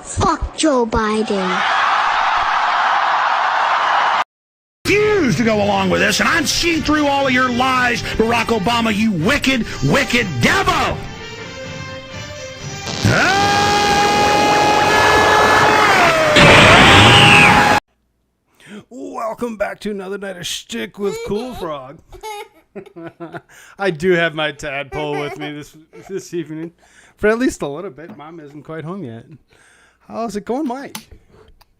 Fuck Joe Biden. Refuse to go along with this, and I'd see through all of your lies, Barack Obama, you wicked, wicked devil! Welcome back to another night of shtick with Koolfrogg. I do have my tadpole with me this evening for at least a little bit. Mom isn't quite home yet. How's it going, Mike?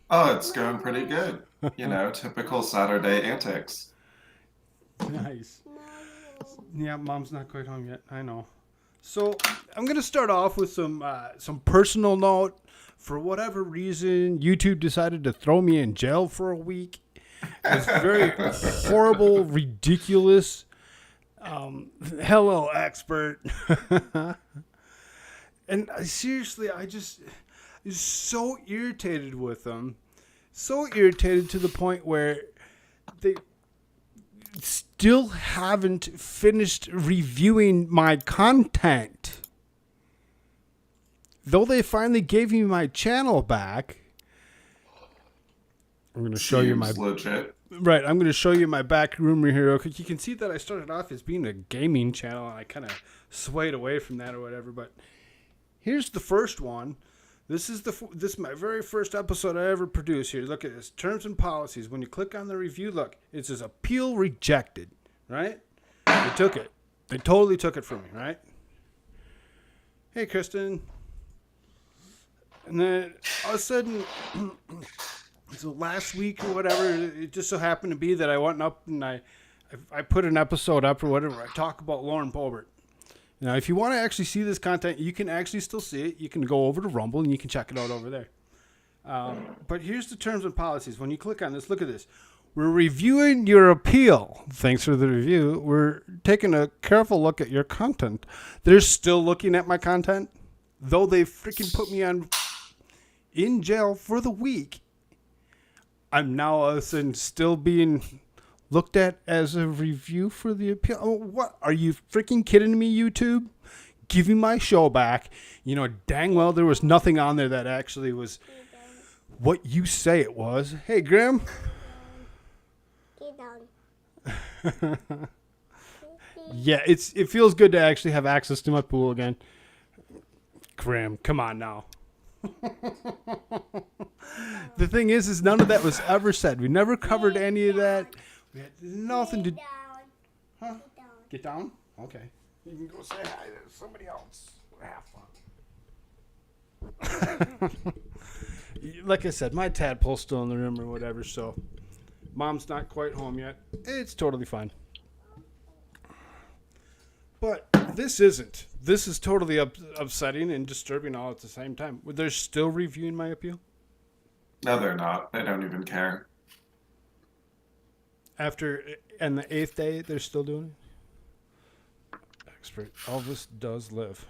Oh, it's going pretty good. You know, typical Saturday antics. Nice. Yeah, Mom's not quite home yet. I know. So I'm gonna start off with some personal note. For whatever reason, YouTube decided to throw me in jail for a week. It's very horrible, ridiculous. Hello, expert. And seriously, I just is so irritated with them. So irritated to the point where they still haven't finished reviewing my content. Though they finally gave me my channel back. I'm going to show you my legit. Right, I'm going to show you my back room here. Okay, you can see that I started off as being a gaming channel, and I kind of swayed away from that or whatever. But here's the first one. This is my very first episode I ever produced. Here, look at this. Terms and policies. When you click on the review, look, it says appeal rejected. Right? They took it. They totally took it from me. Right? Hey, Kristen. And then all of a sudden. So last week or whatever, it just so happened to be that I went up and I put an episode up or whatever. I talk about Lauren Boebert. Now, if you want to actually see this content, you can actually still see it. You can go over to Rumble and you can check it out over there. But here's the terms and policies. When you click on this, look at this. We're reviewing your appeal. Thanks for the review. We're taking a careful look at your content. They're still looking at my content, though they freaking put me in jail for the week. I'm now all of a sudden still being looked at as a review for the appeal. Oh, what? Are you freaking kidding me, YouTube? Give me my show back. You know, dang well there was nothing on there that actually was what you say it was. Hey, Grim. Get down. Yeah, it feels good to actually have access to my pool again. Grim, come on now. The thing is none of that was ever said. We never covered any of that. We had nothing to. Huh? Get down. Okay. You can go say hi to somebody else. Have fun. Like I said, my tadpole's still in the room or whatever. So, Mom's not quite home yet. It's totally fine. But this isn't. This is totally upsetting and disturbing all at the same time. They're still reviewing my appeal? No, they're not. They don't even care. And the 8th day, they're still doing it? Expert. Elvis does live.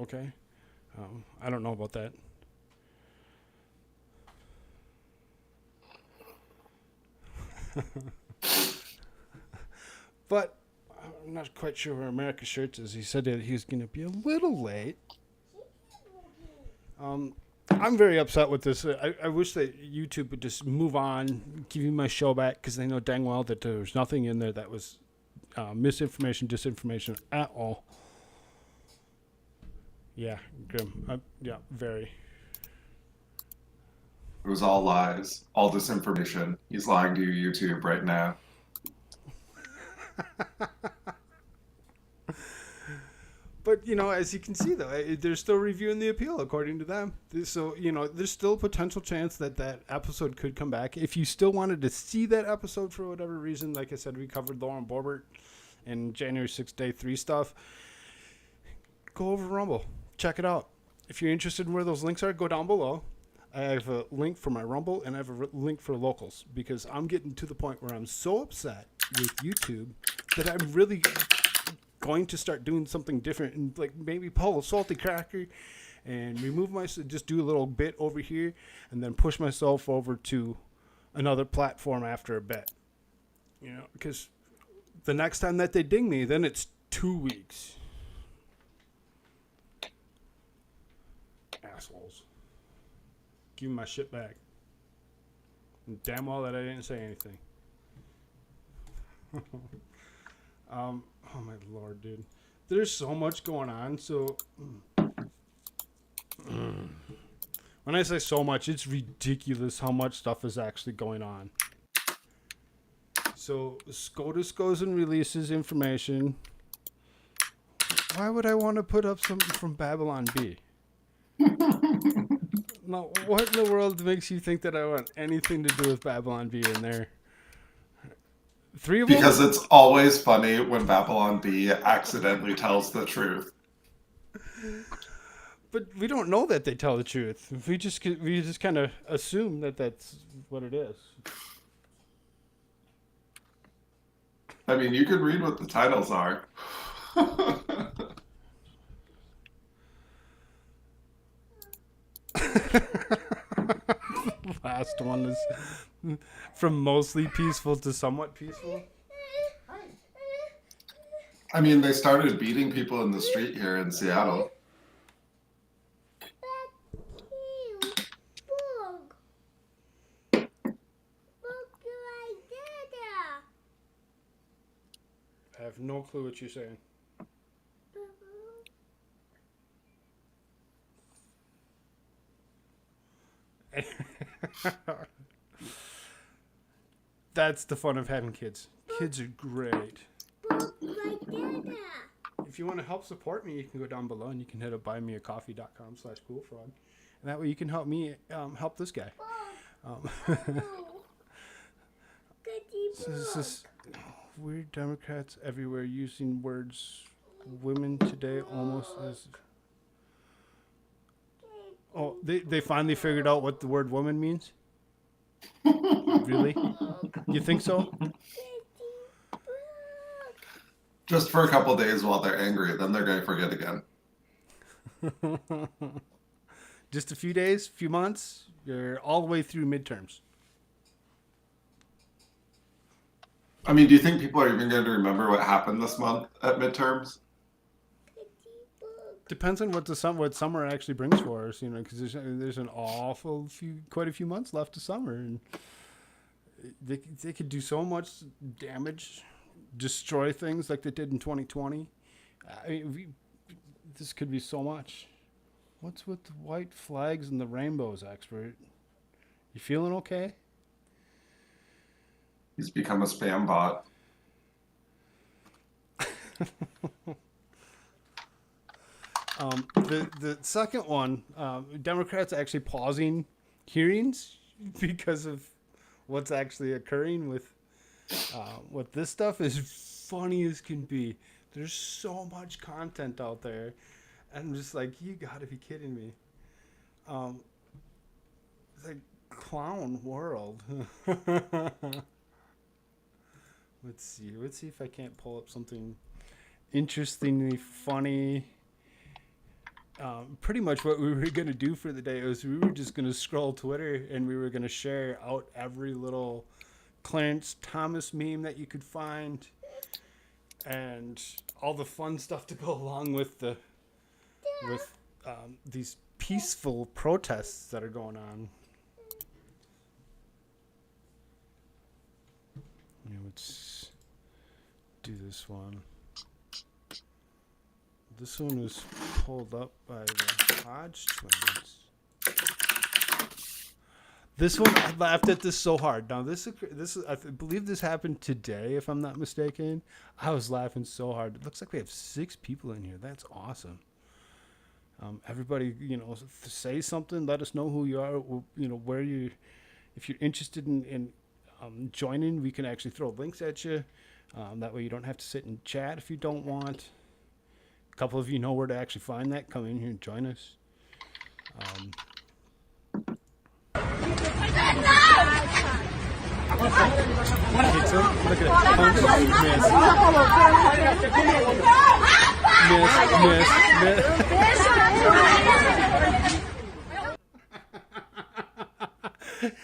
Okay. I don't know about that. But I'm not quite sure where AmericaShirts is. He said that he was going to be a little late. I'm very upset with this. I wish that YouTube would just move on, give me my show back, because they know dang well that there was nothing in there that was misinformation, disinformation at all. Yeah, Grim. Yeah, very. It was all lies, all disinformation. He's lying to you, YouTube, right now. But, you know, as you can see, though, they're still reviewing the appeal, according to them. So, you know, there's still a potential chance that that episode could come back. If you still wanted to see that episode for whatever reason, like I said, we covered Lauren Boebert and January 6th, Day 3 stuff. Go over Rumble. Check it out. If you're interested in where those links are, go down below. I have a link for my Rumble, and I have a link for locals, because I'm getting to the point where I'm so upset with YouTube that I'm really going to start doing something different and like maybe pull a salty cracker and remove myself, just do a little bit over here and then push myself over to another platform after a bit, you know, because the next time that they ding me, then it's 2 weeks. assholes. Give me my shit back. And damn well that I didn't say anything. Oh my lord, dude. There's so much going on, so... When I say so much, it's ridiculous how much stuff is actually going on. So, SCOTUS goes and releases information. Why would I want to put up something from Babylon B? Now, what in the world makes you think that I want anything to do with Babylon B in there? 3 of them? Because it's always funny when Babylon B accidentally tells the truth. But we don't know that they tell the truth. We just kind of assume that that's what it is. I mean, you could read what the titles are. Last one is from mostly peaceful to somewhat peaceful. I mean, they started beating people in the street here in Seattle. I have no clue what you're saying. That's the fun of having kids. Kids are great. If you want to help support me, you can go down below and you can head up buymeacoffee.com/Koolfrogg. And that way you can help me help this guy. So this is weird Democrats everywhere using words women today almost as... Oh, they finally figured out what the word woman means? Really? You think so? Just for a couple days while they're angry, then they're going to forget again. Just a few days, few months, you're all the way through midterms. I mean, do you think people are even going to remember what happened this month at midterms? Depends on what summer actually brings for us, because there's an quite a few months left of summer, and they could do so much damage, destroy things like they did in 2020. I mean, this could be so much. What's with the white flags and the rainbows, expert? You feeling okay? He's become a spam bot. The second one, Democrats actually pausing hearings because of what's actually occurring with this stuff is funny as can be. There's so much content out there, and I'm just like, you gotta be kidding me. It's like clown world. Let's see if I can't pull up something interestingly funny. Pretty much what we were going to do for the day was we were just going to scroll Twitter and we were going to share out every little Clarence Thomas meme that you could find and all the fun stuff to go along with these peaceful protests that are going on. Let's do this one. This one was pulled up by the Hodge twins. This one, I laughed at this so hard. Now, this is, I believe this happened today, if I'm not mistaken. I was laughing so hard. It looks like we have 6 people in here. That's awesome. Everybody, say something. Let us know who you are. Where you, if you're interested in joining, we can actually throw links at you. That way you don't have to sit and chat if you don't want. A couple of you know where to actually find that. Come in here and join us. Hits him. Look at it. Punch. Miss.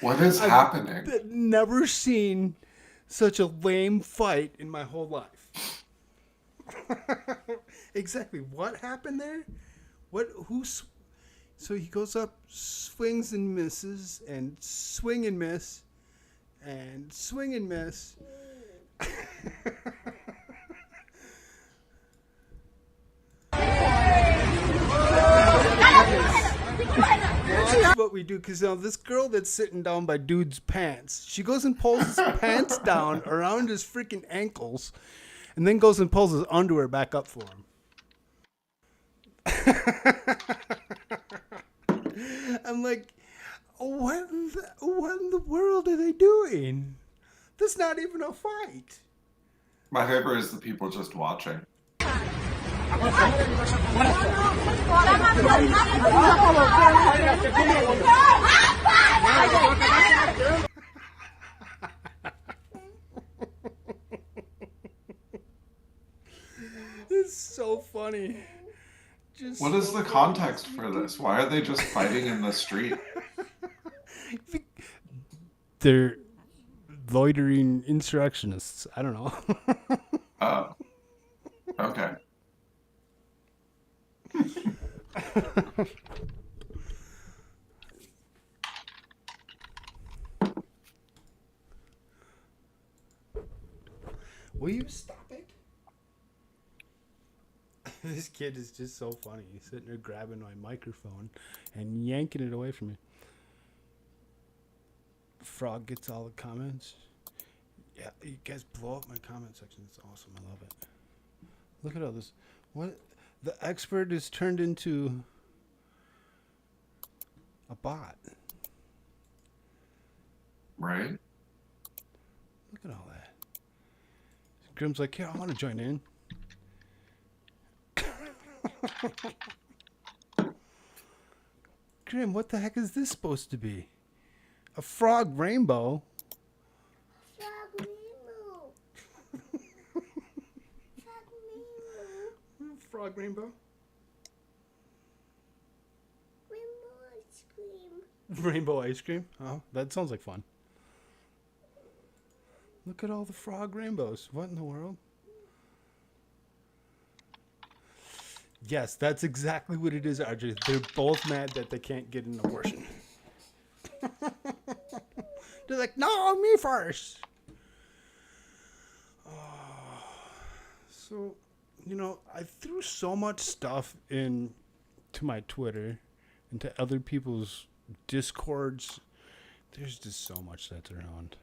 What is happening? I've never seen such a lame fight in my whole life. Exactly. What happened there? So he goes up, swings and misses, and swing and miss, and swing and miss. This is what we do, because now this girl that's sitting down by dude's pants, she goes and pulls his pants down around his freaking ankles, and then goes and pulls his underwear back up for him. I'm like, what in the world are they doing? That's not even a fight. My favorite is the people just watching. It's so funny. What is the context for this? Why are they just fighting in the street? They're loitering insurrectionists. I don't know. Oh. Okay. Will you stop it? This kid is just so funny. He's sitting there grabbing my microphone and yanking it away from me. Frog gets all the comments. Yeah, you guys blow up my comment section. It's awesome. I love it. Look at all this. What? The expert is turned into a bot. Right? Look at all that. Grim's like, yeah, I want to join in. Grim, what the heck is this supposed to be? A frog rainbow? Frog rainbow. Frog rainbow. Frog rainbow? Rainbow ice cream. Rainbow ice cream? Oh, that sounds like fun. Look at all the frog rainbows. What in the world? Yes, that's exactly what it is, Audrey. They're both mad that they can't get an abortion. They're like, no, me first. So, you know, I threw so much stuff in to my Twitter and to other people's Discords. There's just so much that's around.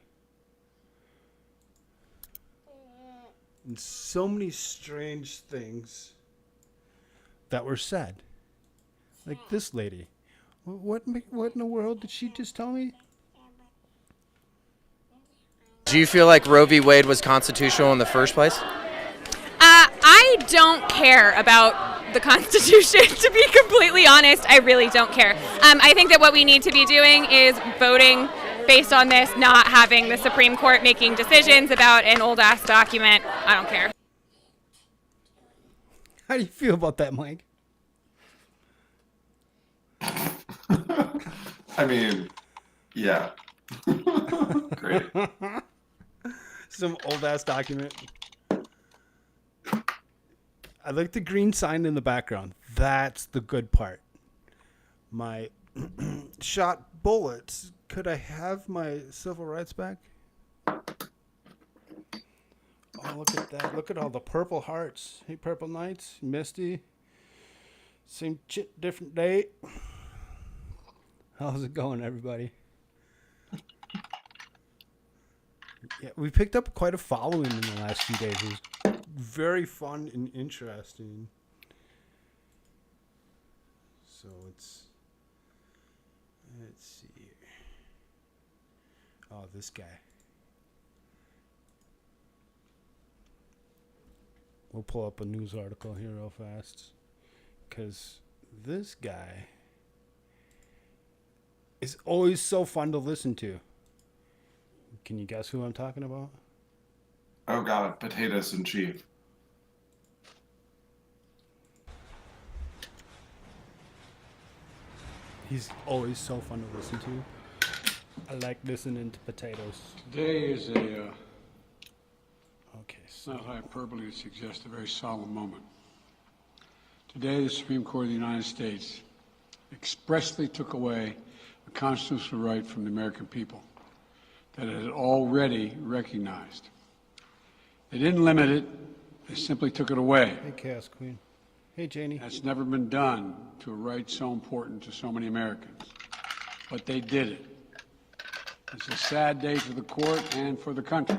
And so many strange things that were said. Like this lady. What in the world did she just tell me? Do you feel like Roe v. Wade was constitutional in the first place? I don't care about the Constitution, to be completely honest. I really don't care. I think that what we need to be doing is voting based on this, not having the Supreme Court making decisions about an old-ass document. I don't care. How do you feel about that, Mike? I mean, yeah. Great. Some old-ass document. I like the green sign in the background. That's the good part. My shot bullets. Could I have my civil rights back? Oh, look at that. Look at all the purple hearts. Hey, Purple Knights. Misty. Same shit, different day. How's it going, everybody? Yeah, we picked up quite a following in the last few days. It was very fun and interesting. So let's see here. Oh, this guy. We'll pull up a news article here real fast. Because this guy is always so fun to listen to. Can you guess who I'm talking about? Oh god, potatoes and chief. He's always so fun to listen to. I like listening to potatoes. Today is a, Okay, so not hyperbole to suggest a very solemn moment. Today, the Supreme Court of the United States expressly took away a constitutional right from the American people that it had already recognized. They didn't limit it, they simply took it away. Hey, Chaos Queen. Hey, Janie. That's never been done to a right so important to so many Americans. But they did it. It's a sad day for the court and for the country.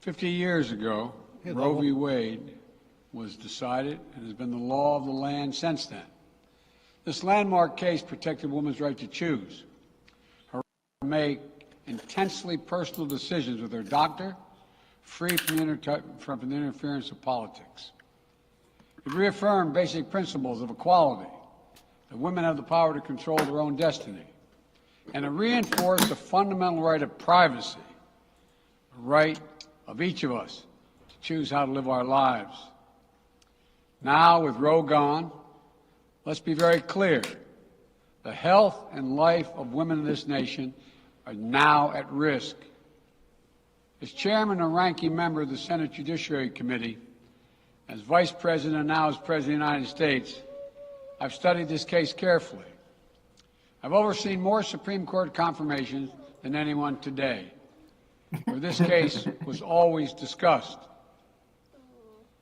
50 years ago, Roe v. Wade was decided and has been the law of the land since then. This landmark case protected women's right to choose, her right to make intensely personal decisions with her doctor, free from the interference of politics. It reaffirmed basic principles of equality, that women have the power to control their own destiny, and it reinforced the fundamental right of privacy, the right of each of us to choose how to live our lives. Now, with Roe gone, let's be very clear. The health and life of women in this nation are now at risk. As chairman and ranking member of the Senate Judiciary Committee, as vice president and now as president of the United States, I've studied this case carefully. I've overseen more Supreme Court confirmations than anyone today, where this case was always discussed.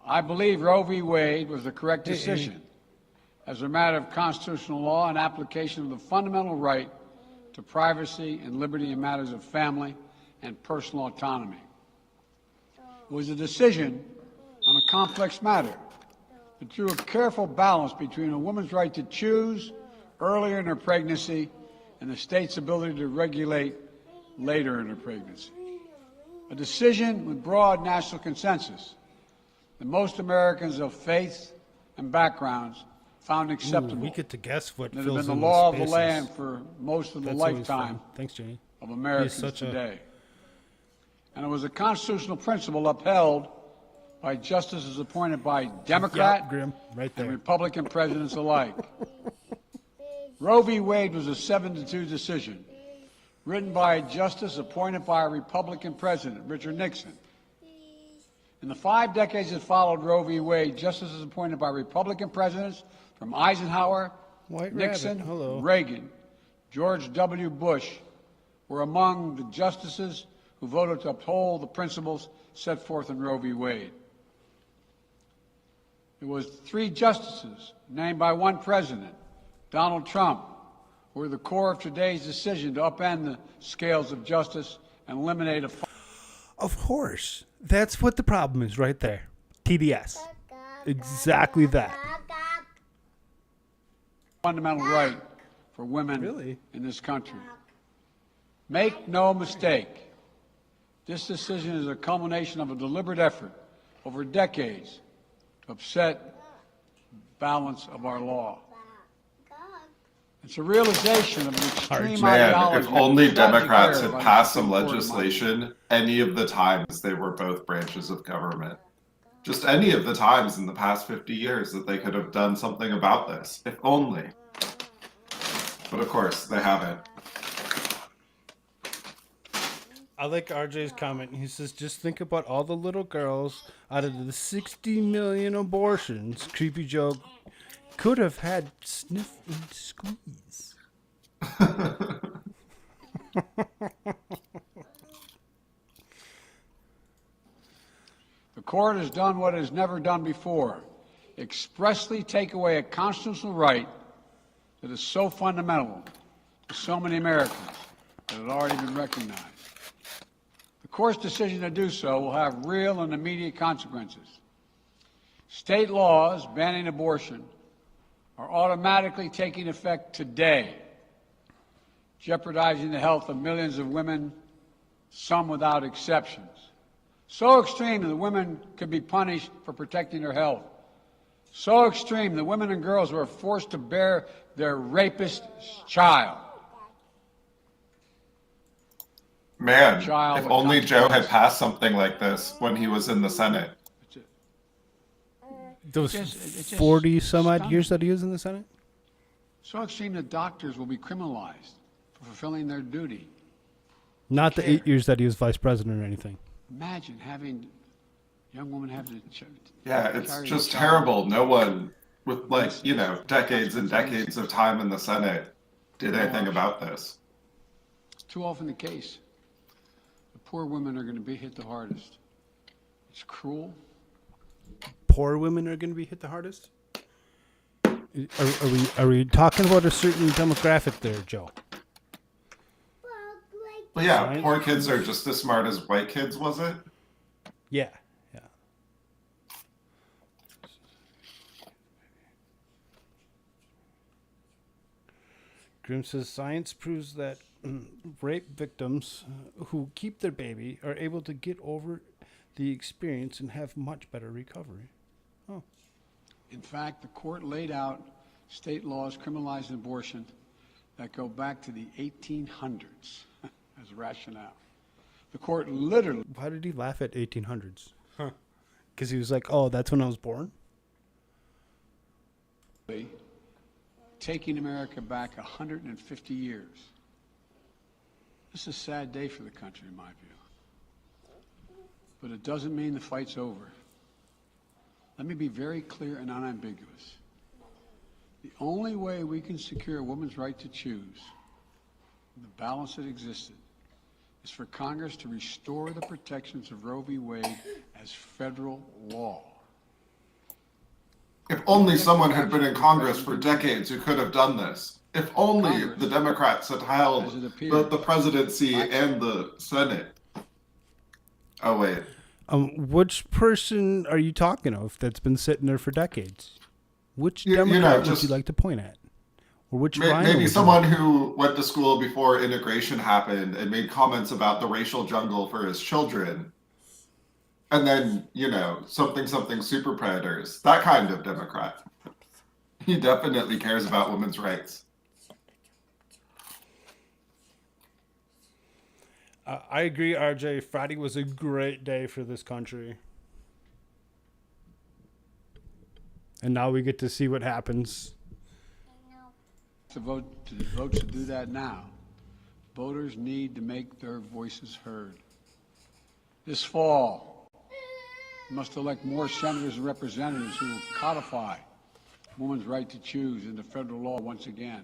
I believe Roe v. Wade was the correct decision as a matter of constitutional law and application of the fundamental right to privacy and liberty in matters of family and personal autonomy. It was a decision on a complex matter that drew a careful balance between a woman's right to choose earlier in her pregnancy and the state's ability to regulate later in her pregnancy. A decision with broad national consensus that most Americans of faith and backgrounds found acceptable. Ooh, we get to guess what that fills have been in the law of spaces. the land for most of the That's always lifetime fun. Thanks, Jenny. of Americans such a- today. And it was a constitutional principle upheld by justices appointed by Democrat Yeah, Grim, right and there. Republican presidents alike. Roe v. Wade was a 7-2 decision, written by a justice appointed by a Republican president, Richard Nixon. In the 5 decades that followed Roe v. Wade, justices appointed by Republican presidents from Eisenhower, White Nixon, Rabbit, hello. Reagan, George W. Bush were among the justices who voted to uphold the principles set forth in Roe v. Wade. It was 3 justices named by 1 president, Donald Trump, who were the core of today's decision to upend the scales of justice and eliminate a Of course. That's what the problem is right there. TDS. Exactly that. fundamental right for women in this country. Make no mistake, this decision is a culmination of a deliberate effort over decades to upset the balance of our law. It's a realization of an extreme Man, ideology. if only that doesn't Democrats care had about passed the some Supreme Court legislation any of the times they were both branches of government. Just any of the times in the past 50 years that they could have done something about this. If only. But of course, they haven't. I like RJ's comment. He says, just think about all the little girls out of the 60 million abortions Creepy Joe could have had sniff and squeeze. The court has done what it has never done before, expressly take away a constitutional right that is so fundamental to so many Americans that had already been recognized. The court's decision to do so will have real and immediate consequences. State laws banning abortion are automatically taking effect today, jeopardizing the health of millions of women, some without exceptions. So extreme that women could be punished for protecting their health. So extreme that women and girls were forced to bear their rapist's child. Man, Child if with only Joe had consequences. passed something like this when he was in the Senate. Those It's just 40 some odd stunning. years that he was in the Senate? So extreme that doctors will be criminalized for fulfilling their duty. Not the 8 years that he was vice president or anything. Imagine having a young woman have to Yeah, it's carry a just child. terrible. No one with, like, you know, decades and decades of time in the Senate, did anything about this. It's too often the case. The poor women are going to be hit the hardest. It's cruel. Poor women are going to be hit the hardest? Are we talking about a certain demographic there, Joe? Well, yeah, poor kids are just as smart as white kids, was it? Yeah. Grimm says science proves that rape victims who keep their baby are able to get over the experience and have much better recovery. Oh. In fact, the court laid out state laws criminalizing abortion that go back to the 1800s as rationale. The court literally... Why did he laugh at 1800s? Huh. Because he was like, oh, that's when I was born? Taking America back 150 years. This is a sad day for the country, in my view. But it doesn't mean the fight's over. Let me be very clear and unambiguous. The only way we can secure a woman's right to choose, the balance that existed, is for Congress to restore the protections of Roe v. Wade as federal law. If only someone had been in Congress for decades who could have done this. If only the Democrats had held both the presidency and the Senate. Oh, wait. Which person are you talking of that's been sitting there for decades? Which Democrat would you like to point at? Or which maybe someone who went to school before integration happened and made comments about the racial jungle for his children. And then, you know, something super predators. That kind of Democrat. He definitely cares about women's rights. I agree, RJ. Friday was a great day for this country. And now we get to see what happens. The votes to do that now. Voters need to make their voices heard. This fall, we must elect more senators and representatives who will codify women's right to choose into federal law once again.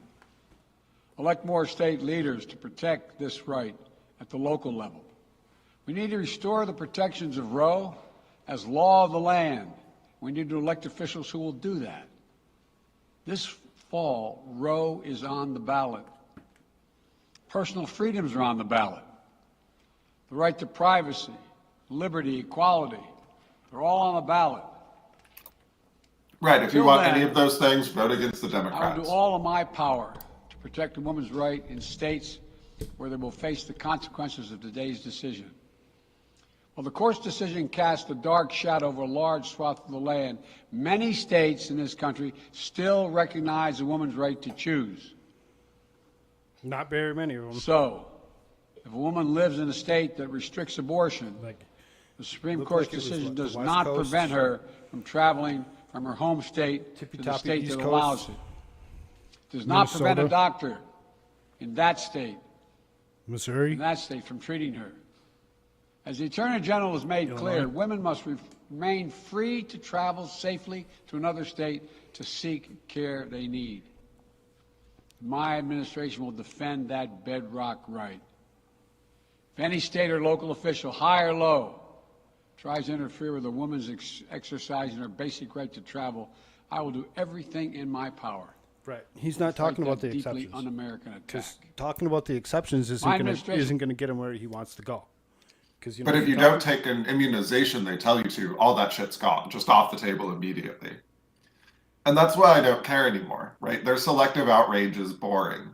Elect more state leaders to protect this right at the local level. We need to restore the protections of Roe as law of the land. We need to elect officials who will do that. This fall, Roe is on the ballot. Personal freedoms are on the ballot. The right to privacy, liberty, equality, they're all on the ballot. Right, if you want any of those things, vote against the Democrats. I will do all of my power to protect a woman's right in states where they will face the consequences of today's decision. While the court's decision cast a dark shadow over a large swath of the land, many states in this country still recognize a woman's right to choose. Not very many of them. So, if a woman lives in a state that restricts abortion, the Supreme Court's decision does not prevent her from traveling from her home state to the state that allows it. Does not prevent a doctor in that state, Missouri, from treating her. As the Attorney General has made clear, women must remain free to travel safely to another state to seek care they need. My administration will defend that bedrock right. If any state or local official, high or low, tries to interfere with a woman's exercising her basic right to travel, I will do everything in my power. Right. He's not talking about the deeply exceptions. un-American attack. Talking about the exceptions isn't going to get him where he wants to go. But if you don't take an immunization they tell you to, all that shit's gone, just off the table immediately. And that's why I don't care anymore, right? Their selective outrage is boring.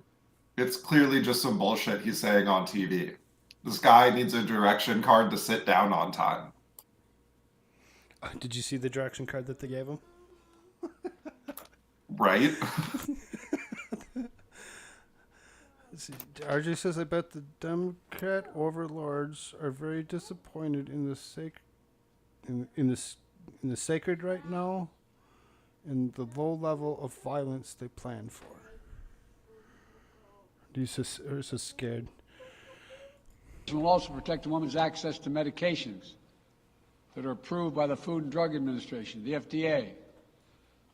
It's clearly just some bullshit he's saying on TV. This guy needs a direction card to sit down on time. Did you see the direction card that they gave him? Right? RJ says, I bet the Democrat overlords are very disappointed in the sacred right now and the low level of violence they plan for. He's so scared. It will also protect a woman's access to medications that are approved by the Food and Drug Administration, the FDA.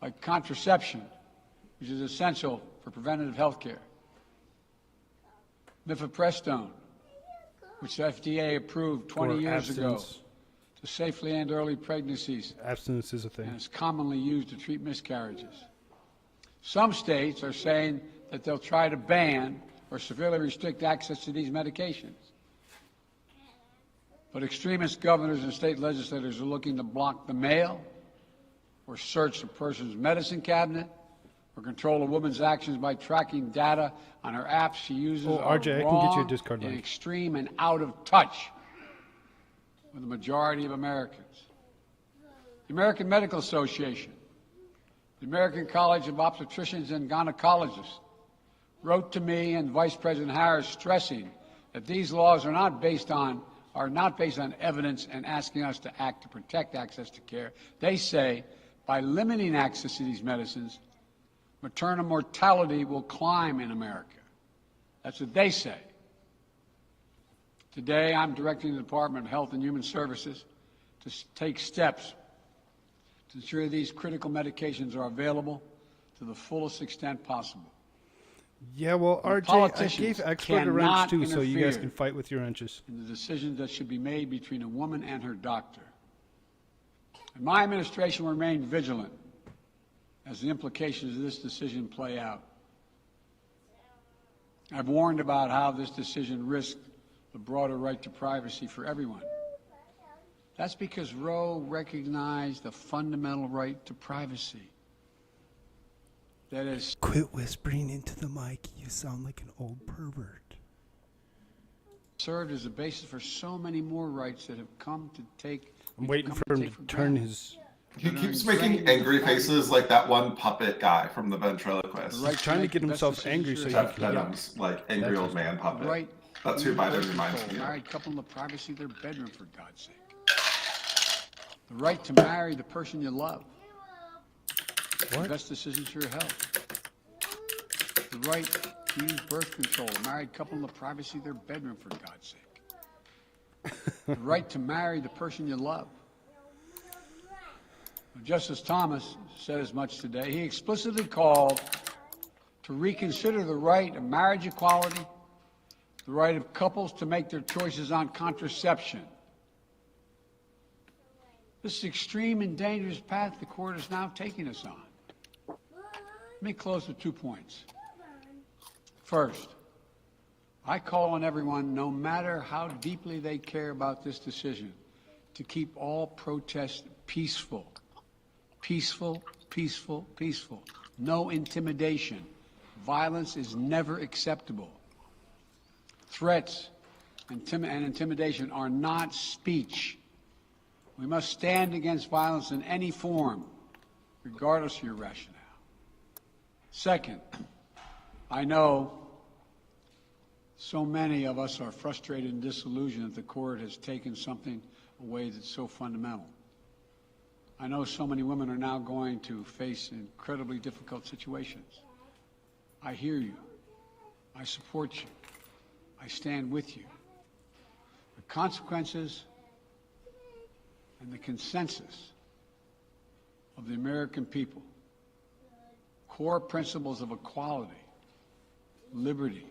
like contraception, which is essential for preventative health care. Mifepristone, which the FDA approved 20 years ago to safely end early pregnancies. Abstinence is a thing. And is commonly used to treat miscarriages. Some states are saying that they'll try to ban or severely restrict access to these medications. But extremist governors and state legislators are looking to block the mail or search a person's medicine cabinet or control a woman's actions by tracking data on her apps she uses. Oh, RJ, I can get you a discard and line. extreme and out of touch with the majority of Americans. The American Medical Association, the American College of Obstetricians and Gynecologists wrote to me and Vice President Harris stressing that these laws are not based on evidence and asking us to act to protect access to care. They say by limiting access to these medicines, maternal mortality will climb in America. That's what they say. Today, I'm directing the Department of Health and Human Services to take steps to ensure these critical medications are available to the fullest extent possible. Yeah, well, RJ, I gave expert a wrench too, so you guys can fight with your wrenches. In the decisions that should be made between a woman and her doctor. And my administration will remain vigilant as the implications of this decision play out. I've warned about how this decision risks the broader right to privacy for everyone. That's because Roe recognized the fundamental right to privacy. That is, Quit whispering into the mic. You sound like an old pervert. served as a basis for so many more rights that have come to take. I'm waiting for him to turn his... He keeps making angry faces like that one puppet guy from the ventriloquist. He's trying to get himself angry so he Jeff can... Dunham's like angry old man puppet. Right. That's who Biden reminds me of. Married couple in the privacy of their bedroom, for God's sake. The right to marry the person you love. The best decisions for your health. The right to use birth control. A married couple in the privacy of their bedroom, for God's sake. The right to marry the person you love. Justice Thomas said as much today. He explicitly called to reconsider the right of marriage equality, the right of couples to make their choices on contraception. This extreme and dangerous path the court is now taking us on. Let me close with 2 points. First, I call on everyone, no matter how deeply they care about this decision, to keep all protests peaceful. Peaceful, peaceful, peaceful. No intimidation. Violence is never acceptable. Threats and intimidation are not speech. We must stand against violence in any form, regardless of your rationale. Second, I know so many of us are frustrated and disillusioned that the court has taken something away that's so fundamental. I know so many women are now going to face incredibly difficult situations. I hear you. I support you. I stand with you. The consequences and the consensus of the American people, core principles of equality, liberty,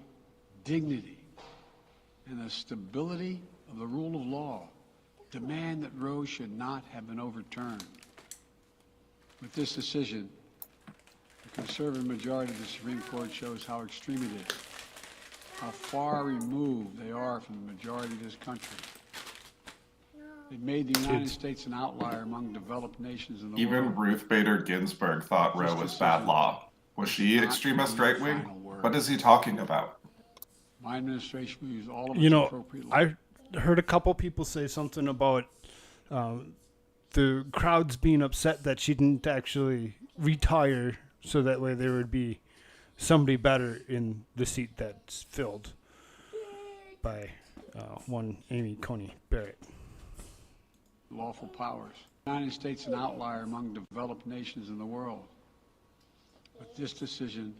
dignity, and the stability of the rule of law demand that Roe should not have been overturned. With this decision, the conservative majority of the Supreme Court shows how extreme it is, how far removed they are from the majority of this country. They've made the United States an outlier among developed nations in the world. Even Ruth Bader Ginsburg thought Roe was bad law. Was she extremist right wing? What is he talking about? My administration will use all of its appropriate law. I heard a couple people say something about the crowds being upset that she didn't actually retire so that way there would be somebody better in the seat that's filled by one Amy Coney Barrett. Lawful powers. The United States an outlier among developed nations in the world. But this decision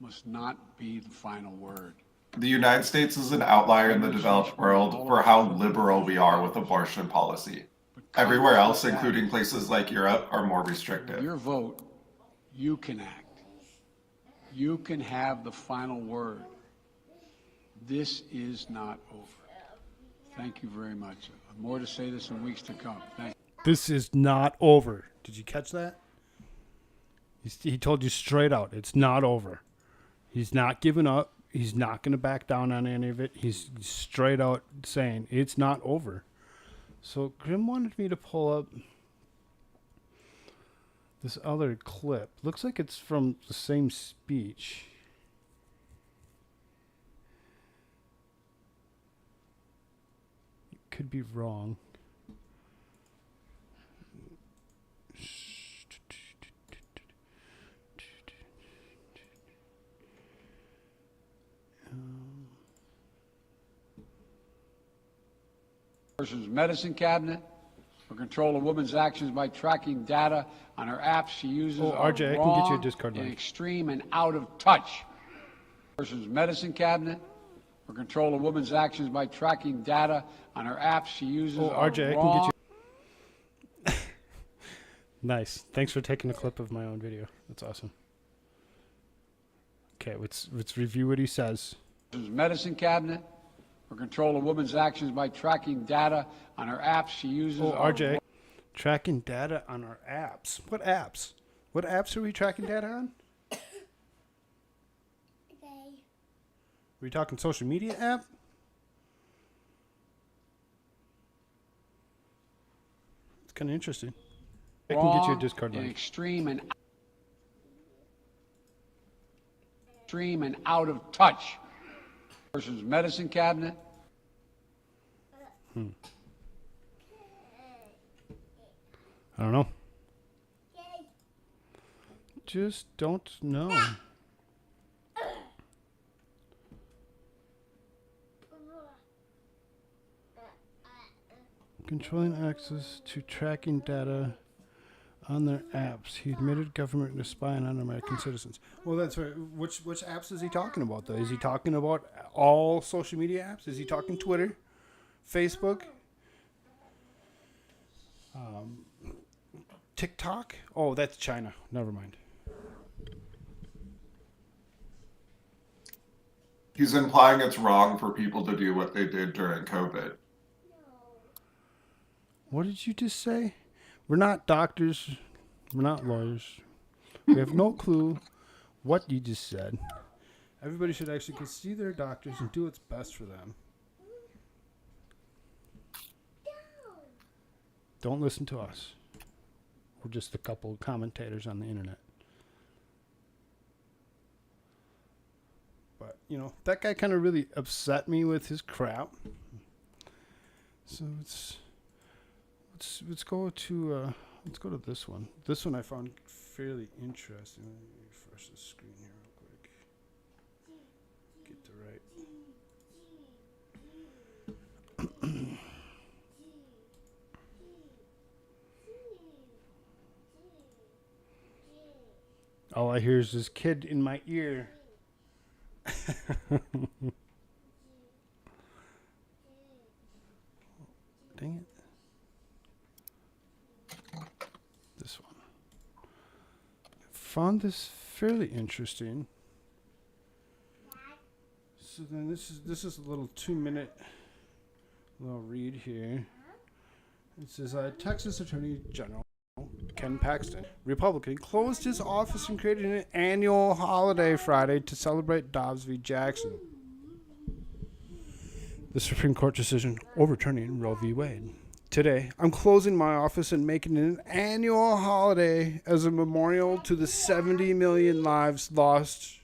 must not be the final word. The United States is an outlier in the developed world for how liberal we are with abortion policy. Everywhere else, including places like Europe, are more restrictive. Your vote you can act. You can have the final word. This is not over. Thank you very much. More to say this in weeks to come. Thank you. This is not over. Did you catch that? He told you straight out, it's not over. He's not giving up. He's not going to back down on any of it. He's straight out saying it's not over. So Grim wanted me to pull up this other clip. Looks like it's from the same speech. Could be wrong. Person's medicine cabinet for control of women's actions by tracking data on her apps she uses. Oh, RJ, I can get you a Discord link. Extreme and out of touch. Person's medicine cabinet for control of women's actions by tracking data on her apps she uses. Oh, RJ, I can get you. Nice. Thanks for taking a clip of my own video. That's awesome. Okay, let's review what he says. Person's medicine cabinet for control of women's actions by tracking data on her apps she uses. Oh, RJ, tracking data on our apps. What apps? What apps are we tracking data on? Okay. Are we talking social media app? It's kind of interesting. I can get you a Discord link. Extreme and out of touch. Person's medicine cabinet. I don't know. Just don't know. Controlling access to tracking data on their apps. He admitted government is spying on American citizens. Well, that's right. Which apps is he talking about, though? Is he talking about all social media apps? Is he talking Twitter, Facebook, TikTok? Oh, that's China. Never mind. He's implying it's wrong for people to do what they did during COVID. What did you just say? We're not doctors. We're not lawyers. We have no clue what you just said. Everybody should actually go see their doctors and do what's best for them. Don't listen to us. We're just a couple of commentators on the internet. But, you know, that guy kind of really upset me with his crap. So let's go to this one. This one I found fairly interesting. Let me refresh the screen here real quick. Get the right. All I hear is this kid in my ear. Dang it. This one. Found this fairly interesting. So then this is a little 2-minute little read here. It says Texas Attorney General Ken Paxton, Republican, closed his office and created an annual holiday Friday to celebrate Dobbs v. Jackson. The Supreme Court decision overturning Roe v. Wade. Today, I'm closing my office and making it an annual holiday as a memorial to the 70 million lives lost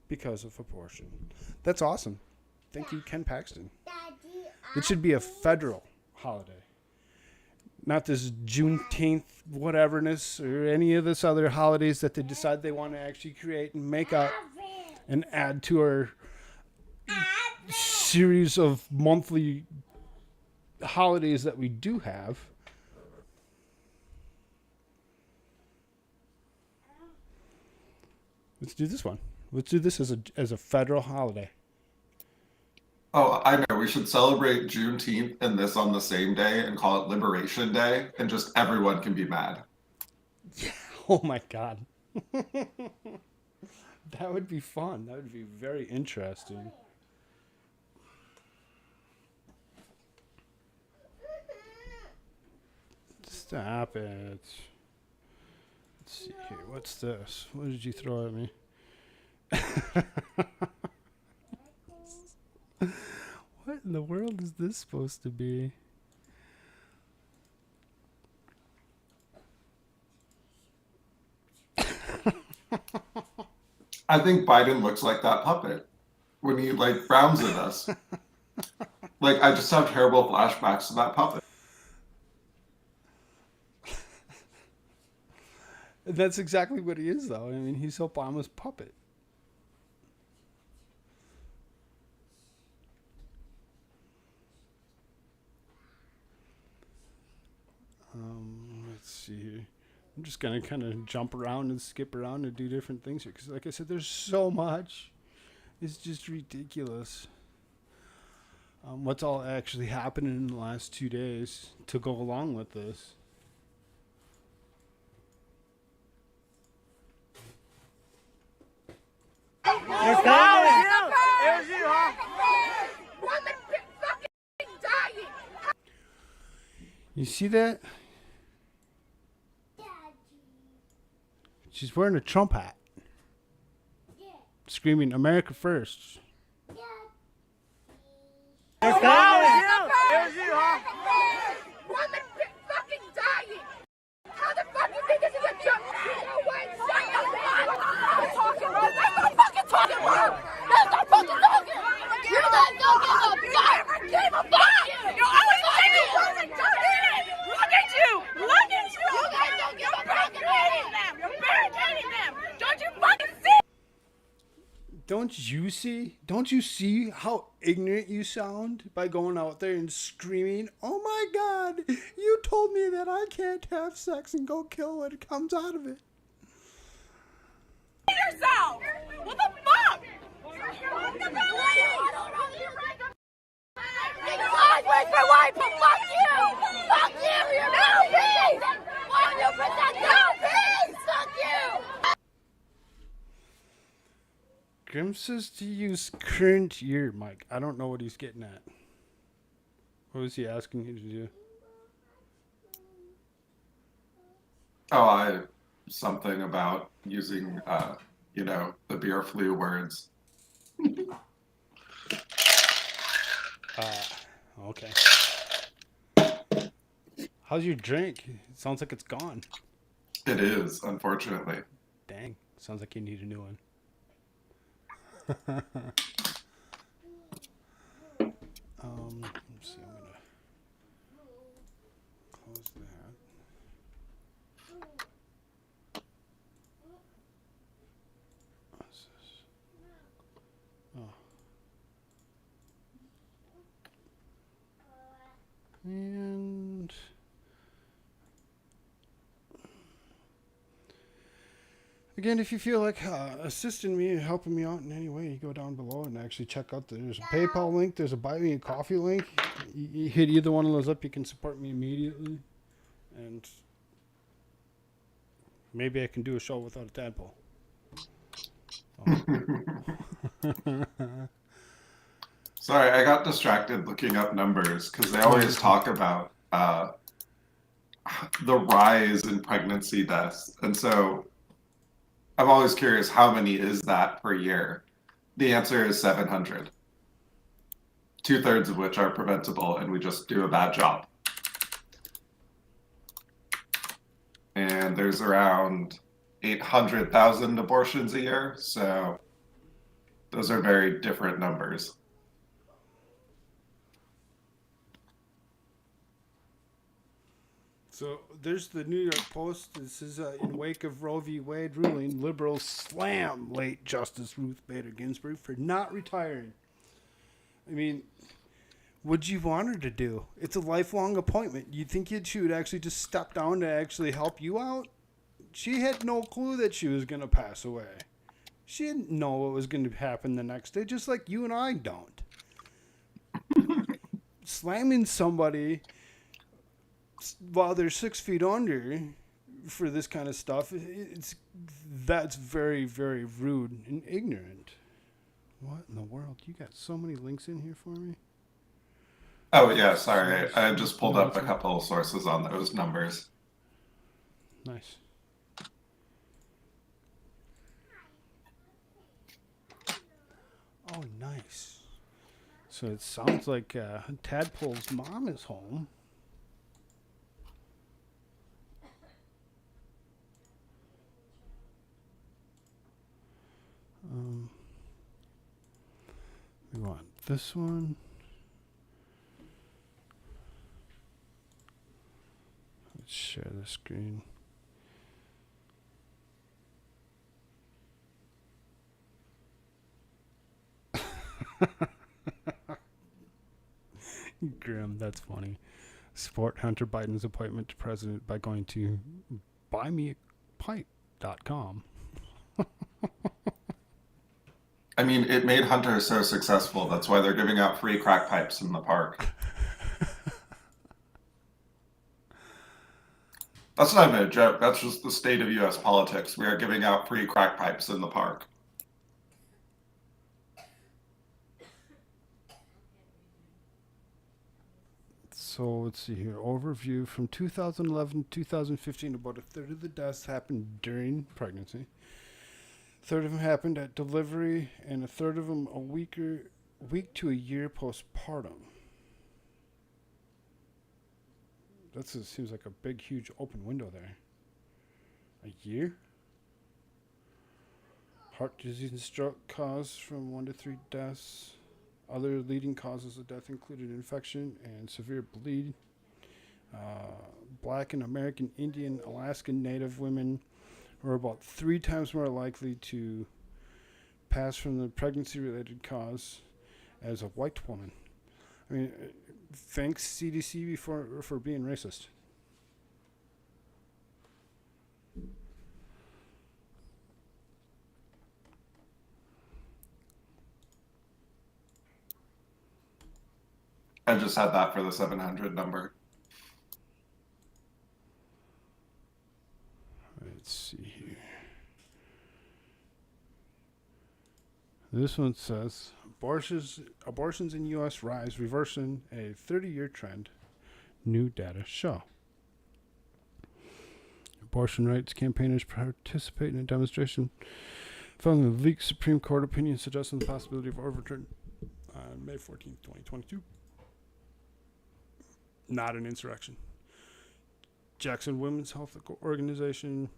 because of abortion. That's awesome. Thank you, Ken Paxton. It should be a federal holiday. Not this Juneteenth whateverness or any of this other holidays that they decide they want to actually create and make up and add to our series of monthly holidays that we do have. Let's do this one. Let's do this as a federal holiday. Oh, I know. We should celebrate Juneteenth and this on the same day and call it Liberation Day, and just everyone can be mad. Oh my God. That would be fun. That would be very interesting. Stop it. Let's see here. What's this? What did you throw at me? What in the world is this supposed to be? I think Biden looks like that puppet when he like frowns at us. Like I just have terrible flashbacks to that puppet. That's exactly what he is, though. I mean, he's Obama's puppet. Let's see here. I'm just going to kind of jump around and skip around and do different things here. Because, like I said, there's so much. It's just ridiculous. What's all actually happening in the last 2 days to go along with this. You see that? She's wearing a Trump hat. Screaming, America first. Don't you see how ignorant you sound by going out there and screaming, oh my God, you told me that I can't have sex and go kill what comes out of it. Yourself! What the fuck? What the fuck? Where's my wife? But fuck you! Fuck you! You're no peace! Why don't you protect no peace? Fuck you! Grim says to use current year, Mike. I don't know what he's getting at. What was he asking you to do? Oh, something about using, the beer flu words. Okay. How's your drink? It sounds like it's gone. It is, unfortunately. Dang. Sounds like you need a new one. Let's see. I'm gonna close that. What's this? Oh. And again, if you feel like assisting me, helping me out in any way, you go down below and actually check out. There's a PayPal link. There's a Buy Me a Coffee link. You hit either one of those up, you can support me immediately. And maybe I can do a show without a tadpole. Oh. Sorry, I got distracted looking up numbers because they always talk about the rise in pregnancy deaths. And so I'm always curious, how many is that per year? The answer is 700. 2/3 of which are preventable, and we just do a bad job. And there's around 800,000 abortions a year, so those are very different numbers. So there's the New York Post. This is in wake of Roe v. Wade ruling, liberals slam late Justice Ruth Bader Ginsburg for not retiring. I mean, what'd you want her to do? It's a lifelong appointment. You think she would actually just step down to actually help you out? She had no clue that she was going to pass away. She didn't know what was going to happen the next day, just like you and I don't. Slamming somebody while they're 6 feet under for this kind of stuff. That's very, very rude and ignorant. What in the world? You got so many links in here for me? Oh, yeah, sorry. I just pulled up a couple of sources on those numbers. Nice. Oh, nice. So it sounds like Tadpole's mom is home. We want this one. Let's share the screen. Grim, that's funny. Support Hunter Biden's appointment to president by going to buymeapipe.com. I mean, it made Hunter so successful. That's why they're giving out free crack pipes in the park. That's not even a joke. That's just the state of U.S. politics. We are giving out free crack pipes in the park. So let's see here. Overview from 2011 to 2015. About a third of the deaths happened during pregnancy. A third of them happened at delivery, and a third of them a week to a year postpartum. That seems like a big, huge open window there. A year? Heart disease and stroke cause from 1 to 3 deaths. Other leading causes of death included infection and severe bleed. Black and American Indian, Alaskan Native women were about 3 times more likely to pass from the pregnancy-related cause as a white woman. I mean, thanks CDC for being racist. I just had that for the 700 number. Let's see here. This one says, abortions in U.S. rise, reversing a 30-year trend. New data show. Abortion rights campaigners participate in a demonstration following the leaked Supreme Court opinion suggesting the possibility of overturn on May 14, 2022. Not an insurrection. Jackson Women's Health Organization,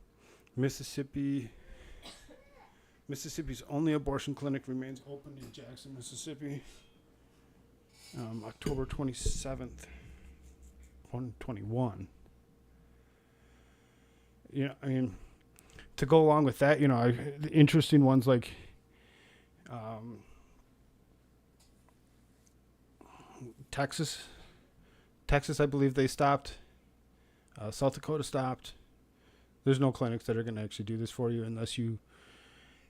Mississippi's only abortion clinic remains open in Jackson, Mississippi. October 27th, 2021. Yeah, I mean, to go along with that, the interesting ones like Texas, I believe they stopped. South Dakota stopped. There's no clinics that are going to actually do this for you unless you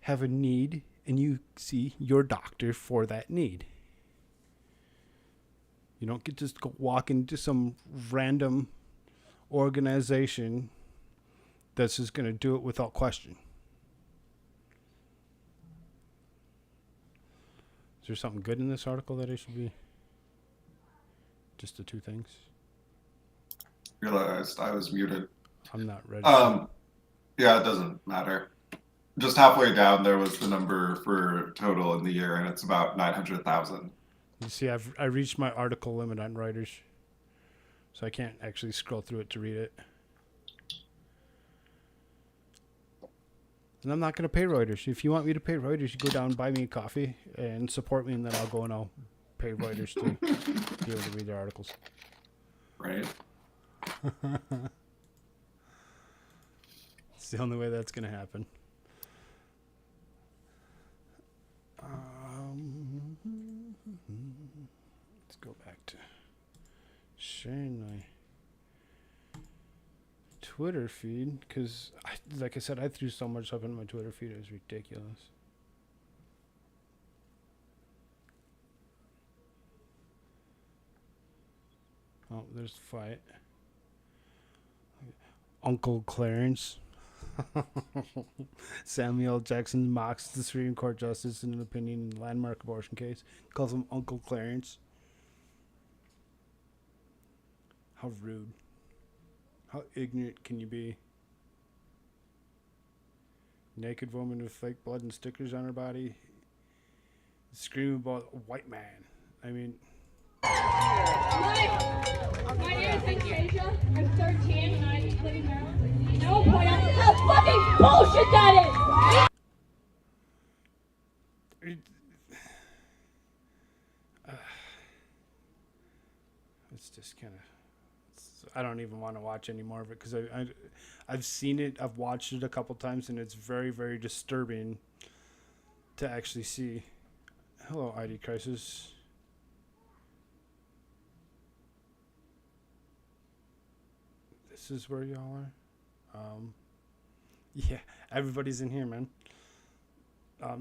have a need and you see your doctor for that need. You don't get to just go walk into some random organization that's just going to do it without question. Is there something good in this article that I should be? Just the 2 things? Realized I was muted. I'm not ready. Yeah, it doesn't matter. Just halfway down, there was the number for total in the year, and it's about 900,000. You see, I reached my article limit on Reuters, so I can't actually scroll through it to read it. And I'm not going to pay Reuters. If you want me to pay Reuters, you go down and buy me a coffee and support me, and then I'll go and I'll pay Reuters to be able to read their articles. Right. It's the only way that's going to happen. Let's go back to sharing my Twitter feed because, like I said, I threw so much up in my Twitter feed. It was ridiculous. Oh, there's the fight. Uncle Clarence. Samuel Jackson mocks the Supreme Court justice in an opinion in landmark abortion case. Calls him Uncle Clarence. How rude. How ignorant can you be? Naked woman with fake blood and stickers on her body. Screaming about a white man. I mean... My name is Anastasia. I'm 13 and I live in Maryland. No point out how fucking bullshit that is! It's just kind of... I don't even want to watch any more of it because I've seen it. I've watched it a couple times and it's very, very disturbing to actually see. Hello, ID Crisis. This is where y'all are. Yeah, everybody's in here, man.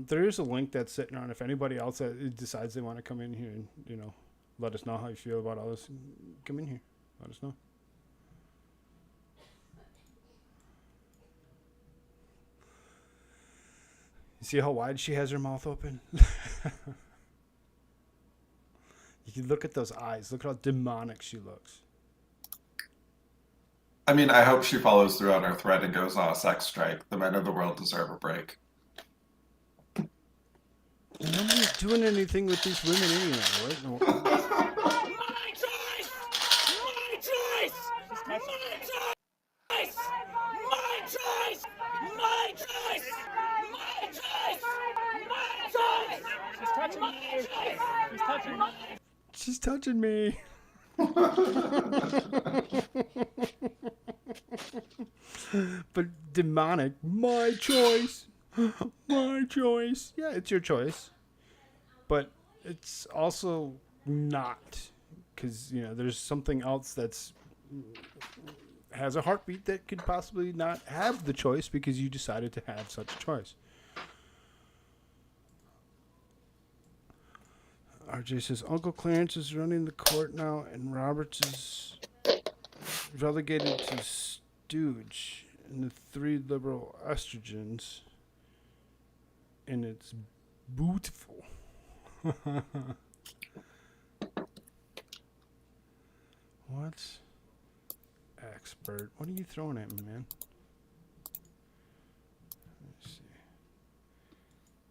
There is a link that's sitting around. If anybody else decides they want to come in here and, you know, let us know how you feel about all this, come in here. Let us know. You see how wide she has her mouth open? You can look at those eyes. Look how demonic she looks. I mean, I hope she follows through on her threat and goes on a sex strike. The men of the world deserve a break. Nobody's doing anything with these women anyway, right? No. My choice! My choice! My choice! My choice! My choice! My choice! My choice! She's touching me. She's touching me. She's touching me. But demonic. My choice. My choice. Yeah, it's your choice. But it's also not. Because, you know, there's something else that's has a heartbeat that could possibly not have the choice because you decided to have such a choice. RJ says Uncle Clarence is running the court now and Roberts is relegated to stooge in the 3 liberal estrogens. And it's beautiful. What? Expert. What are you throwing at me, man? Let's see.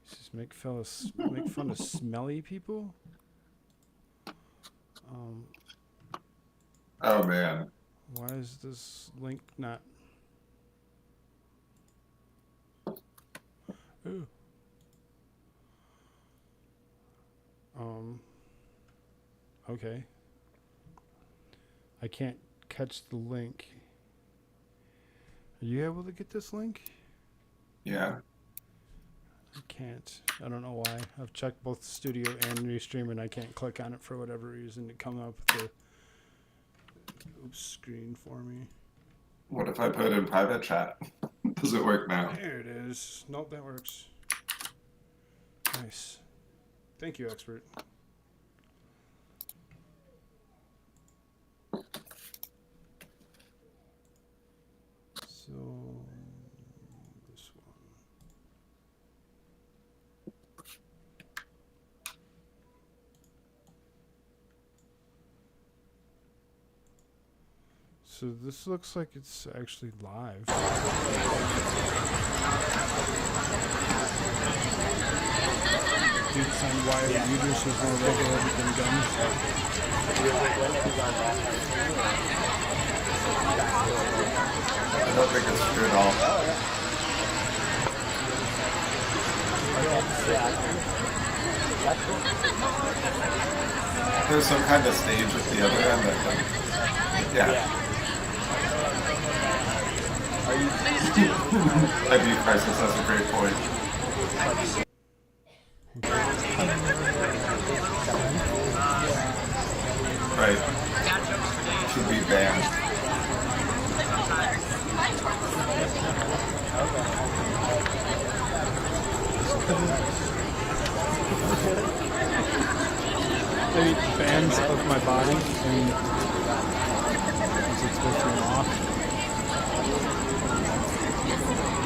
Just make fun of smelly people? Oh, man. Why is this link not... Ooh. Okay. I can't catch the link. Are you able to get this link? Yeah. I can't. I don't know why. I've checked both studio and Restream and I can't click on it for whatever reason to come up with the screen for me. What if I put it in private chat? Does it work now? There it is. Nope, that works. Nice. Thank you, expert. So, this one. So this looks like it's actually live. Dude signed wire users is more regulated than guns. I don't think it's true at all. There's some kind of stage at the other end that, like, yeah. I view Crisis as a great point. Right. Should be banned. I mean, fans of my body and it's supposed to be off.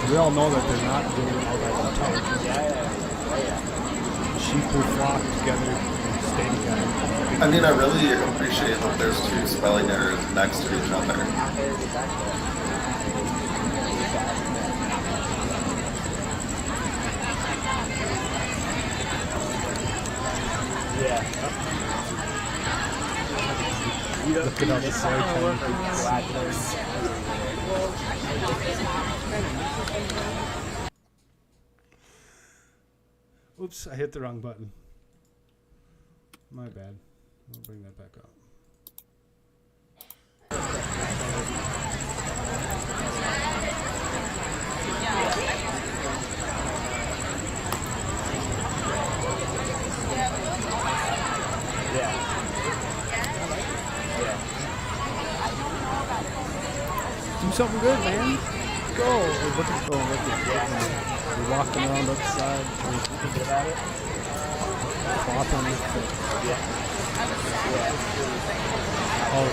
we all know that they're not really all that intelligent. Sheep will flock together and stay together. I mean, I really appreciate that there's two spelling errors next to each other. Look at all the soy Oops, I hit the wrong button. My bad. I'll bring that back up. Do something good, man. Go. Look at We're walking around outside. Thinking about it. Flopping. Oh.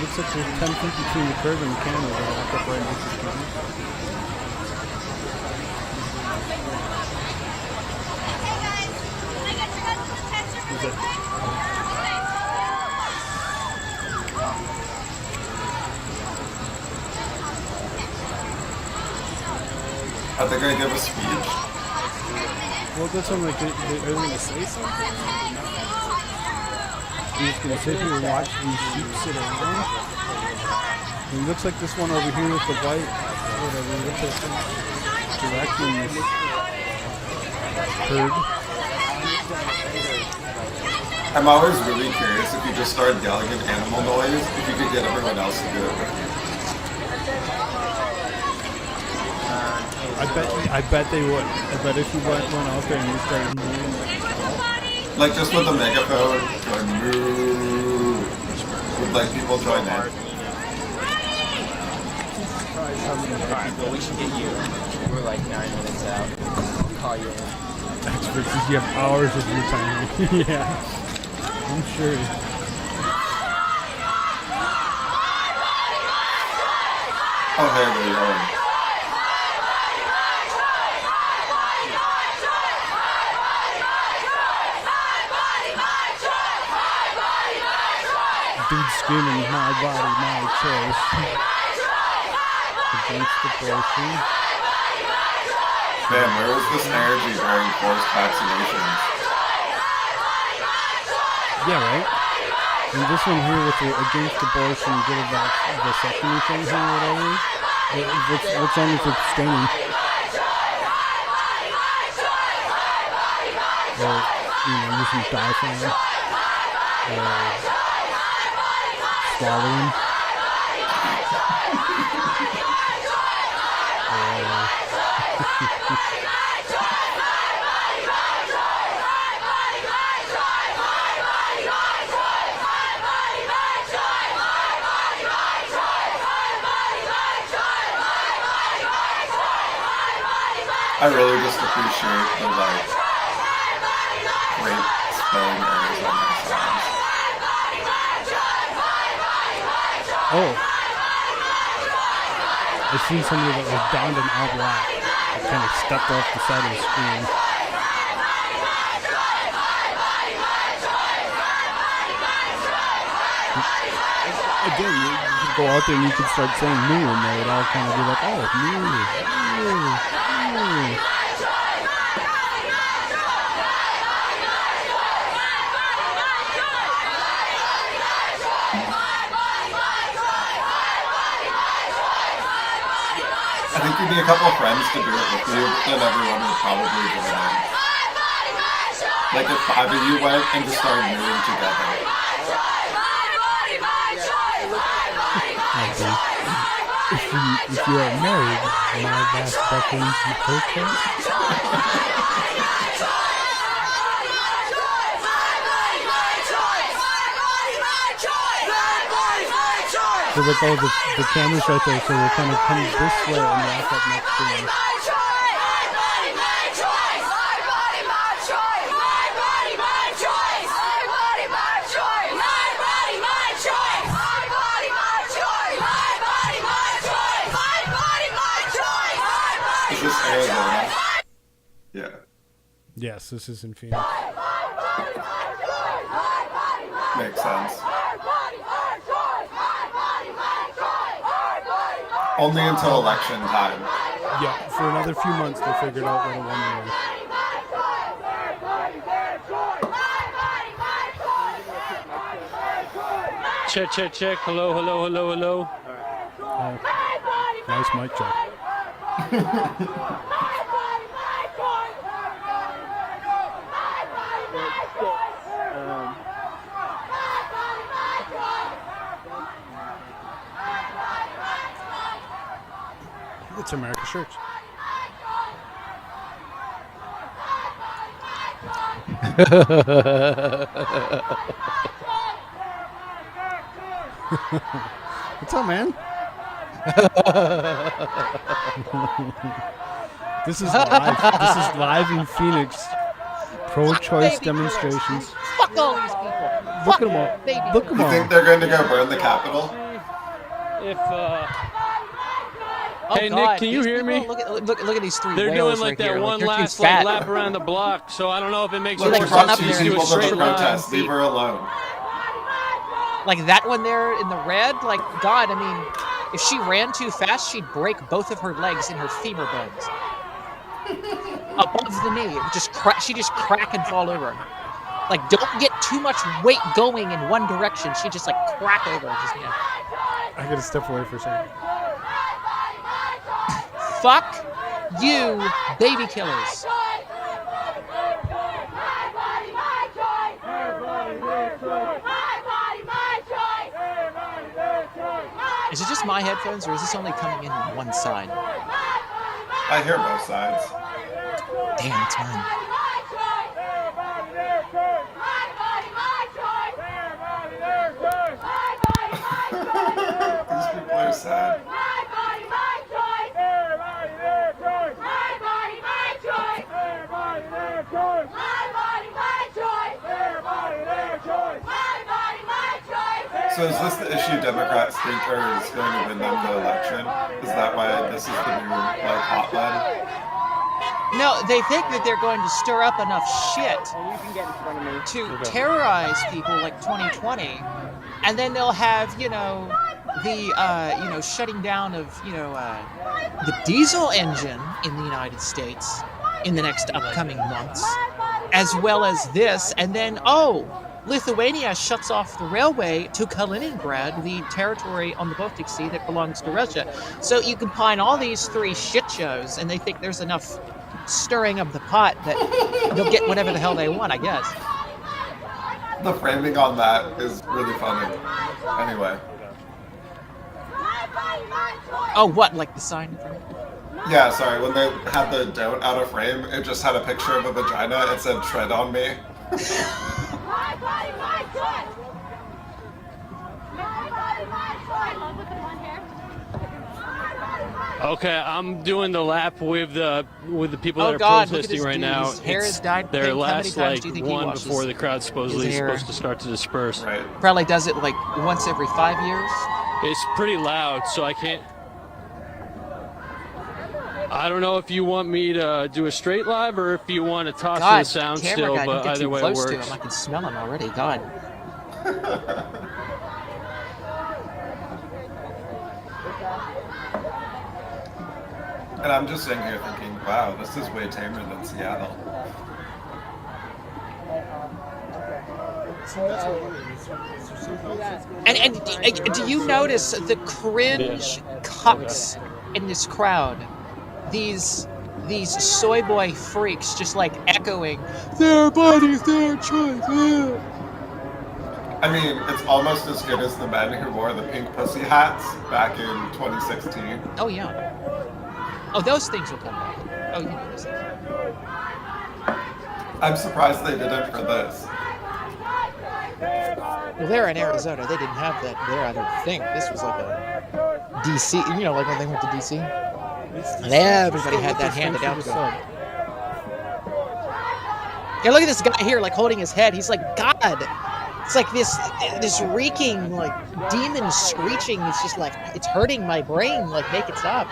Looks like there's 10 feet between the curb and the camera. But I'll walk up right next to the camera. Are they going to give a speech? Well, that's what I'm like, are they going to say something? You're just going to sit here and watch these sheep sit around? It looks like this one over here with the white, whatever, looks like directing this herd. I'm always really curious if you just started yelling an animal noise, if you could get everyone else to do it with you. I bet they would. I bet if you went out there and you started moving, like just with a megaphone, going moo, would like people join in. Alright, well, we should get you. We're like 9 minutes out. I'll call you in. That's because you have hours of your time. Yeah, I'm sure. Oh, hey, there you are. Dude screaming, my body, my choice. Against abortion. Man, where was this energy during forced vaccinations? Yeah, right? And this one here with the against abortion, get a vasectomy thing here or whatever. What's on with abstaining? Or, using diaphragm. Swallowing. I really just appreciate the great spelling errors on my songs. Oh. I've seen somebody that was donned in all black. That kind of stepped off the side of the screen. Again, you could go out there and you could start saying moo, and they would all kind of be like, oh, moo, moo, moo. I think you need a couple of friends to do it with you, then everyone would probably join in. Like if 5 of you went and just started moving together. If you are married, my last preference is okay. So with all the cameras right there, so we're kind of coming this way and walk up next to them. Yes, this is in Phoenix. Makes sense. Only until election time. Yeah, for another few months they figured out what a woman was. Check, check, check. Hello, hello, hello, hello. Nice mic check. It's AmericaShirts. What's up, man? This is live. This is live in Phoenix. Pro-choice demonstrations. Fuck all these people. Look at them all. Look at them You all. think they're going to go burn the Capitol? If Oh, hey, God. Nick, can you These hear me? people, Look at these three They're whales doing like right that here. one They're too last fat. lap around the block, so I don't know if it makes Look, more like brought run up sense to two there do a people to the straight line. protest. Leave her alone. Like that one there in the red. Like, God, I mean, if she ran too fast, she'd break both of her legs and her femur bones. Above the knee. It would just she'd just crack and fall over. Like, don't get too much weight going in one direction. She'd just, like, crack over. Just, yeah. I gotta step away for a second. Fuck you, baby killers. Is it just my headphones, or is this only coming in on one side? I hear both sides. Damn, it's mine. These people are sad. So is this the issue Democrats think is going to win them the election? Is that why this is the new hotline? No, they think that they're going to stir up enough shit to terrorize people like 2020, and then they'll have, the shutting down of, the diesel engine in the United States in the next upcoming months, as well as this, and then, Lithuania shuts off the railway to Kaliningrad, the territory on the Baltic Sea that belongs to Russia. So you combine all these three shit shows, and they think there's enough stirring of the pot that they'll get whatever the hell they want, I guess. The framing on that is really funny. Anyway. Oh, what? Like the sign? Yeah, sorry. When they had the don't out of frame, it just had a picture of a vagina. It said "tread on me." Okay, I'm doing the lap with the people that are God, protesting right dude. now. His hair is dyed their pink. How many last times do you think he one washes before the crowd's supposedly his hair? supposed to start to disperse. Right. Probably does it like once every 5 years. It's pretty loud, so I can't. I don't know if you want me to do a straight live or if you want to toss God, in the sound camera still, guy, but don't get either too way it close to works. him. I can smell him already. God. And I'm just sitting here thinking, wow, this is way tamer than Seattle. And do you notice the cringe cucks in this crowd? These soy boy freaks just like echoing, their body, their choice. I mean, it's almost as good as the men who wore the pink pussy hats back in 2016. Oh yeah. Oh, those things will come back. Oh, you know those things. I'm surprised they didn't for this. Well, they're in Arizona. They didn't have that there, I don't think. This was like a DC, like when they went to DC. And everybody had that handed out to them. Yeah, look at this guy here, like holding his head. He's like, God. It's like this reeking, like demon screeching. It's just like, it's hurting my brain. Like, make it stop.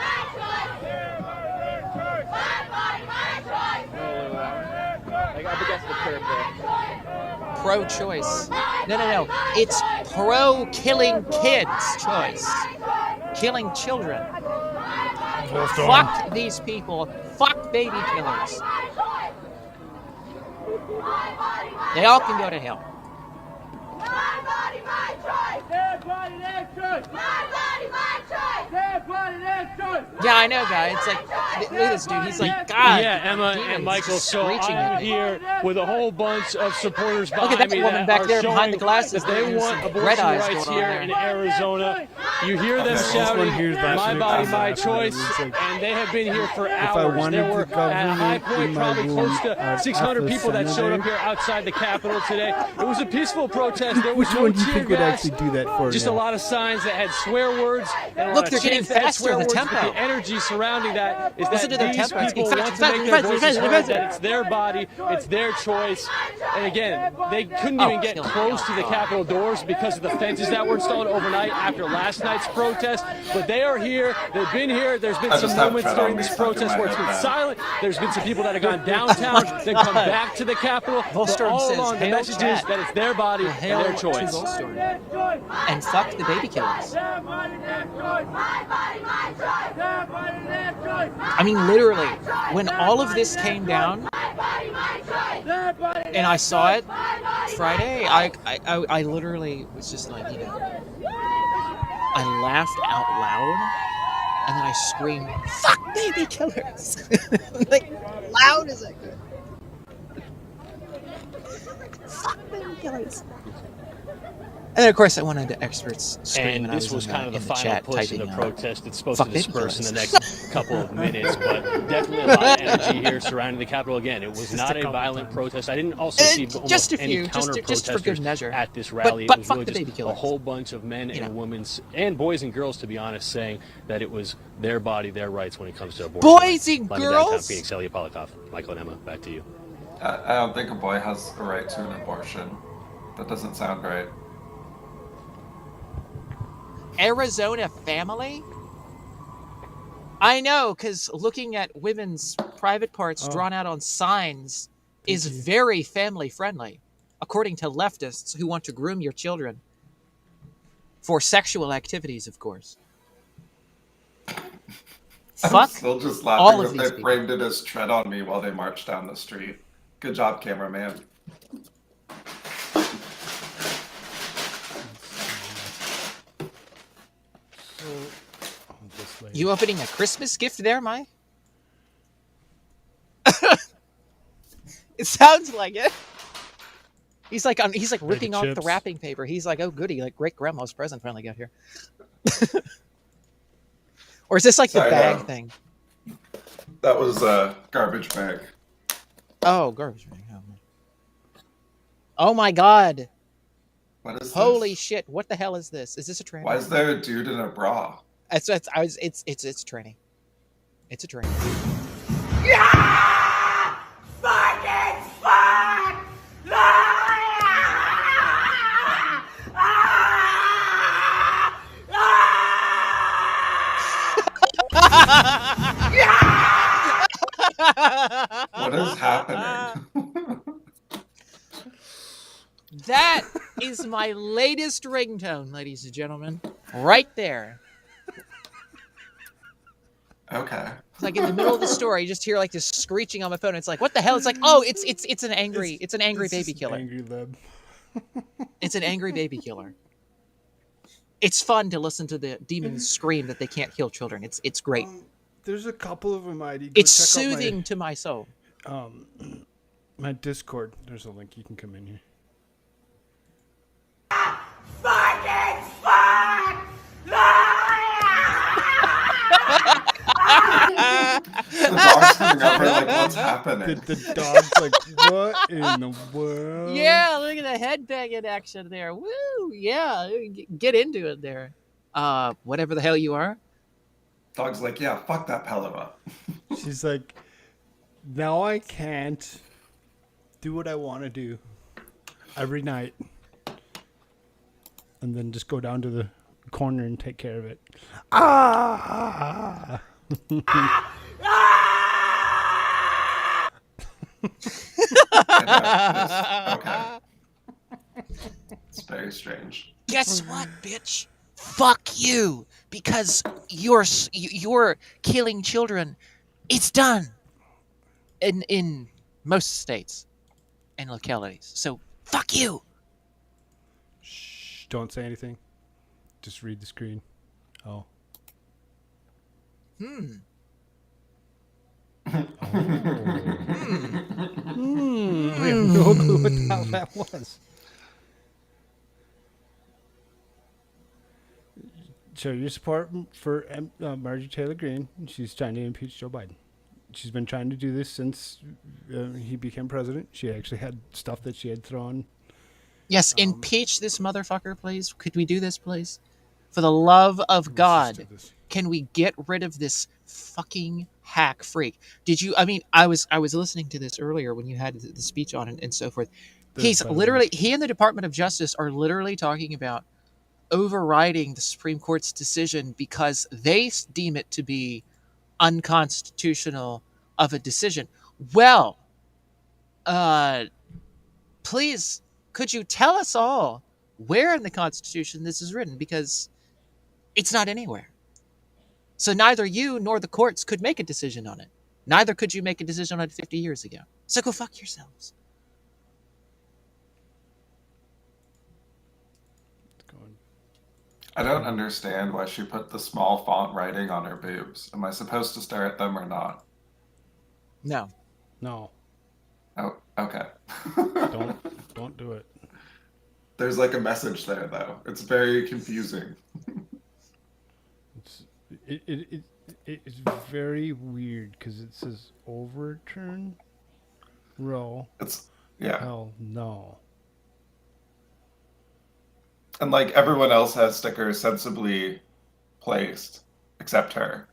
pro-choice. No. It's pro-killing kids choice. Killing children. Fuck these people. Fuck baby killers. They all can go to hell. My body, my choice. Their body, their choice. My body, my choice. Their body, their choice. Yeah, I know, guy. It's like, look at this dude. He's like, God. Yeah, Emma demons and Michael. just So screeching I'm at me. here with a whole bunch of supporters behind Look at that me woman that back are there behind the showing glasses. that they There's want some abortion red eyes rights going on here there. in Arizona. You hear them Okay. shouting, This one here's "My actually body, awesome. my It's choice," like, and they have been here for I hours. wanted There were to govern at a high it point in my probably room, close to I'd 600 have a people that showed up senator. here outside the Capitol today. It was a peaceful protest. There was Which no one do you tear think would gas. actually do that for Just you? a lot of signs that had swear words and a Look, lot they're of getting chants that had faster, swear the words, but tempo. the energy surrounding that is Listen that to their these tempo. It's people getting want to faster, make their faster, voices faster, heard, faster. that it's their body, it's their choice. And again, they couldn't Oh, even get kill me. close to the Capitol doors because of the fences that were installed overnight after last night's protest. But they are here. They've been here. There's been I some just have moments Fred on during me this stuck in protest my where it's head been now. silent. There's been some people that have gone downtown, then come back to the Capitol. But Volstorm all says, along, the "Hail message is chat." that it's their body and Hail their to choice. Volstorm. And fuck the baby killers. Their body, their choice. My body, my choice. Their body, their choice. I mean, literally, when all of this came down, My body, my choice. Their body, and I saw it Friday, I literally was just like, you know, I laughed out loud, and then I screamed, "Fuck baby killers!" Like, loud as I could. Fuck baby killers. And then, of course, I wanted the experts screaming. And I this was in kind of the in final chat, push in typing, the protest. It's supposed fuck to baby disperse in the killers. next couple of minutes, but definitely a lot of energy here surrounding the Capitol. Again, it was not a violent protest. I didn't also see just almost a any few, counter just for good protesters measure. at this rally. But it was fuck really the baby just a killers. whole bunch of men You and know. women and boys and girls, to be honest, saying that it was their body, their rights when it comes to abortion. Boys and Live in downtown girls? Phoenix, Elia Polikoff, Michael and Emma, back to you. I don't think a boy has a right to an abortion. That doesn't sound right. Arizona family? I know, because looking at women's private parts drawn out on signs is very family friendly, according to leftists who want to groom your children for sexual activities, of course. I'm Fuck still just all laughing of that these they people. framed it as tread on me while they marched down the street. Good job, cameraman. You opening a Christmas gift there, Mai? It sounds like it. He's like ripping off the chips. wrapping paper. He's like, oh goody, like great grandma's present finally got here. Or is this like the Sorry, bag no. thing? That was a garbage bag. Oh, garbage bag. Oh my god. What is Holy this? shit. What the hell is this? Is this a tranny? Why is there a dude in a bra? It's a tranny. It's a tranny. fucking fuck! What is happening? That is my latest ringtone, ladies and gentlemen. Right there. Okay. It's like in the middle of the story, you just hear like this screeching on my phone. It's like, what the hell? It's like, oh, it's an angry baby killer. Angry lib. It's an angry baby killer. It's fun to listen to the demons scream that they can't kill children. It's great. There's a couple of them. It's soothing to my soul. My Discord. There's a link. You can come in here. Fucking fuck! The dog's coming over like, what's happening? The dog's like, what in the world? Yeah, look at the headbanging action there. Woo! Yeah, get into it there. Whatever the hell you are. Dog's like, yeah, fuck that pillow up. She's like, now I can't do what I want to do every night. And then just go down to the corner and take care of it. Ah! Okay. very strange. Guess what, bitch? Fuck you, because you're killing children. It's done in most states and localities. So fuck you. Shh, don't say anything. Just read the screen. Oh. I have no clue what the hell that was. So your support for Marjorie Taylor Greene. She's trying to impeach Joe Biden. She's been trying to do this since he became president. She actually had stuff that she had thrown. Yes, impeach this motherfucker, please. Could we do this, please? For the love of God, can we get rid of this fucking hack freak? Did you? I mean, I was listening to this earlier when you had the speech on it and so forth. He and the Department of Justice are literally talking about overriding the Supreme Court's decision because they deem it to be unconstitutional of a decision. Well, please, could you tell us all where in the Constitution this is written? Because it's not anywhere. So neither you nor the courts could make a decision on it. Neither could you make a decision on it 50 years ago. So go fuck yourselves. I don't understand why she put the small font writing on her boobs. Am I supposed to stare at them or not? No. No. Oh, okay. Don't do it. There's like a message there though. It's very confusing. It's very weird because it says overturn Roe. Yeah. Hell no. And like everyone else has stickers sensibly placed, except her.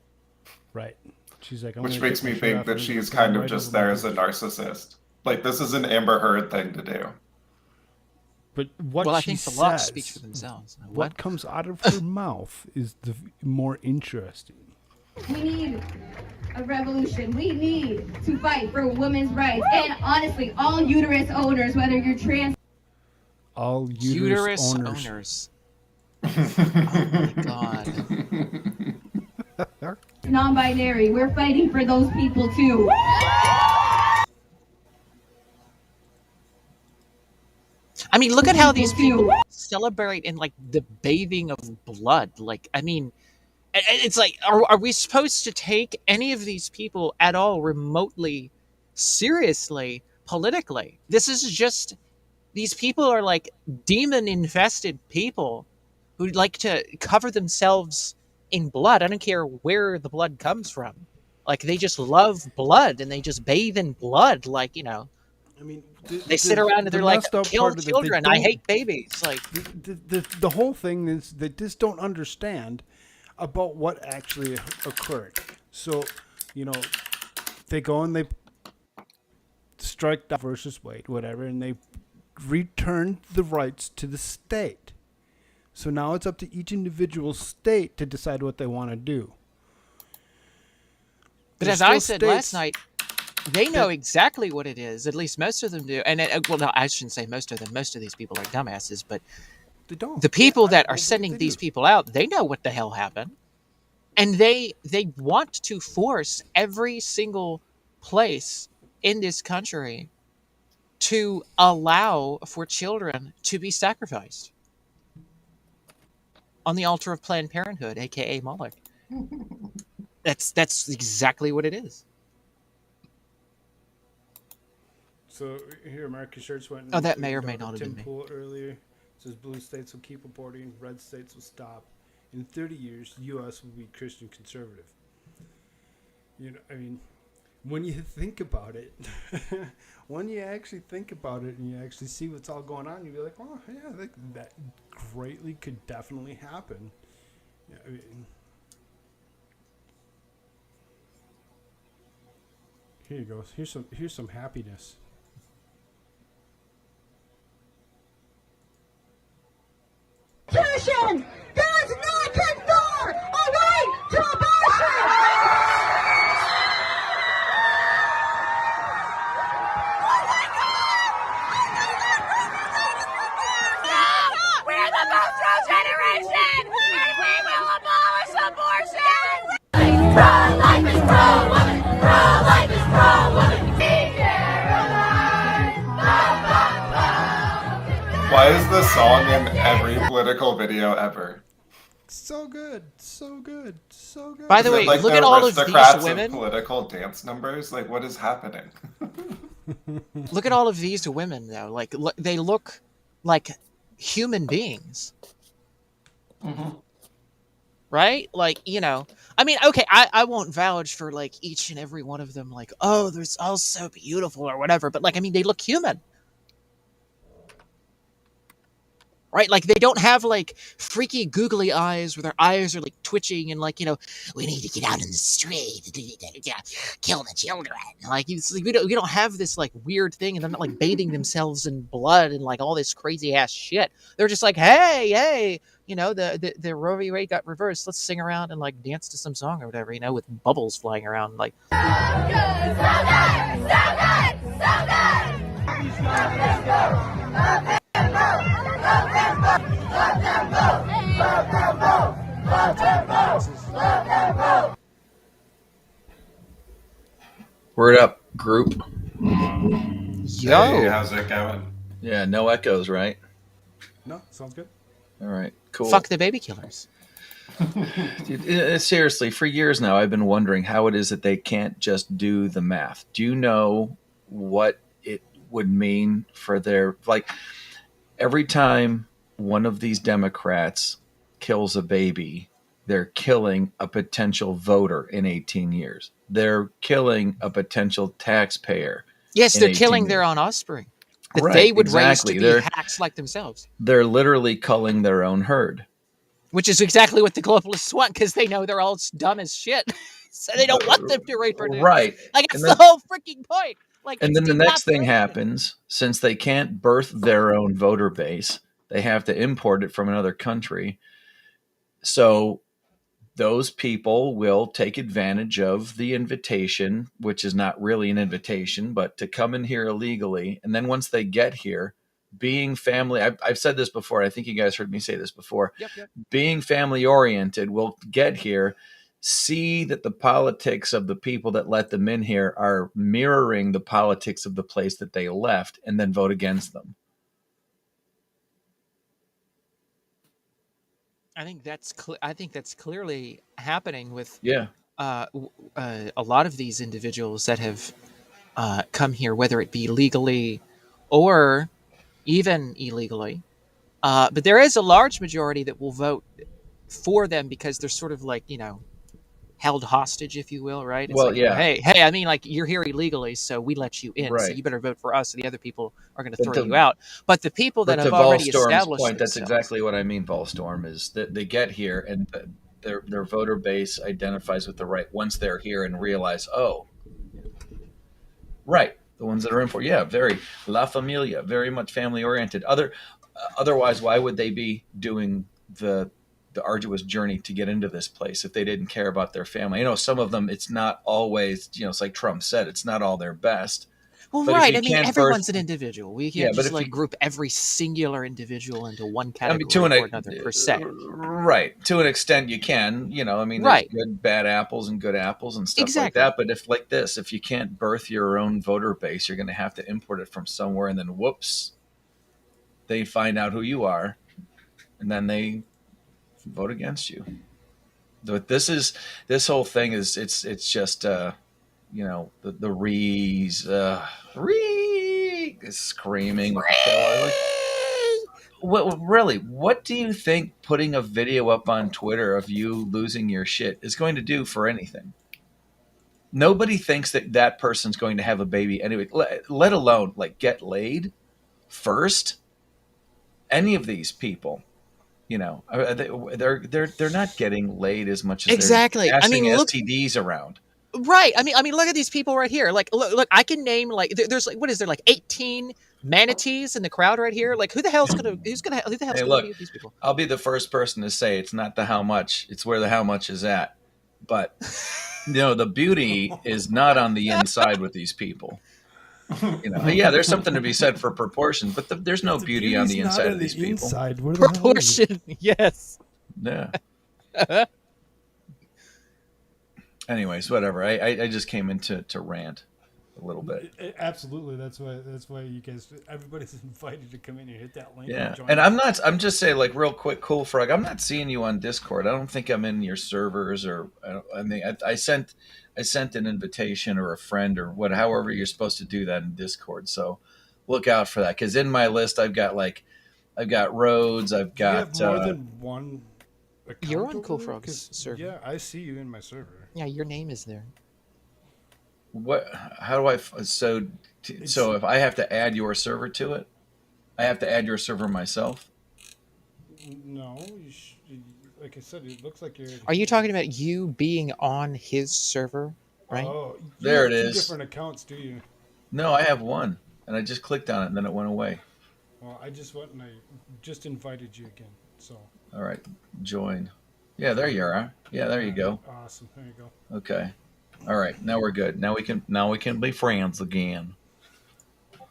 Right. She's like, which makes me think that she's kind of just there as a narcissist. Like this is an Amber Heard thing to do. But what I she think the says, laws speak for themselves. What comes out of her mouth is the more interesting. We need a revolution. We need to fight for women's rights. And honestly, all uterus owners, whether you're trans... All uterus owners. Oh my God. Non-binary, we're fighting for those people too. I mean, look at how these people celebrate in like the bathing of blood. Like, I mean, it's like, are we supposed to take any of these people at all remotely seriously politically? This is just, these people are like demon infested people who like to cover themselves in blood. I don't care where the blood comes from. Like, they just love blood and they just bathe in blood. Like, you know, I mean, they sit around and they're like, kill children. I hate babies. Like, the whole thing is they just don't understand about what actually occurred. So, you know, they go and they strike down versus Wade, whatever, and they return the rights to the state. So now it's up to each individual state to decide what they want to do. But as I said last night, they know exactly what it is. At least most of them do. And well, no, I shouldn't say most of them. Most of these people are dumbasses. But they don't. The people that are sending these people out, they know what the hell happened, and they want to force every single place in this country to allow for children to be sacrificed on the altar of Planned Parenthood, aka Moloch. That's exactly what it is. So here, AmericaShirts went. Oh, that may or may not have been me. Pool earlier. It says blue states will keep aborting, red states will stop. In 30 years, the U.S. will be Christian conservative. You know, I mean, when you think about it, when you actually think about it and you actually see what's all going on, you'll be like, oh, yeah, that greatly could definitely happen. Yeah, I mean, here you go. Here's some happiness. Constitution does not confer a right to abortion! Oh my God! song in every political video ever. So good, so good, so good. By the Is it way, like look the at all of aristocrats these women. of political dance numbers. Like, what is happening? Look at all of these women, though. Like, they look like human beings. Mm-hmm. Right? Like, you know, I mean, okay, I won't vouch for, like, each and every one of them, like, oh, they're all so beautiful or whatever, but, like, I mean, they look human. Right? Like, they don't have, like, freaky googly eyes where their eyes are, like, twitching and, like, you know, we need to get out in the street, kill the children. Like, we don't have this, like, weird thing, and they're not, like, bathing themselves in blood and, like, all this crazy-ass shit. They're just like, hey, you know, the Roe v. Wade got reversed. Let's sing around and, like, dance to some song or whatever, you know, with bubbles flying around, like. So good, so good. Word up, group. Yo. Hey, how's it going? Yeah, no echoes, right? No, sounds good. All right, cool. Fuck the baby killers. Dude, seriously, for years now, I've been wondering how it is that they can't just do the math. Do you know what it would mean for their, like, every time one of these Democrats kills a baby, they're killing a potential voter in 18 years. They're killing a potential taxpayer. Yes, they're killing years. their own offspring that Right, they would exactly. raise to be hacks like themselves. They're literally culling their own herd. Which is exactly what the globalists want, because they know they're all dumb as shit. So they don't want them to reproduce. Right. Like, that's And then- the whole freaking point. Like, And it's then the next thing depopulation. happens, since they can't birth their own voter base, they have to import it from another country. So those people will take advantage of the invitation, which is not really an invitation, but to come in here illegally. And then once they get here, being family, I've said this before. I think you guys heard me say this before. Yep. Being family oriented will get here, see that the politics of the people that let them in here are mirroring the politics of the place that they left, and then vote against them. I think that's clearly happening with Yeah. a lot of these individuals that have come here, whether it be legally or even illegally. But there is a large majority that will vote for them because they're sort of like, you know, held hostage, if you will, right? It's Well, like, yeah. Hey, I mean, like, you're here illegally, so we let you in, so Right. you better vote for us, or the other people are going to But throw to- you out. But the people that But have to already Volstorm's established point, that's themselves- exactly what I mean, Volstorm, is that they get here and their voter base identifies with the right once they're here and realize, oh, right, the ones that are in for, yeah, very La Familia, very much family oriented. Otherwise, why would they be doing the arduous journey to get into this place if they didn't care about their family? You know, some of them, it's not always, you know, it's like Trump said, it's not all their best. Well, But if right. you I mean, can't everyone's birth- an individual. We Yeah, can't but just if like you- group every singular individual into one I category mean, to or another per se. Right. To an extent you can, you know, I mean, Right. there's good, bad apples and good apples and stuff Exactly. like that. But if like this, if you can't birth your own voter base, you're going to have to import it from somewhere. And then whoops, they find out who you are and then they vote against you. But this whole thing is, it's just, you know, the Rees, is screaming. What do you think putting a video up on Twitter of you losing your shit is going to do for anything? Nobody thinks that person's going to have a baby anyway, let alone like get laid first. Any of these people, you know, they're not getting laid as much as Exactly. they're I mean, passing look- STDs around. Right. I mean, look at these people right here. Like, look, I can name like there's like, what is there, like 18 manatees in the crowd right here? Like, who the hell's gonna Hey, gonna look, be with these people? I'll be the first person to say it's not the how much, it's where the how much is at. But you know, the beauty is not on the inside with these people. You know, yeah, there's something to be said for proportion, but there's no beauty on the inside of these people. Inside. Where the hell is it? Proportion, yes. Yeah. Anyways, whatever. I just came in to rant. a little bit. Absolutely. That's why you guys, everybody's invited to come in here, hit that link. Yeah, join and us. I'm just saying, like, real quick, Koolfrogg, I'm not seeing you on Discord. I don't think I'm in your servers, or I mean, I sent an invitation or a friend or however you're supposed to do that in Discord. So look out for that, because in my list I've got Rhodes, I've Do you have got more than one account You're on over there? Koolfrogg's 'Cause, server. Yeah, I see you in my server. Yeah, your name is there. what? How do I? So if I have to add your server to it, I have to add your server myself. No, like I said, it looks like you're. Are you talking about you being on his server? Right. Oh, you There have it two is. different accounts, do you? No, I have one, and I just clicked on it, and then it went away. Well, I just went and I just invited you again. So. All right, join. Yeah, there you are. Yeah, there you go. Awesome. There you go. Okay. All right, now we're good. Now we can be friends again.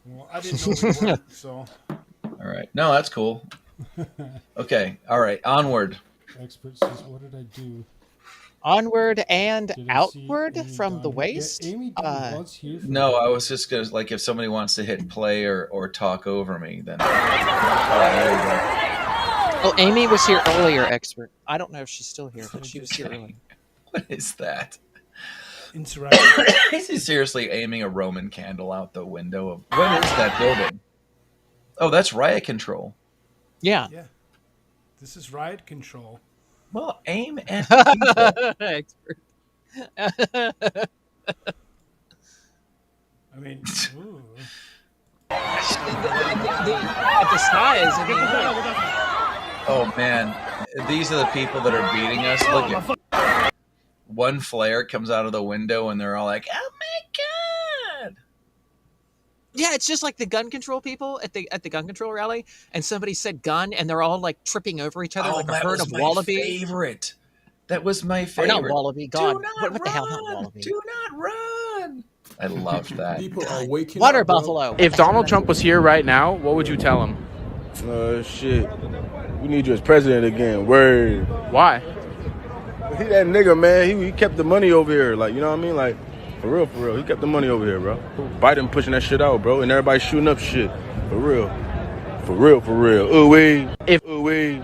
Well, I didn't know we weren't, so. All right. No, that's cool. Okay. All right. Onward. Expert says, "What did I do?" Onward and Did I see outward Amy from the Dunn? waist. Yeah, Amy Dunn was here. For No, that. I was just gonna, like, if somebody wants to hit play or talk over me, then. All right, there you go. Oh, Amy was here earlier, expert. I don't know if she's still here, but she was here earlier. What is that? Interactive. Is he seriously aiming a Roman candle out the window of what is that building? Oh, that's riot control. Yeah. Yeah. This is riot control. Well, aim at people. Expert. I mean, ooh. The size. I mean, Oh man, these are the people that are beating us. Look at one flare comes out of the window, and they're all like, "Oh my god!" yeah, it's just like the gun control people at the gun control rally, and somebody said gun, and they're all like tripping over each other like a that herd was of my wallaby. favorite. That was my Or favorite. not wallaby. God, Do not what the hell? Not run! wallaby. Do not run! I loved that. People are waking Water up, bro. buffalo. If Donald Trump was here right now, what would you tell him? Shit. We need you as president again. Word. Why? He that nigga, man. He kept the money over here. Like, you know what I mean? Like, for real. He kept the money over here, bro. Biden pushing that shit out, bro. And everybody shooting up shit. For real. Ooh wee. Ooh wee.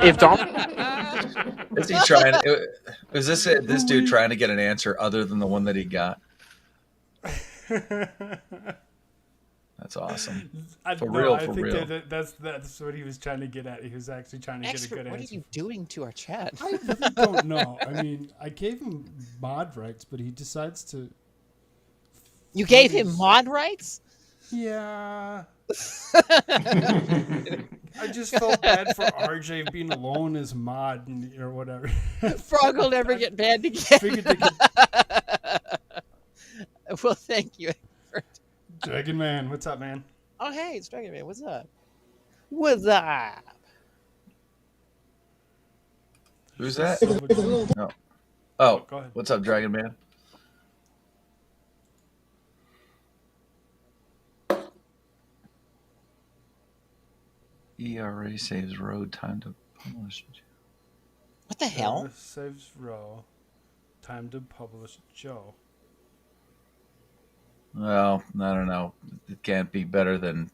If Donald Is he trying? Is this dude trying to get an answer other than the one that he got? That's awesome. For real. I think that's what he was trying to get at. He was actually trying to Expert, get a good what answer. are you doing to our chat? I really don't know. I mean, I gave him mod rights, but he decides to. You gave him mod rights? Yeah. I just felt bad for RJ being alone as mod or whatever. Frog will never get banned again. Figured they could... Well, thank you. Dragon Man, what's up, man? Oh, hey, it's Dragon Man. What's up? What's up? Who's that? No. Oh, go ahead. What's up, Dragon Man? ERA saves road time to publish. What the hell? Saves row. Time to publish Joe. Well, I don't know. It can't be better than.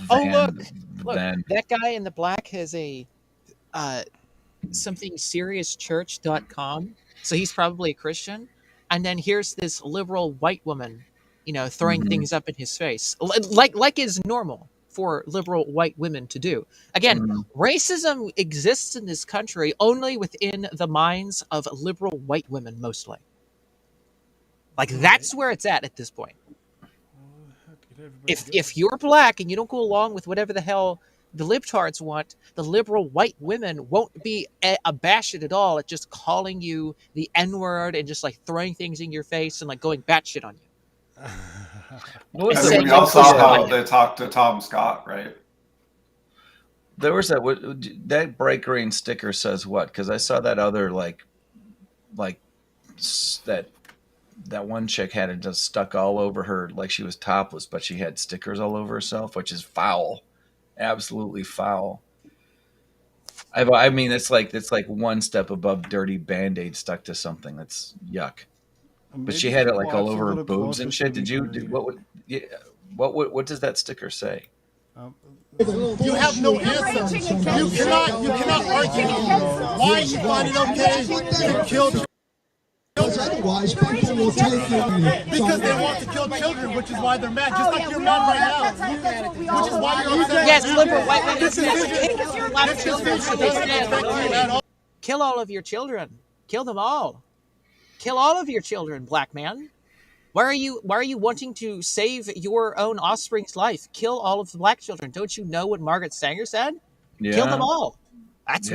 Look, that guy in the black has a something seriouschurch.com. So he's probably a Christian. And then here's this liberal white woman, throwing things up in his face, like is normal for liberal white women to do. Again, racism exists in this country only within the minds of liberal white women, mostly. Like, that's where it's at this point. If you're black and you don't go along with whatever the hell the libtards want, the liberal white women won't be abashed at all at just calling you the N-word and just like throwing things in your face and like going batshit on you. And we all saw how they talked to Tom Scott, right? There was that bright green sticker says what? Because I saw that other like that one chick had it just stuck all over her, like she was topless, but she had stickers all over herself, which is foul, absolutely foul. It's like one step above dirty Band-Aid stuck to something. That's yuck. But she had it like all over her boobs and shit. What does that sticker say? You have no answer. You cannot argue why you find it okay to kill children. Otherwise, people will take you because they want to kill children, which is why they're mad. Just like you're mad right now, which is why you're upset. Yes, liberal white women. This is Kill all of your children. Kill them all. Kill all of your children, black man. Why are you wanting to save your own offspring's life? Kill all of the black children. Don't you know what Margaret Sanger said? Yeah. Kill them all. That's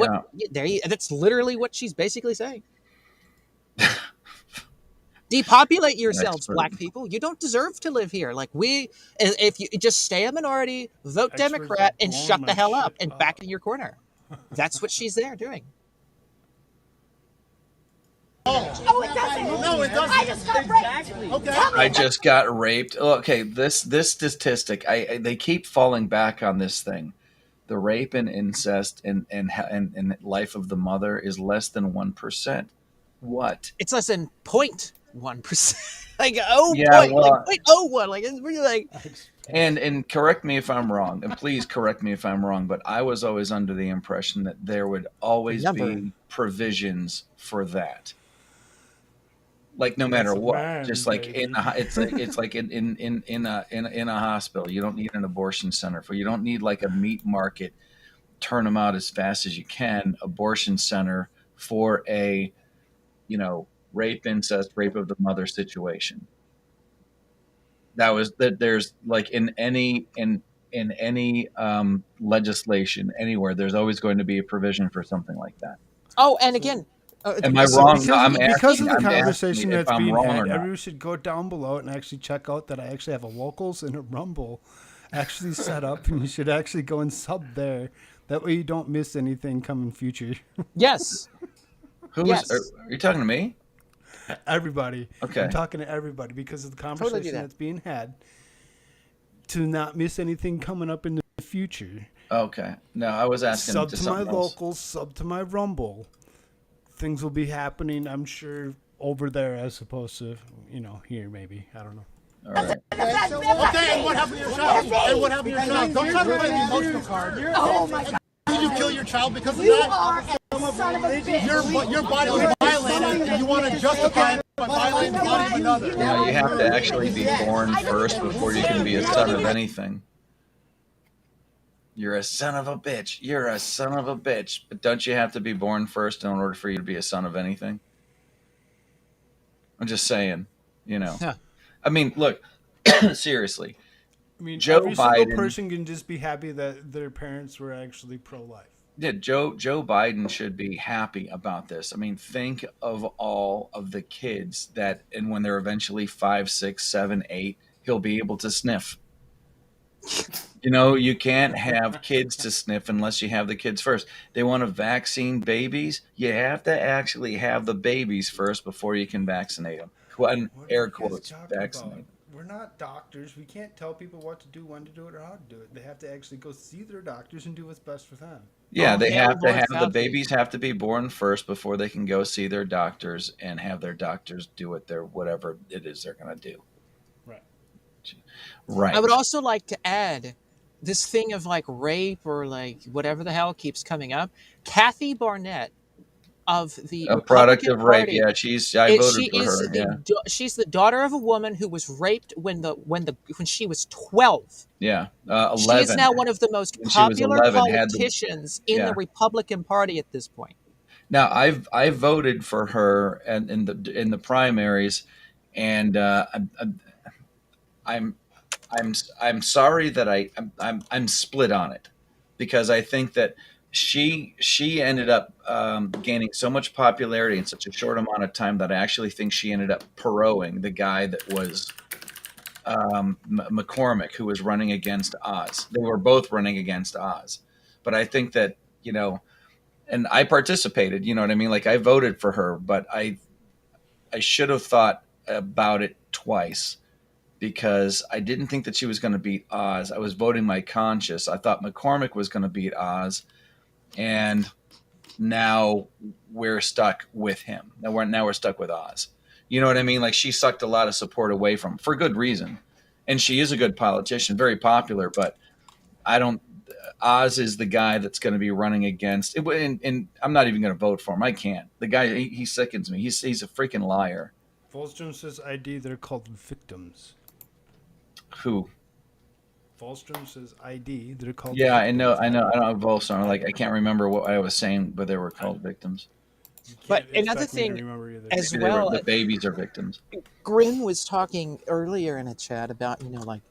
that's literally what she's basically saying. Depopulate yourselves, black people. You don't deserve to live here. Like if you just stay a minority, vote Democrat, and shut the hell up and back in your corner. That's what she's there doing. Oh, it doesn't. No, it doesn't. I just got raped. Okay. I just got raped. Okay, this statistic, they keep falling back on this thing. The rape and incest and life of the mother is less than 1%. What? It's less than 0.1%. Like Yeah, well, like 0.01. Like it's really like. And correct me if I'm wrong, and please correct me if I'm wrong, but I was always under the impression that there would always be provisions for that. Like no matter what, just like it's like in a hospital, you don't need an abortion center for. You don't need like a meat market, turn them out as fast as you can. Abortion center for a, rape, incest, rape of the mother situation. There's like in any legislation anywhere, there's always going to be a provision for something like that. Oh, and again. Am I wrong? Because of the conversation that's being had, everyone should go down below and actually check out that I actually have a Locals and a Rumble actually set up, and you should actually go and sub there. That way you don't miss anything coming future. Yes. Are you talking to me? Everybody. Okay. I'm talking to everybody because of the conversation that's being had to not miss anything coming up in the future. Okay. No, I was asking sub to my else. Locals, sub to my Rumble. Things will be happening, I'm sure, over there as opposed to, here maybe. I don't know. All right. Okay, and what happened to your child? And what happened to your child? Don't try to play the emotional card. Oh my God. Did you kill your child because of that? You are a son of a bitch. Your body was violated, and you want to justify it by violating the body of another. No, you have to actually be born first before you can be a son of anything. You're a son of a bitch. You're a son of a bitch. But don't you have to be born first in order for you to be a son of anything? I'm just saying, I mean, look, seriously. I mean, Joe every Biden, single person can just be happy that their parents were actually pro-life. Yeah, Joe Biden should be happy about this. I mean, think of all of the kids and when they're eventually 5, 6, 7, 8, he'll be able to sniff. You can't have kids to sniff unless you have the kids first. They want to vaccine babies. You have to actually have the babies first before you can vaccinate them. Air quotes, vaccinate. We're not doctors. We can't tell people what to do, when to do it, or how to do it. They have to actually go see their doctors and do what's best for them. Yeah, they have to have the babies have to be born first before they can go see their doctors and have their doctors do whatever it is they're going to do. Right. I would also like to add this thing of like rape or like whatever the hell keeps coming up. Kathy Barnett of the a product of rape. Party, yeah, I voted for her. She's the daughter of a woman who was raped when she was 12. Yeah, 11. She is now one of the most popular politicians in the Republican Party at this point. Now, I voted for her in the primaries, and I'm sorry that I'm split on it, because I think that she ended up gaining so much popularity in such a short amount of time that I actually think she ended up paroing the guy that was McCormick, who was running against Oz. They were both running against Oz, but I think that and I participated. You know what I mean? Like, I voted for her, but I should have thought about it twice, because I didn't think that she was going to beat Oz. I was voting my conscience. I thought McCormick was going to beat Oz, and now we're stuck with him. Now we're stuck with Oz. You know what I mean? Like she sucked a lot of support away from for good reason. And she is a good politician, very popular, but I don't. Oz is the guy that's going to be running against, and I'm not even going to vote for him. I can't. The guy, he sickens me. He's a freaking liar. Falstrom says ID. They're called victims. Who? Falstrom says ID. They're called. Yeah, victims. I know. I don't vote for him. Like I can't remember what I was saying, but they were called victims. But another thing, as Maybe well, the babies are victims. Grim was talking earlier in a chat about, like,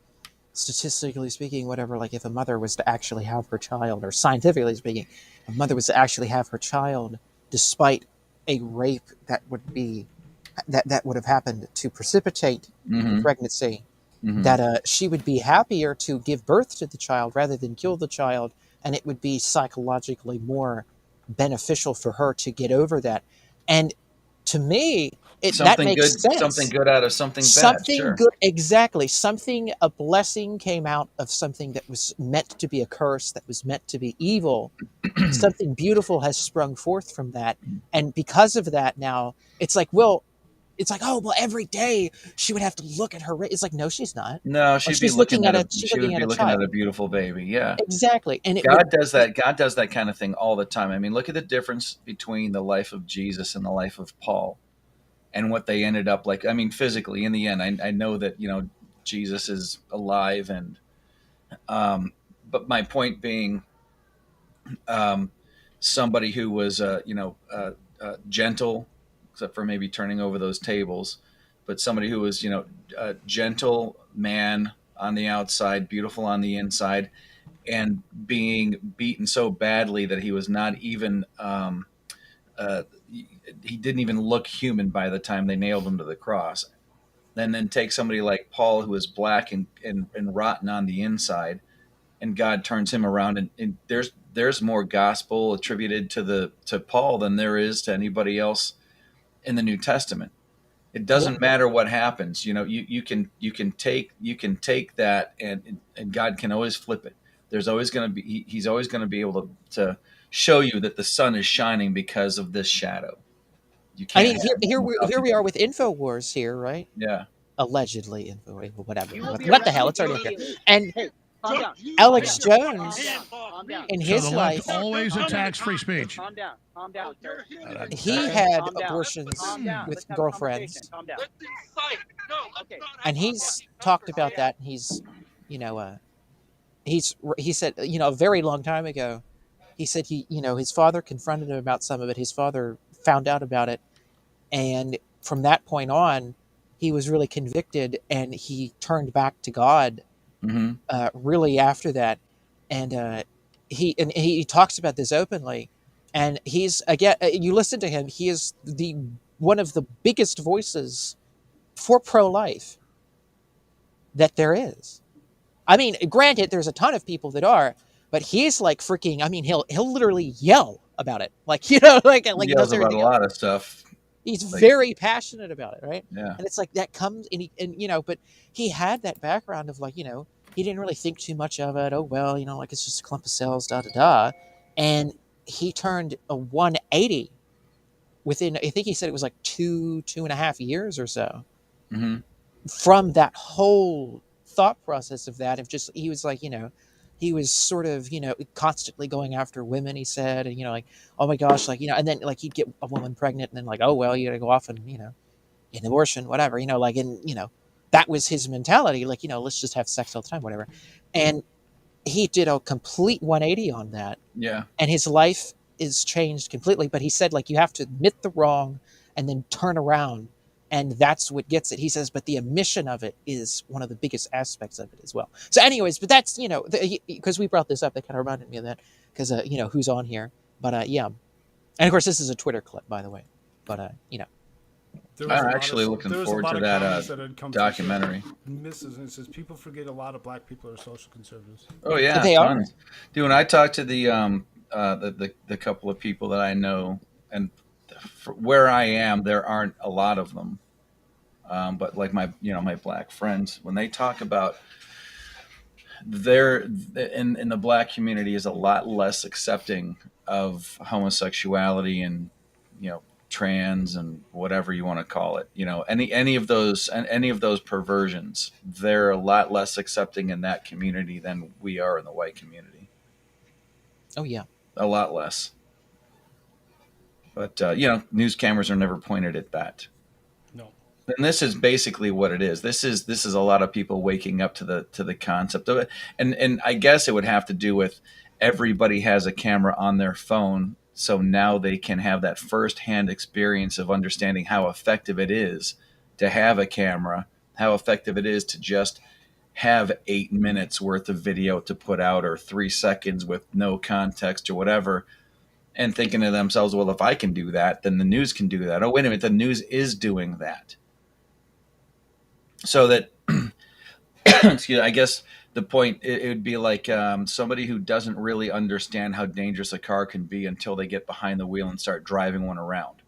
statistically speaking, whatever, like if a mother was to actually have her child, or scientifically speaking, a mother was to actually have her child, despite a rape that would have happened to precipitate the pregnancy, that she would be happier to give birth to the child rather than kill the child, and it would be psychologically more beneficial for her to get over that. And to me, that makes sense. Something good out of something bad. Something sure. good, exactly. A blessing came out of something that was meant to be a curse, that was meant to be evil. Something beautiful has sprung forth from that. And because of that now, it's like, oh, well, every day she would have to look at her. It's like, no, she's not. No, she'd be looking at a a beautiful baby. Yeah, exactly. And God does that. God does that kind of thing all the time. I mean, look at the difference between the life of Jesus and the life of Paul, and what they ended up like. I mean, physically, in the end, I know that Jesus is alive, and but my point being, somebody who was gentle, except for maybe turning over those tables, but somebody who was, a gentle man on the outside, beautiful on the inside, and being beaten so badly that he was not even, he didn't even look human by the time they nailed him to the cross. And then take somebody like Paul, who is black and rotten on the inside, and God turns him around, and there's more gospel attributed to Paul than there is to anybody else in the New Testament. It doesn't matter what happens. You can take that, and God can always flip it. There's always going to be, he's always going to be able to show you that the sun is shining because of this shadow. You can't. I mean, here we are with InfoWars here, right? Yeah. Allegedly, whatever. What the hell? It's already up here. And Alex Jones, in his life, always attacks free speech. Calm down. He had abortions with girlfriends, and he's talked about that. And he said, a very long time ago, he said his father confronted him about some of it. His father found out about it, and from that point on, he was really convicted, and he turned back to God. Really after that, and he talks about this openly, and he's, again, you listen to him, he is one of the biggest voices for pro-life that there is. I mean, granted, there's a ton of people that are, but he's like freaking, I mean, he'll literally yell about it, like he yells does about a lot of stuff. He's very passionate about it, right? Yeah. And it's like that comes, but he had that background of he didn't really think too much of it. Oh, well, it's just a clump of cells, da-da-da. And he turned a 180 within, I think he said it was like 2.5 years or so, from that whole thought process of that, he was like, he was sort of, constantly going after women, he said, and, oh my gosh, and then he'd get a woman pregnant, and then oh, well, you gotta go off and, an abortion, whatever, that was his mentality, let's just have sex all the time, whatever. And he did a complete 180 on that. Yeah. And his life is changed completely, but he said, you have to admit the wrong and then turn around, and that's what gets it. He says, but the omission of it is one of the biggest aspects of it as well. So anyways, but that's, because we brought this up, that kind of reminded me of that, because, who's on here. But, yeah. And, of course, this is a Twitter clip, by the way. But, I'm actually looking forward to that documentary. Misses, and it says people forget a lot of black people are social conservatives. Oh, yeah. They are. Dude, when I talked to the couple of people that I know, and where I am, there aren't a lot of them. But like my black friends, when they talk about in the black community is a lot less accepting of homosexuality and, trans and whatever you want to call it, you know, any of those perversions, they're a lot less accepting in that community than we are in the white community. Oh yeah, a lot less. But you know, news cameras are never pointed at that. No. And this is basically what it is. This is a lot of people waking up to the concept of it. And I guess it would have to do with everybody has a camera on their phone, so now they can have that firsthand experience of understanding how effective it is to have a camera, how effective it is to just have 8 minutes worth of video to put out, or 3 seconds with no context or whatever, and thinking to themselves, well, if I can do that, then the news can do that. Oh, wait a minute, the news is doing that. So that, excuse me, I guess the point, it would be like somebody who doesn't really understand how dangerous a car can be until they get behind the wheel and start driving one around.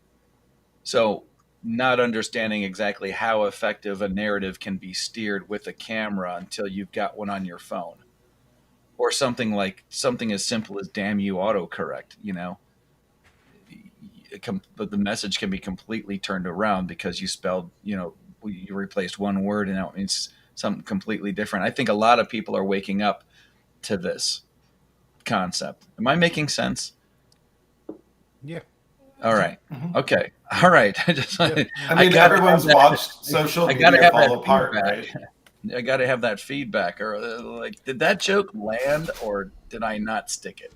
So not understanding exactly how effective a narrative can be steered with a camera until you've got one on your phone. Or something as simple as damn you autocorrect, you know. But the message can be completely turned around because you spelled, you know, you replaced one word and now it means something completely different. I think a lot of people are waking up to this concept. Am I making sense? Yeah. All right. Okay. All right. I mean, everyone's watched social media fall apart, right? I got to have that feedback, or like, did that joke land, or did I not stick it?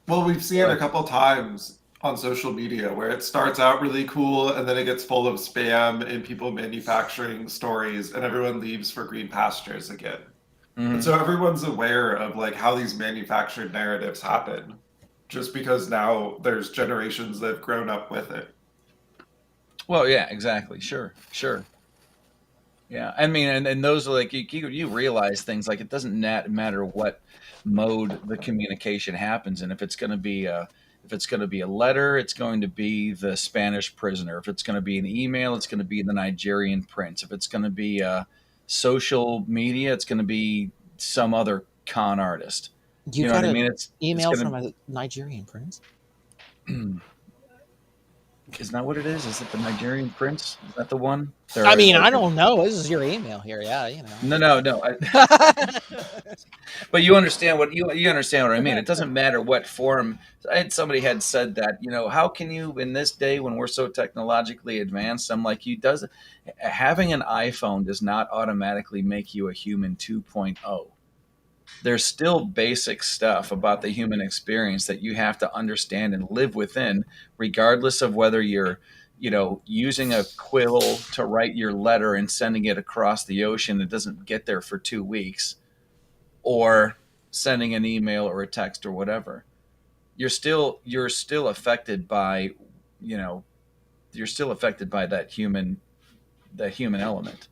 Well, we've seen it a couple times on social media where it starts out really cool and then it gets full of spam and people manufacturing stories, and everyone leaves for green pastures again. Mm-hmm. And so everyone's aware of like how these manufactured narratives happen, just because now there's generations that have grown up with it. Well, yeah, exactly. Sure. Yeah, I mean, and those are like, you realize things like it doesn't matter what mode the communication happens in. If it's going to be a letter, it's going to be the Spanish prisoner. If it's going to be an email, it's going to be the Nigerian prince. If it's going to be social media, it's going to be some other con artist. You know got what I mean? It's email gonna, from a Nigerian prince. Isn't that what it is? Is it the Nigerian prince? Is that the one? I mean, I don't know. This is your email here. Yeah, you know. No. But you understand what you understand what I mean. It doesn't matter what form. Somebody had said that, you know, how can you in this day when we're so technologically advanced? I'm like, having an iPhone does not automatically make you a human 2.0. There's still basic stuff about the human experience that you have to understand and live within, regardless of whether you're, you know, using a quill to write your letter and sending it across the ocean that doesn't get there for 2 weeks, or sending an email or a text or whatever. You're still affected by, you know, that human element.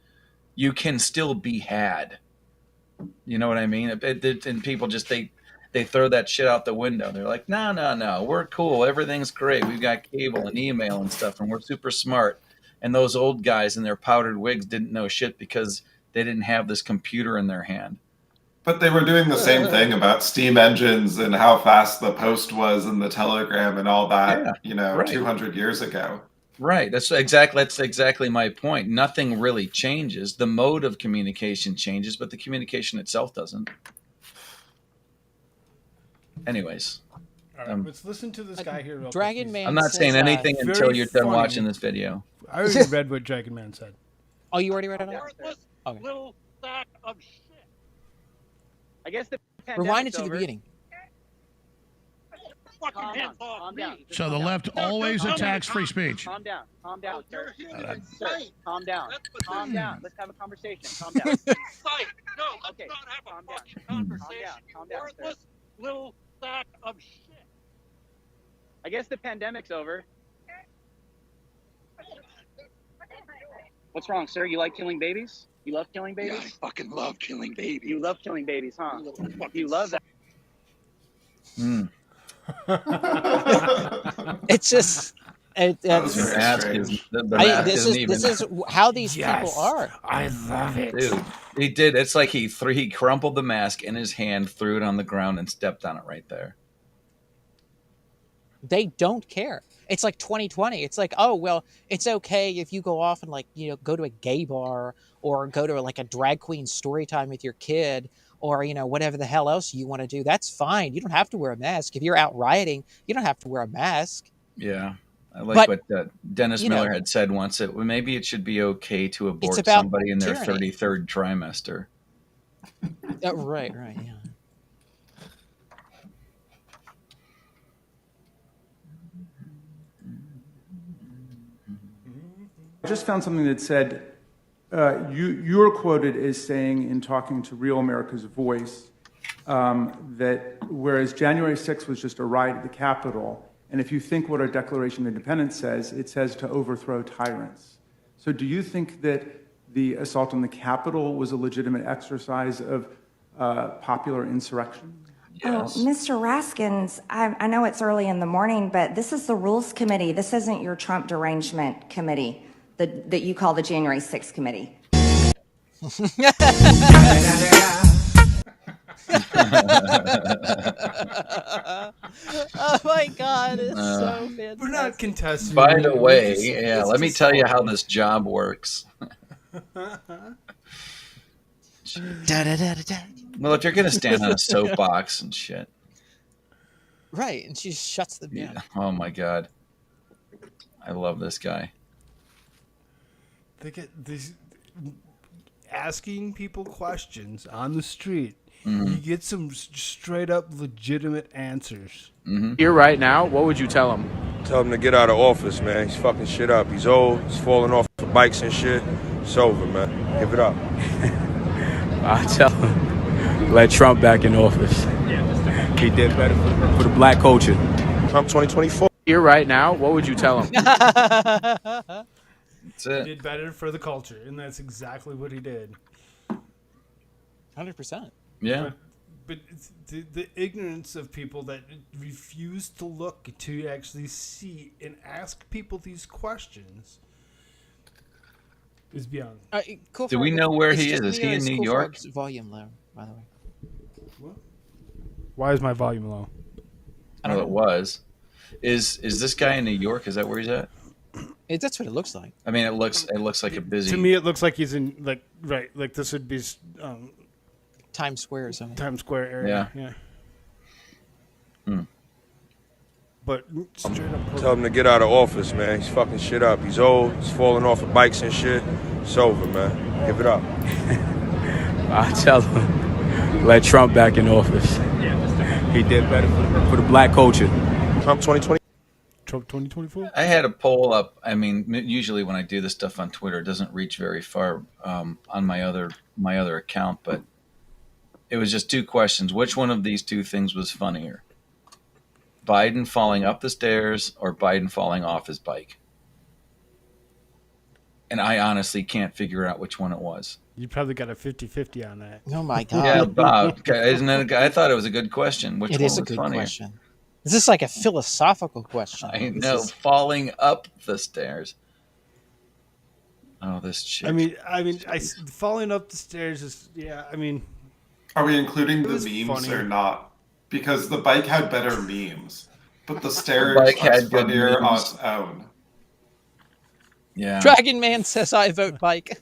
You can still be had. You know what I mean? And people just they throw that shit out the window. They're like, no, we're cool. Everything's great. We've got cable and email and stuff, and we're super smart. And those old guys in their powdered wigs didn't know shit because they didn't have this computer in their hand. But they were doing the same thing about steam engines and how fast the post was and the telegram and all that, Yeah, you know, right. 200 years ago. Right. That's exactly my point. Nothing really changes. The mode of communication changes, but the communication itself doesn't. Anyways. All right, let's listen to this guy here. Real Dragon quick. Man. I'm not saying anything until you're done watching this video. I already read what Dragon Man said. Oh, you already read it? Okay. Little sack of shit. I guess the Rewind it to the beginning. Calm down. So the left always attacks free speech. Calm down, sir. Sir, calm down. Calm down. Let's have a conversation. Calm down. No, let's Okay, not have a calm down. fucking conversation. Calm down, sir. Worthless little sack of shit. I guess the pandemic's over. What's wrong, sir? You like killing babies? You love killing babies? Yeah, I fucking love killing babies. You love killing babies, huh? You love that. It's just That was very strange. this is how these people are. I love it. Dude, he did. It's like he crumpled the mask in his hand, threw it on the ground, and stepped on it right there. They don't care. It's like 2020. It's like, oh, well, it's okay if you go off and, like, you know, go to a gay bar or go to like a drag queen story time with your kid or, you know, whatever the hell else you want to do. That's fine. You don't have to wear a mask. If you're out rioting, you don't have to wear a mask. Yeah. I like what Dennis Miller know, had said once. Maybe it should be okay to abort about somebody in their tyranny. 33rd trimester. Right, yeah. I just found something that said, you were quoted as saying in talking to Real America's Voice that whereas January 6th was just a riot at the Capitol, and if you think what our Declaration of Independence says, it says to overthrow tyrants. So do you think that the assault on the Capitol was a legitimate exercise of popular insurrection? Yes. Oh, Mr. Raskins, I know it's early in the morning, but this is the Rules Committee. This isn't your Trump derangement committee that you call the January 6th committee. Oh my God, it's so fantastic. We're not contesting. By the way, let me tell you how this job works. Well, if you're going to stand on a soapbox and shit. Right, and she shuts them down. Yeah. Oh my God. I love this guy. They get these asking people questions on the street. Mm-hmm. You get some straight up legitimate answers. Mm-hmm. Here right now, what would you tell him? Tell him to get out of office, man. He's fucking shit up. He's old. He's falling off the bikes and shit. It's over, man. Give it up. I tell him, let Trump back in office. He did better for the black culture. Trump 2024. Here right now, what would you tell him? That's it. He did better for the culture, and that's exactly what he did. 100%. Yeah. But it's the ignorance of people that refuse to look to actually see and ask people these questions is beyond. Do we know where he is? Is he in New York? Volume low, by the way. What? Why is my volume low? I know it was. Is this guy in New York? Is that where he's at? That's what it looks like. I mean, it looks like a busy. To me, it looks like he's in like this would be Times Square or something. Times Square area. Yeah. But straight up. Tell him to get out of office, man. He's fucking shit up. He's old. He's falling off of bikes and shit. It's over, man. Give it up. I tell him, let Trump back in office. He did better for the black culture. Trump 2020. Trump 2024. I had a poll up. I mean, usually when I do this stuff on Twitter, it doesn't reach very far on my other account, but it was just two questions. Which one of these two things was funnier? Biden falling up the stairs or Biden falling off his bike? And I honestly can't figure out which one it was. You probably got a 50-50 on that. Oh my God. Yeah, Bob. Isn't that I thought it was a good question. Which one is a was good funnier? question. Is this like a philosophical question? I know. Falling up the stairs. Oh, this chick. I mean, falling up the stairs is I mean. Are we including the memes funny. or not? Because the bike had better memes, but the stairs bike had are good funnier on memes. its own. Yeah. Dragon Man says I vote bike.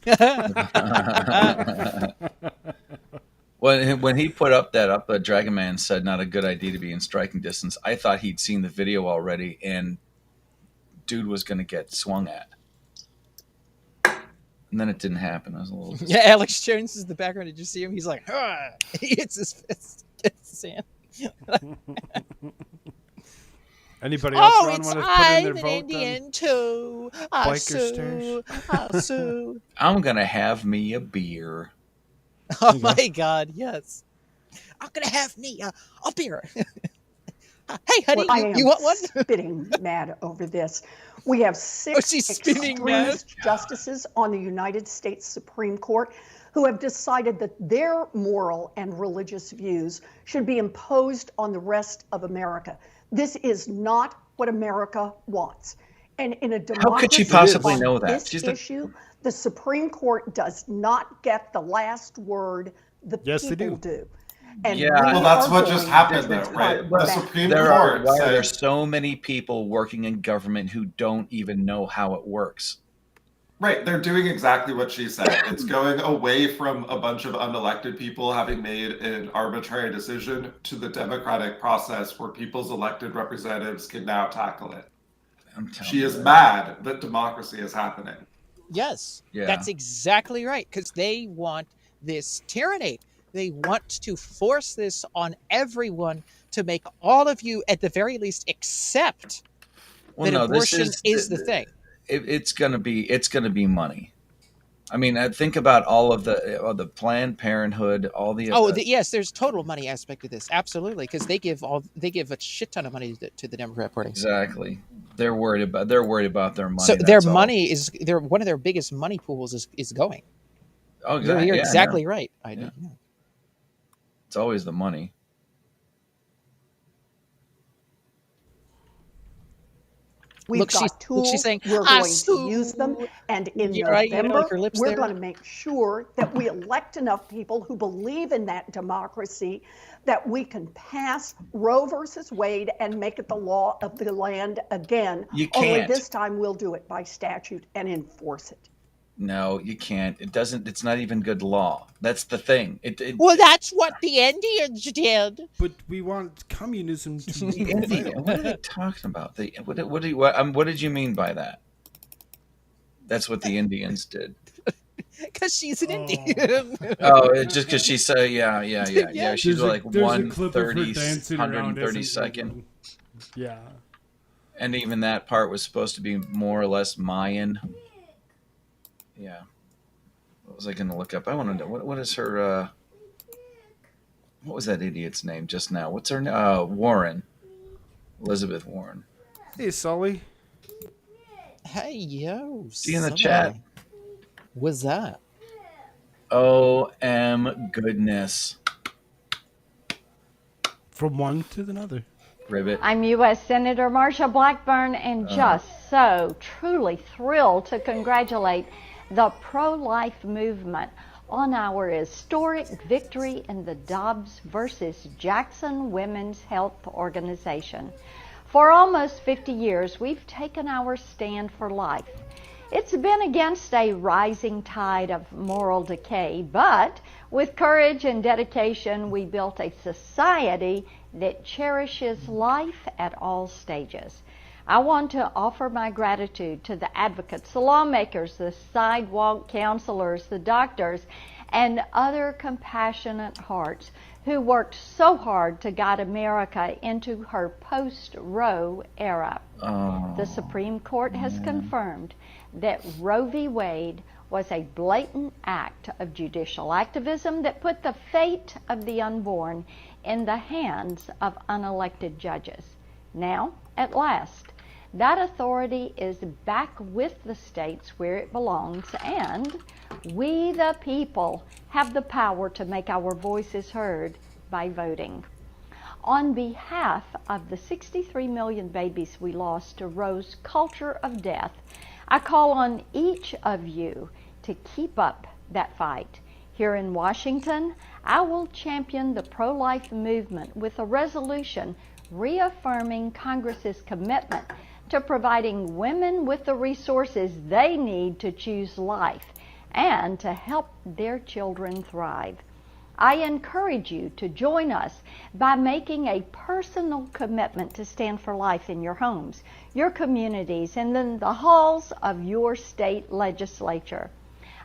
When he put that up, Dragon Man said not a good idea to be in striking distance. I thought he'd seen the video already, and dude was going to get swung at. And then it didn't happen. I was a little. Yeah, Alex Jones is the background. Did you see him? He's like, he hits his fist against the sand. Anybody else want to put in their I'm an vote Indian too. Biker stairs. I'm going to have me a beer. Oh my God, yes. I'm going to have me a beer. Hey, honey, you want one? Spitting mad over this. We have 6 extremist justices on the United States Supreme Court who have decided that their moral and religious views should be imposed on the rest of America. This is not what America wants. And in a democracy, how could she possibly know that? This issue, the Supreme Court does not get the last word. The people do. And Yeah. we Well, that's are what just going happened, to though, cut right? The back. Supreme There Court why are there said, so many people working in government who don't even know how it works? right, they're doing exactly what she said. It's going away from a bunch of unelected people having made an arbitrary decision to the democratic process where people's elected representatives can now tackle it. She is mad that democracy is happening. Yes, Yeah. that's exactly right. Because they want this tyranny. They want to force this on everyone to make all of you, at the very least, accept that abortion is the thing. It's gonna be money. I mean, think about all of the Planned Parenthood, all the. Yes, there's total money aspect of this, absolutely, because they give a shit ton of money to the Democrat Party. Exactly, they're worried about their money. So their money is one of their biggest money pools is going. Oh, You're yeah, exactly yeah. right. Yeah. It's always the money. We've got tools, she's saying, we're going to use them, and in November, we're going to make sure that we elect enough people who believe in that democracy that we can pass Roe versus Wade and make it the law of the land again. You Only can't. this time we'll do it by statute and enforce it. No, you can't. It doesn't. It's not even good law. That's the thing. Well, that's what the Indians did. But we want communism to be What are they talking about? What did you mean by that? That's what the Indians did. Because she's an Indian. Oh, just because she said, yeah. She's There's like there's a clip of her 130, dancing around 132nd. Yeah. And even that part was supposed to be more or less Mayan. Yeah. What was I going to look up? I want to know what is her. What was that idiot's name just now? What's her name? Warren. Elizabeth Warren. Hey, Sully. Hey, yo. See you in the chat. What's that? Goodness. From one to another. Ribbit. I'm U.S. Senator Marsha Blackburn, and just so truly thrilled to congratulate the pro-life movement on our historic victory in the Dobbs versus Jackson Women's Health Organization. For almost 50 years, we've taken our stand for life. It's been against a rising tide of moral decay, but with courage and dedication, we built a society that cherishes life at all stages. I want to offer my gratitude to the advocates, the lawmakers, the sidewalk counselors, the doctors, and other compassionate hearts who worked so hard to guide America into her post-Roe era. The Supreme Court has confirmed that Roe v. Wade was a blatant act of judicial activism that put the fate of the unborn in the hands of unelected judges. Now, at last, that authority is back with the states where it belongs, and we, the people, have the power to make our voices heard by voting. On behalf of the 63 million babies we lost to Roe's culture of death, I call on each of you to keep up that fight. Here in Washington, I will champion the pro-life movement with a resolution reaffirming Congress's commitment to providing women with the resources they need to choose life and to help their children thrive. I encourage you to join us by making a personal commitment to stand for life in your homes, your communities, and in the halls of your state legislature.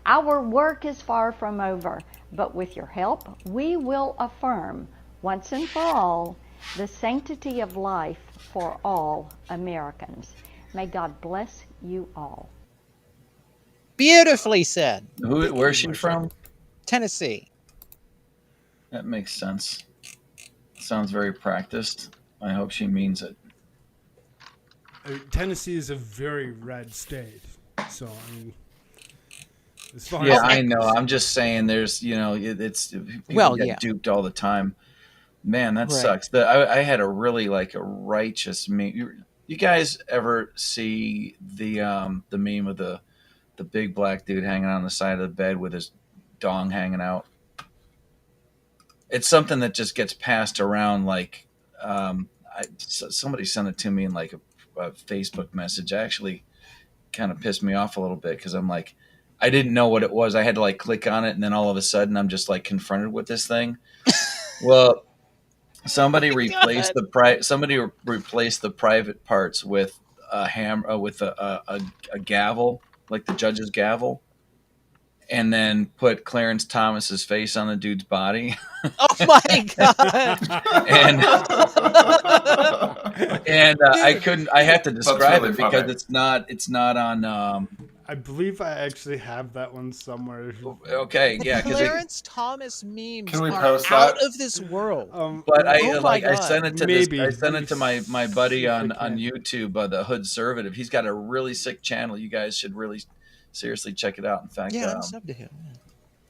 Our work is far from over, but with your help, we will affirm once and for all the sanctity of life for all Americans. May God bless you all. Beautifully said. Where's she from? Tennessee. That makes sense. Sounds very practiced. I hope she means it. Tennessee is a very red state, so I mean, as far Yeah, as I know. I'm just saying. There's, it's people get duped all the time. Man, that sucks. I had a really a righteous meme. You guys ever see the meme of the big black dude hanging on the side of the bed with his dong hanging out? it's something that just gets passed around. Like somebody sent it to me in like a Facebook message. Actually, kind of pissed me off a little bit because I'm like, I didn't know what it was. I had to like click on it, and then all of a sudden, I'm just like confronted with this thing. Well, somebody replaced the private parts with a hammer with a gavel, like the judge's gavel, and then put Clarence Thomas's face on the dude's body. Oh my god! and I couldn't. I have to describe really it because funny. it's not on. I believe I actually have that one somewhere. Okay, yeah, because Clarence Thomas memes Can we are post out that? of this world. But oh my I God. sent it to Maybe. I sent it to my buddy See if we on can. YouTube, the Hood Conservative. He's got a really sick channel. You guys should really seriously check it out. In fact, Yeah, I'm subbed to him.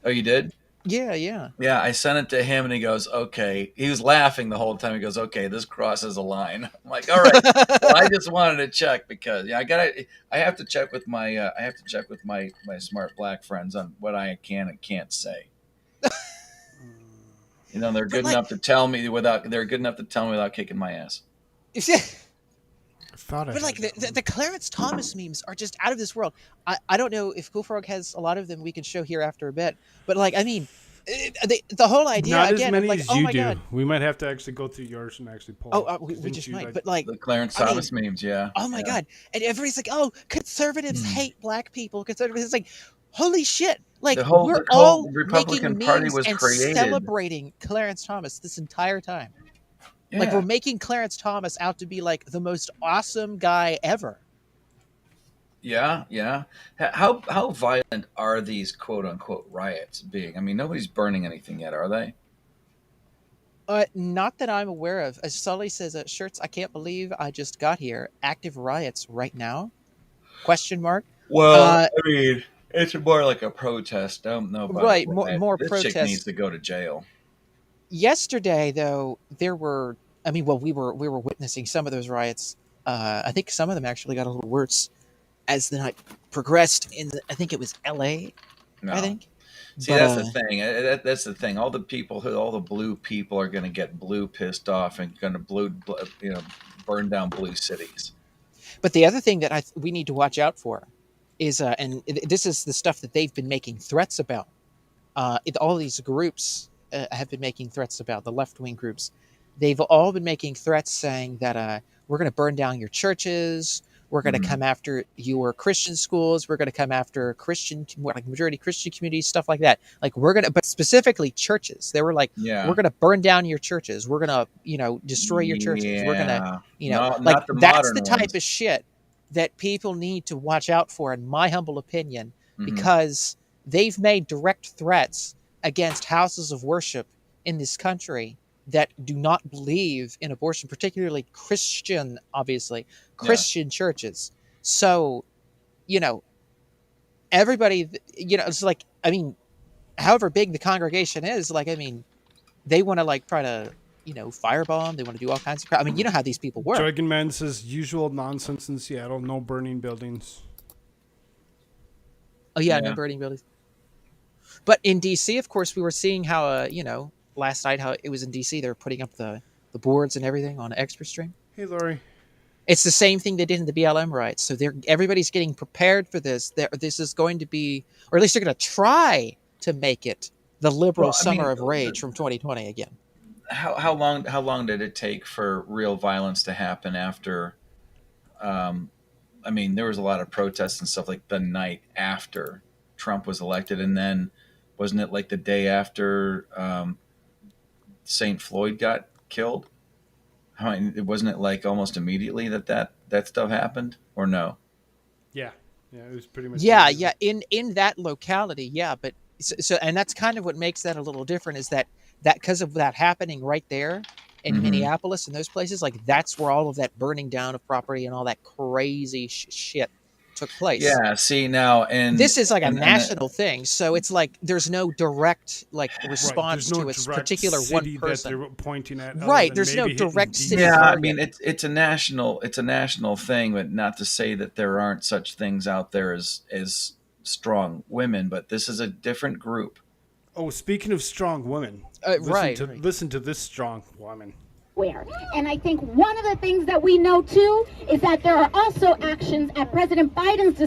oh, you did? Yeah. Yeah, I sent it to him, and he goes, "Okay." He was laughing the whole time. He goes, "Okay, this crosses a line." I'm like, "All right." Well, I just wanted to check because I have to check with my smart black friends on what I can and can't say. You know, they're good enough to tell me without kicking my ass. But like the Clarence Thomas memes are just out of this world. I don't know if Koolfrogg has a lot of them we can show here after a bit. But like, I mean, the whole idea Not again, as many like, as oh you my do. God. We might have to actually go through yours and actually pull. We just might. But like the Clarence Thomas memes, yeah. Oh my God! And everybody's like, "Oh, conservatives hate black people." Conservatives, it's like, holy shit! Like the whole we're all Republican making Party memes was and created celebrating Clarence Thomas this entire time. Like Yeah. we're making Clarence Thomas out to be like the most awesome guy ever. Yeah. How violent are these quote unquote riots being? I mean, nobody's burning anything yet, are they? Not that I'm aware of. As Sully says, "Shirts, I can't believe I just got here. Active riots right now?" Question mark. Well, I mean, it's more like a protest. I don't know about Right, that. more This chick protests. needs to go to jail. Yesterday, though, there were. I mean, well, we were witnessing some of those riots. I think some of them actually got a little worse as the night progressed. I think it was L.A. No. I think. See, But, that's the thing. That's the thing. All the blue people are going to get blue pissed off and going to burn down blue cities. But the other thing that we need to watch out for is, and this is the stuff that they've been making threats about. All these groups have been making threats about, the left-wing groups. They've all been making threats saying that we're going to burn down your churches. We're going to come after your Christian schools. We're going to come after majority Christian communities, stuff like that. Like but specifically churches. They were like, we're going to burn down your churches. We're going to, destroy your churches. We're going to, not the that's the modern type ones. of shit that people need to watch out for, in my humble opinion, Mm-hmm. because they've made direct threats against houses of worship in this country that do not believe in abortion, particularly Christian, obviously, Christian churches. So, everybody, it's like, I mean, however big the congregation is, like, I mean, they want to like try to, firebomb. They want to do all kinds of crap. I mean, you know how these people work. Dragon Man says usual nonsense in Seattle. No burning buildings. Oh yeah, no burning buildings. But in DC, of course, we were seeing how, last night, how it was in DC. They were putting up the boards and everything on Extra Stream. Hey, Lori. It's the same thing they did in the BLM riots. So everybody's getting prepared for this. This is going to be, or at least they're going to try to make it the liberal summer of rage from 2020 again. How long did it take for real violence to happen after? I mean, there was a lot of protests and stuff like the night after Trump was elected, and then wasn't it like the day after St. Floyd got killed? I mean, wasn't it like almost immediately that stuff happened, or no? Yeah, it was pretty much. Yeah. In that locality, yeah, but so and that's kind of what makes that a little different is that because of that happening right there in Minneapolis and those places, like that's where all of that burning down of property and all that crazy shit took place. Yeah, see now, and this is like a national thing, so it's like there's no direct like response no to a particular one person. That they're pointing at. Right, there's no direct city. Yeah, I mean it's a national thing, but not to say that there aren't such things out there as strong women, but this is a different group. Oh, speaking of strong women, listen to this strong woman. And I think one of the things that we know too is that there are also actions at President Biden's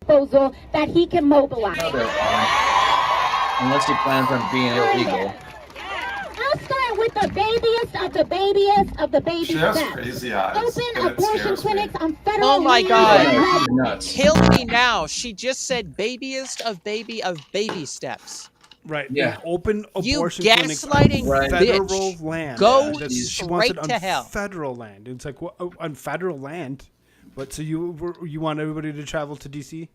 disposal that he can mobilize. No, there aren't. Unless he plans on being illegal. I'll start with the babiest of the babiest of the baby She has steps. crazy eyes. Open and it abortion scares me. clinics on federal Oh my land. God! Kill me now. She just said babiest of baby steps. Right. Yeah. Open You abortion clinics gaslighting on federal bitch. land. Go She wants it straight on to hell. federal land. It's like, what, on federal land? But so you want everybody to travel to D.C.?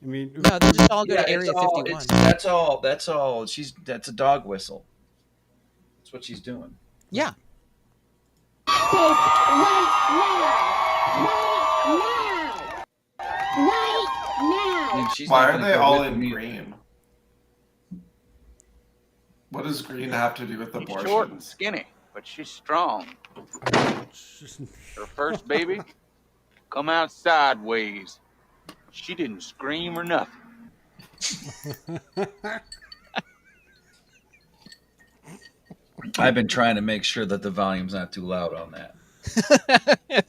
I mean, No, they're just all go to Yeah, Area 51. That's all. That's a dog whistle. That's what she's doing. Yeah. Right now. She's Why not are gonna they go all with in me. green? What does green have to do with She's abortion? short and skinny, but she's strong. Her first baby come out sideways. She didn't scream or nothing. I've been trying to make sure that the volume's not too loud on that.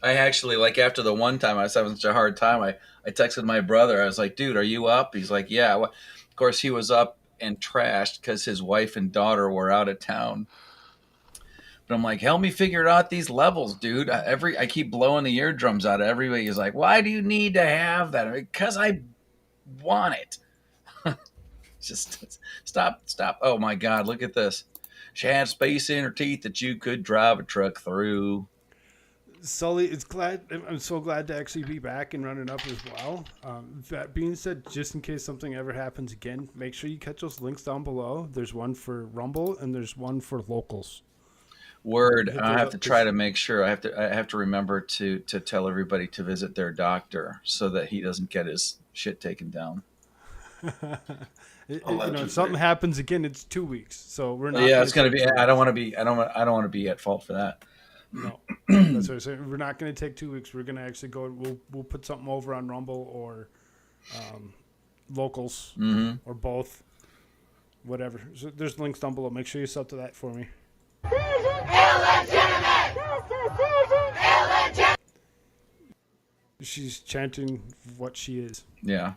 I actually, like, after the one time I was having such a hard time, I texted my brother. I was like, dude, are you up? He's like, yeah. Well, of course, he was up and trashed because his wife and daughter were out of town. But I'm like, help me figure out these levels, dude. I keep blowing the eardrums out of everybody. He's like, why do you need to have that? Because I want it. Just stop. Oh, my God, look at this. She had space in her teeth that you could drive a truck through. Sully, I'm so glad to actually be back and running up as well. That being said, just in case something ever happens again, make sure you catch those links down below. There's one for Rumble and there's one for locals. Word. I have to try to make sure. I have to remember to tell everybody to visit their doctor so that he doesn't get his shit taken down. If something happens again, it's 2 weeks. So we're not. Yeah, it's gonna be. I don't want to be at fault for that. No, that's what I say. We're not going to take 2 weeks. We're going to actually go. We'll put something over on Rumble or locals or both, whatever. So there's links down below. Make sure you sub to that for me. She's chanting what she is. Yeah.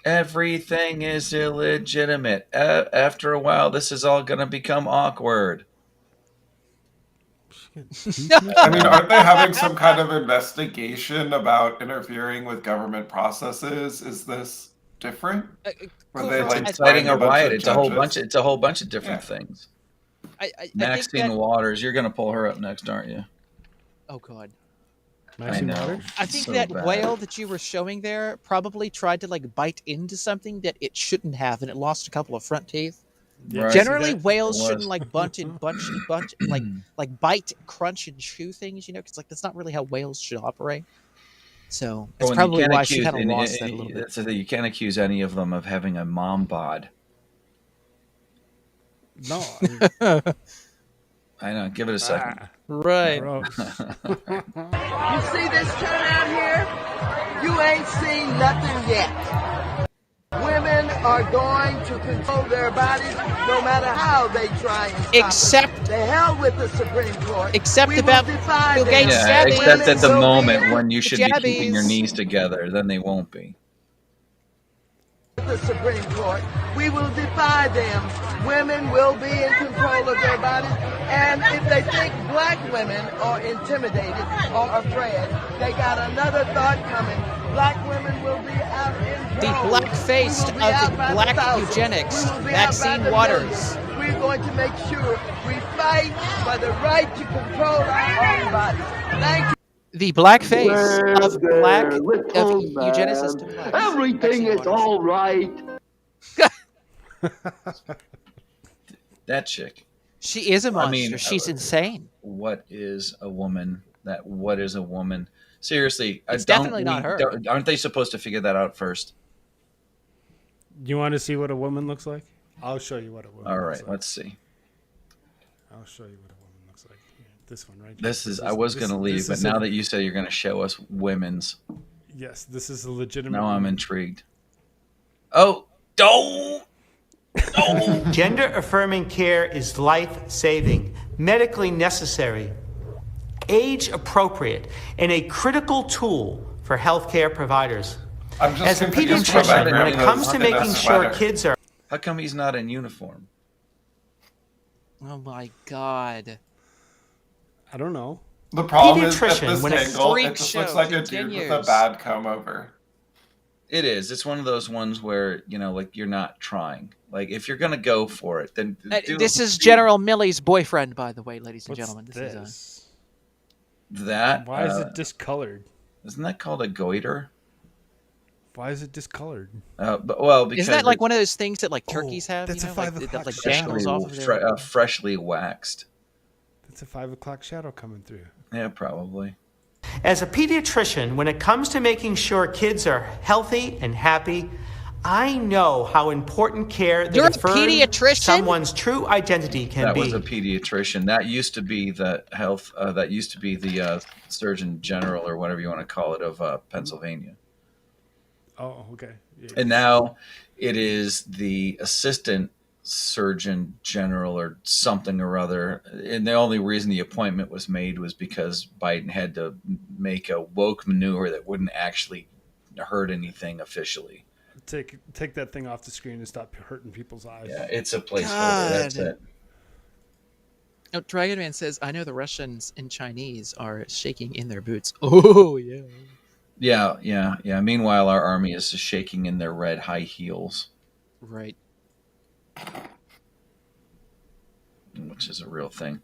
Everything is illegitimate. After a while, this is all going to become awkward. I mean, aren't they having some kind of investigation about interfering with government processes? Is this different? Were they like Inciting a riot? of It's a whole judges? bunch. It's a whole bunch of different things. I think Maxine that- Waters, you're going to pull her up next, aren't you? Oh God. I know. I think So that bad. whale that you were showing there probably tried to like bite into something that it shouldn't have, and it lost a couple of front teeth. Right. Generally, That whales was. shouldn't like bunch like bite, crunch, and chew things. You know, because like that's not really how whales should operate. So it's Well, and probably you can't why she accuse- kind of and- lost that a and- little bit. that's the thing, you can't accuse any of them of having a mom bod. No. I know. Give it a second. Right. You see this turnout here? You ain't seen nothing yet. Women are going to control their bodies no matter how they try and stop Except- it. The hell with the Supreme Court. Except We about will defy Bill them. Gates' Yeah, jabbies. except at the Women will moment be when you should be keeping your jabbies. knees together, then they won't be. The Supreme Court. We will defy them. Women will be in control of their bodies. And if they think black women are intimidated or afraid, they got another thought coming. Black women will be out in The droves. black-faced We will of be out the by black thousands. eugenics, We will be out by Maxine the Waters. millions. We're going to make sure we fight for the right to control our own bodies. Thank you. The black face of black of eugenicist and blacks. Everything is all right. That chick. She is a monster. I mean, She's insane. What is a woman That what is a woman? Seriously, It's definitely not her. Aren't they supposed to figure that out first? You want to see what a woman looks like? I'll show you what a woman All looks right, like. let's see. I'll show you what a woman looks like. Here, this one right here. This is I was going to leave, but now that you say you're going to show us women's. Yes, this is a legitimate. Now I'm intrigued. Oh, don't. Gender affirming care is life saving, medically necessary, age appropriate, and a critical tool for healthcare providers. As a pediatrician, when it comes to making sure kids are. How come he's not in uniform? Oh my God. I don't know. The problem is at Pediatrician, this when a angle, freak it just show looks like a dude with a bad comb over. It is. It's one of those ones where, like you're not trying. Like if you're going to go for it, then This is General Milley's boyfriend, by the way, ladies and gentlemen. This is that. Why is it discolored? Isn't that called a goiter? Why is it discolored? Because isn't that like one of those things that like turkeys have? That's a 5 o'clock like shadow. dangles off of their... freshly waxed. That's a 5 o'clock shadow coming through. Yeah, probably. As a pediatrician, when it comes to making sure kids are healthy and happy, I know how important care that You're a affirms pediatrician? someone's true identity can That be. was a pediatrician. That used to be the health. That used to be the Surgeon General or whatever you want to call it of Pennsylvania. Oh, okay. Yeah. And now it is the Assistant Surgeon General or something or other. And the only reason the appointment was made was because Biden had to make a woke maneuver that wouldn't actually hurt anything officially. Take that thing off the screen and stop hurting people's eyes. Yeah, it's a placeholder. That's it. Oh, Dragon Man says, I know the Russians and Chinese are shaking in their boots. Oh, yeah. Yeah. Meanwhile, our army is just shaking in their red high heels. Right. Which is a real thing.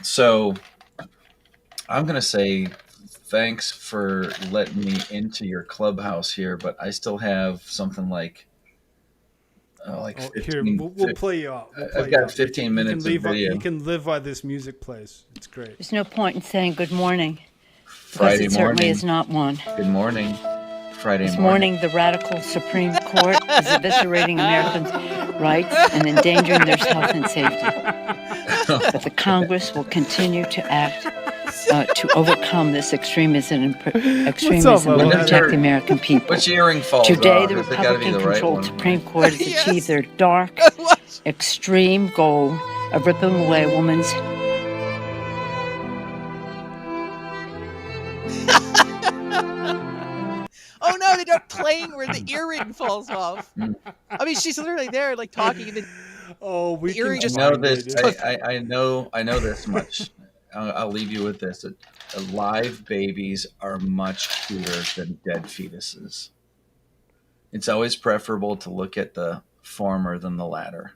So I'm going to say thanks for letting me into your clubhouse here, but I still have something like 15, here, we'll play you out. I've got 15 minutes of video. You can live while this music plays. It's great. There's no point in saying good morning. Friday Because it certainly morning. is not one. Good morning. Friday This morning. morning, the radical Supreme Court is eviscerating Americans' rights and endangering their health and safety. But the Congress will continue to act to overcome this extremism and protect the American people. Which earring falls Today, off? the It's gotta be the right Republican-controlled one. Supreme Court has achieved their dark, extreme goal of ripping away a woman's Oh no, they're not playing where the earring falls off. I mean, she's literally there, like talking, and then we the earring just. I know this. I know this much. I'll leave you with this: live babies are much cuter than dead fetuses. It's always preferable to look at the former than the latter.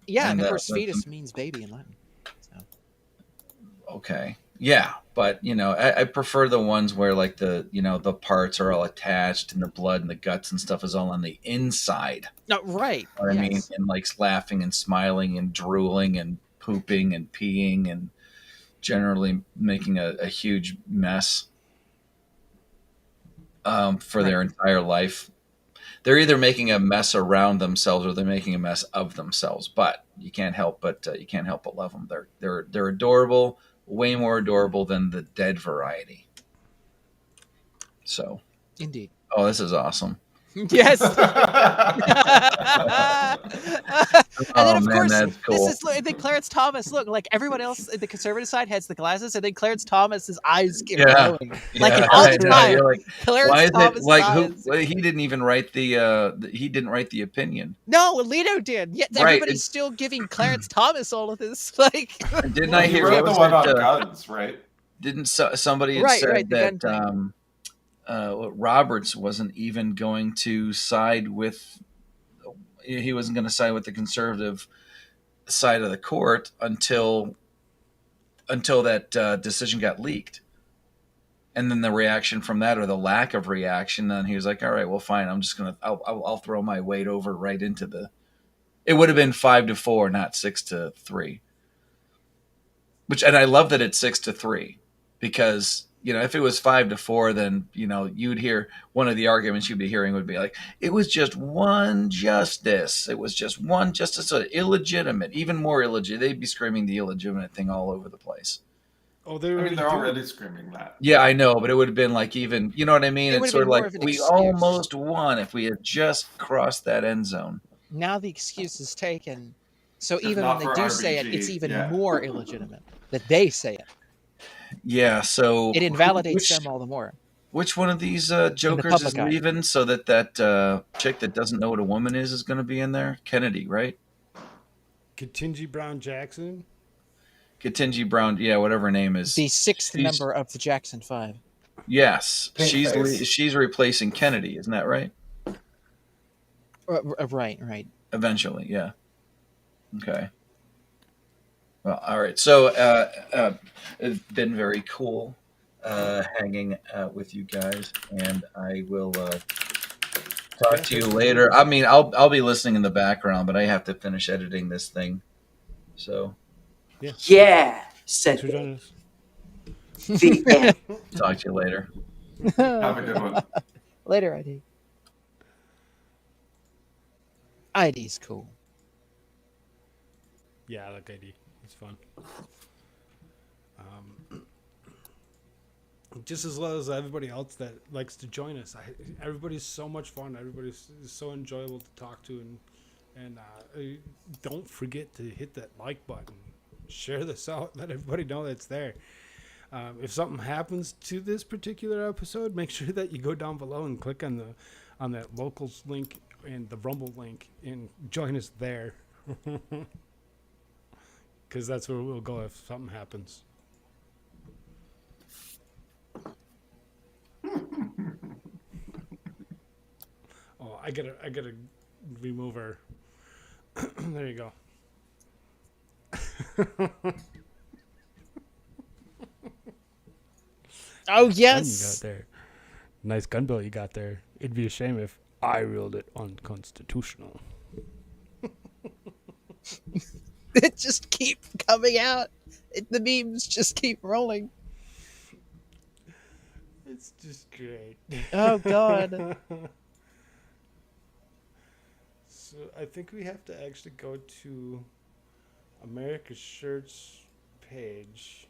Yeah, and of that- course, fetus means baby in Latin. Okay. Yeah, but I prefer the ones where like the parts are all attached and the blood and the guts and stuff is all on the inside. No, right. You know what I mean, yes. and like laughing and smiling and drooling and pooping and peeing and generally making a huge mess for their entire life. They're either making a mess around themselves or they're making a mess of themselves. But you can't help but love them. They're adorable. Way more adorable than the dead variety. So, Indeed. Oh, this is awesome. Yes. And then of course, that's cool. this is and then Clarence Thomas. Look, like everyone else, the conservative side has the glasses, and then Clarence Thomas's eyes get glowing. Like all the time. You're like, Clarence why is Thomas it like eyes. who? He didn't even write the opinion. No, Alito did. Yet Right, everybody's still giving Clarence Thomas all of this. Like, Didn't I hear? He What wrote was the one it, on guns, right? Didn't somebody had Right, said right, the that gun Roberts wasn't even going to side with? He wasn't going to side with the conservative side of the court until that decision got leaked. And then the reaction from that, or the lack of reaction, then he was like, "All right, well, fine. I'll throw my weight over right into the." It would have been 5-4, not 6-3. and I love that it's 6-3, because if it was 5-4, then you'd hear one of the arguments you'd be hearing would be like, it was just one justice. It was just one justice, illegitimate, even more illegitimate. They'd be screaming the illegitimate thing all over the place. Oh, they're already screaming that. Yeah, I know, but it would have been like, even, you know what I mean? It would It's have sort been of more like of an we excuse. almost won if we had just crossed that end zone. Now the excuse is taken, so If even not when they for do say it, RBG, it's even yeah. more illegitimate that they say it. Yeah, so It invalidates them all the more. Which one of these jokers is public eye. leaving so that chick that doesn't know what a woman is going to be in there? Kennedy, right? Ketanji Brown Jackson. Ketanji Brown, yeah, whatever her name is. The sixth member of the Jackson 5. Yes, Pink face. she's replacing Kennedy, isn't that right? Right. Eventually, yeah. Okay. Well, all right. So it's been very cool hanging out with you guys, and I will talk to you later. I mean, I'll be listening in the background, but I have to finish editing this thing. So, Yeah, said Thanks for joining us. the end. Talk to you later. Have a good one. Later, ID. ID's cool. Yeah, I like ID. It's fun. Just as well as everybody else that likes to join us. Everybody's so much fun. Everybody's so enjoyable to talk to, and don't forget to hit that like button. Share this out. Let everybody know that it's there. If something happens to this particular episode, make sure that you go down below and click on that locals link and the Rumble link and join us there. Because that's where we'll go if something happens. Oh, I gotta remove her. There you go. Oh, yes. Gun you got there. Nice gun bill you got there. It'd be a shame if I ruled it unconstitutional. It just keep coming out. The memes just keep rolling. It's just great. Oh, God. So I think we have to actually go to AmericaShirts page.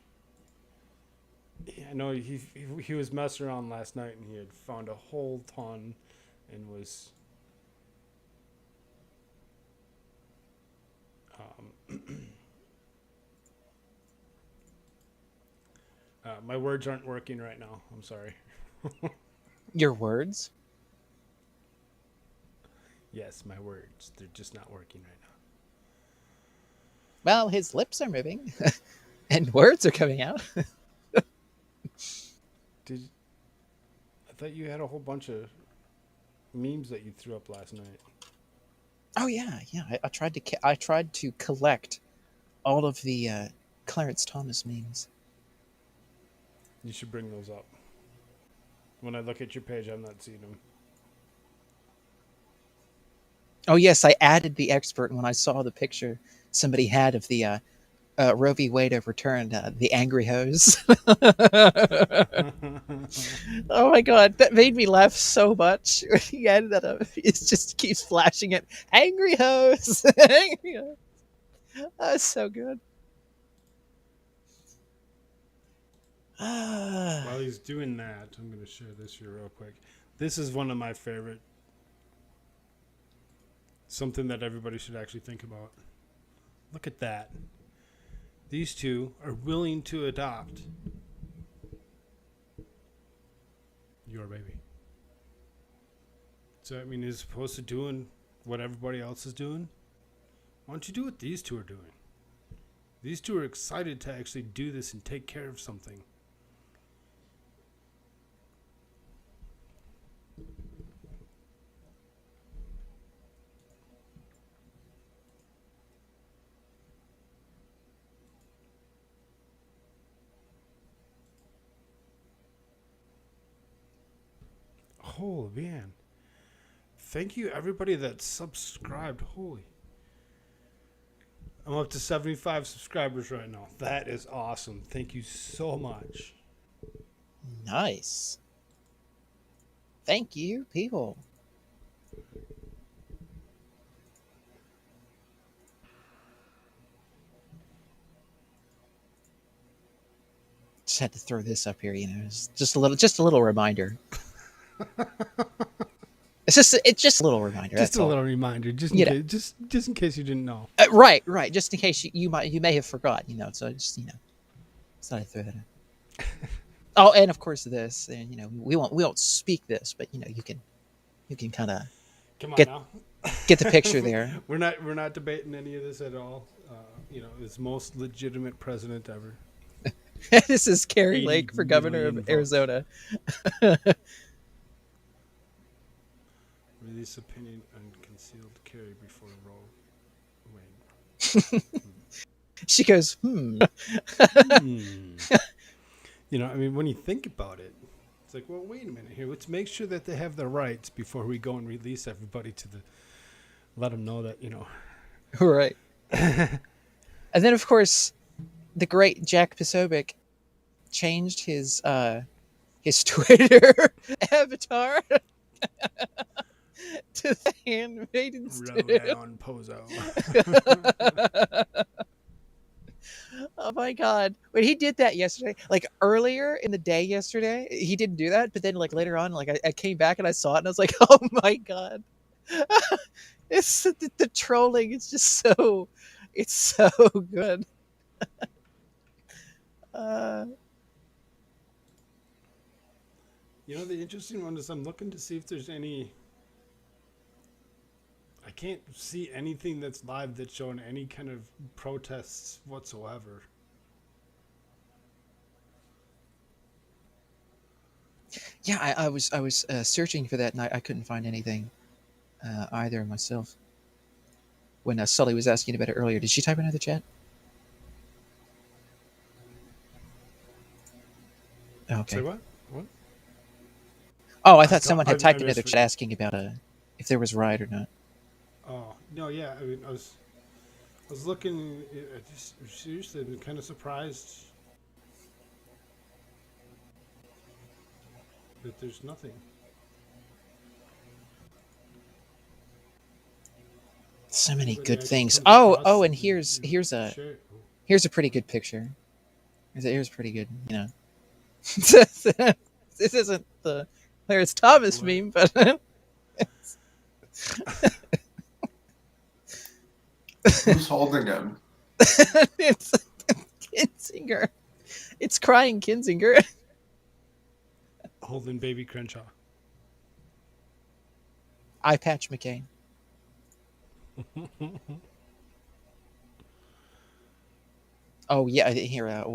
I know he was messing around last night and he had found a whole ton and was my words aren't working right now. I'm sorry. Your words? Yes, my words. They're just not working right now. Well, his lips are moving and words are coming out. I thought you had a whole bunch of memes that you threw up last night. Oh yeah. I tried to collect all of the Clarence Thomas memes. You should bring those up. When I look at your page, I'm not seeing them. Oh yes, I added the expert when I saw the picture somebody had of the Roe v. Wade overturned, the angry hose. Oh my God, that made me laugh so much. He added that up. It just keeps flashing it. Angry hose. Angry hose. That's so good. While he's doing that, I'm going to share this here real quick. This is one of my favorite. Something that everybody should actually think about. Look at that. These two are willing to adopt your baby. So, I mean, as opposed to doing what everybody else is doing, why don't you do what these two are doing? These two are excited to actually do this and take care of something. Oh, man. Thank you, everybody that subscribed. Holy. I'm up to 75 subscribers right now. That is awesome. Thank you so much. Nice. Thank you, people. Just had to throw this up here, it's just a little reminder. It's just a little reminder. Just a all. little reminder, just in case, just in case you didn't know. Right. Just in case you may have forgot, So just so I throw that in. Oh, and of course this, and we won't speak this, but you can kind of get the picture there. We're not debating any of this at all. It's most legitimate president ever. This is Carrie Lake for governor of Arizona. Release opinion on concealed carry before Roe Wade. She goes, When you think about it, it's like, well, wait a minute here. Let's make sure that they have the rights before we go and release everybody let them know that, Right. And then, of course, the great Jack Posobiec changed his Twitter avatar to the Handmaid's Tale. Down Pozo. Oh my God. When he did that yesterday, like earlier in the day yesterday, he didn't do that. But then later on, I came back and I saw it and I was like, oh my God. It's the trolling. It's just so good. The interesting one is I'm looking to see if there's any. I can't see anything that's live that's showing any kind of protests whatsoever. Yeah, I was searching for that and I couldn't find anything either myself. When Sully was asking about it earlier, did she type into the chat? Okay. Say what? What? Oh, I thought someone had typed into the chat asking about if there was a riot or not. Oh no, yeah. I mean, I was looking. I just seriously been kind of surprised that there's nothing. So many good things. Oh, and here's a pretty good picture. Here's pretty good. This isn't the Clarence Thomas meme, but who's holding him? It's Kinzinger. It's crying Kinzinger. Holding baby Crenshaw. Eye patch McCain. Oh yeah, here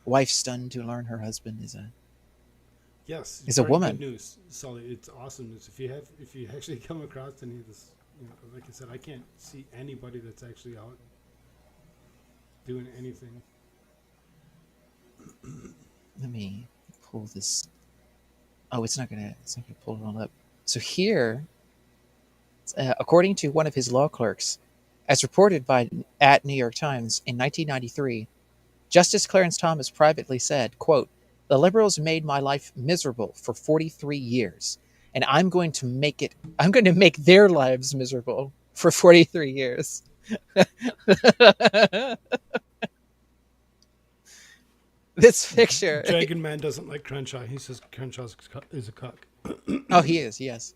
wife stunned to learn her husband is a woman. Good news, Sully. It's awesome news. If you actually come across any of this, like I said, I can't see anybody that's actually out doing anything. Let me pull this. Oh, it's not gonna pull it all up. So here, according to one of his law clerks, as reported at New York Times in 1993, Justice Clarence Thomas privately said, quote, "The liberals made my life miserable for 43 years, and I'm going to make their lives miserable for 43 years." This picture. Dragon Man doesn't like Crenshaw. He says Crenshaw is a cuck. Oh, he is. Yes.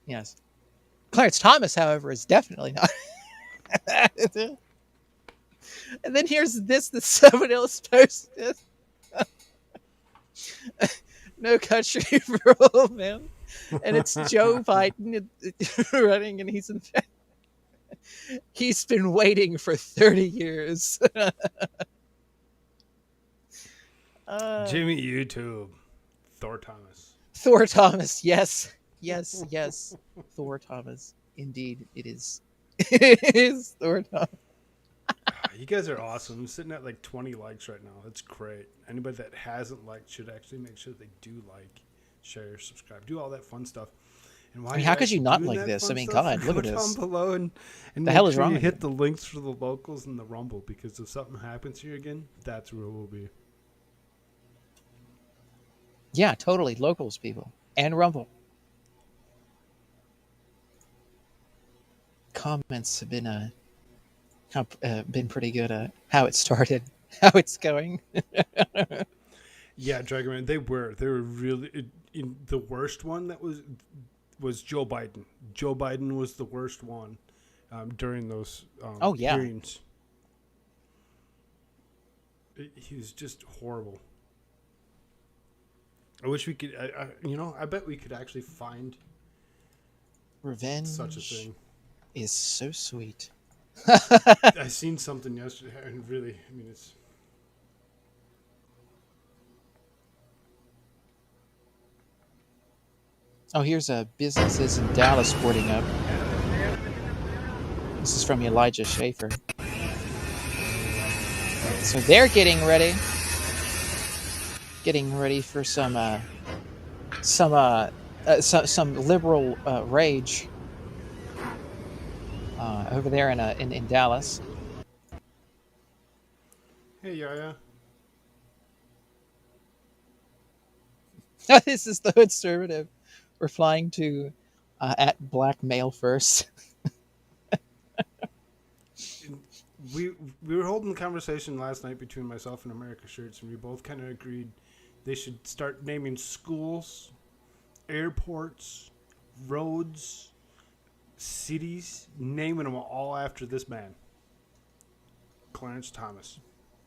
Yes. Clarence Thomas, however, is definitely not. And then here's this that someone else posted. No country for old men. And it's Joe Biden running, and he's been waiting for 30 years. Jimmy YouTube. Thor Thomas. Yes. Thor Thomas. Indeed, it is. It is Thor Thomas. You guys are awesome. I'm sitting at like 20 likes right now. That's great. Anybody that hasn't liked should actually make sure they do like, share, subscribe, do all that fun stuff. And why I mean, you're how could you actually not doing like that this? fun I mean, stuff, God, look go at this. down below and The make hell is sure wrong you with hit you? the links for the locals and the Rumble, because if something happens here again, that's where we'll be. Yeah, totally. Locals, people. And Rumble. Comments have been pretty good at how it started, how it's going. Yeah, Dragon, they were really in the worst one that was Joe Biden. Joe Biden was the worst one during those Oh, yeah. hearings. He was just horrible. I wish we could. I bet we could actually find Revenge such a thing. Is so sweet. I seen something yesterday, and really, I mean, it's. Oh, here's businesses in Dallas boarding up. This is from Elijah Schaefer. So they're getting ready for some liberal rage over there in Dallas. Hey, Yaya. This is the conservative replying to at black male first. We were holding a conversation last night between myself and AmericaShirts, and we both kind of agreed they should start naming schools, airports, roads, cities, naming them all after this man, Clarence Thomas.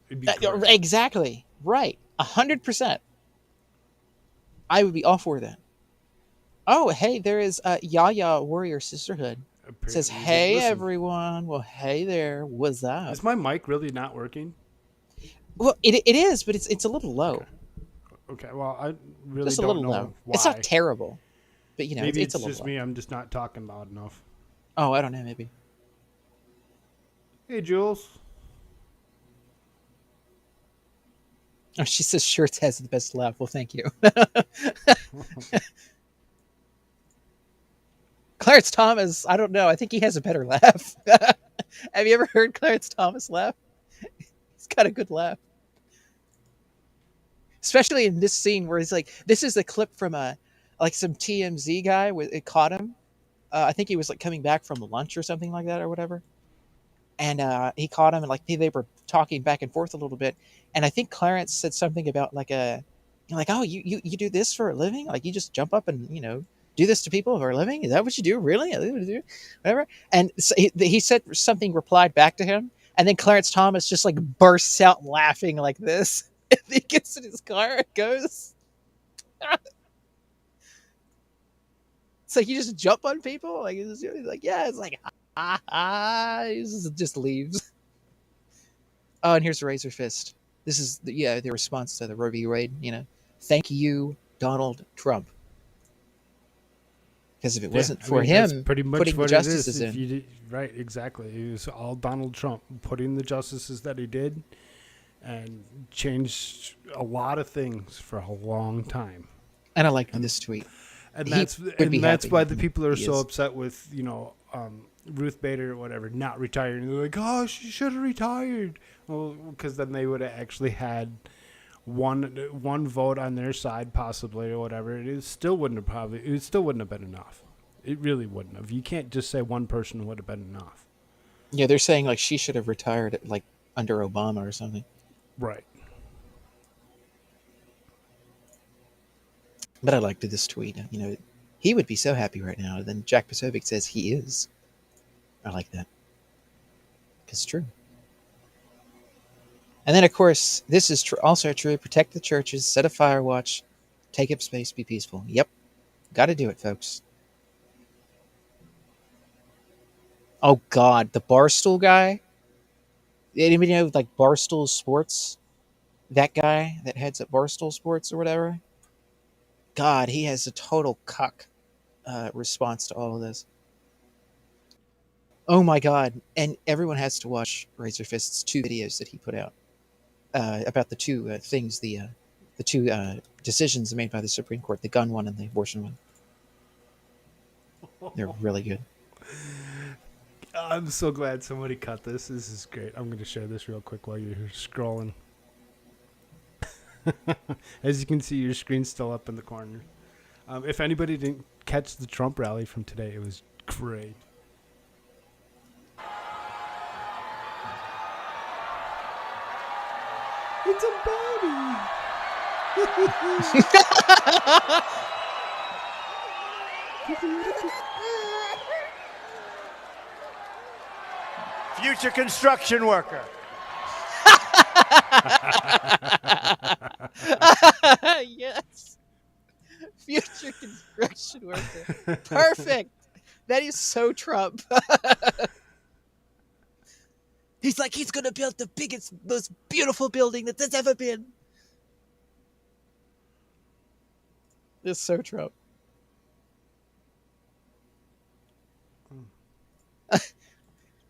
It'd be great. Exactly. Right. 100%. I would be all for that. Oh, hey, there is Yaya Warrior Sisterhood. It says, hey, everyone. Well, hey there. What's up? Is my mic really not working? Well, it is, but it's a little low. Okay, well, I really Just a don't little know low. why. It's not terrible, but maybe it's a little just low. me. I'm just not talking loud enough. Oh, I don't know. Maybe. Hey, Jules. Oh, she says Shirts has the best laugh. Well, thank you. Clarence Thomas, I don't know. I think he has a better laugh. Have you ever heard Clarence Thomas laugh? He's got a good laugh. Especially in this scene where he's like, this is a clip from like some TMZ guy where it caught him. I think he was like coming back from lunch or something like that or whatever. And he caught him and like they were talking back and forth a little bit. And I think Clarence said something about like oh, you do this for a living? Like you just jump up and, do this to people for a living? Is that what you do? Really? Whatever. And so he said something, replied back to him. And then Clarence Thomas just like bursts out laughing like this. And he gets in his car and goes. It's like you just jump on people. Like, it's like, yeah, it's like, he just leaves. Oh, and here's the Razor Fist. This is the response to the Roe v. Wade. Thank you, Donald Trump. Because if it wasn't for him pretty much putting what the justices it is, right, exactly. It was all Donald Trump putting the justices that he did and changed a lot of things for a long time. And I like this tweet. And that's why the people are so upset with, Ruth Bader or whatever not retiring. They're like, oh, she should have retired. Well, because then they would have actually had one vote on their side, possibly, or whatever. It still wouldn't have been enough. It really wouldn't have. You can't just say one person would have been enough. Yeah, they're saying like she should have retired like under Obama or something. Right. But I liked this tweet. He would be so happy right now. Then Jack Posobiec says he is. I like that. Because it's true. And then, of course, this is also true. Protect the churches, set a fire watch, take up space, be peaceful. Yep. Got to do it, folks. Oh, God. The Barstool guy? Anybody know, like, Barstool Sports? That guy that heads up Barstool Sports or whatever? God, he has a total cuck response to all of this. Oh, my God. And everyone has to watch Razor Fist's 2 videos that he put out. About the two things, the two decisions made by the Supreme Court, the gun one and the abortion one. They're really good. I'm so glad somebody cut this. This is great. I'm going to share this real quick while you're scrolling. As you can see, your screen's still up in the corner. If anybody didn't catch the Trump rally from today, it was great. It's a baby. Future construction worker. Yes. Future construction worker. Perfect. That is so Trump. He's like, he's going to build the biggest, most beautiful building that there's ever been. It's so Trump.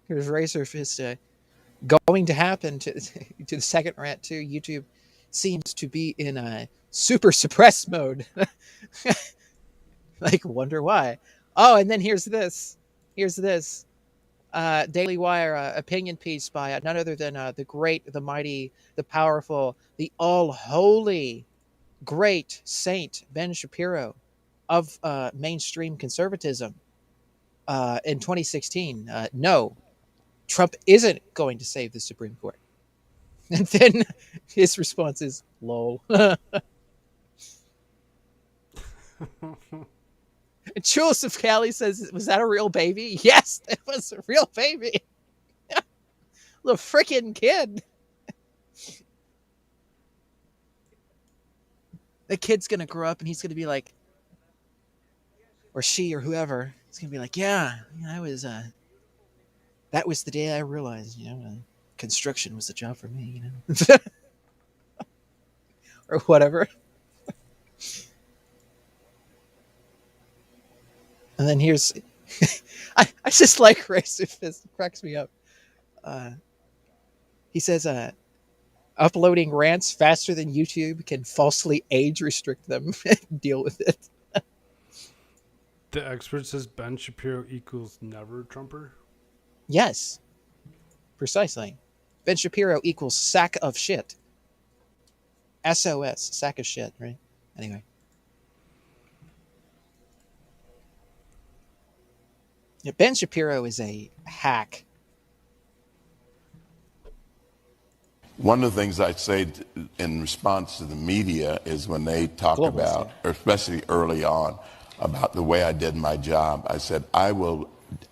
Here's Razor Fist. Going to happen to the second rant too. YouTube seems to be in a super suppressed mode. Like, wonder why. Oh, and then here's this. Daily Wire opinion piece by none other than the great, the mighty, the powerful, the all-holy, great Saint Ben Shapiro of mainstream conservatism in 2016. No, Trump isn't going to save the Supreme Court. And then his response is, lol. And Joseph Cali says, was that a real baby? Yes, it was a real baby. Little freaking kid. The kid's going to grow up and he's going to be like, or she or whoever, it's going to be like, yeah, I was, that was the day I realized, construction was the job for me, or whatever. And then here's, I just like Razor Fist. It cracks me up. He says, uploading rants faster than YouTube can falsely age restrict them. Deal with it. The expert says Ben Shapiro equals never Trumper. Yes, precisely. Ben Shapiro equals sack of shit. SOS, sack of shit, right? Anyway. Yeah, Ben Shapiro is a hack. One of the things I say in response to the media is when they talk about, or especially early on, about the way I did my job, I said, I will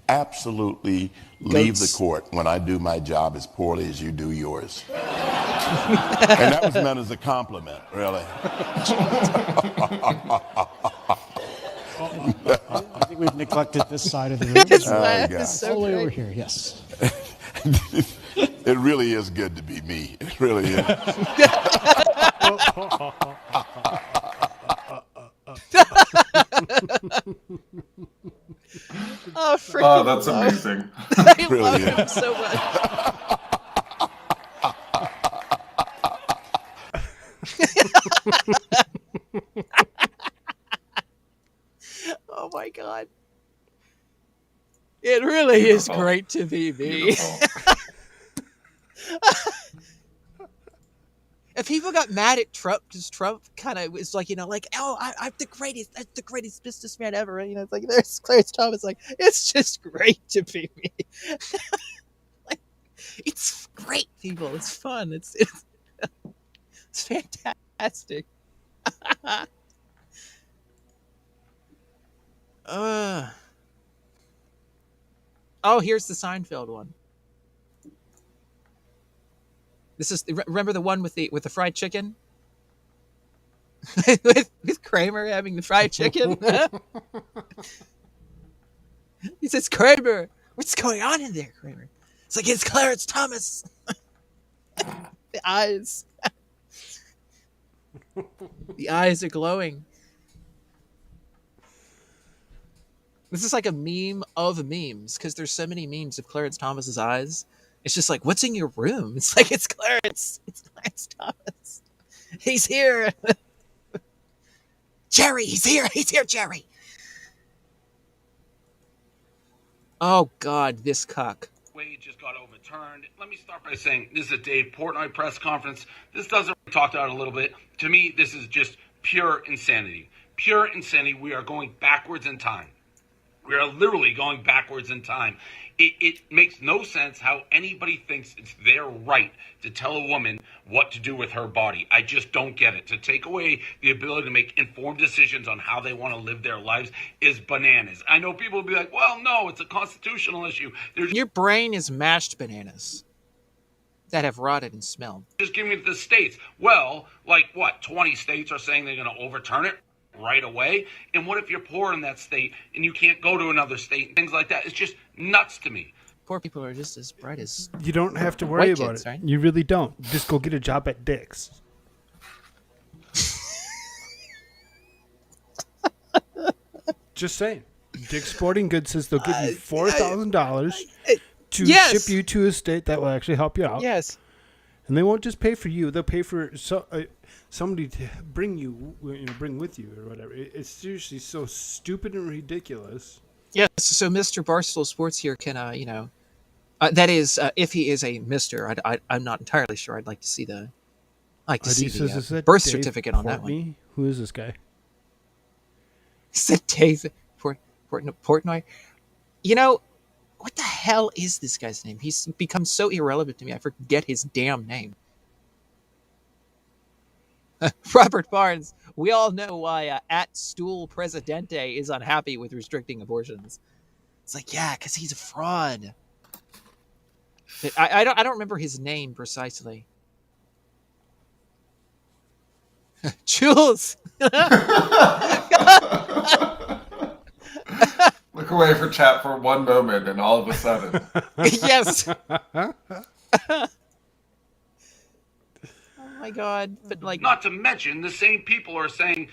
absolutely leave the court when I do my job as poorly as you do yours. And that was meant as a compliment, really. I think we've neglected this side of the room. His laugh is so all the way over great. here, yes. It really is good to be me. It really is. Oh, freaking! Oh, that's amazing. I Really love is. him so much. Oh my god! It really is great to be me. If people got mad at Trump because Trump kind of was like, oh, I'm the greatest, that's the greatest businessman ever. It's like, there's Clarence Thomas, like, it's just great to be me. Like, it's great, people. It's fun. It's fantastic. Oh, here's the Seinfeld one. This is, remember the one with the fried chicken? with Kramer having the fried chicken? He says, Kramer, what's going on in there, Kramer? It's like, it's Clarence Thomas. The eyes. The eyes are glowing. This is like a meme of memes, because there's so many memes of Clarence Thomas's eyes. It's just like, what's in your room? It's like, it's Clarence. It's Clarence Thomas. He's here. Jerry, he's here. He's here, Jerry. Oh, God, this cuck. Wade just got overturned. Let me start by saying this is a Dave Portnoy press conference. This doesn't talk about it a little bit. To me, this is just pure insanity. Pure insanity. We are going backwards in time. We are literally going backwards in time. It makes no sense how anybody thinks it's their right to tell a woman what to do with her body. I just don't get it. To take away the ability to make informed decisions on how they want to live their lives is bananas. I know people will be like, well, no, it's a constitutional issue. Your brain is mashed bananas that have rotted and smelled. Just giving it to the states. Well, like what? 20 states are saying they're going to overturn it right away. And what if you're poor in that state and you can't go to another state and things like that? It's just nuts to me. Poor people are just as bright as You don't have to worry white about kids, it. right? You really don't. Just go get a job at Dick's. Just saying. Dick's Sporting Goods says they'll give you $4,000 to ship you to a state that will actually help you out. Yes. And they won't just pay for you; they'll pay for somebody to bring bring with you or whatever. It's seriously so stupid and ridiculous. Yes. So Mr. Barstool Sports here can, that is, if he is a Mr. I'm not entirely sure. I'd like to see the, birth certificate on that one. Who is this guy? Is it Dave Portnoy? You know, what the hell is this guy's name? He's become so irrelevant to me. I forget his damn name. Robert Barnes. We all know why at Stool Presidente is unhappy with restricting abortions. It's like, yeah, because he's a fraud. But I don't remember his name precisely. Jules. Look away for chat for one moment, and all of a sudden, yes. Oh my God! But like, not to mention the same people are saying,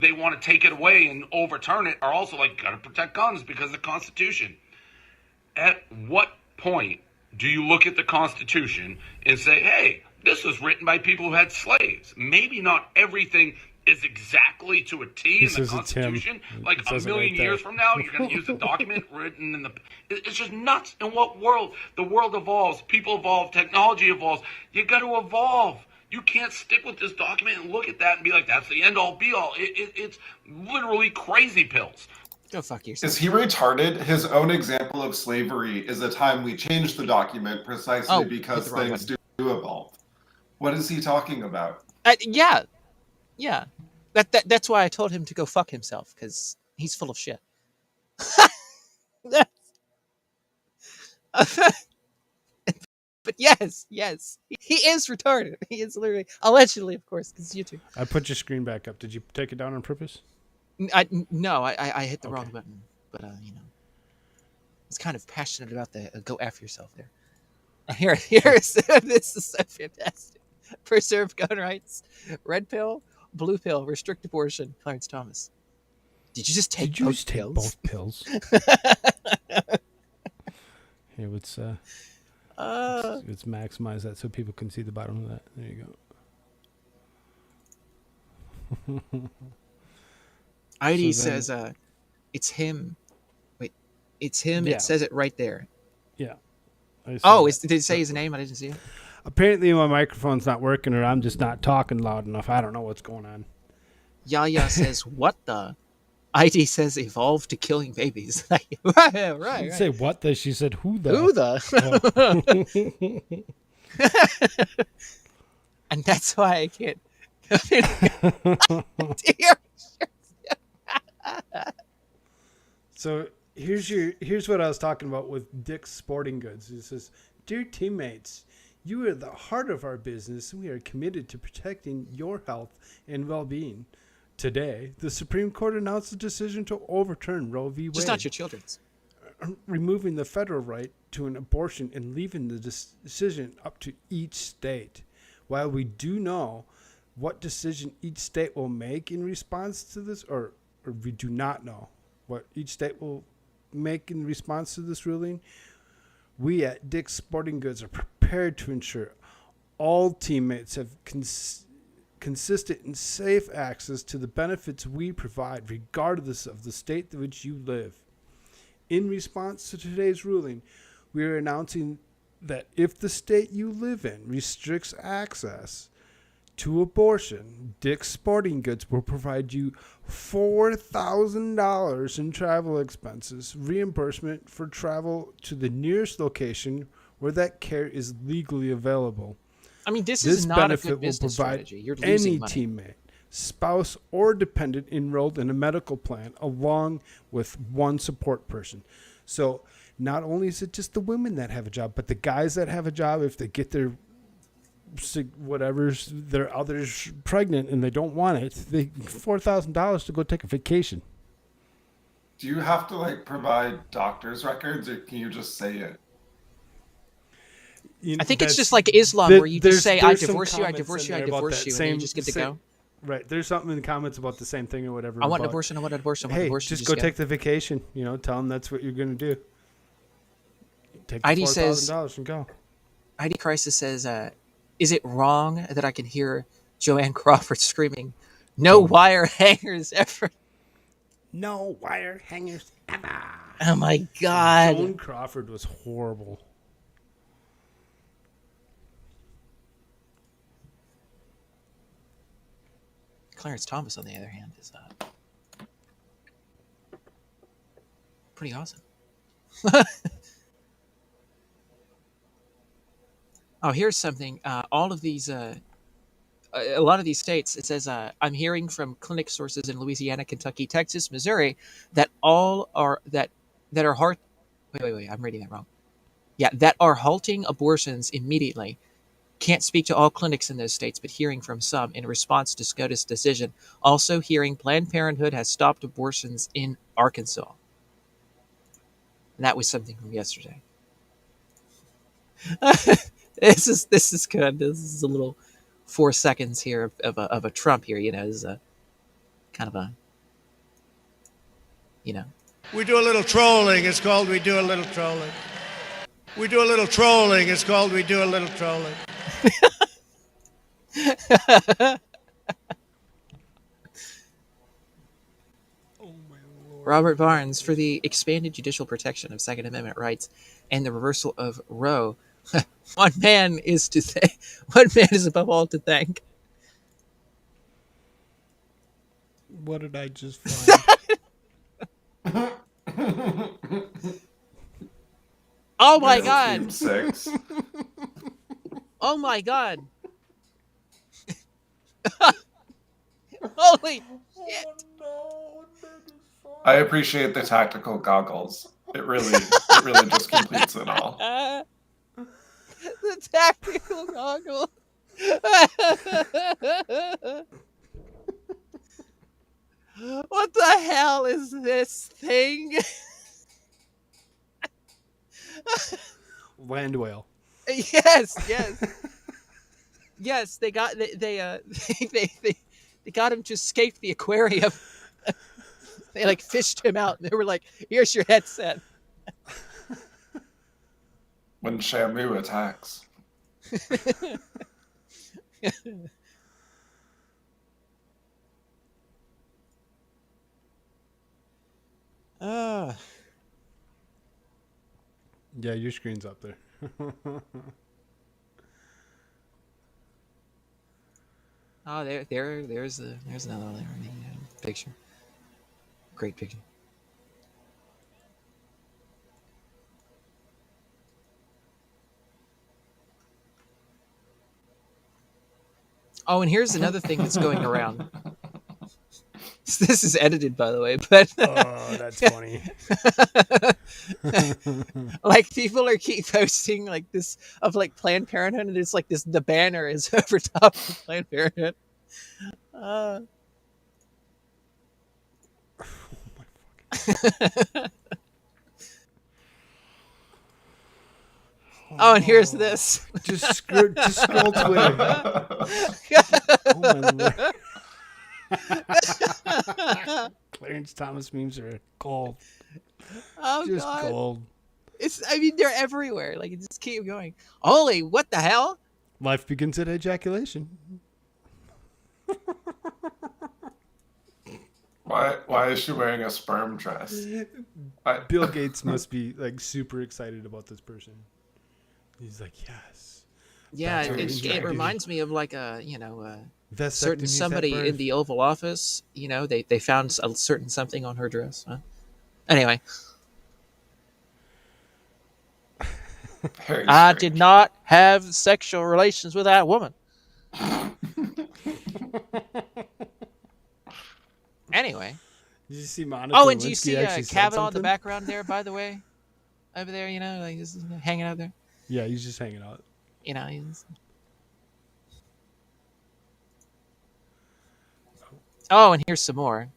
they want to take it away and overturn it. Are also like, gotta protect guns because of the Constitution. At what point do you look at the Constitution and say, hey, this was written by people who had slaves? Maybe not everything is exactly to a T in the Constitution. Like a million years from now, you're going to use a document written in the... It's just nuts. In what world? The world evolves. People evolve. Technology evolves. You got to evolve. You can't stick with this document and look at that and be like, that's the end-all, be-all. It's literally crazy pills. Go fuck yourself. Is he retarded? His own example of slavery is a time we changed the document precisely because things do evolve. What is he talking about? Yeah. That's why I told him to go fuck himself, because he's full of shit. But yes, he is retarded. He is literally, allegedly, of course, because YouTube. I put your screen back up. Did you take it down on purpose? No, I hit the wrong button. But I was kind of passionate about the go F yourself there. Here's this is so fantastic. Preserve gun rights. Red pill, blue pill, restrict abortion. Clarence Thomas. Did you just take both pills? Both pills. Here, let's maximize that so people can see the bottom of that. There you go. ID says it's him. Wait, it's him. Yeah. It says it right there. Yeah. Did it say his name? I didn't see it. Apparently my microphone's not working, or I'm just not talking loud enough. I don't know what's going on. Yaya says, what the? ID says evolve to killing babies. right. She didn't say what the, she said who the. Who the? And that's why I can't. So here's what I was talking about with Dick's Sporting Goods. It says, dear teammates, you are the heart of our business. We are committed to protecting your health and well-being. Today, the Supreme Court announced a decision to overturn Roe v. Wade. Just not your children's. Removing the federal right to an abortion and leaving the decision up to each state. While we do know what decision each state will make in response to this, or we do not know what each state will make in response to this ruling, we at Dick's Sporting Goods are prepared to ensure all teammates have consistent and safe access to the benefits we provide, regardless of the state in which you live. In response to today's ruling, we are announcing that if the state you live in restricts access to abortion, Dick's Sporting Goods will provide you $4,000 in travel expenses, reimbursement for travel to the nearest location where that care is legally available. I mean, this is not a good business strategy. You're losing any money. teammate, spouse, or dependent enrolled in a medical plan, along with one support person. So not only is it just the women that have a job, but the guys that have a job, if they get their their others pregnant and they don't want it, they $4,000 to go take a vacation. Do you have to like provide doctor's records, or can you just say it? I think it's just like Islam, where you just say, I divorce you, I divorce you, I divorce you, and then you just get to go. Right. There's something in the comments about the same thing or whatever. I want an abortion, I want an abortion, I want an abortion. Just go take the vacation. You know, tell them that's what you're going to do. Take the $4,000 and go. ID Crisis says, is it wrong that I can hear Joanne Crawford screaming, no wire hangers ever? No wire hangers ever. Oh my God. Joan Crawford was horrible. Clarence Thomas, on the other hand, is pretty awesome. Oh, here's something. All of these, a lot of these states, it says, I'm hearing from clinic sources in Louisiana, Kentucky, Texas, Missouri, that all are that are hard. Wait, I'm reading that wrong. Yeah, that are halting abortions immediately. Can't speak to all clinics in those states, but hearing from some in response to SCOTUS decision. Also hearing Planned Parenthood has stopped abortions in Arkansas. And that was something from yesterday. This is good. This is a little 4 seconds here of a Trump here. You know, this is a kind of a, you know. We do a little trolling. It's called we do a little trolling. We do a little trolling. It's called we do a little trolling. Robert Barnes, for the expanded judicial protection of Second Amendment rights and the reversal of Roe. One man is above all to thank. What did I just find? Oh my God! Team 6. Oh my God! Holy shit! I appreciate the tactical goggles. It really just completes it all. The tactical goggles. What the hell is this thing? Land whale. Yes. Yes, they got him to escape the aquarium. They like fished him out and they were like, here's your headset. When Shamu attacks. Yeah, your screen's up there. Oh, there's another one there in the picture. Great picture. Oh, and here's another thing that's going around. This is edited, by the way, but oh, that's funny. Like people are keep posting like this of like Planned Parenthood, and it's like this. The banner is over top of Planned Parenthood. Oh, and here's this. Just scroll Twitter. Oh my Lord. Clarence Thomas memes are gold. Oh, just God. gold. I mean, they're everywhere. Like, it just keep going. Holy, what the hell? Life begins at ejaculation. Why is she wearing a sperm dress? Bill Gates must be like super excited about this person. He's like, yes. Yeah, it reminds me of like a certain somebody in the Oval Office. They found a certain something on her dress. Huh? Anyway, I did not have sexual relations with that woman. Anyway. Did you see Monica? Oh, and do you Lewinsky see Kavanaugh in the background there, by the way? Over there, like just hanging out there. Yeah, he's just hanging out. He's... Oh, and here's some more.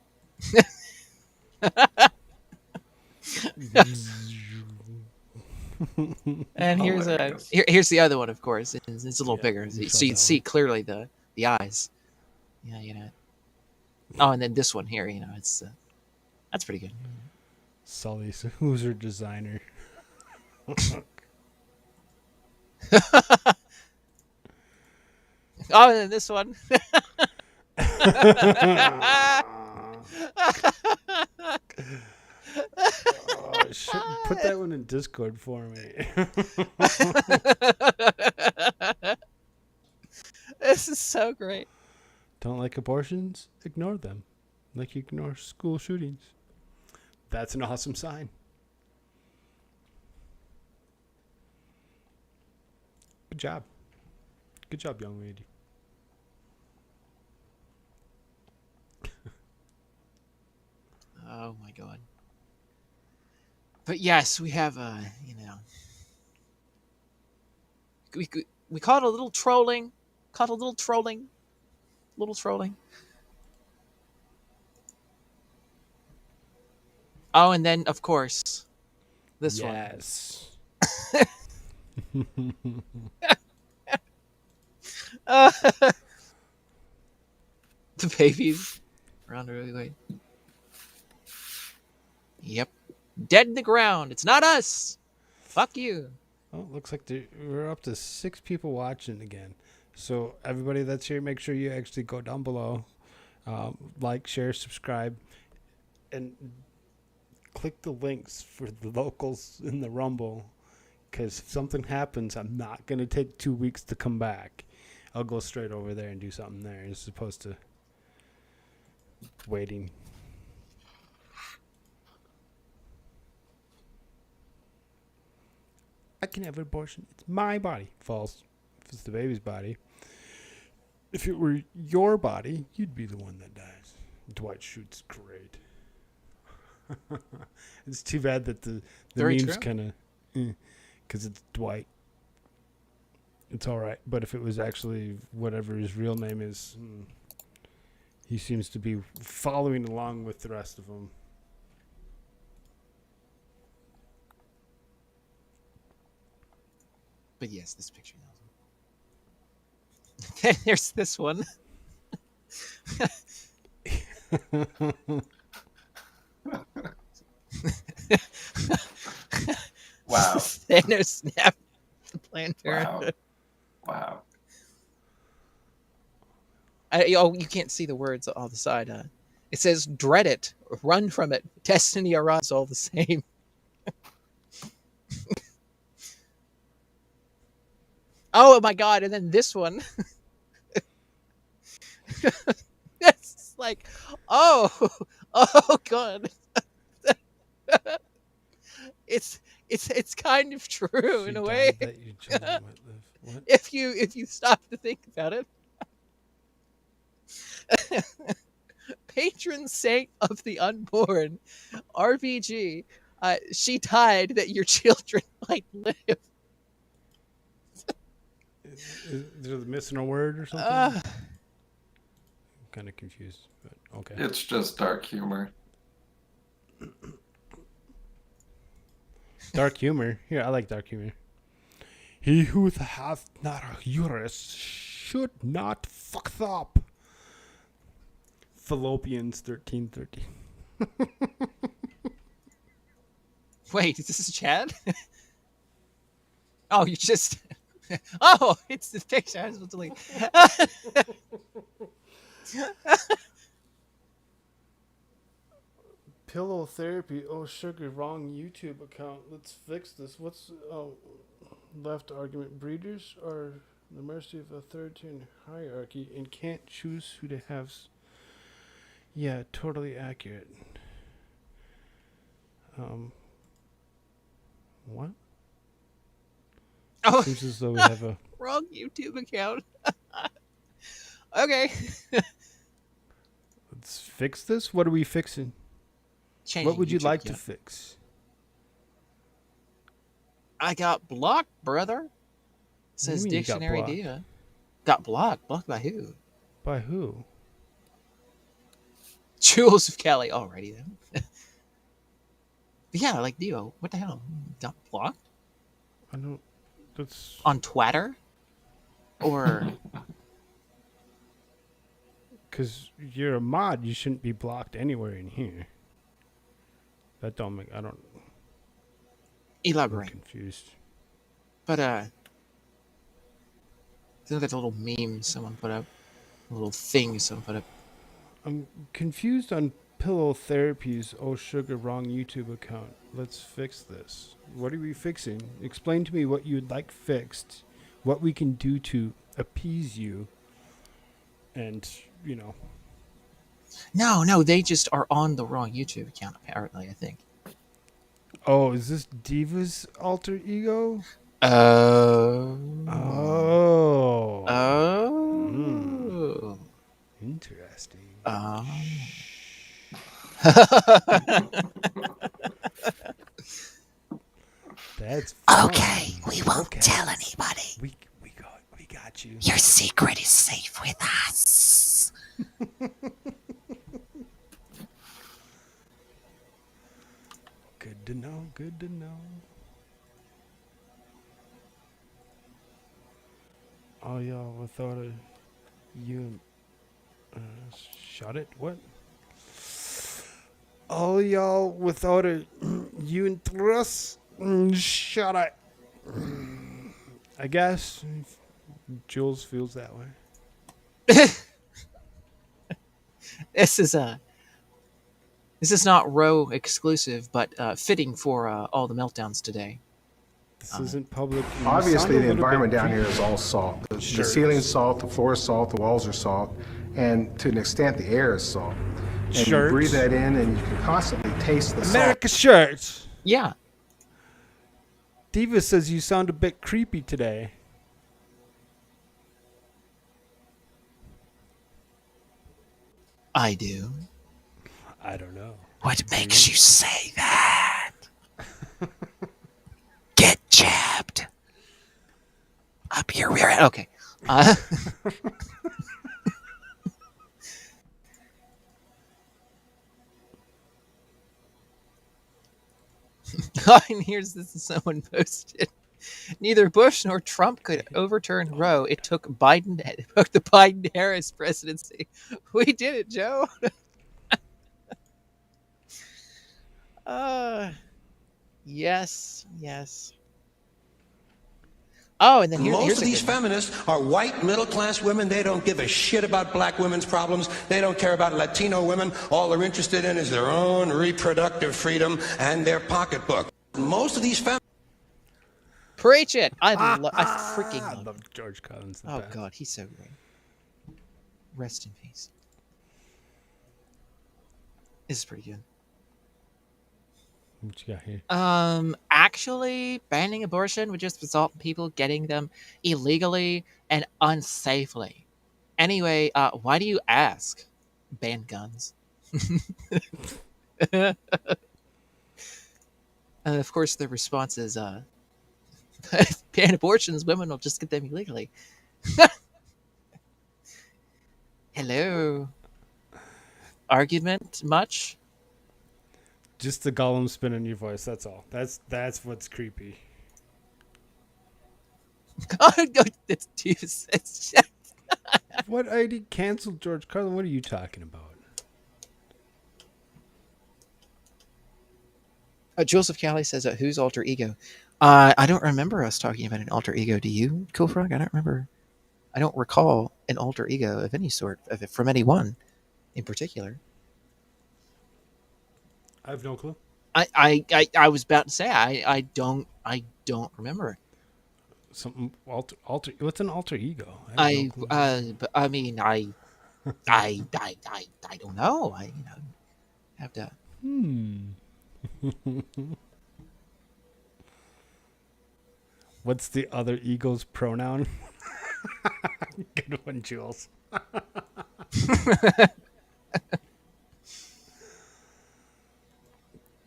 And here's the other one, of course. It's a little bigger, so you can see clearly the eyes. Yeah, Oh, and then this one here, it's that's pretty good. Sully, so who's her designer? Oh, and then this one. Put that one in Discord for me. This is so great. Don't like abortions? Ignore them. Like you ignore school shootings. That's an awesome sign. Good job. Good job, young lady. Oh my God. But yes, we have we call it a little trolling. Little trolling. Oh, and then of course this one. Yes. The babies around really late. Yep. Dead in the ground. It's not us. Fuck you. Oh, looks like we're up to 6 people watching again. So everybody that's here, make sure you actually go down below, like, share, subscribe, and click the links for the locals in the Rumble. Because if something happens, I'm not going to take 2 weeks to come back. I'll go straight over there and do something there as opposed to waiting. I can have an abortion. It's my body. False. If it's the baby's body. If it were your body, you'd be the one that dies. Dwight Schrute's great. It's too bad that the meme's kind of... Because it's Dwight. It's all right. But if it was actually whatever his real name is, he seems to be following along with the rest of them. But yes, this picture. Then there's this one. Wow. Thanos snapped the Planned Parenthood. Wow. You can't see the words on the side. It says, dread it, run from it, destiny arrives all the same. Oh my God, and then this one. It's like, oh God. It's kind of true in a way. If you stop to think about it. Patron saint of the unborn, RBG. She died that your children might live. Is there missing a word or something? I'm kind of confused, but okay. It's just dark humor. Dark humor? Yeah, I like dark humor. He who hath not a uterus should not fuck up. Fallopians 1313. Wait, is this Chad? Oh, you just... Oh, it's the picture. I was supposed to delete. Pillow therapy. Oh, sugar. Wrong YouTube account. Let's fix this. What's left argument? Breeders are the mercy of authoritarian hierarchy and can't choose who to have. Yeah, totally accurate. What? Oh, seems as though we have a wrong YouTube account. Okay. Let's fix this. What are we fixing? Changing What would you YouTube like to account. fix? I got blocked, brother. Says mean you got Dictionary blocked? Diva. Got blocked. Blocked by who? By who? Jules of Cali. Alrighty then. But yeah, like Dio. What the hell? Got blocked? I don't. That's on Twitter? Or because you're a mod. You shouldn't be blocked anywhere in here. That don't make. I don't. elaborate. I'm confused. But I think that's a little meme someone put up. A little thing someone put up. I'm confused on Pillow Therapy's Oh Sugar Wrong YouTube account. Let's fix this. What are we fixing? Explain to me what you'd like fixed. What we can do to appease you. And, you know. No, they just are on the wrong YouTube account, apparently, I think. Oh, is this Diva's alter ego? Oh. Interesting. That's fun. Okay, we won't tell anybody. We got you. Your secret is safe with us. Good to know. Good to know. Oh, y'all without a you shut it. What? All y'all without a you interest. Shut it. I guess Jules feels that way. This is not Row exclusive, but fitting for all the meltdowns today. This isn't public. Obviously, the environment down here is all salt. The ceiling's salt, the floor is salt, the walls are salt, and to an extent, the air is salt. And you breathe that in, and you can constantly taste the salt. AmericaShirts. Yeah. Diva says you sound a bit creepy today. I do. I don't know. What makes you say that? Get jabbed. Up your rear end. Okay. And here's this someone posted. Neither Bush nor Trump could overturn Roe. It took the Biden-Harris presidency. We did it, Joe. Yes. Oh, and then most of these feminists are white middle-class women. They don't give a shit about black women's problems. They don't care about Latino women. All they're interested in is their own reproductive freedom and their pocketbook. Most of these feminists. Preach it! I freaking love George Collins. Oh God, he's so great. Rest in peace. This is pretty good. What you got here? Actually, banning abortion would just result in people getting them illegally and unsafely. Anyway, why do you ask? Ban guns. And of course, the response is, ban abortions, women will just get them illegally. Hello. Argument much? Just the Gollum spin in your voice. That's all. That's what's creepy. That's too. What? I already canceled George Carlin. What are you talking about? Joseph Cali says, who's alter ego? I don't remember us talking about an alter ego. Do you, Koolfrogg? I don't remember. I don't recall an alter ego of any sort from anyone in particular. have no clue. I was about to say I don't remember. Something alter. What's an alter ego? But I mean I don't know. I have to. What's the other ego's pronoun? Good one, Jules.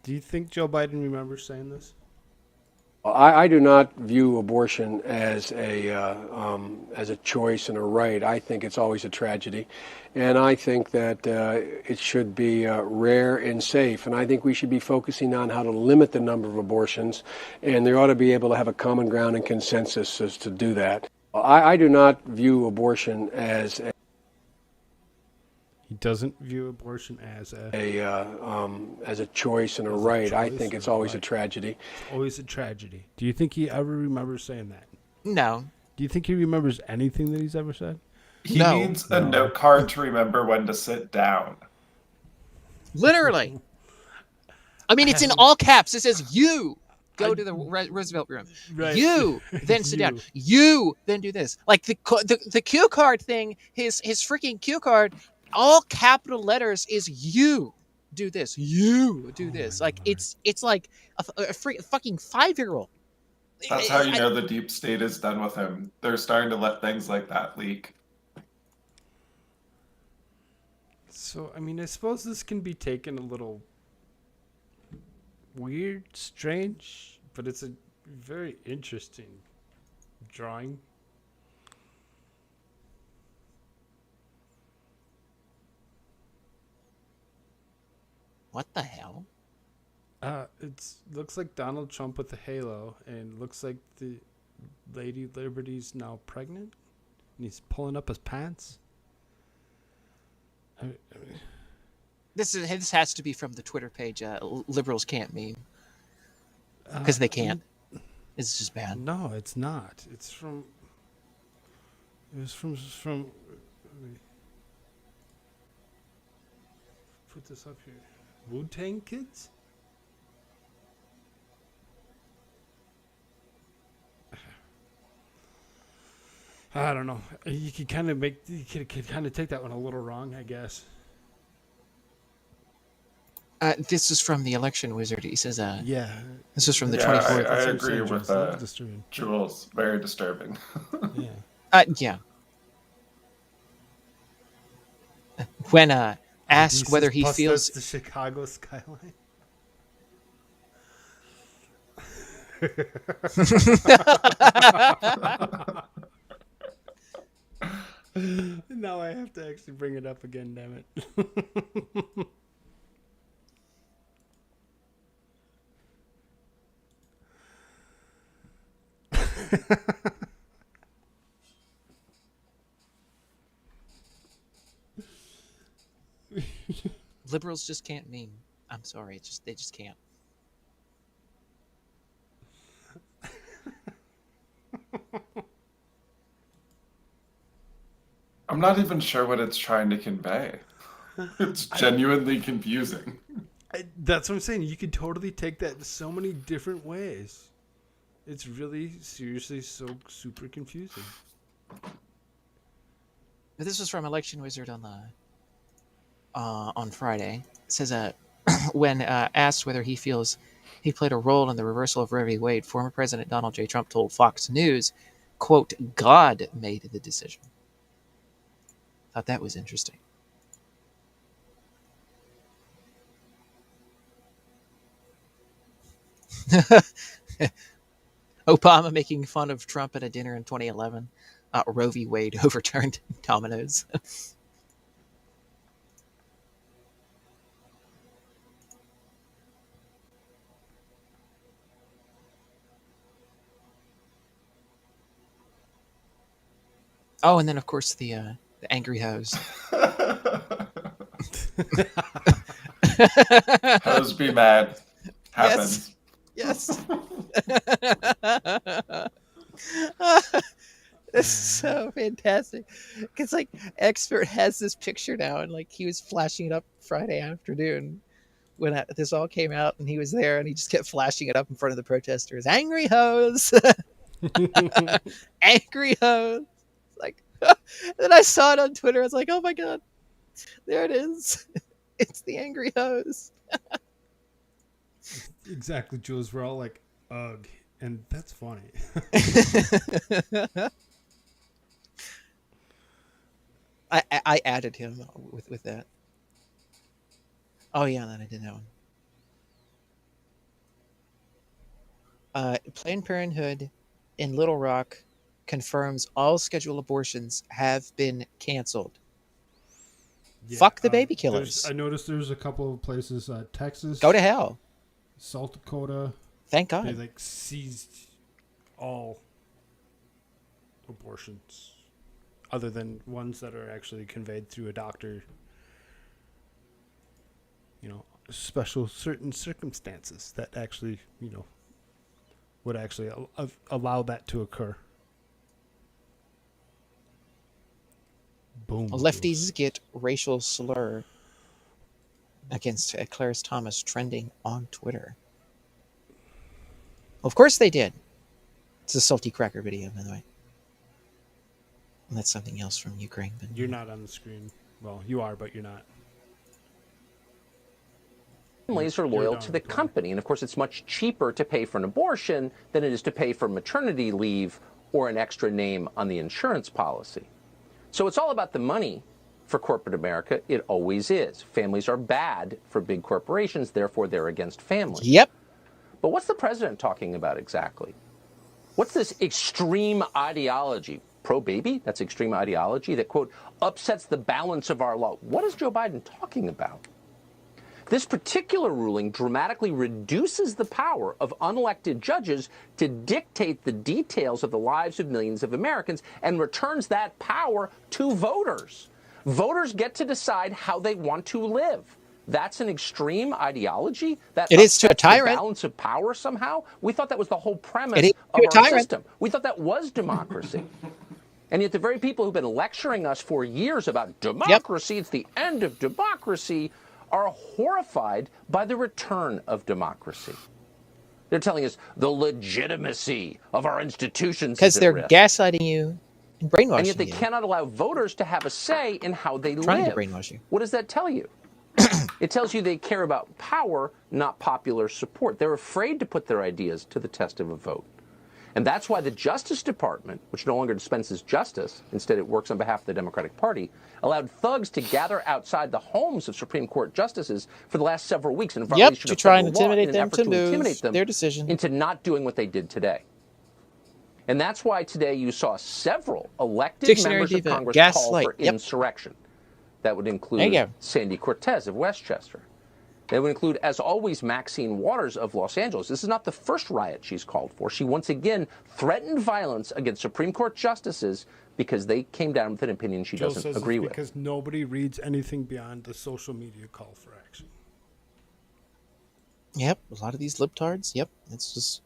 Do you think Joe Biden remembers saying this? I do not view abortion as a choice and a right. I think it's always a tragedy, and I think that it should be rare and safe. And I think we should be focusing on how to limit the number of abortions, and there ought to be able to have a common ground and consensus as to do that. I do not view abortion as He doesn't view abortion as a choice and a right. I think it's always a tragedy. It's always a tragedy. Do you think he ever remembers saying that? No. Do you think he remembers anything that he's ever said? He needs a note card to remember when to sit down. Literally. I mean, it's in all caps. It says, you go to the Roosevelt room. Right. You then sit down. You then do this. Like the cue card thing, his freaking cue card, all capital letters is you do this. You do this. Like it's like a fucking 5-year-old. That's how you know the deep state is done with him. They're starting to let things like that leak. So, I mean, I suppose this can be taken a little weird, strange, but it's a very interesting drawing. What the hell? It looks like Donald Trump with a halo, and looks like the Lady Liberty's now pregnant, and he's pulling up his pants. This has to be from the Twitter page. Liberals can't meme because they can't. It's just bad. No, it's not. It's from. It was from. Put this up here. Wu-Tang Kids. I don't know. You could kind of take that one a little wrong, I guess. This is from the Election Wizard. He says, yeah. This is from the 24th. I agree with Jules. Very disturbing. Yeah. When asked whether he feels the Chicago skyline. Now I have to actually bring it up again, damn it. liberals just can't meme. I'm sorry, they just can't. I'm not even sure what it's trying to convey. It's genuinely confusing. That's what I'm saying. You could totally take that so many different ways. It's really, seriously, so super confusing. This was from Election Wizard on Friday. It says, when asked whether he feels he played a role in the reversal of Roe v. Wade, former President Donald J. Trump told Fox News, quote, God made the decision. Thought that was interesting. Obama making fun of Trump at a dinner in 2011. Roe v. Wade overturned dominoes. Oh, and then of course the angry hose. Hose be mad. Happens. Yes. This is so fantastic. Because like Expert has this picture now, and like he was flashing it up Friday afternoon when this all came out, and he was there, and he just kept flashing it up in front of the protesters. Angry hoes, angry hoes. Like, then I saw it on Twitter. I was like, oh my god, there it is. It's the angry hoes. Exactly, Jules. We're all like, ugh, and that's funny. I added him with that. Oh yeah, then I did that one. Planned Parenthood in Little Rock confirms all scheduled abortions have been canceled. Yeah, Fuck the baby killers. I noticed there's a couple of places, Texas. Go to hell. South Dakota. Thank God. They seized all abortions, other than ones that are actually conveyed through a doctor. Special certain circumstances that actually, would actually allow that to occur. Boom. Lefties get racial slur against Clarence Thomas trending on Twitter. Of course they did. It's a salty cracker video, by the way. And that's something else from Ukraine. But you're not on the screen. Well, you are, but you're not. Families are loyal to the company, and of course it's much cheaper to pay for an abortion than it is to pay for maternity leave or an extra name on the insurance policy. So it's all about the money for corporate America. It always is. Families are bad for big corporations, therefore they're against families. Yep. But what's the president talking about exactly? What's this extreme ideology? Pro-baby? That's extreme ideology that, quote, upsets the balance of our law. What is Joe Biden talking about? This particular ruling dramatically reduces the power of unelected judges to dictate the details of the lives of millions of Americans and returns that power to voters. Voters get to decide how they want to live. That's an extreme ideology? That it is to a tyrant. The balance of power somehow? We thought that was the whole premise of our system. We thought that was democracy. And yet the very people who've been lecturing us for years about democracy, it's the end of democracy, are horrified by the return of democracy. They're telling us the legitimacy of our institutions because they're gaslighting you and brainwashing you. And yet they cannot allow voters to have a say in how they live. Trying to brainwash you. What does that tell you? It tells you they care about power, not popular support. They're afraid to put their ideas to the test of a vote. And that's why the Justice Department, which no longer dispenses justice, instead it works on behalf of the Democratic Party, allowed thugs to gather outside the homes of Supreme Court justices for the last several weeks in violation to of try and federal law intimidate in an them effort to intimidate lose them their decision into not doing what they did today. And that's why today you saw several elected members of Congress call for insurrection. That would include Sandy Cortez of Westchester. They would include, as always, Maxine Waters of Los Angeles. This is not the first riot she's called for. She once again threatened violence against Supreme Court justices because they came down with an opinion she doesn't agree with. Because nobody reads anything beyond the social media call for action. Yep, a lot of these libtards, yep, it's just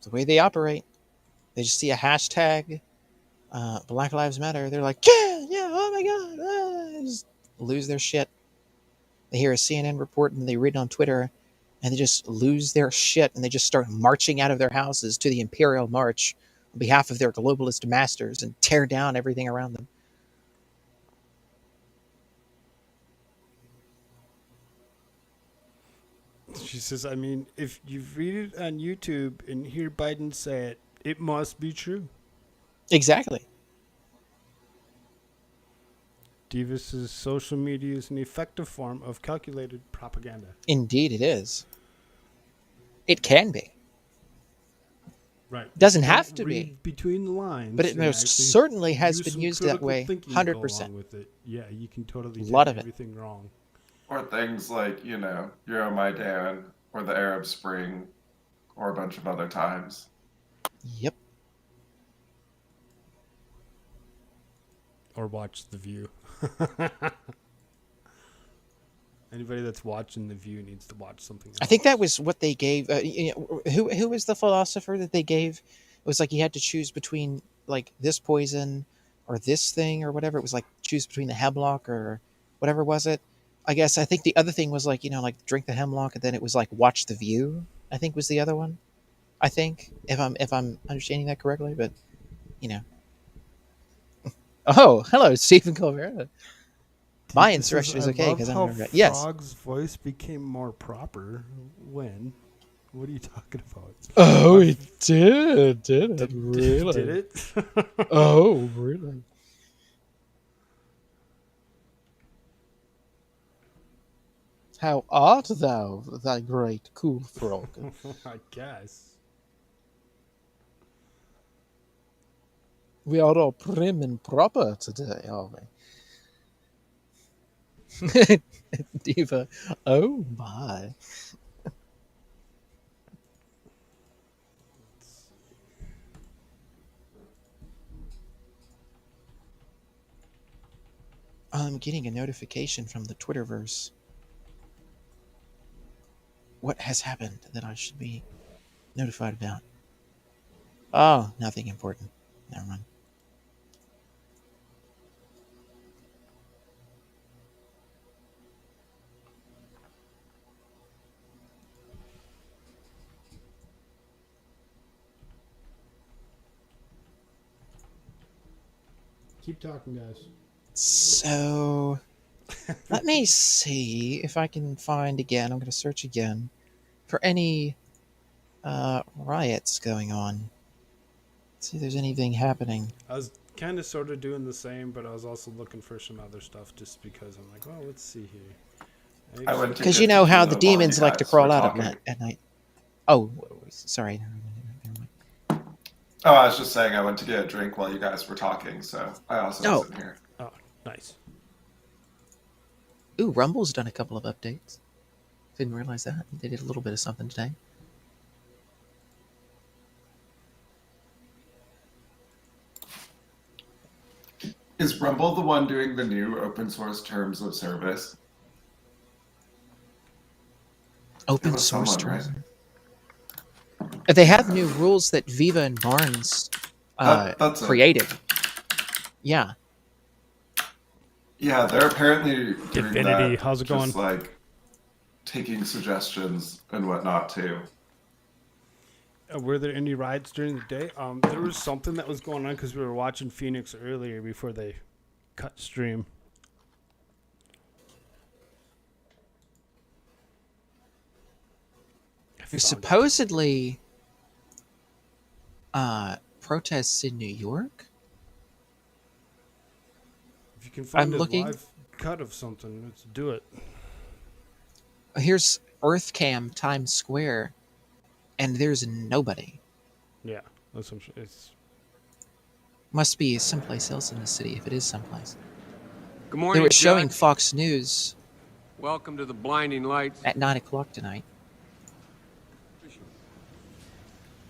the way they operate. They just see a hashtag, Black Lives Matter. They're like, yeah, oh my God, they just lose their shit. They hear a CNN report and they read it on Twitter and they just lose their shit and they just start marching out of their houses to the Imperial March on behalf of their globalist masters and tear down everything around them. She says, I mean, if you read it on YouTube and hear Biden say it, it must be true. Exactly. Davis's social media is an effective form of calculated propaganda. Indeed it is. It can be. Right. Doesn't have to be. Between the lines. But it most certainly has been used that way, 100%. With it. Yeah, you can totally do everything wrong. Or things like, Euromaidan or the Arab Spring or a bunch of other times. Yep. Or watch The View. Anybody that's watching The View needs to watch something else. I think that was what they gave. Who was the philosopher that they gave? It was like you had to choose between like this poison or this thing or whatever. It was like choose between the hemlock or whatever was it. I guess I think the other thing was like, like drink the hemlock, and then it was like watch The View, I think was the other one. I think, if I'm understanding that correctly, but Oh, hello, Stephen Colbert. My insurrection is okay because I'm never. Yes. Frog's voice became more proper. When? What are you talking about? Oh, it did. Did it really? Did it? Oh, really? How art thou, thy great Koolfrogg? I guess. We are all prim and proper today, are we? Diva, oh my. I'm getting a notification from the Twitterverse. What has happened that I should be notified about? Oh, nothing important. Never mind. Keep talking, guys. So, let me see if I can find again. I'm going to search again for any riots going on. See if there's anything happening. I was kind of sort of doing the same, but I was also looking for some other stuff just because I'm like, well, let's see here. Because you know how the demons like to crawl out at night. Oh, sorry. Oh, I was just saying I went to get a drink while you guys were talking, so I also wasn't here. Oh, nice. Ooh, Rumble's done a couple of updates. Didn't realize that. They did a little bit of something today. Is Rumble the one doing the new open source terms of service? Open source terms? Right? They have new rules that Viva and Barnes created. Yeah. Yeah, they're apparently doing Infinity, that, how's it going? just like taking suggestions and whatnot too. Were there any riots during the day? There was something that was going on because we were watching Phoenix earlier before they cut stream. There's supposedly protests in New York. If you can find a live cut of something, let's do it. Here's EarthCam Times Square, and there's nobody. Yeah, that's what it's. Must be someplace else in the city if it is someplace. Good morning, they were showing Judge. Fox News. Welcome to the blinding lights. At 9 o'clock tonight.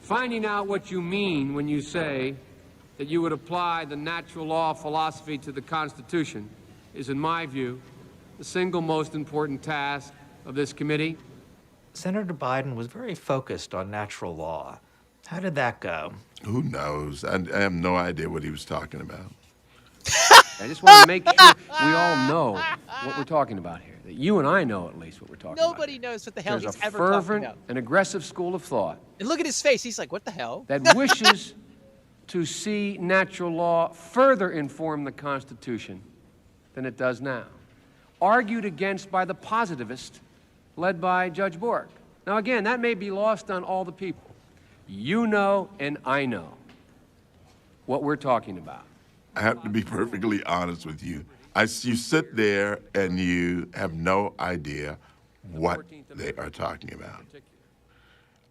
Finding out what you mean when you say that you would apply the natural law philosophy to the Constitution is, in my view, the single most important task of this committee. Senator Biden was very focused on natural law. How did that go? Who knows? I have no idea what he was talking about. I just want to make sure we all know what we're talking about here. That you and I know at least what we're talking about. Nobody knows what the hell There's he's a ever talking fervent about. and aggressive school of thought And look at his face. He's like, what the hell? that wishes to see natural law further inform the Constitution than it does now. Argued against by the positivist led by Judge Bork. Now, again, that may be lost on all the people. You know and I know what we're talking about. I have to be perfectly honest with you. You sit there and you have no idea what they are talking about.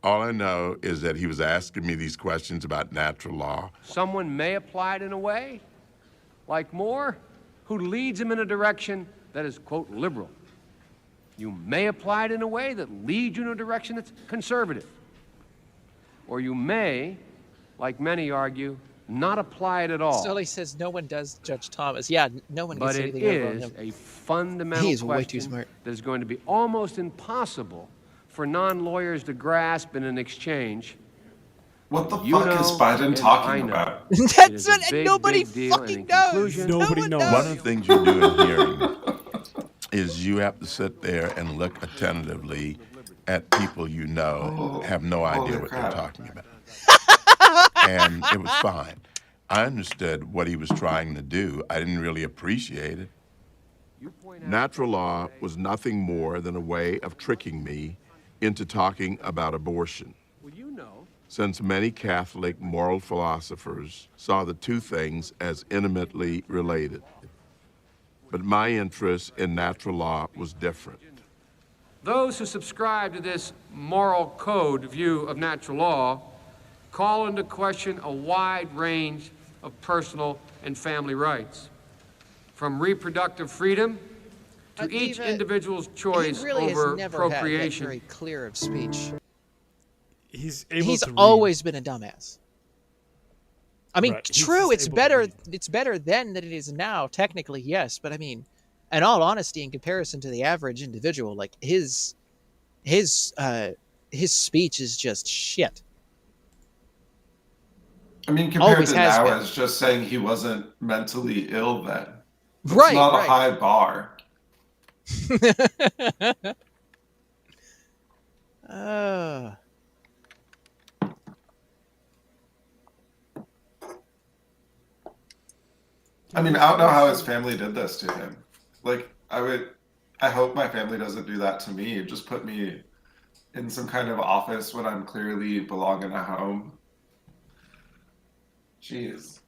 All I know is that he was asking me these questions about natural law. Someone may apply it in a way, like Moore, who leads him in a direction that is, quote, liberal. You may apply it in a way that leads you in a direction that's conservative. Or you may, like many argue, not apply it at all. Sully says no one does Judge Thomas. Yeah, no one gets But it anything over on is him. a fundamental He is way too question smart. that is going to be almost impossible for non-lawyers to grasp in an exchange. What the You fuck is know Biden and talking I know. about? That's what big, nobody big deal, and fucking in knows. conclusion, Nobody knows. One of the things you do in hearing is you have to sit there and look attentively at people you know have no idea what they're talking about. And it was fine. I understood what he was trying to do. I didn't really appreciate it. Natural law was nothing more than a way of tricking me into talking about abortion. Since many Catholic moral philosophers saw the two things as intimately related. But my interest in natural law was different. Those who subscribe to this moral code view of natural law call into question a wide range of personal and family rights, from reproductive freedom to each individual's choice he really over has never procreation. Had very clear of speech. He's able to read. Always been a dumbass. I mean, Right. He's true, just it's able to better. read. It's better then than it is now. Technically, yes, but I mean, in all honesty, in comparison to the average individual, like his speech is just shit. I mean, compared Always to has now, been. it's just saying he wasn't mentally ill then. That's Right, not right. a high bar. I mean, I don't know how his family did this to him. Like, I hope my family doesn't do that to me. Just put me in some kind of office when I'm clearly belong in a home. Jeez.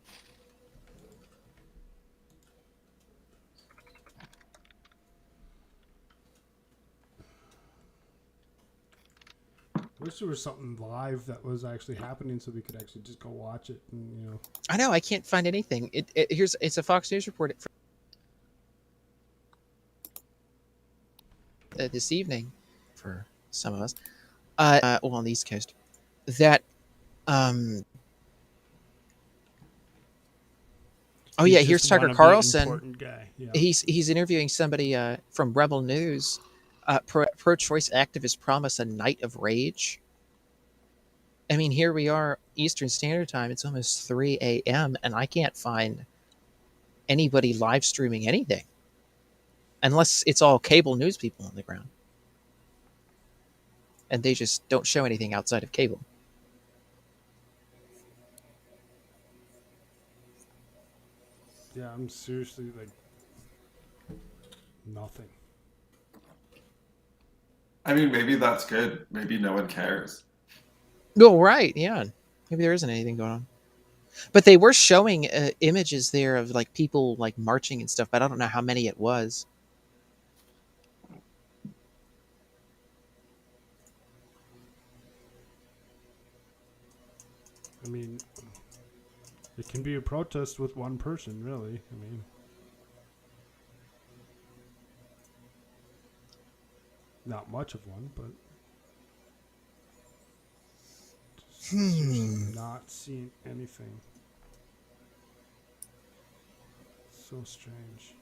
I wish there was something live that was actually happening so we could actually just go watch it and, you know. I know, I can't find anything. It's a Fox News report this evening for some of us. Well, on the East Coast, that oh yeah, He here's just Tucker wanna be an Carlson. important guy. Yeah. He's interviewing somebody from Rebel News. Pro-choice activists promise a night of rage. I mean, here we are, Eastern Standard Time. It's almost 3 a.m. and I can't find anybody live streaming anything, unless it's all cable news people on the ground, and they just don't show anything outside of cable. Yeah, I'm seriously like nothing. I mean, maybe that's good. Maybe no one cares. Oh, right, yeah. Maybe there isn't anything going on. But they were showing images there of like people like marching and stuff, but I don't know how many it was. I mean, it can be a protest with one person, really. I mean, not much of one, but seriously not seeing anything. So strange.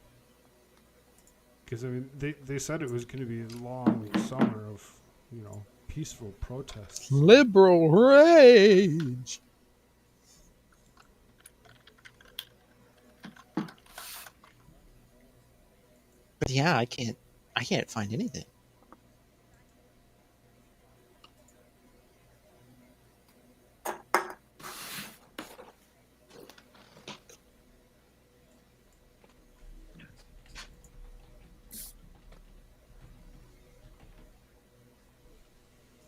Because I mean, they said it was going to be a long summer of, you know, peaceful protests. Liberal rage. But yeah, I can't find anything.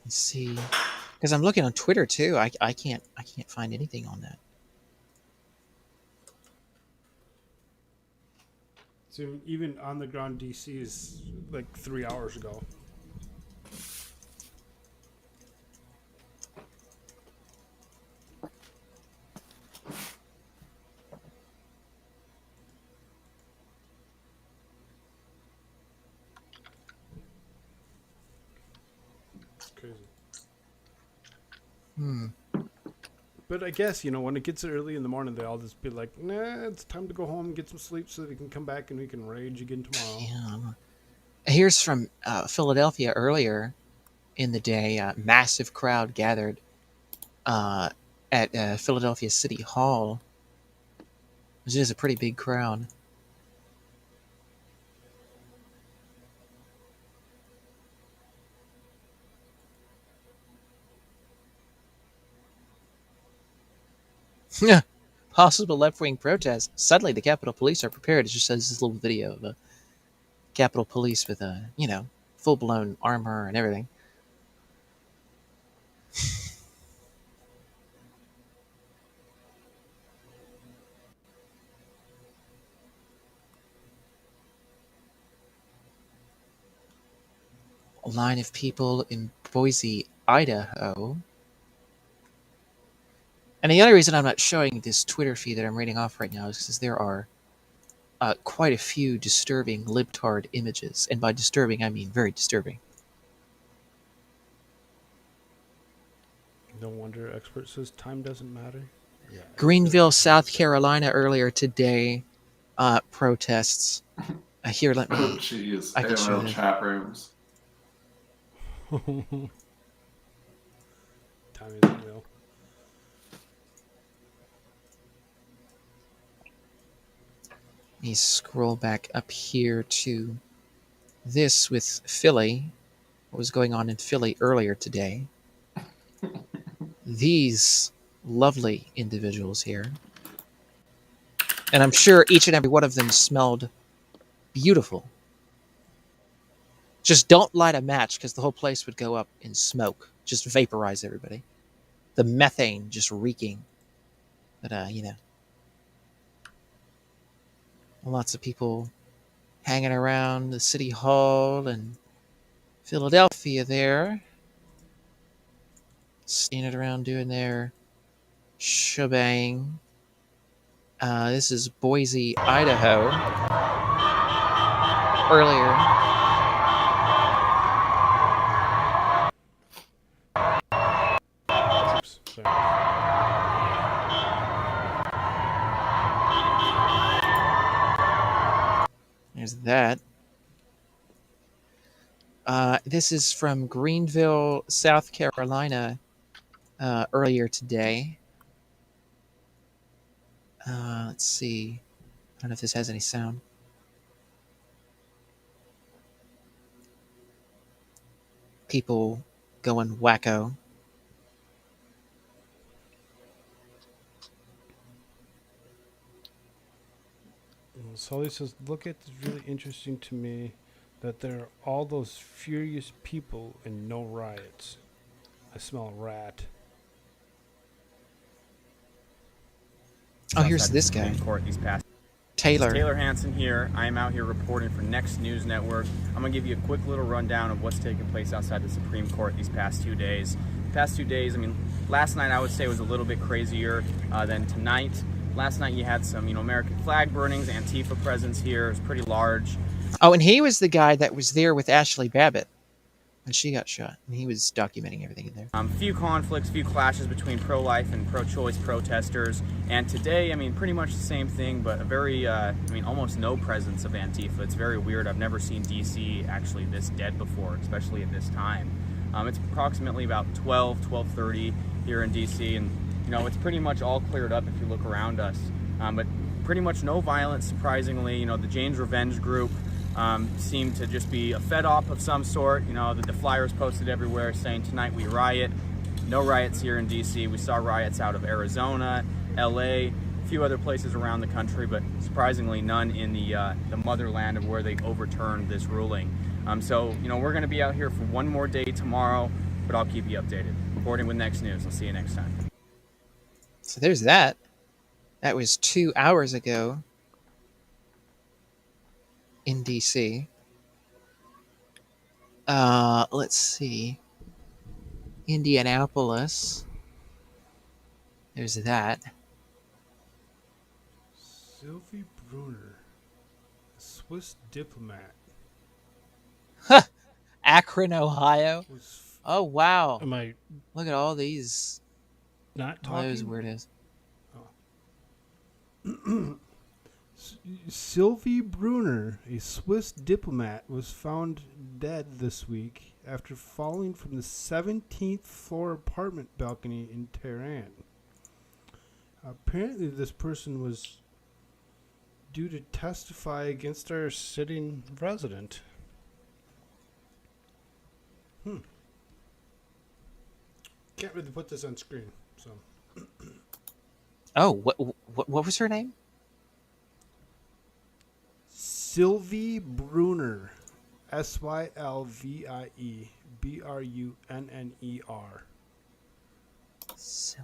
Let's see, because I'm looking on Twitter too. I can't find anything on that. So even on the ground, DC is like 3 hours ago. It's crazy. But I guess, you know, when it gets early in the morning, they all just be like, nah, it's time to go home and get some sleep so that we can come back and we can rage again tomorrow. Yeah. Here's from Philadelphia earlier in the day. Massive crowd gathered at Philadelphia City Hall. It is a pretty big crowd. Possible left-wing protest. Suddenly, the Capitol Police are prepared. It just says this little video of a Capitol Police with a, full-blown armor and everything. A line of people in Boise, Idaho. And the other reason I'm not showing this Twitter feed that I'm reading off right now is because there are quite a few disturbing libtard images. And by disturbing, I mean very disturbing. No wonder expert says time doesn't matter. Yeah. Greenville, South Carolina earlier today, protests. Here, let me... Jeez, I can show AOL this. chat rooms. Time isn't real. Let me scroll back up here to this with Philly. What was going on in Philly earlier today. These lovely individuals here. And I'm sure each and every one of them smelled beautiful. Just don't light a match because the whole place would go up in smoke. Just vaporize everybody. The methane just reeking. But, lots of people hanging around the city hall in Philadelphia there. Standing around doing their shebang. This is Boise, Idaho. Earlier. Oops, sorry. There's that. This is from Greenville, South Carolina, earlier today. Let's see. I don't know if this has any sound. People going wacko. Sully says, look at this, really interesting to me that there are all those furious people and no riots. I smell a rat. Oh, here's this guy. Court these past Taylor. Taylor Hansen here. I am out here reporting for Next News Network. I'm going to give you a quick little rundown of what's taking place outside the Supreme Court these past 2 days. Last night I would say was a little bit crazier than tonight. Last night you had some, American flag burnings, Antifa presence here. It was pretty large. Oh, and he was the guy that was there with Ashley Babbitt when she got shot. And he was documenting everything in there. Few conflicts, few clashes between pro-life and pro-choice protesters. And today, pretty much the same thing, but a very, almost no presence of Antifa. It's very weird. I've never seen D.C. actually this dead before, especially at this time. It's approximately about 12:30 here in D.C. and it's pretty much all cleared up if you look around us. But pretty much no violence, surprisingly. The Jane's Revenge group seemed to just be a fed up of some sort. The flyers posted everywhere saying, tonight we riot. No riots here in D.C. We saw riots out of Arizona, L.A., a few other places around the country, but surprisingly none in the motherland of where they overturned this ruling. So, we're going to be out here for one more day tomorrow, but I'll keep you updated. Reporting with Next News. I'll see you next time. So there's that. That was 2 hours ago in D.C. Let's see. Indianapolis. There's that. Sylvie Brunner, a Swiss diplomat. Akron, Ohio. Oh, wow. Am I Look at all these. not Oh, talking? those where it is. Sylvie Brunner, a Swiss diplomat, was found dead this week after falling from the 17th floor apartment balcony in Tehran. Apparently, this person was due to testify against our sitting president. Can't really put this on screen, so. Oh, what was her name? Sylvie Brunner. Sylvie Brunner. It's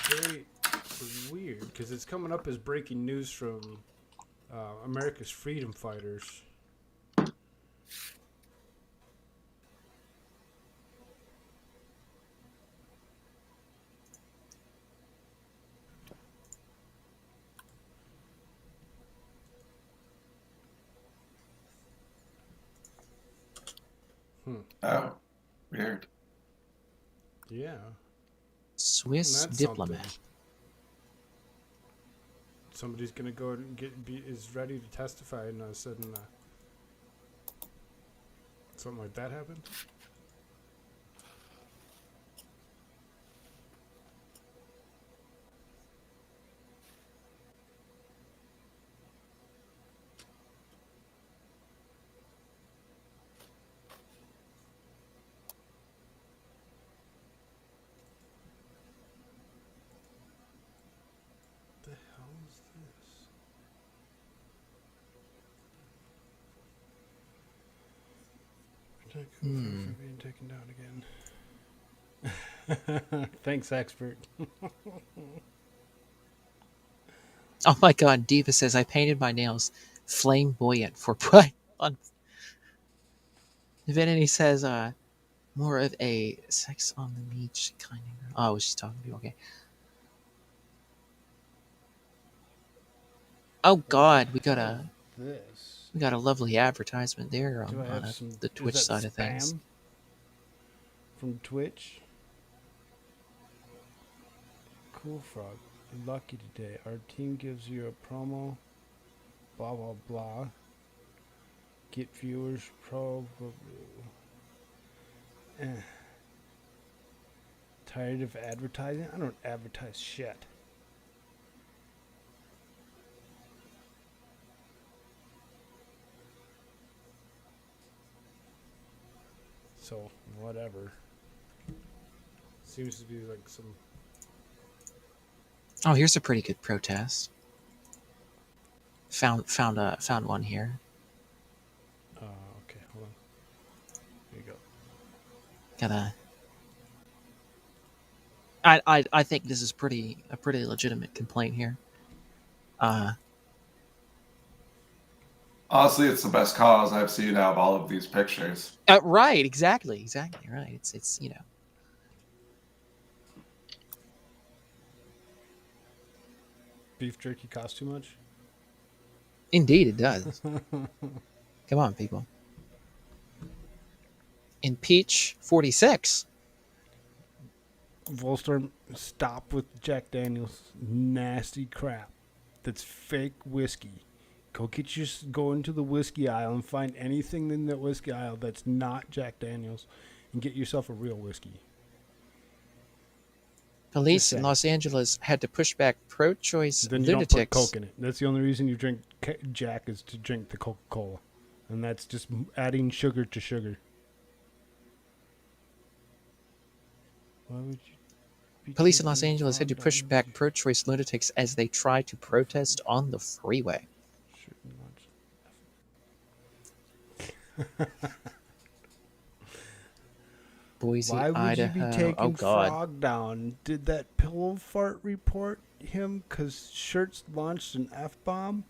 very weird because it's coming up as breaking news from America's freedom fighters. Oh, weird. Yeah. Swiss diplomat. Something. Somebody's gonna go and is ready to testify, and all of a sudden, something like that happened. Hmm. Being taken down again. Thanks, expert. Oh my God, Diva says I painted my nails flamboyant for pride month. Divinity says more of a sex on the beach kind of girl. Oh, she's talking to you. Okay. Oh God, we got a lovely advertisement there on the Twitch side of things. From Twitch. Koolfrogg, you're lucky today. Our team gives you a promo. Blah blah blah. Get viewers. Tired of advertising? I don't advertise shit. So, whatever. Seems to be like some... Oh, here's a pretty good protest. Found one here. Okay, hold on. Here you go. I think this is a pretty legitimate complaint here. Honestly, it's the best cause I've seen out of all of these pictures. Right, exactly right. It's you know. Beef jerky costs too much? Indeed, it does. Come on, people. Impeach 46. Volstorm, stop with Jack Daniels nasty crap. That's fake whiskey. Go into the whiskey aisle and find anything in that whiskey aisle that's not Jack Daniels, and get yourself a real whiskey. Police in Los Angeles had to push back pro-choice Then you lunatics. don't put Coke in it. That's the only reason you drink Jack is to drink the Coca-Cola, and that's just adding sugar to sugar. Why would you? Police in Los Angeles had to push back pro-choice lunatics as they tried to protest on the freeway. Boise, Why would Idaho. you be taking Oh God. Frog down? Did that pillow fart report him because Shirts launched an F-bomb?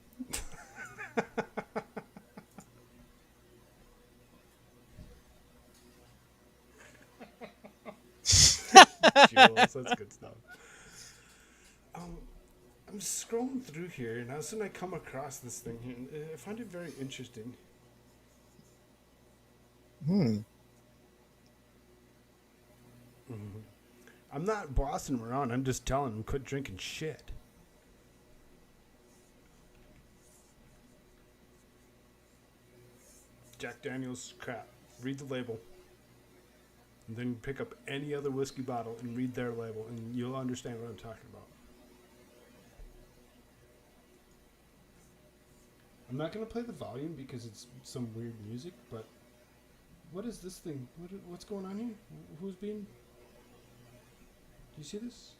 Jules, that's good stuff. I'm scrolling through here, and all of a sudden I come across this thing here, and I find it very interesting. I'm not bossing him around. I'm just telling him quit drinking shit. Jack Daniels crap. Read the label. And then pick up any other whiskey bottle and read their label, and you'll understand what I'm talking about. I'm not going to play the volume because it's some weird music, but what is this thing? What's going on here? Who's being... you see this?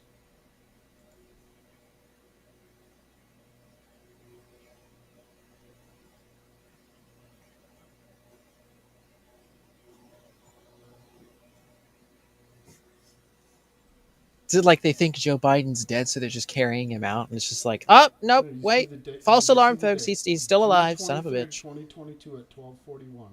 Is it like they think Joe Biden's dead, so they're just carrying him out, and it's just like, oh, nope, wait, false alarm, folks. He's still alive, son of a bitch. 2022 at 12:41.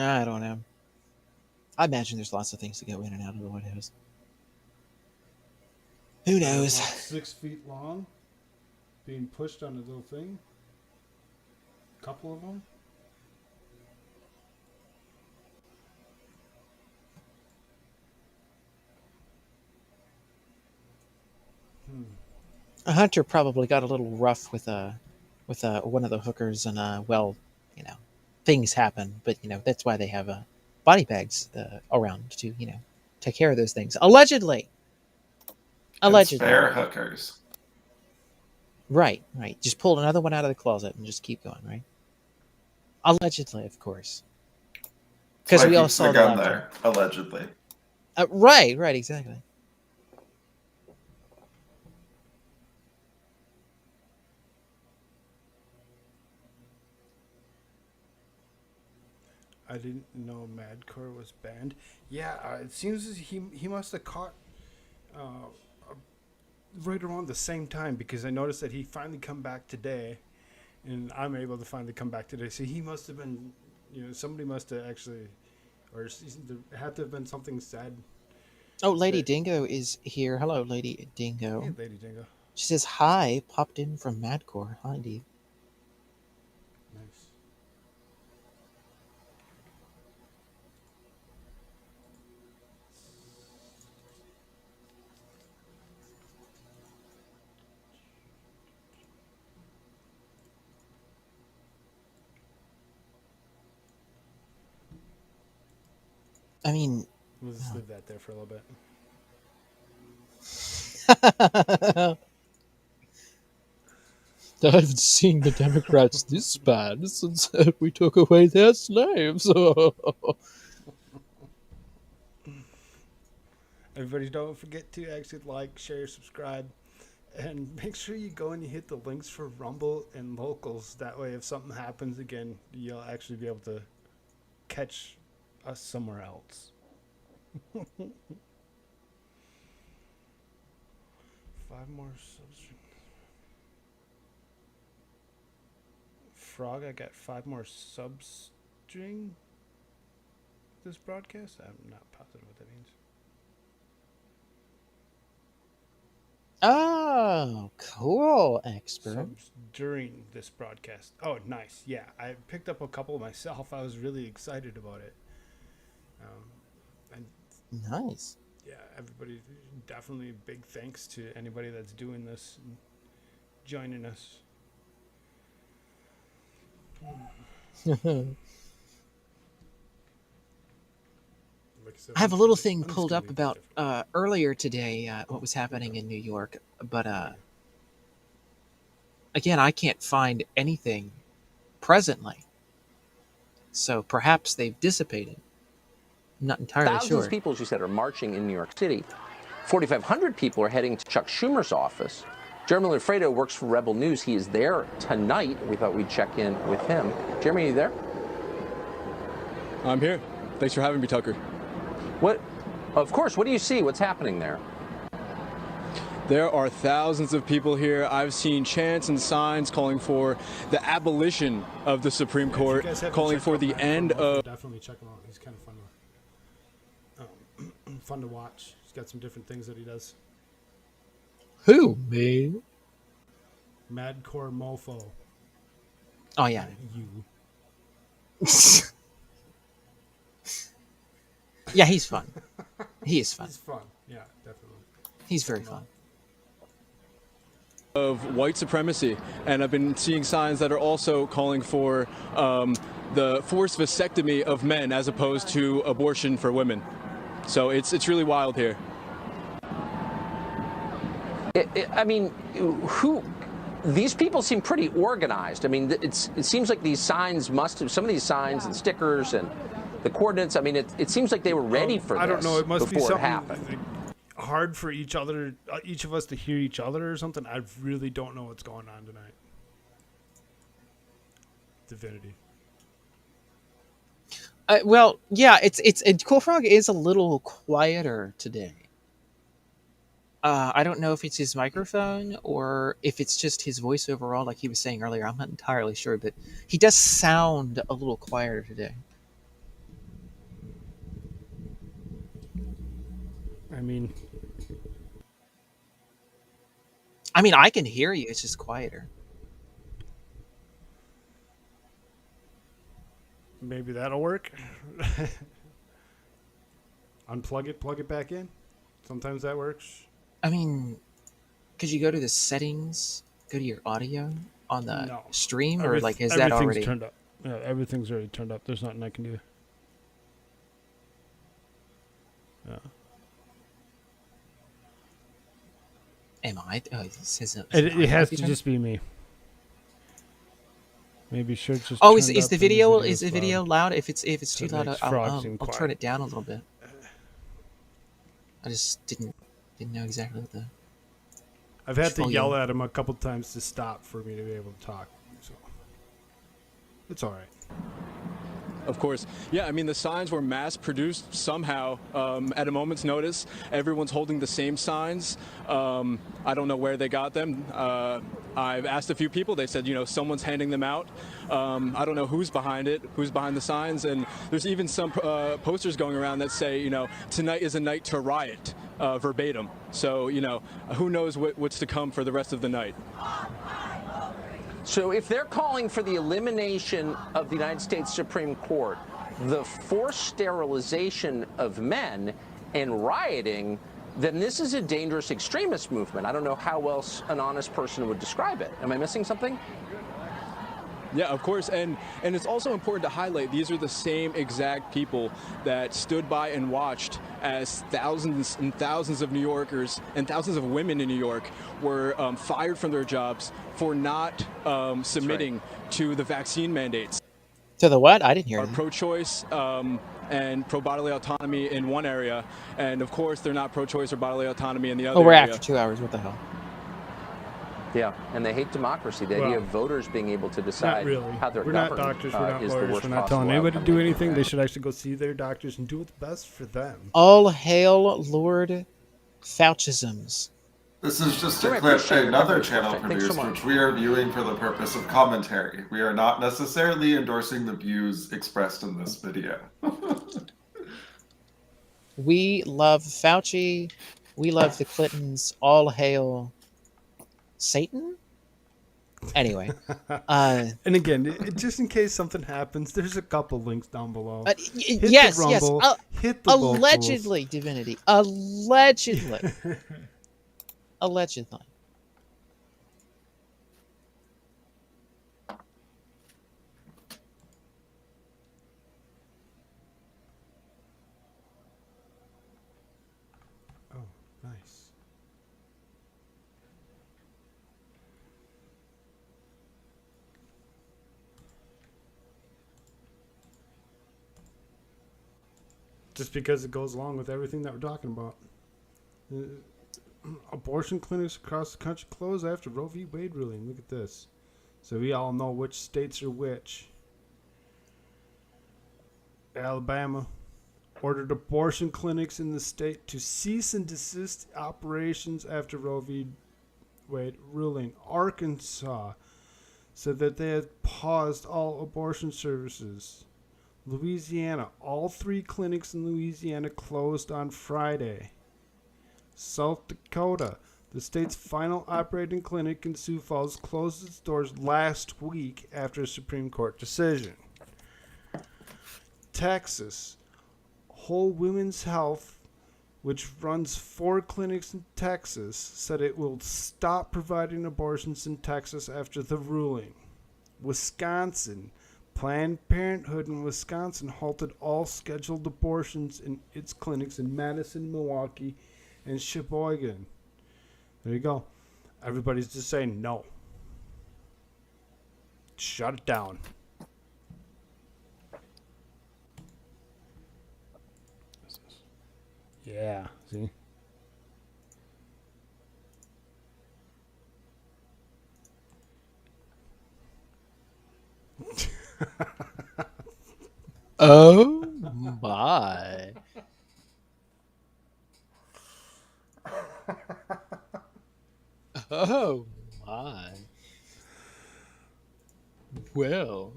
I don't know. I imagine there's lots of things to go in and out of the White House. Who knows? 6 feet long, being pushed on a little thing. A couple of them. Hunter probably got a little rough with one of the hookers, and well, you know, things happen, but you know that's why they have body bags around to take care of those things. Allegedly. It's fair hookers. Right. Just pull another one out of the closet and just keep going, right? Allegedly, of course. Because we all saw the gun there, allegedly. Right, exactly. I didn't know Madcore was banned. Yeah, it seems as he must have caught right around the same time, because I noticed that he finally come back today, and I'm able to finally come back today. So he must have been, somebody must have actually, or there had to have been something said. Oh, Lady Dingo is here. Hello, Lady Dingo. Hey, Lady Dingo. She says hi. Popped in from Madcore. Hi, Dee. Nice. I mean, we'll just leave that there for a little bit. I haven't seen the Democrats this bad since we took away their slaves. Everybody, don't forget to actually like, share, subscribe, and make sure you go and you hit the links for Rumble and Locals. That way, if something happens again, you'll actually be able to catch us somewhere else. 5 more substring. Frog, I got 5 more substring this broadcast. I'm not positive what that means. Oh, cool, expert. Subs during this broadcast. Oh, nice. Yeah, I picked up a couple myself. I was really excited about it. And nice. Yeah, everybody, definitely big thanks to anybody that's doing this and joining us. I have a little thing pulled up about earlier today, what was happening in New York, but again, I can't find anything presently. So perhaps they've dissipated. I'm not entirely sure. Thousands of people, as you said, are marching in New York City. 4,500 people are heading to Chuck Schumer's office. Jeremy Lafredo works for Rebel News. He is there tonight. We thought we'd check in with him. Jeremy, are you there? I'm here. Thanks for having me, Tucker. What? Of course. What do you see? What's happening there? There are thousands of people here. I've seen chants and signs calling for the abolition of the Supreme Court, calling for the end of... Definitely check him out. He's kind of fun to watch. He's got some different things that he does. Who, me? Madcore Mofo. Oh, yeah. You. Yeah, he's fun. He is fun. He's fun. Yeah, definitely. He's very fun. Of white supremacy, and I've been seeing signs that are also calling for the forced vasectomy of men as opposed to abortion for women. So it's really wild here. I mean, who these people seem pretty organized. I mean, it seems like these signs must have, some of these signs and stickers and the coordinates, I mean, it seems like they were ready for this. I don't know. It must be before it something happened. hard for each of us to hear each other or something. I really don't know what's going on tonight. Divinity. Well, yeah, Koolfrogg is a little quieter today. I don't know if it's his microphone or if it's just his voice overall, like he was saying earlier. I'm not entirely sure, but he does sound a little quieter today. I mean, I can hear you. It's just quieter. maybe that'll work. Unplug it, plug it back in. Sometimes that works. I mean, could you go to the settings, go to your audio on the stream, or like is that already turned up? Yeah, everything's already turned up. There's nothing I can do. Yeah. Am I? Oh, it says it has to just be me. Maybe Shirts just. Oh, is the video loud? If it's too loud, I'll turn it down a little bit. I just didn't know exactly what the. I've had to yell at him a couple times to stop for me to be able to talk. So it's all right. Of course. Yeah, I mean, the signs were mass-produced somehow at a moment's notice. Everyone's holding the same signs. I don't know where they got them. I've asked a few people. They said, someone's handing them out. I don't know who's behind it, who's behind the signs. And there's even some posters going around that say, tonight is a night to riot, verbatim. So, who knows what's to come for the rest of the night. So if they're calling for the elimination of the United States Supreme Court, the forced sterilization of men, and rioting, then this is a dangerous extremist movement. I don't know how else an honest person would describe it. Am I missing something? Yeah, of course, and it's also important to highlight these are the same exact people that stood by and watched as thousands and thousands of New Yorkers and thousands of women in New York were fired from their jobs for not submitting to the vaccine mandates. To the what? I didn't hear. Are pro-choice and pro-bodily autonomy in one area, and of course they're not pro-choice or bodily autonomy in the other. Oh, we're area. after 2 hours. What the hell? Yeah, and they hate democracy. The idea of voters being able to decide how they're We're governed not doctors, we're not is the lawyers, worst we're not possible telling anybody to outcome. do anything. They should actually go see their doctors and do what's best for them. All hail Lord Faucisms. This is just a clip another channel produced, which we are viewing for the purpose of commentary. We are not necessarily endorsing the views expressed in this video. We love Fauci. We love the Clintons. All hail Satan? Anyway. And again, just in case something happens, there's a couple links down below. Yes, the Rumble, yes. hit the Allegedly, Divinity. Allegedly. Allegedly. Oh, nice. Just because it goes along with everything that we're talking about. Abortion clinics across the country closed after Roe v. Wade ruling. Look at this. So we all know which states are which. Alabama ordered abortion clinics in the state to cease and desist operations after Roe v. Wade ruling. Arkansas said that they had paused all abortion services. Louisiana, all 3 clinics in Louisiana closed on Friday. South Dakota, the state's final operating clinic in Sioux Falls, closed its doors last week after a Supreme Court decision. Texas, Whole Women's Health, which runs 4 clinics in Texas, said it will stop providing abortions in Texas after the ruling. Wisconsin, Planned Parenthood in Wisconsin halted all scheduled abortions in its clinics in Madison, Milwaukee, and Sheboygan. There you go. Everybody's just saying no. Shut it down. Yeah, see? Oh my. Oh my. Well,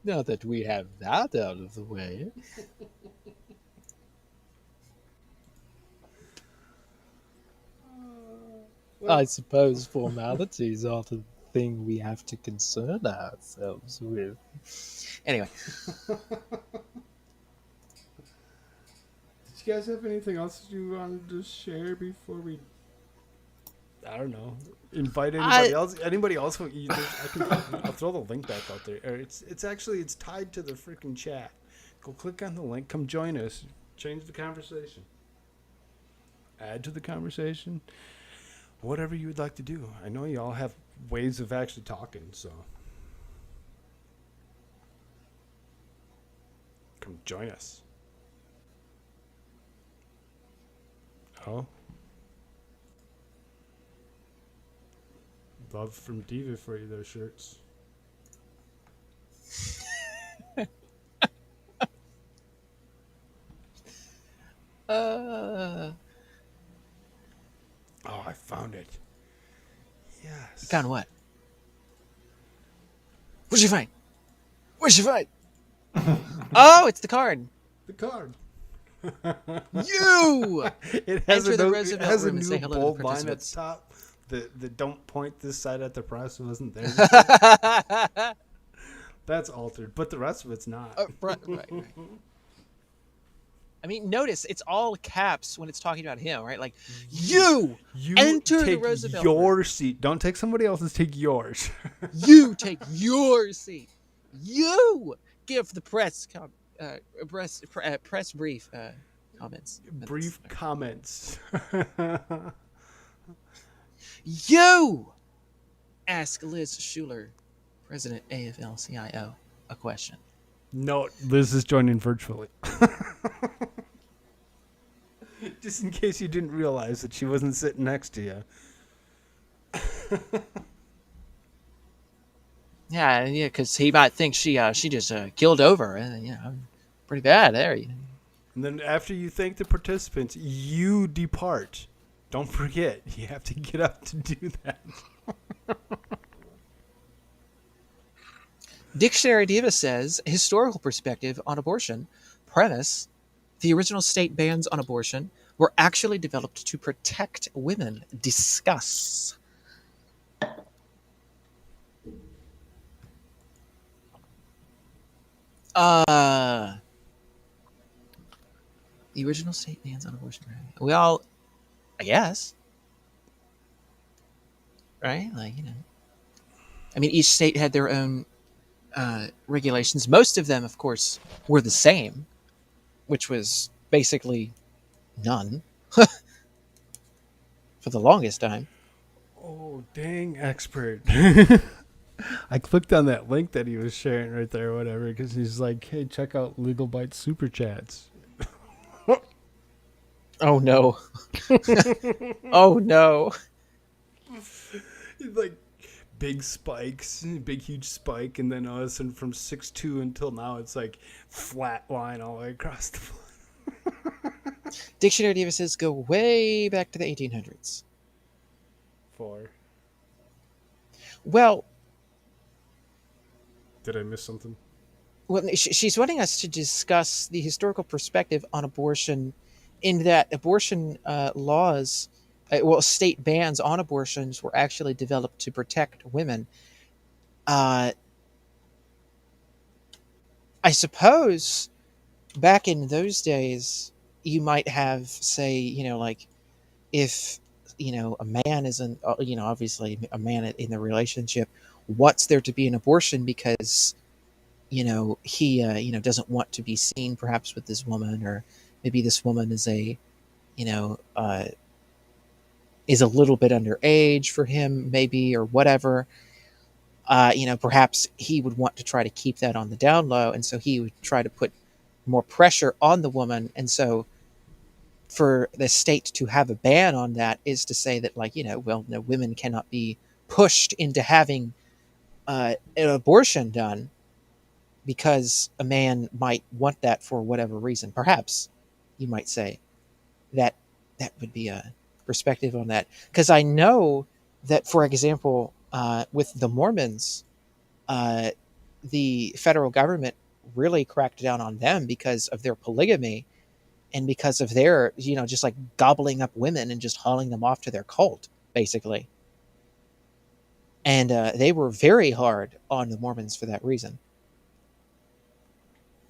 now that we have that out of the way. I suppose formalities are the thing we have to concern ourselves with. Anyway. Did you guys have anything else you wanted to share before we, I don't know, invite anybody else? Anybody else? I'll throw the link back out there. It's tied to the freaking chat. Go click on the link. Come join us. Change the conversation. Add to the conversation. Whatever you would like to do. I know you all have ways of actually talking, so come join us. Oh. Love from Diva for you, those shirts. Oh, I found it. Yes. You found what? What'd you find? What'd you find? Oh, it's the card. The card. You! It has Enter a, the no, Roosevelt it has a room and say new hello to bold the line at the participants. top. The don't point this side at the press wasn't there. That's altered, but the rest of it's not. Right. I mean, notice it's all caps when it's talking about him, right? Like, you enter the take Roosevelt your room. seat. Don't take somebody else's. Take yours. You take your seat. You give the press press brief comments. Brief comments. You ask Liz Schuler, President AFL-CIO, a question. No, Liz is joining virtually. Just in case you didn't realize that she wasn't sitting next to you. Yeah, because he might think she just killed over, and pretty bad there. And then after you thank the participants, you depart. Don't forget, you have to get up to do that. Dictionary Diva says, historical perspective on abortion. Premise, the original state bans on abortion were actually developed to protect women. Discuss. The original state bans on abortion. Well, I guess. Right? Like, I mean, each state had their own regulations. Most of them, of course, were the same, which was basically none for the longest time. Oh, dang, expert. I clicked on that link that he was sharing right there or whatever because he's like, hey, check out Legal Bytes Super Chats. Oh, no. Oh, no. Like, big spikes, big huge spike, and then all of a sudden from 6'2" until now it's like flat line all the way across the floor. Dictionary Diva says go way back to the 1800s. Well, did I miss something? Well, she's wanting us to discuss the historical perspective on abortion, in that abortion laws, state bans on abortions were actually developed to protect women. I suppose back in those days, you might have, say, like if, a man isn't, obviously a man in the relationship, what's there to be an abortion because, he, doesn't want to be seen perhaps with this woman, or maybe this woman is a, is a little bit underage for him, maybe, or whatever. Perhaps he would want to try to keep that on the down low, and so he would try to put more pressure on the woman. And so for the state to have a ban on that is to say that, women cannot be pushed into having an abortion done because a man might want that for whatever reason. Perhaps you might say that would be a perspective on that. Because I know that, for example, with the Mormons, the federal government really cracked down on them because of their polygamy and because of their, just like gobbling up women and just hauling them off to their cult, basically. And they were very hard on the Mormons for that reason.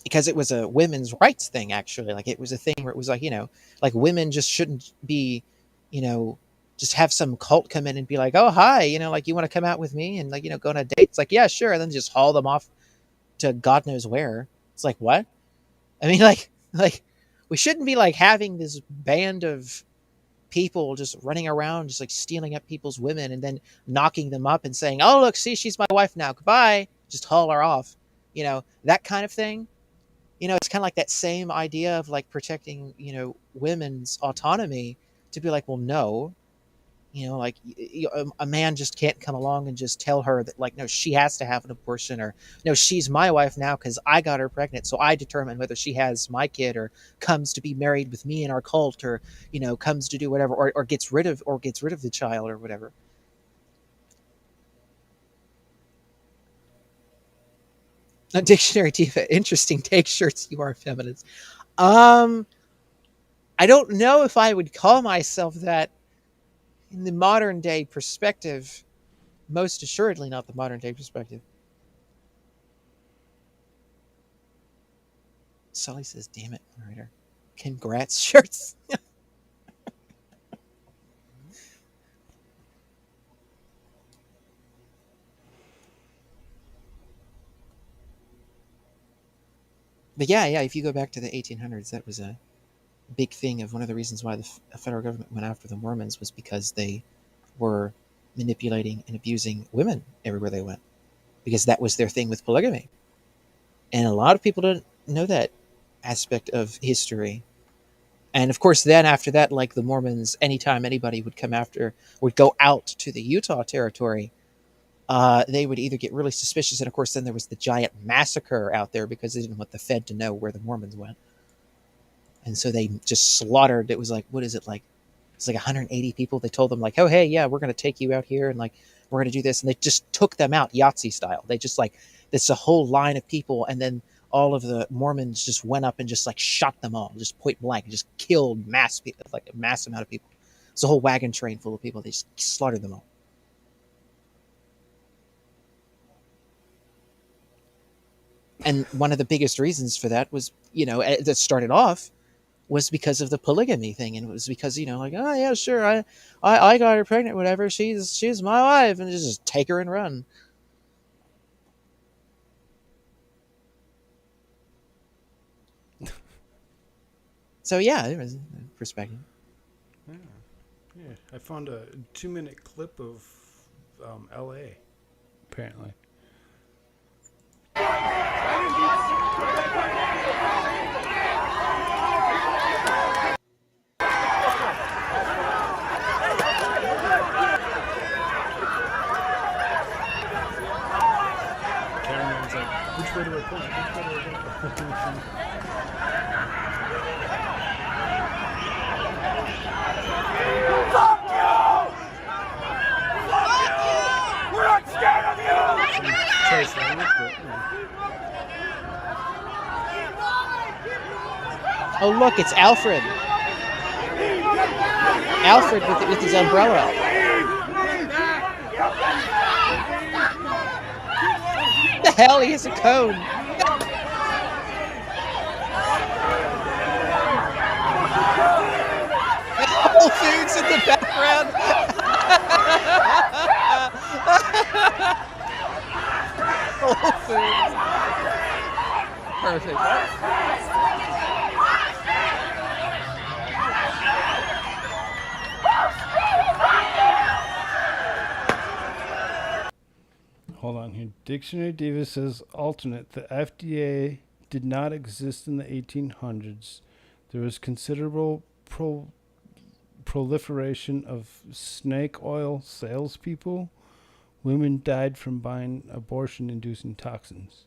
Because it was a women's rights thing, actually. Like, it was a thing where it was like, like women just shouldn't be, just have some cult come in and be like, oh, hi, like, you want to come out with me and, like, go on a date? It's like, yeah, sure. And then just haul them off to God knows where. It's like, what? I mean, like we shouldn't be like having this band of people just running around, just like stealing up people's women and then knocking them up and saying, oh, look, see, she's my wife now. Goodbye. Just haul her off. That kind of thing. It's kind of like that same idea of like protecting, women's autonomy, to be like, well, no, like a man just can't come along and just tell her that, like, no, she has to have an abortion, or no, she's my wife now because I got her pregnant, so I determine whether she has my kid or comes to be married with me in our cult, or comes to do whatever, or gets rid of the child or whatever. A dictionary diva, interesting take, shirts, you are feminist. I don't know if I would call myself that in the modern day perspective. Most assuredly not the modern day perspective. Sully says, damn it, moderator. Congrats, shirts. But yeah, if you go back to the 1800s, that was a big thing. Of one of the reasons why the federal government went after the Mormons was because they were manipulating and abusing women everywhere they went, because that was their thing with polygamy. And a lot of people don't know that aspect of history. And of course, then after that, like the Mormons, anytime anybody would go out to the Utah territory, they would either get really suspicious, and of course then there was the giant massacre out there because they didn't want the Fed to know where the Mormons went. And so they just slaughtered, it was like, what is it, like, it's like 180 people. They told them, like, oh, hey, yeah, we're going to take you out here, and like, we're going to do this. And they just took them out Yahtzee style. They just like, it's a whole line of people. And then all of the Mormons just went up and just like shot them all, just point blank, and just killed like a mass amount of people. It's a whole wagon train full of people. They just slaughtered them all. And one of the biggest reasons for that was, that started off, was because of the polygamy thing. And it was because, like, oh yeah, sure, I got her pregnant, whatever, she's my wife, and just take her and run. So yeah, there was a perspective. Yeah. I found a 2-minute clip of L.A. apparently. Cameron's like, which way do I point? Fuck you! Fuck you! We're not scared of you! Trace language, but, Oh, look, it's Alfred. Alfred with his umbrella. What the hell? He has a cone. Whole Foods in the background. Whole Foods. Perfect. Hold on here. Dictionary Diva says alternate. The FDA did not exist in the 1800s. There was considerable proliferation of snake oil salespeople. Women died from buying abortion-inducing toxins.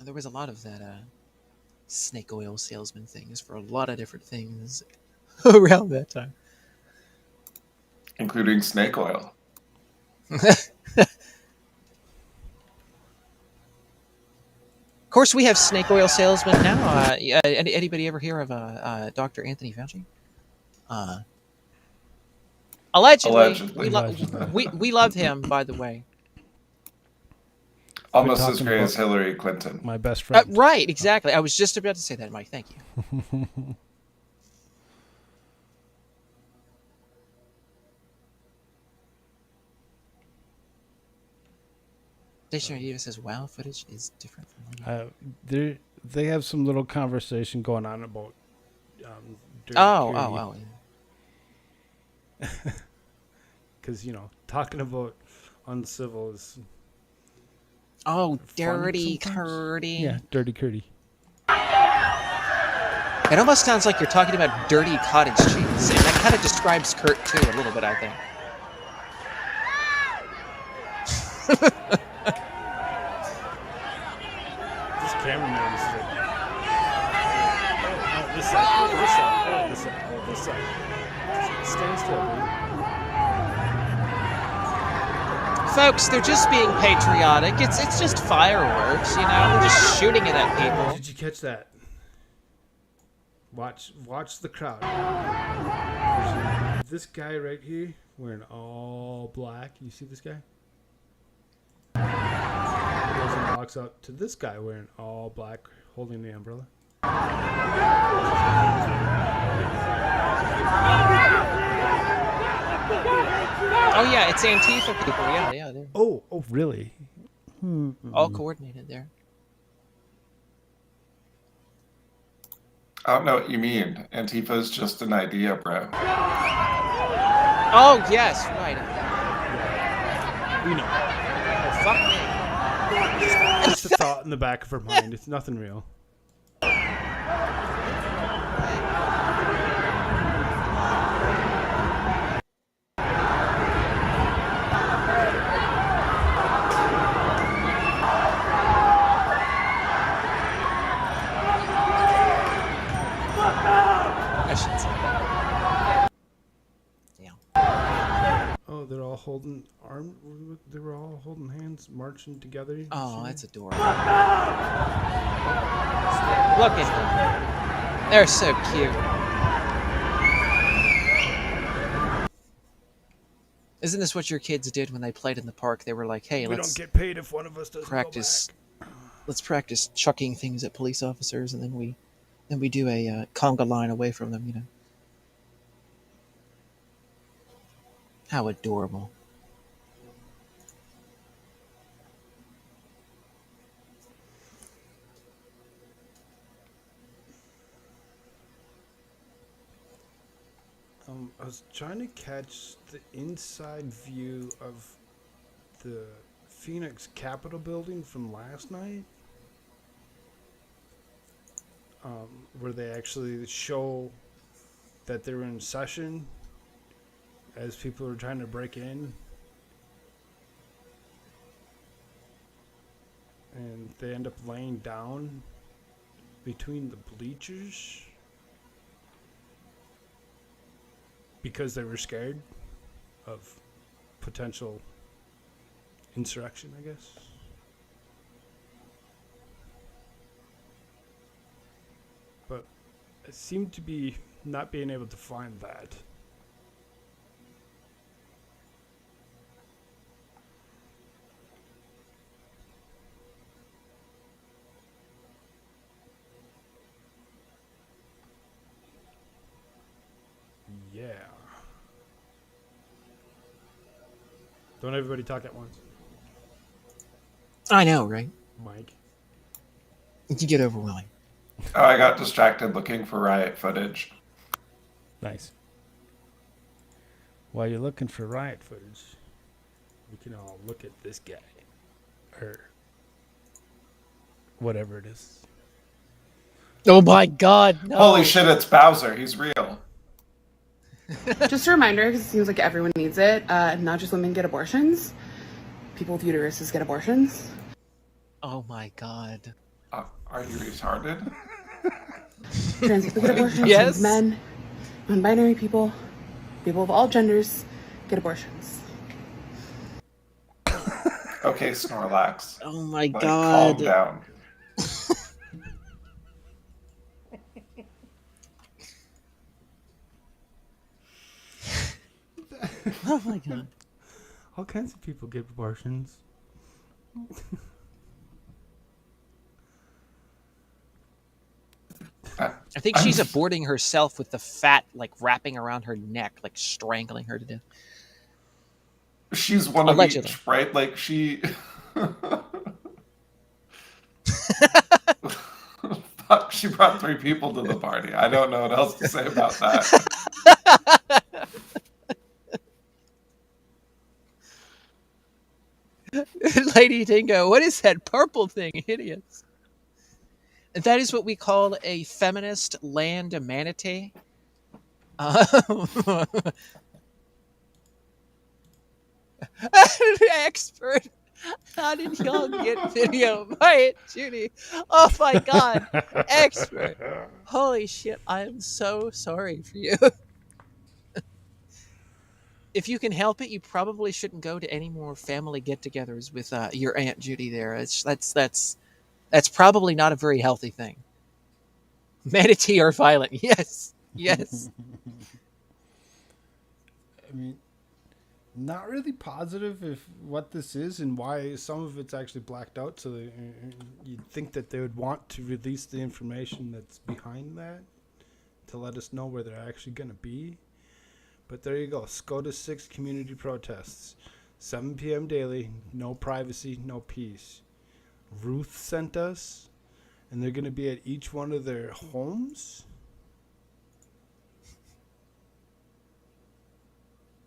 There was a lot of that snake oil salesman things for a lot of different things around that time. Including snake oil. Of course, we have snake oil salesmen now. Anybody ever hear of Dr. Anthony Fauci? Allegedly. We love him, by the way. Almost as great as Hillary Clinton. My best friend. Right, exactly. I was just about to say that, Mike. Thank you. Dictionary Diva says WoW footage is different from they have some little conversation going on about because talking about uncivil is dirty Curdy. Yeah, dirty Curdy. It almost sounds like you're talking about dirty cottage cheese, and that kind of describes Kurt too a little bit, I think. This cameraman is like, this side. Stand still, dude. Folks, they're just being patriotic. It's just fireworks, We're just shooting it at people. Did you catch that? Watch the crowd. This guy right here wearing all black. You see this guy? Goes and walks up to this guy wearing all black, holding the umbrella. Oh yeah, it's Antifa people. Yeah. Oh, really? All coordinated there. I don't know what you mean. Antifa is just an idea, bro. Oh yes, right. We know. Oh, fuck me. Just a thought in the back of her mind. It's nothing real. I shouldn't say that. Oh, they're all holding arm. They were all holding hands, marching together. Oh, that's adorable. Look at them. They're so cute. Isn't this what your kids did when they played in the park? They were like, "Hey, we let's don't get paid if one of us doesn't practice. Let's practice chucking things at police officers, and then we do a conga line away from them." How adorable. I was trying to catch the inside view of the Phoenix Capitol building from last night, where they actually show that they're in session as people are trying to break in, and they end up laying down between the bleachers because they were scared of potential insurrection, I guess. But I seem to be not being able to find that. Yeah. Don't everybody talk at once. I know, right? Mike. You get overwhelming. Oh, I got distracted looking for riot footage. Nice. While you're looking for riot footage, we can all look at this guy. Or whatever it is. Oh my God! No. Holy shit! It's Bowser. He's real. Just a reminder, because it seems like everyone needs it. Not just women get abortions. People with uteruses get abortions. Oh my God! Are you retarded? Trans people get abortions. Yes. Men, non-binary people, people of all genders get abortions. Okay, Snorlax. Oh my Like, God! calm down. Oh my God! All kinds of people get abortions. I think she's aborting herself with the fat like wrapping around her neck, like strangling her to death. She's one Allegedly. of each, right? Like she. Fuck, she brought 3 people to the party. I don't know what else to say about that. Lady Dingo, what is that purple thing? Idiots. That is what we call a feminist land manatee. Expert. How did y'all get video of my Aunt Judy? Oh my God. Expert. Holy shit. I am so sorry for you. If you can help it, you probably shouldn't go to any more family get-togethers with your Aunt Judy there. That's probably not a very healthy thing. Manatee are violent. Yes. Yes. I mean, not really positive if what this is and why some of it's actually blacked out. So you'd think that they would want to release the information that's behind that to let us know where they're actually going to be. But there you go. SCOTUS 6 community protests. 7 p.m. daily. No privacy, no peace. Ruth sent us. And they're going to be at each one of their homes.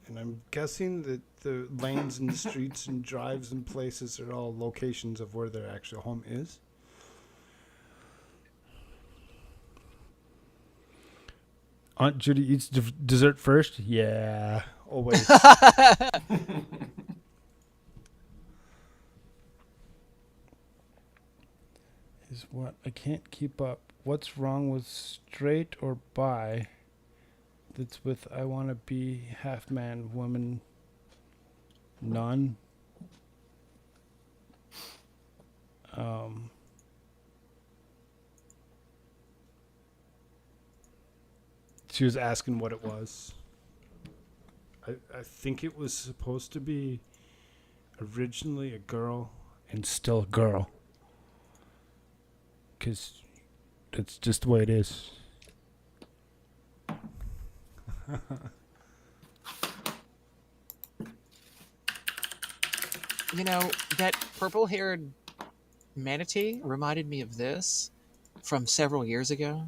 And I'm guessing that the lanes and streets and drives and places are all locations of where their actual home is. Aunt Judy eats dessert first? Yeah. Always. Is what? I can't keep up. What's wrong with straight or bi? That's with I want to be half man, woman, none. She was asking what it was. I think it was supposed to be originally a girl and still a girl. Because that's just the way it is. You know, that purple-haired manatee reminded me of this from several years ago.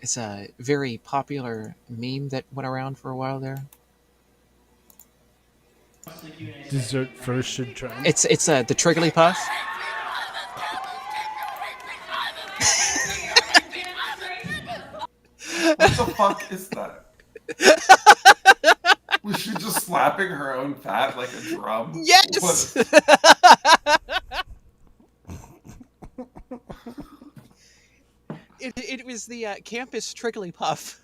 It's a very popular meme that went around for a while there. Dessert first should try. It's the Trigglypuff. What the fuck is that? Was she just slapping her own fat like a drum? Yes! It was the campus Trigglypuff.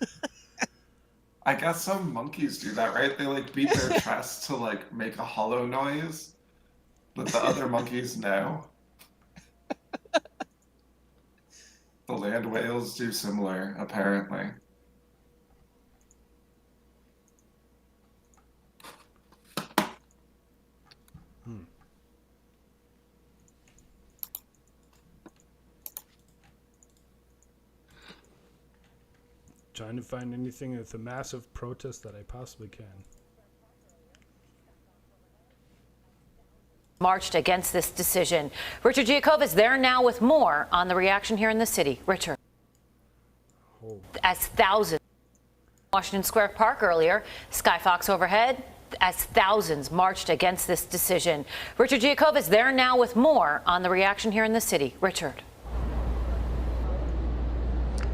I guess some monkeys do that, right? They like beat their chest to like make a hollow noise, but the other monkeys know. The land whales do similar, apparently. Trying to find anything with a massive protest that I possibly can. Marched against this decision. Richard Giacova is there now with more on the reaction here in the city. Richard. As thousands Washington Square Park earlier, Sky Fox overhead as thousands marched against this decision. Richard Giacobbe there now with more on the reaction here in the city. Richard.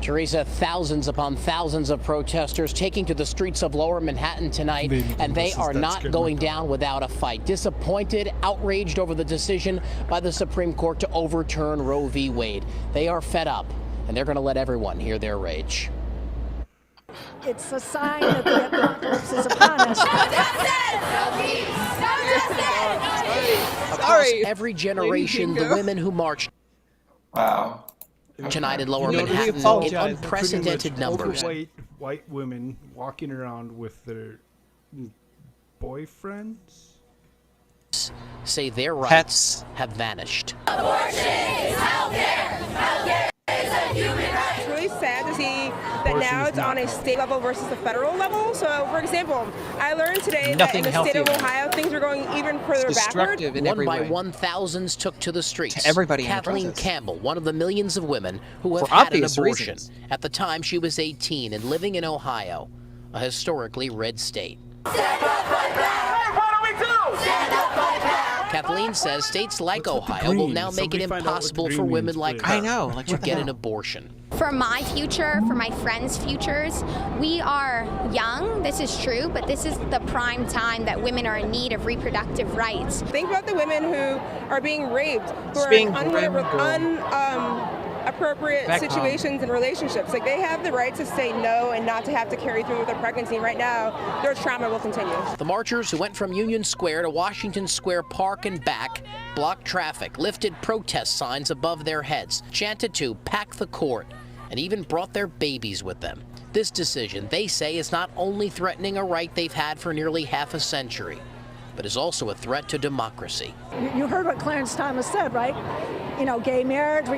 Teresa, thousands upon thousands of protesters taking to the streets of Lower Manhattan tonight, and they are not going down without a fight. Disappointed, outraged over the decision by the Supreme Court to overturn Roe v. Wade. They are fed up, and they're going to let everyone hear their rage. It's a sign that the apocalypse is upon us. Across every generation, the women who marched tonight in Lower Manhattan in unprecedented numbers. Overweight white women walking around with their boyfriends say their rights have vanished. Abortion is healthcare. Healthcare is a human right. It's really sad to see that now it's on a state level versus the federal level. So, for example, I learned today that in the state of Ohio, things are going even further backward. One by 1,000s took to the streets. Everybody Kathleen Campbell, one of the millions of women who have had an abortion. At the time, she was 18 and living in Ohio, a historically red state. Stand up, fight back. What do we do? Stand up, fight back. Kathleen says states like Ohio will now make it impossible for women like her to get an abortion. For my future, for my friends' futures, we are young, this is true, but this is the prime time that women are in need of reproductive rights. Think about the women who are being raped, who are in inappropriate situations and relationships. Like, they have the right to say no and not to have to carry through with their pregnancy. And right now, their trauma will continue. The marchers who went from Union Square to Washington Square Park and back blocked traffic, lifted protest signs above their heads, chanted to pack the court, and even brought their babies with them. This decision, they say, is not only threatening a right they've had for nearly half a century, but is also a threat to democracy. You heard what Clarence Thomas said, right? You know, gay marriage,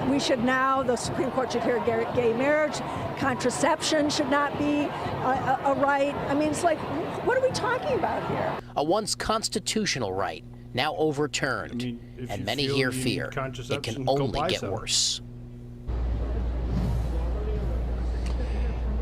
we should now, the Supreme Court should hear gay marriage, contraception should not be a right. I mean, it's like, what are we talking about here? A once constitutional right, now overturned, and many here fear it can only get worse.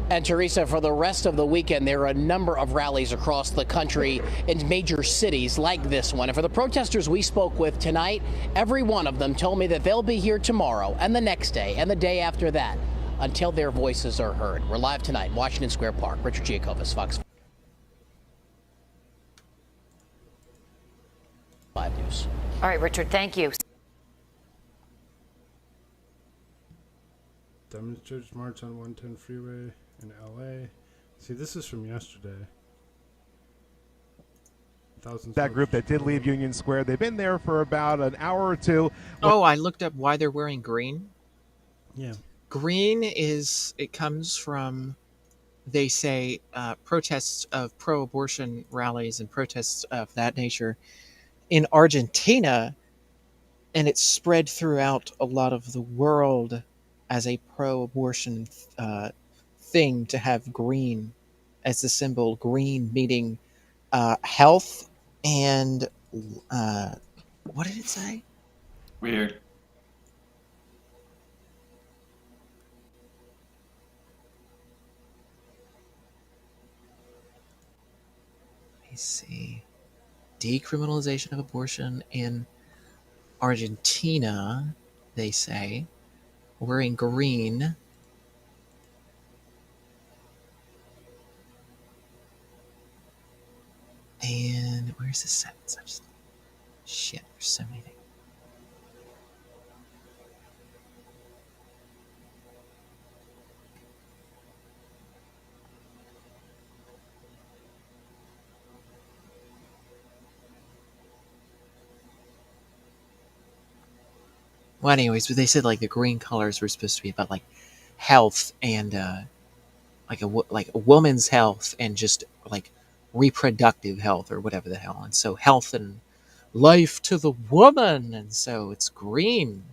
And Teresa, for the rest of the weekend, there are a number of rallies across the country in major cities like this one. And for the protesters we spoke with tonight, every one of them told me that they'll be here tomorrow and the next day and the day after that until their voices are heard. We're live tonight in Washington Square Park. Richard Giacobbe, Fox 5 News. All right, Richard, thank you. Demonstrators march on 110 freeway in LA. See, this is from yesterday. That group that did leave Union Square, they've been there for about an hour or two. Oh, I looked up why they're wearing green. Yeah. Green it comes from, they say, protests of pro-abortion rallies and protests of that nature in Argentina, and it's spread throughout a lot of the world as a pro-abortion thing to have green as the symbol. Green meaning health and what did it say? Weird. Let me see. Decriminalization of abortion in Argentina, they say. Wearing green. And where's the sentence? Shit, there's so many things. Well, anyways, but they said like the green colors were supposed to be about like health and like a woman's health and just like reproductive health or whatever the hell. And so health and life to the woman, and so it's green.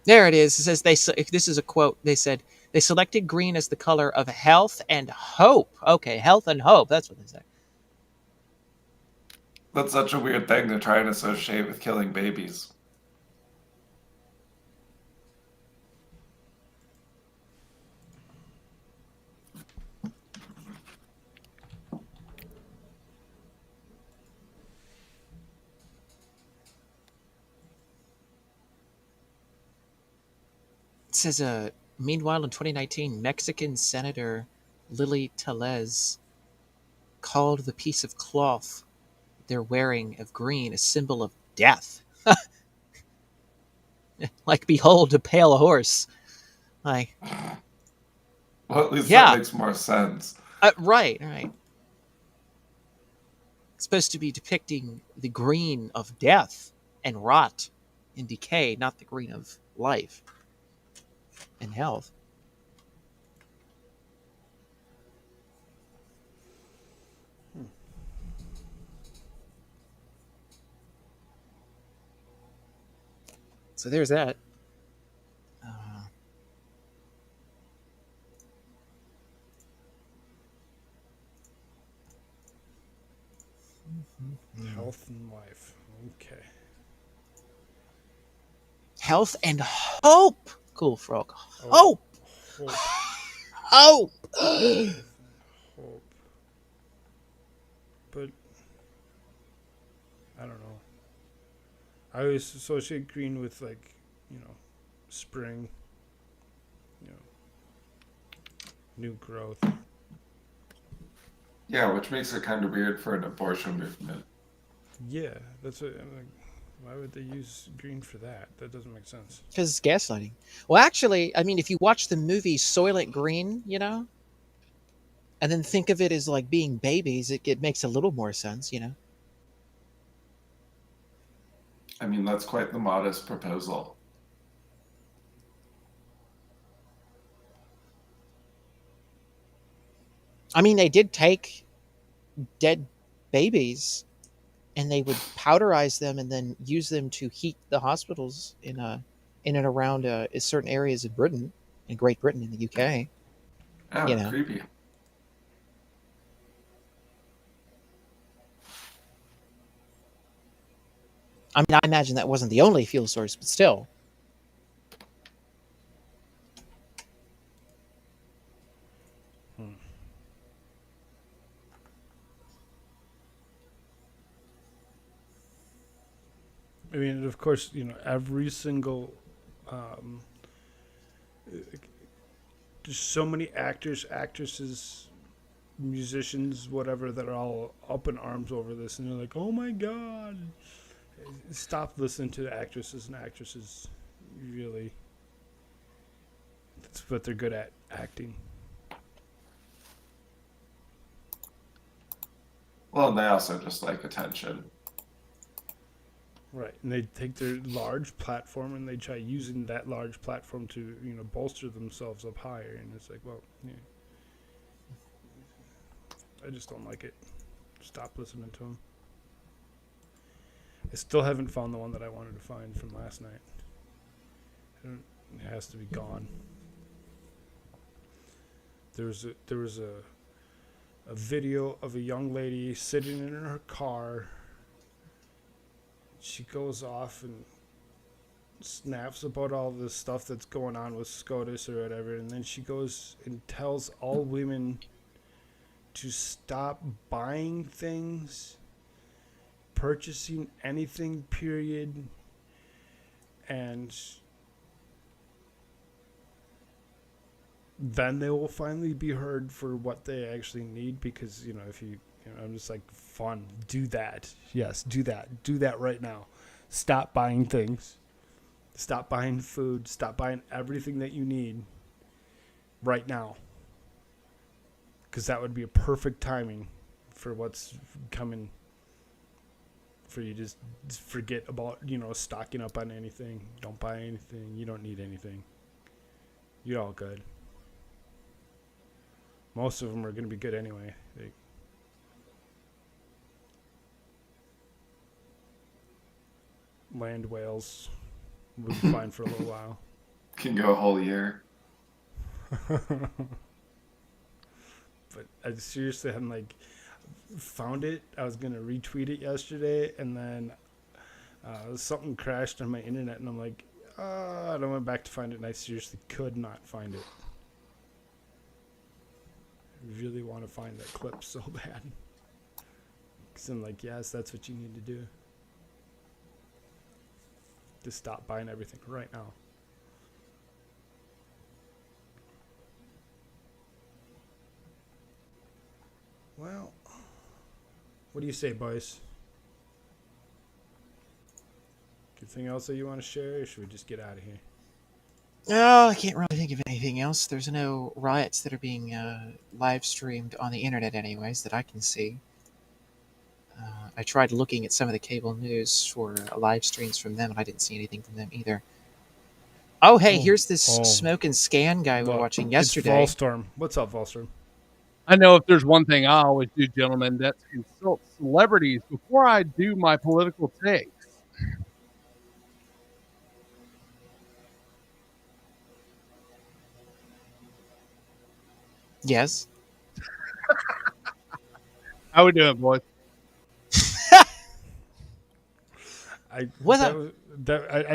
There it is. It says this is a quote. They said they selected green as the color of health and hope. Okay, health and hope. That's what they said. That's such a weird thing to try and associate with killing babies. It says, meanwhile, in 2019, Mexican Senator Lily Tellez called the piece of cloth they're wearing of green a symbol of death. Like, behold, a pale horse. Like, Well, at least yeah. that makes more sense. Right. It's supposed to be depicting the green of death and rot and decay, not the green of life and health. So there's that. Health and life. Okay. Health and hope, Koolfrogg. Oh, Hope. hope. Hope. Hope. But I don't know. I always associate green with, like, spring, new growth. Yeah, which makes it kind of weird for an abortion movement. Yeah, that's what I'm like. Why would they use green for that? That doesn't make sense. Because it's gaslighting. Well, actually, I mean, if you watch the movie Soylent Green, and then think of it as like being babies, it makes a little more sense, I mean, that's quite the modest proposal. I mean, they did take dead babies and they would powderize them and then use them to heat the hospitals in and around certain areas of Britain, in Great Britain, in the UK. Oh, creepy. I mean, I imagine that wasn't the only fuel source, but still. I mean, of course, every single, there's so many actors, actresses, musicians, whatever, that are all up in arms over this, and they're like, "Oh my God!" Stop listening to the actresses and actresses. Really, that's what they're good at, acting. Well, and they also just like attention. Right, and they take their large platform and they try using that large platform to, bolster themselves up higher, and it's like, well, yeah. I just don't like it. Stop listening to them. I still haven't found the one that I wanted to find from last night. It has to be gone. There was a video of a young lady sitting in her car. She goes off and snaps about all the stuff that's going on with SCOTUS or whatever, and then she goes and tells all women to stop buying things, purchasing anything, period, and then they will finally be heard for what they actually need, because, if you, I'm just like, fun, do that. Yes, do that. Do that right now. Stop buying things. Stop buying food. Stop buying everything that you need right now. Because that would be a perfect timing for what's coming. For you to just forget about, stocking up on anything. Don't buy anything. You don't need anything. You're all good. Most of them are going to be good anyway. Land whales will be fine for a little while. Can go a whole year. But I seriously hadn't found it. I was gonna retweet it yesterday, and then something crashed on my internet, and I'm like, and I went back to find it, and I seriously could not find it. I really want to find that clip so bad. Because I'm like, yes, that's what you need to do. Just stop buying everything right now. What do you say, boys? Anything else that you want to share, or should we just get out of here? Oh, I can't really think of anything else. There's no riots that are being live streamed on the internet, anyways, that I can see. I tried looking at some of the cable news for live streams from them, and I didn't see anything from them either. Oh, hey, here's this smoke and scan guy we were watching yesterday. It's Volstorm. What's up, Volstorm? I know if there's one thing I always do, gentlemen, that's consult celebrities before I do my political takes. Yes. How we doing, boys? I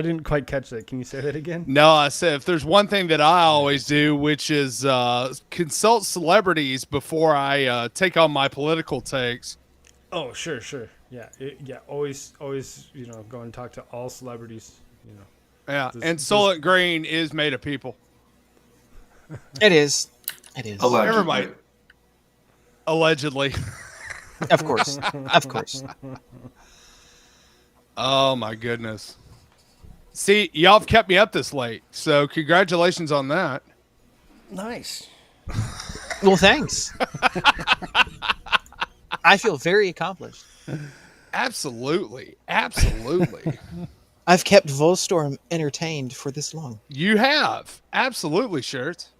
didn't quite catch that. Can you say that again? No, I said if there's one thing that I always do, which is consult celebrities before I take on my political takes. Oh, sure. Yeah, always, go and talk to all celebrities, Yeah, and Soylent Green is made of people. It is. Allegedly. Everybody. Allegedly. Of course. Oh, my goodness. See, y'all have kept me up this late, so congratulations on that. Nice. Well, thanks. I feel very accomplished. Absolutely. I've kept Volstorm entertained for this long. You have. Absolutely, Shirts.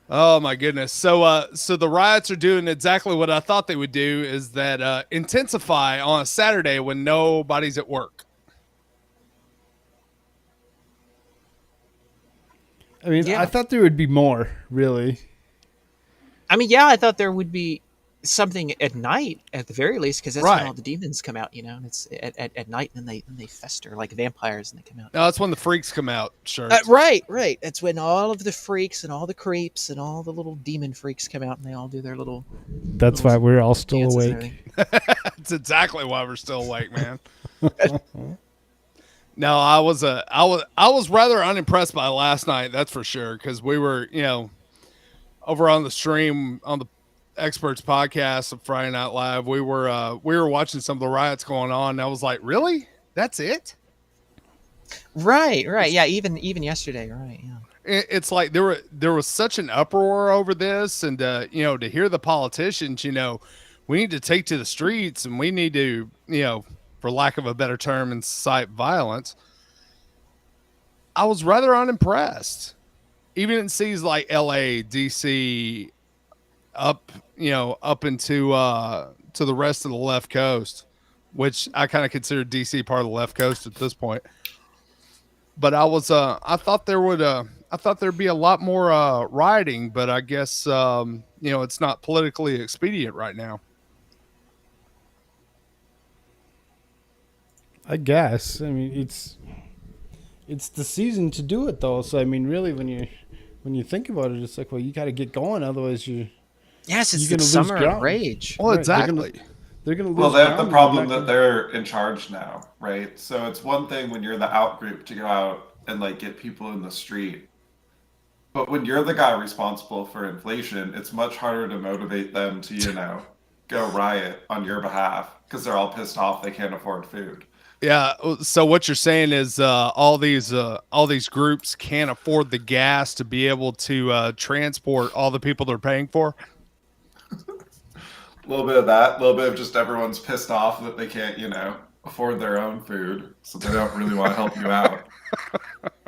Oh, my goodness. So the riots are doing exactly what I thought they would do, is that intensify on a Saturday when nobody's at work. I mean, I thought there would be more, really. I mean, yeah, I thought there would be something at night at the very least, because that's when all the demons come out, and it's at night, and then they fester like vampires, and they come out. No, that's when the freaks come out. Sure. Right. That's when all of the freaks and all the creeps and all the little demon freaks come out, and they all do their little. That's why we're all still awake. That's exactly why we're still awake, man. No, I was rather unimpressed by last night. That's for sure, because we were, over on the stream on the Experts podcast of Friday Night Live, we were watching some of the riots going on, and I was like, really? That's it? Right. Yeah, even yesterday, right? Yeah. It's like there was such an uproar over this, and to hear the politicians, we need to take to the streets, and we need to, for lack of a better term, incite violence. I was rather unimpressed, even in cities like L.A., D.C., up into to the rest of the left coast, which I kind of consider DC part of the left coast at this point. But I thought there'd be a lot more rioting, but I guess it's not politically expedient right now. I guess. I mean, it's the season to do it, though. So I mean, really, when you think about it, it's like, well, you got to get going, otherwise you're. Yes, it's the summer of rage. Well, exactly. They're going to lose. Well, they have the problem that they're in charge now, right? So it's one thing when you're the out group to go out and get people in the street. But when you're the guy responsible for inflation, it's much harder to motivate them to, go riot on your behalf because they're all pissed off they can't afford food. Yeah. So what you're saying is all these groups can't afford the gas to be able to transport all the people they're paying for. A little bit of that, a little bit of just everyone's pissed off that they can't, afford their own food, so they don't really want to help you out.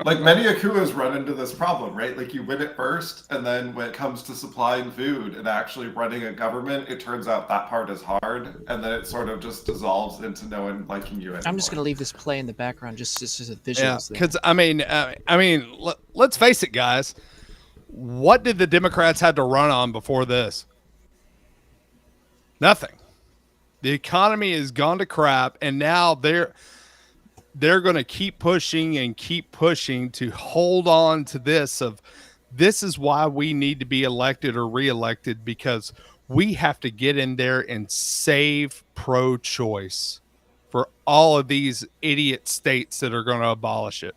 Many Akuas run into this problem, right? You win it first, and then when it comes to supplying food and actually running a government, it turns out that part is hard, and then it sort of just dissolves into no one liking you anymore. I'm just going to leave this play in the background just as a visuals. Yeah, because I mean, let's face it, guys. What did the Democrats have to run on before this? Nothing. The economy has gone to crap, and now they're going to keep pushing to hold on to this is why we need to be elected or reelected, because we have to get in there and save pro-choice for all of these idiot states that are going to abolish it.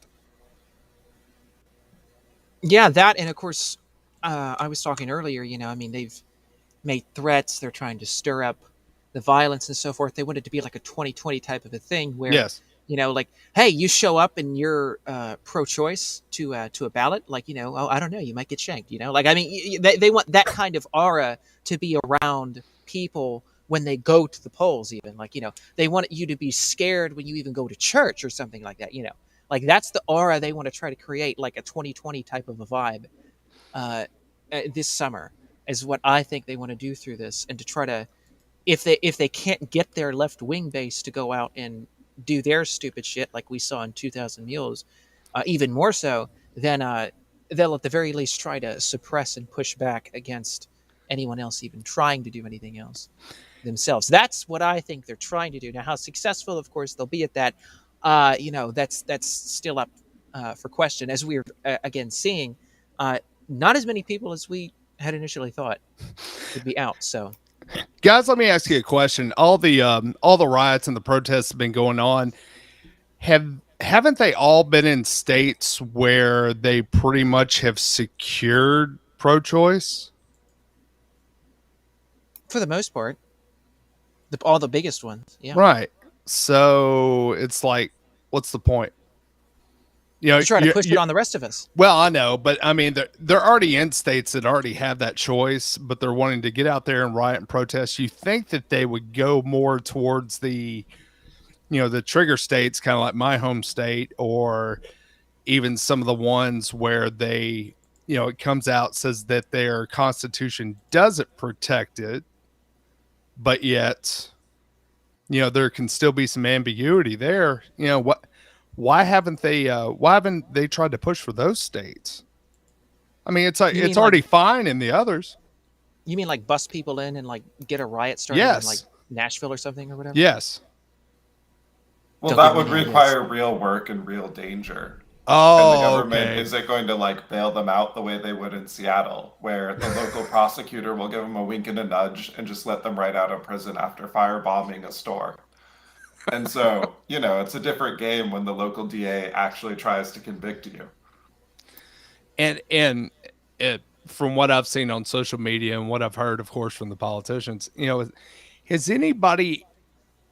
Yeah, that, and of course, I was talking earlier, they've made threats. They're trying to stir up the violence and so forth. They want it to be like a 2020 type of a thing where, Yes. like, hey, you show up and you're pro-choice to a ballot, like, oh, I don't know, you might get shanked, like, I mean, they want that kind of aura to be around people when they go to the polls, even, like, they want you to be scared when you even go to church or something like that, like that's the aura they want to try to create, like a 2020 type of a vibe this summer is what I think they want to do through this, and to try to, if they can't get their left wing base to go out and do their stupid shit like we saw in 2000 Mules, even more so, then they'll at the very least try to suppress and push back against anyone else even trying to do anything else themselves. That's what I think they're trying to do. Now, how successful, of course, they'll be at that, that's still up for question. As we're again seeing, not as many people as we had initially thought would be out. So, guys, let me ask you a question. All the riots and the protests have been going on. Haven't they all been in states where they pretty much have secured pro-choice? For the most part, all the biggest ones, yeah. Right. So it's like, what's the point? To try to push it on the rest of us. Well, I know, but I mean, they're already in states that already have that choice, but they're wanting to get out there and riot and protest. You think that they would go more towards the trigger states, kind of like my home state, or even some of the ones where they, it comes out, says that their constitution doesn't protect it, but yet, there can still be some ambiguity there. Why haven't they tried to push for those states? I mean, it's like, it's already fine in the others. You mean like bust people in and like get a riot started in like Nashville or something or whatever? Yes. Well, that would require real work and real danger. Oh, and the government isn't going to like bail them out the way they would in Seattle, where the local prosecutor will give them a wink and a nudge and just let them right out of prison after firebombing a store. And so, it's a different game when the local DA actually tries to convict you. And from what I've seen on social media and what I've heard, of course, from the politicians, has anybody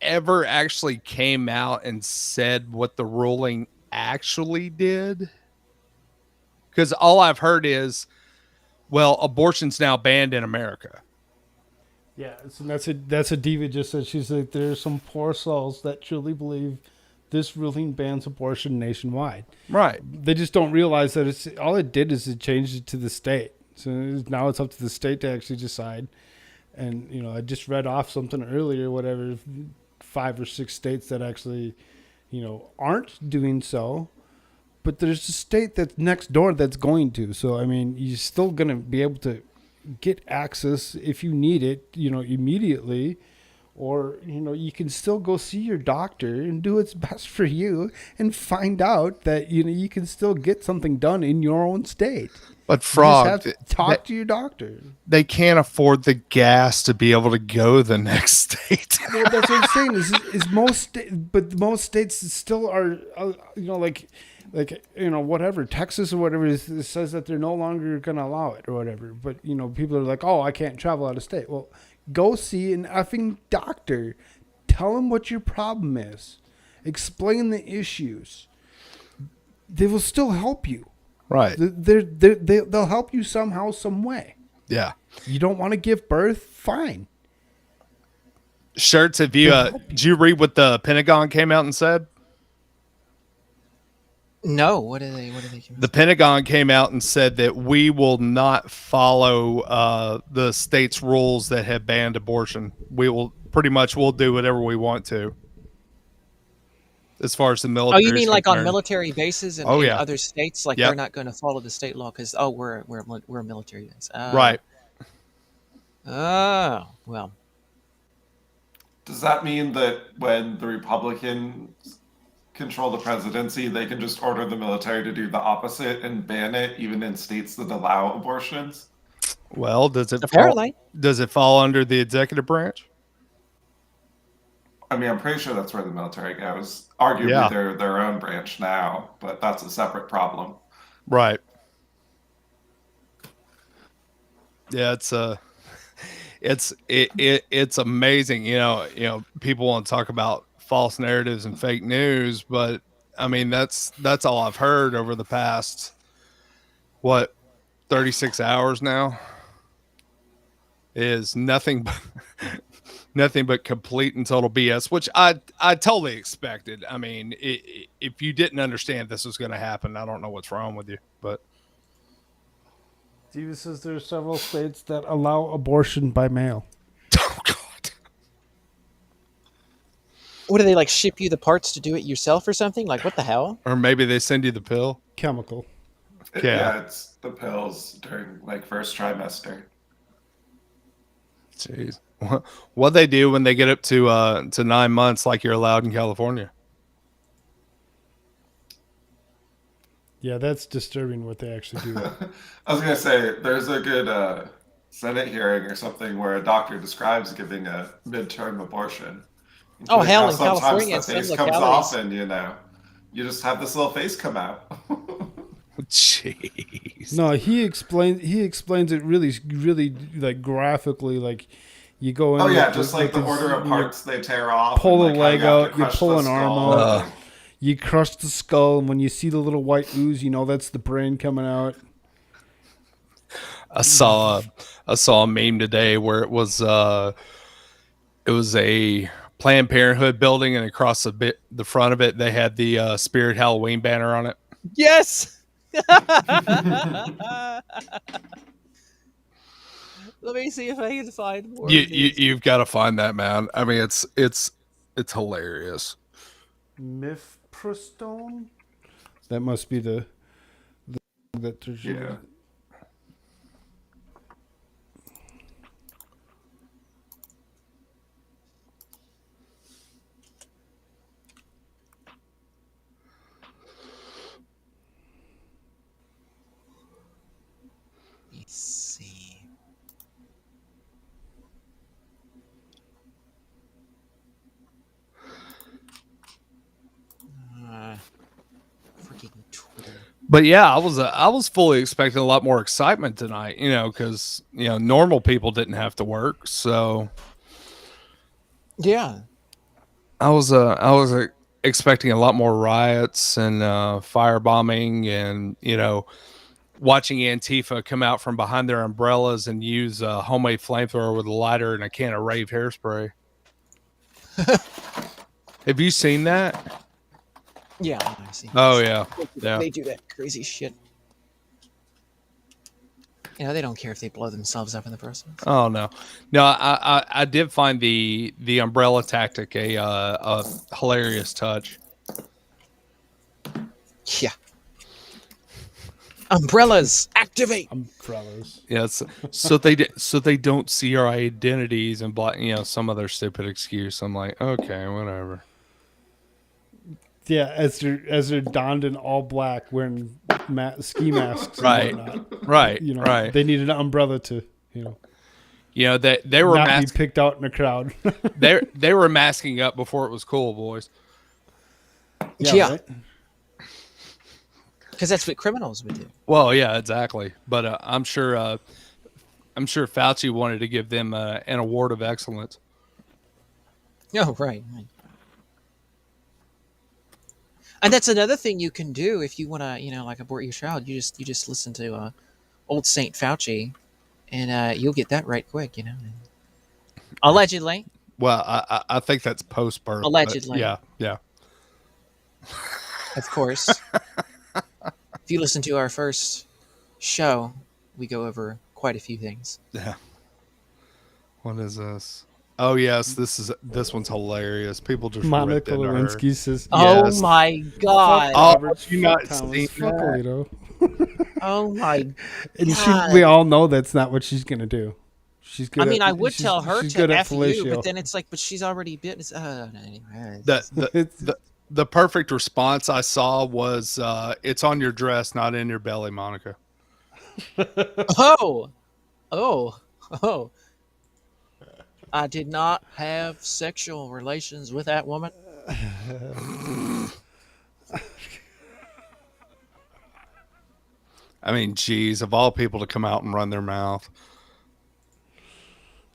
ever actually came out and said what the ruling actually did? Because all I've heard is, well, abortion's now banned in America. Yeah, so that's a diva just said. She's like, there are some poor souls that truly believe this ruling bans abortion nationwide. Right. They just don't realize that all it did is it changed it to the state. So now it's up to the state to actually decide. And, I just read off something earlier, whatever, 5 or 6 states that actually, aren't doing so. But there's a state that's next door that's going to. So, I mean, you're still going to be able to get access if you need it, immediately. Or, you can still go see your doctor and do what's best for you and find out that, you can still get something done in your own state. But Frog, you just have to talk to your doctor. They can't afford the gas to be able to go the next state. Well, that's what I'm saying is most states still are, whatever, Texas or whatever says that they're no longer going to allow it or whatever. But, people are like, oh, I can't travel out of state. Well, go see an effing doctor. Tell them what your problem is. Explain the issues. They will still help you. Right. They'll help you somehow, some way. Yeah. You don't want to give birth? Fine. Shirts, did you read what the Pentagon came out and said? No. What did they? The Pentagon came out and said that we will not follow the state's rules that have banned abortion. We'll do whatever we want to. As far as the military. Oh, you mean like on military bases in other states? Like Yep. they're not going to follow the state law because we're a military base. Right. Oh, well. Does that mean that when the Republicans control the presidency, they can just order the military to do the opposite and ban it, even in states that allow abortions? Well, does it fall under the executive branch? I mean, I'm pretty sure that's where the military goes. Arguably, they're their own branch now, but that's a separate problem. Right. Yeah, it's amazing. People want to talk about false narratives and fake news, but I mean, that's all I've heard over the past, 36 hours now, is nothing but nothing but complete and total BS, which I totally expected. I mean, if you didn't understand this was going to happen, I don't know what's wrong with you, but. Steve says there are several states that allow abortion by mail. Oh, God. What do they, like, ship you the parts to do it yourself or something? Like, what the hell? Or maybe they send you the pill. Chemical. Yeah, it's the pills during like first trimester. Jeez. What they do when they get up to 9 months, like you're allowed in California. Yeah, that's disturbing what they actually do. I was gonna say there's a good Senate hearing or something where a doctor describes giving a midterm abortion. Oh, hell, in Sometimes California, the it's some face comes localities. off, and you just have this little face come out. Jeez. No, he explains it really like graphically, like you go in. Oh yeah, with just like the order of parts they tear off. Pull and, a like, leg how you have out, to you crush pull the an arm skull. out, you crush the skull, and when you see the little white ooze, you know that's the brain coming out. I saw a meme today where it was a Planned Parenthood building, and across the front of it they had the Spirit Halloween banner on it. Yes. Let me see if I can find more. You've got to find that, man. I mean, it's hilarious. Mifepristone? That must be the that there's Yeah. Let's see. Freaking Twitter. But yeah, I was fully expecting a lot more excitement tonight, because normal people didn't have to work, so Yeah. I was expecting a lot more riots and firebombing, and watching Antifa come out from behind their umbrellas and use a homemade flamethrower with a lighter and a can of rave hairspray. Have you seen that? Yeah, I see. Oh yeah, yeah. They do that crazy shit. They don't care if they blow themselves up in the process. Oh no. I did find the umbrella tactic a hilarious touch. Yeah. Umbrellas activate. Umbrellas. Yes. So they don't see our identities and some other stupid excuse. I'm like, okay, whatever. Yeah, as they're donned in all black, wearing ski masks, Right, and whatnot. right, Right. They need an umbrella to, they were not be picked out in a crowd. they were masking up before it was cool, boys. Yeah. Right? Because that's what criminals would do. Well, yeah, exactly. But I'm sure Fauci wanted to give them an award of excellence. Oh, right. And that's another thing you can do if you want to, like abort your child. You just listen to old Saint Fauci, and you'll get that right quick. Allegedly. Well, I think that's post birth. Allegedly. Yeah. Of course. If you listen to our first show, we go over quite a few things. Yeah. What is this? Oh yes, this one's hilarious. People just Monica Lewinsky says, "Oh yes. my god!" Oh, you not seen that? Oh my and god! We all know that's not what she's gonna do. She's good. I would tell her she's to good at F you, fellatio. but then it's like, but she's already bitten. Anyway. The perfect response I saw was, "It's on your dress, not in your belly, Monica." Oh. I did not have sexual relations with that woman. I mean, geez, of all people to come out and run their mouth.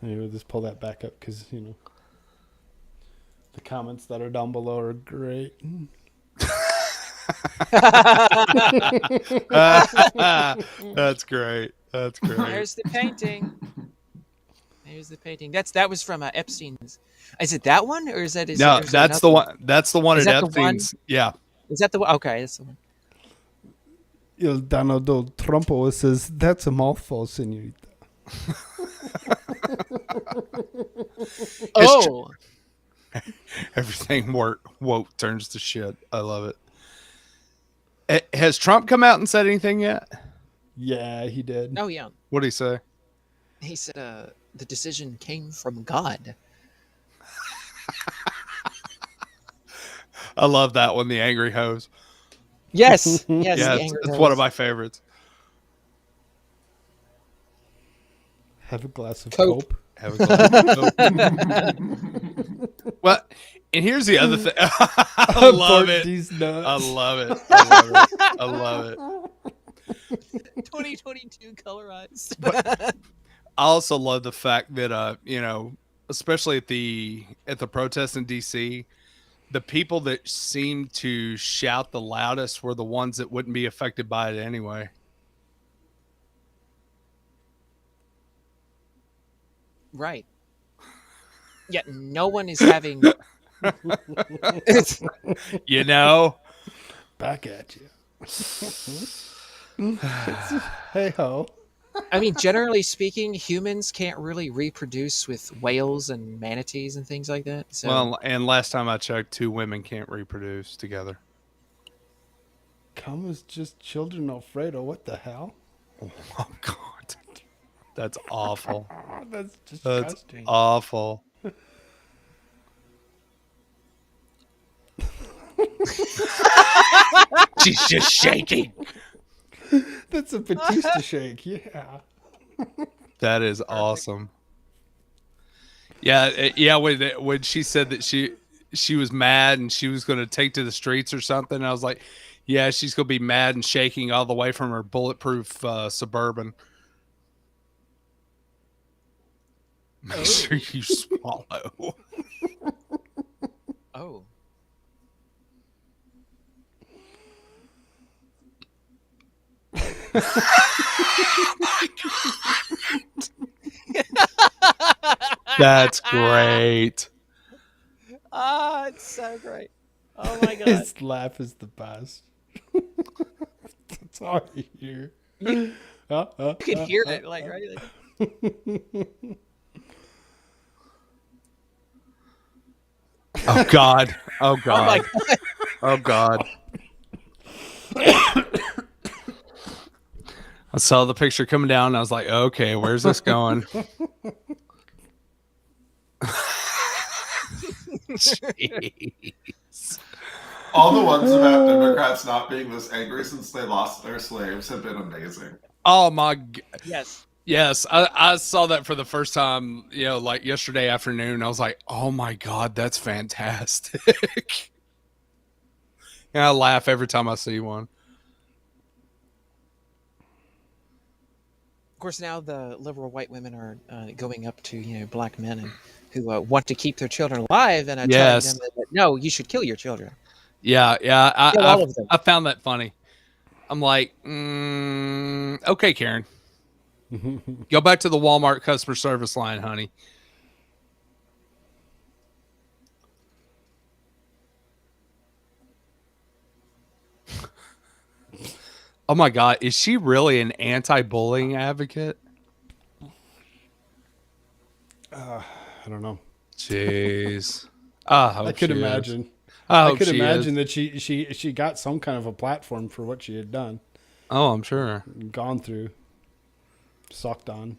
Maybe we'll just pull that back up because, you know, the comments that are down below are great. That's great. That's great. There's the painting. There's the painting. That was from Epstein's. Is it that one, or is that? No, that's the one. That's the one at Epstein's. Yeah. Is that the one? Okay, that's the one. Il Donald Trump always says, "That's a mouthful, señorita." Oh. Everything woke turns to shit. I love it. Has Trump come out and said anything yet? Yeah, he did. Oh yeah. What did he say? He said the decision came from God. I love that one, the angry hose. Yes. Yes. Yeah, it's one of my favorites. Have a glass of Coke. Have a glass of Coke. Well, and here's the other thing. I love it. I love it. I love it. 2022 colorized. But I also love the fact that you know, especially at the protests in DC, the people that seemed to shout the loudest were the ones that wouldn't be affected by it anyway. Right. Yet no one is having. You know, back at you. Hey ho. I mean, generally speaking, humans can't really reproduce with whales and manatees and things like that. So. Well, and last time I checked, 2 women can't reproduce together. Come as just children, Alfredo. What the hell? Oh God, that's awful. That's disgusting. That's awful. She's just shaking. That's a Batista shake, yeah. That is awesome. Yeah. When she said that she was mad and she was going to take to the streets or something, I was like, yeah, she's going to be mad and shaking all the way from her bulletproof Suburban. Make sure you swallow. Oh. That's great. Ah, it's so great. Oh my God. His laugh is the best. That's all you hear. You can hear it, like, right? Oh God. Oh God. Oh my God. Oh God. I saw the picture coming down and I was like, okay, where's this going? Jeez. All the ones about Democrats not being this angry since they lost their slaves have been amazing. Oh my Yes. Yes, I saw that for the first time, you know, like yesterday afternoon. I was like, oh my God, that's fantastic. And I laugh every time I see one. Of course, now the liberal white women are going up to, you know, black men and who want to keep their children alive and telling them that, no, you should kill your children. Yeah. All of them. I found that funny. I'm like, okay, Karen. Go back to the Walmart customer service line, honey. Oh my God, is she really an anti-bullying advocate? I don't know. Jeez. I could imagine. I could imagine that she got some kind of a platform for what she had done. Oh, I'm sure. Gone through. Sucked on.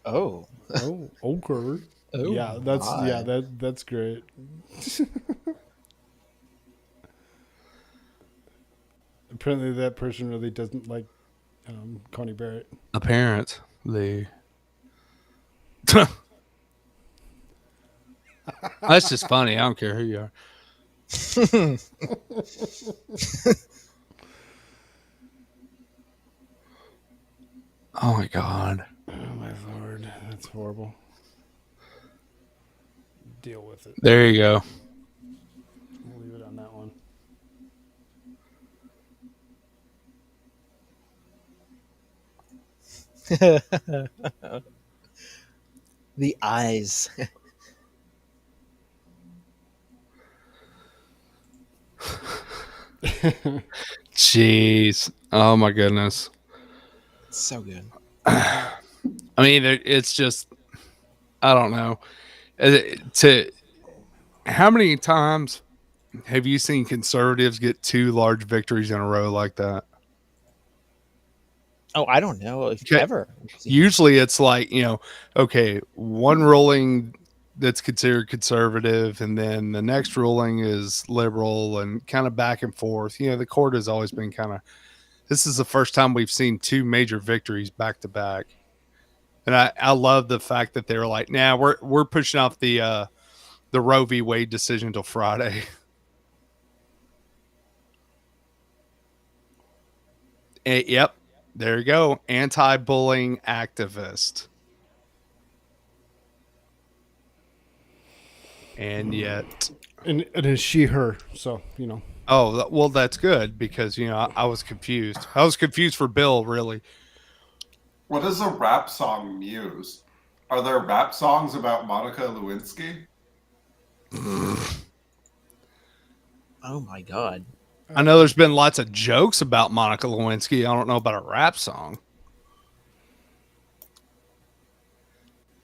Oh. Oh, okay. Oh, yeah, that's great. Apparently that person really doesn't like Coney Barrett. Apparently. That's just funny. I don't care who you are. Oh my God. Oh my Lord. horrible. Deal with it. There you go. We'll leave it on that one. The eyes. Jeez. Oh my goodness. So good. I mean, it's just, I don't know. How many times have you seen conservatives get 2 large victories in a row like that? Oh, I don't know if ever. Usually it's like, okay, one ruling that's considered conservative, and then the next ruling is liberal, and kind of back and forth. The court has always been this is the first time we've seen 2 major victories back to back. And I love the fact that they were like, nah, we're pushing off the Roe v. Wade decision until Friday. Yep. There you go. Anti-bullying activist. And yet. And it is she, her. So, Oh, well, that's good because, I was confused. I was confused for Bill, really. What is a rap song muse? Are there rap songs about Monica Lewinsky? Oh, my God. I know there's been lots of jokes about Monica Lewinsky. I don't know about a rap song.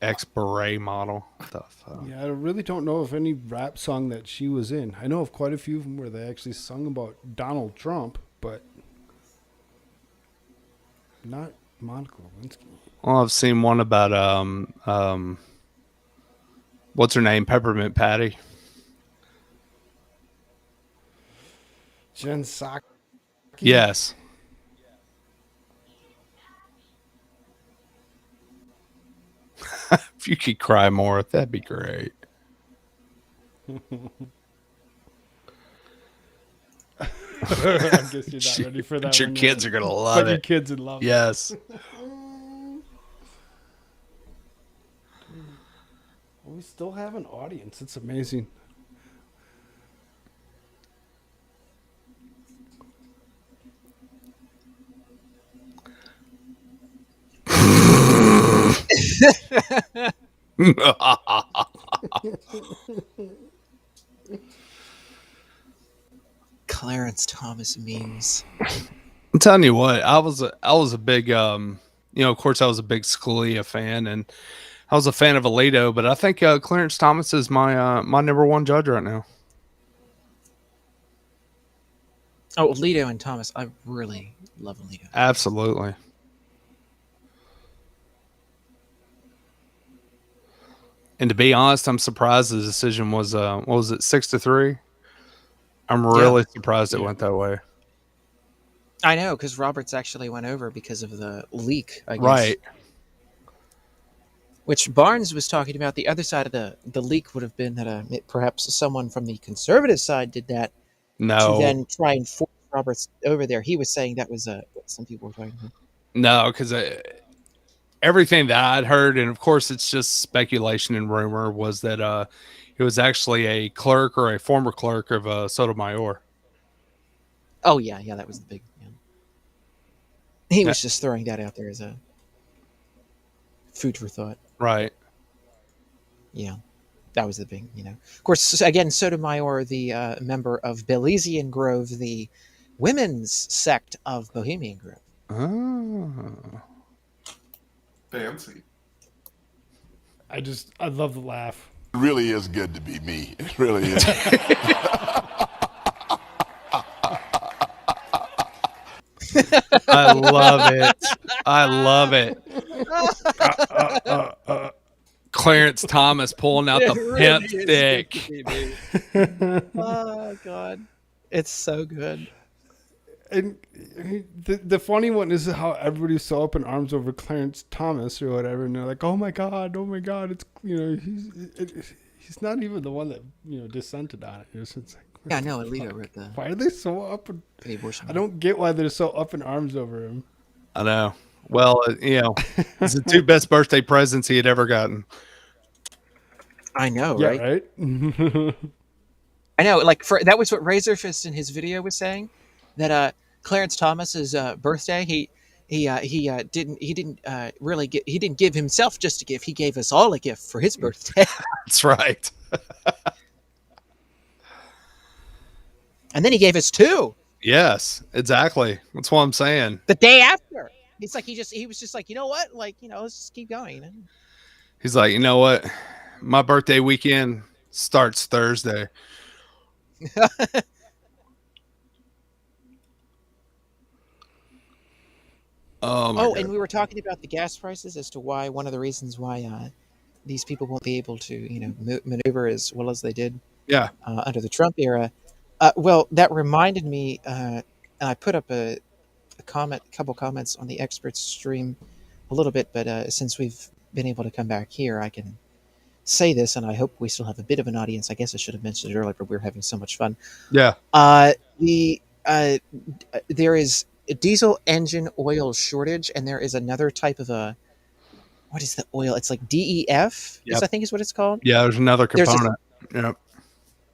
Ex-beret model. What the fuck? Yeah, I really don't know of any rap song that she was in. I know of quite a few of them where they actually sung about Donald Trump, but not Monica Lewinsky. Well, I've seen one about what's her name? Peppermint Patty. Jen Psaki? Yes. If you could cry more, that'd be great. I guess you're not ready for that. Your one kids yet. are gonna love But it. your kids would love yes. it. We still have an audience. It's amazing. Clarence Thomas memes. I'm telling you what, I was a big of course I was a big Scalia fan, and I was a fan of Alito, but I think Clarence Thomas is my my number 1 judge right now. Oh, Alito and Thomas. I really love Alito. Absolutely. And to be honest, I'm surprised the decision was what was it, 6-3? I'm really surprised it went that way. I know, because Roberts actually went over because of the leak, I guess. Right. Which Barnes was talking about. The other side of the leak would have been that perhaps someone from the conservative side did that No. to then try and force Roberts over there. He was saying that was what some people were talking about. No, because everything that I'd heard, and of course it's just speculation and rumor, was that it was actually a clerk or a former clerk of Sotomayor. Oh, yeah, that was the big... Yeah. He was just throwing that out there as a food for thought. Right. Yeah, that was the big, Of course, again, Sotomayor, the member of Belizean Grove, the women's sect of Bohemian Grove. Oh. Fancy. I love the laugh. It really is good to be me. It really is. I love it. I love it. Clarence Thomas pulling out the pimp stick. Oh, God. It's so good. And the funny one is how everybody's so up in arms over Clarence Thomas or whatever, and they're like, "Oh my god, it's he's not even the one that dissented on it." It's like, yeah, no, Alito wrote the. Why are they so up? I don't get why they're so up in arms over him. I know. Well, it's the two best birthday presents he had ever gotten. I know, Yeah, right? right? I know, that was what Razorfist in his video was saying, that Clarence Thomas's birthday, he didn't give himself just a gift. He gave us all a gift for his birthday. That's right. And then he gave us 2 Yes, exactly. That's what I'm saying. the day after. It's like he was just like, you know what, let's just keep going. He's like, you know what, my birthday weekend starts Thursday. And we were talking about the gas prices as to why one of the reasons why these people won't be able to maneuver as well as they did under the Trump era. Well, that reminded me, and I put up a couple comments on the experts stream a little bit, but since we've been able to come back here, I can say this, and I hope we still have a bit of an audience. I guess I should have mentioned it earlier, but we're having so much fun. Yeah. There is a diesel engine oil shortage, and there is another type of what is the oil? It's like DEF, I think is what it's called. Yeah, there's another component. Yep.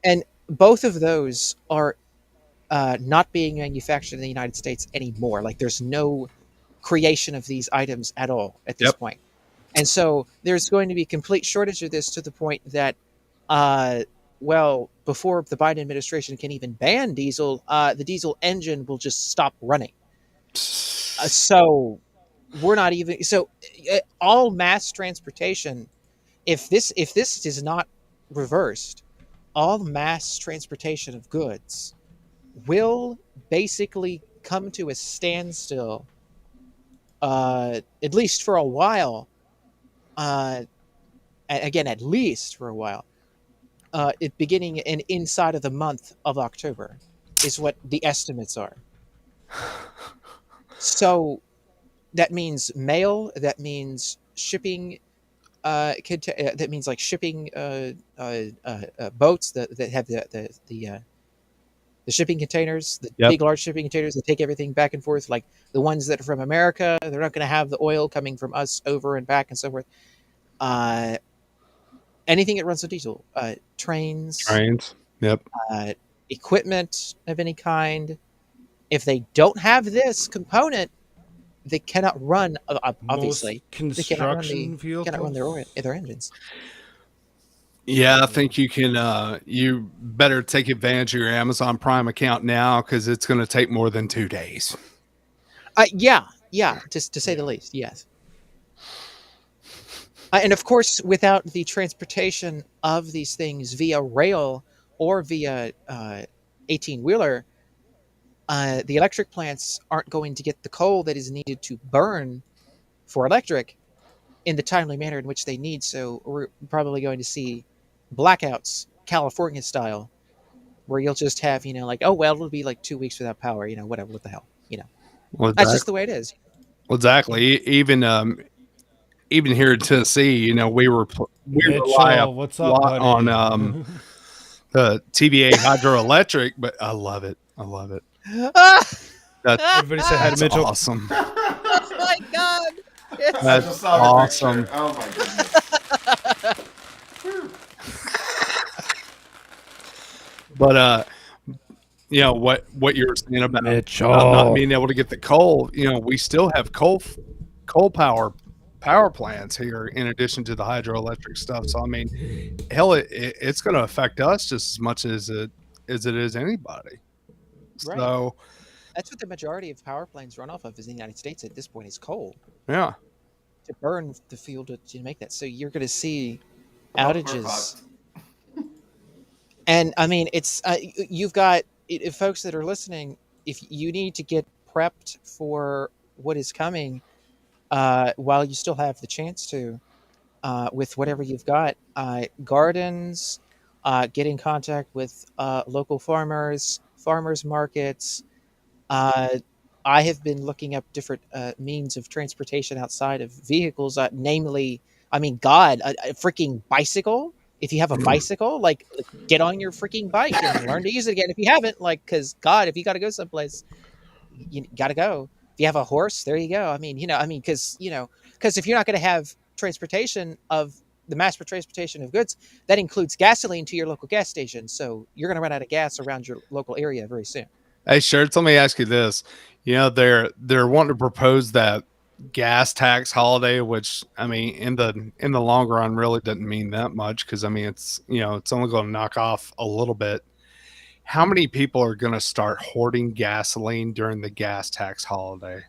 And both of those are not being manufactured in the United States anymore. Like, there's no creation of these items at all at this point. And so there's going to be complete shortage of this, to the point that, before the Biden administration can even ban diesel, the diesel engine will just stop running. So we're not even all mass transportation. If this is not reversed, all mass transportation of goods will basically come to a standstill, at least for a while. Again, at least for a while. Beginning inside of the month of October is what the estimates are. So that means mail. That means shipping. That means like shipping boats that have the shipping containers, the big large shipping containers that take everything back and forth. Like the ones that are from America, they're not going to have the oil coming from us over and back and so forth. Anything that runs on diesel, trains, yep, equipment of any kind. If they don't have this component, they cannot run. Obviously, most they cannot run their engines. Yeah, I think you can. You better take advantage of your Amazon Prime account now, because it's going to take more than 2 days. Yeah, just to say the least. Yes. And of course, without the transportation of these things via rail or via 18-wheeler, the electric plants aren't going to get the coal that is needed to burn for electric in the timely manner in which they need. So we're probably going to see blackouts, California style, where you'll just have, it'll be like 2 weeks without power, whatever, what the hell, Well, that's just the way it is. Well, exactly. Even here in Tennessee, we rely a lot on the TVA hydroelectric, but I love it. Everybody say hi to Mitchell. Awesome. Oh my God. That's awesome. Oh my goodness. But what you were saying about not being able to get the coal, we still have coal power plants here in addition to the hydroelectric stuff. So I mean, hell, it's going to affect us just as much as it is anybody. Right. So that's what the majority of power plants run off of, is in the United States at this point, is coal. Yeah. To burn the fuel to make that. So you're going to see outages. And I mean, it's you've got folks that are listening. If you need to get prepped for what is coming, while you still have the chance to, with whatever you've got, gardens, get in contact with local farmers markets. I have been looking up different means of transportation outside of vehicles, namely, a freaking bicycle. If you have a bicycle, like get on your freaking bike and learn to use it again. If you haven't, because God, if you got to go someplace, you got to go. If you have a horse, there you go. I mean, because if you're not going to have transportation of the mass transportation of goods, that includes gasoline to your local gas station. So you're going to run out of gas around your local area very soon. Hey, Shirts, let me ask you this. They're wanting to propose that gas tax holiday, which I mean, in the long run, really doesn't mean that much because I mean, it's it's only going to knock off a little bit. How many people are going to start hoarding gasoline during the gas tax holiday?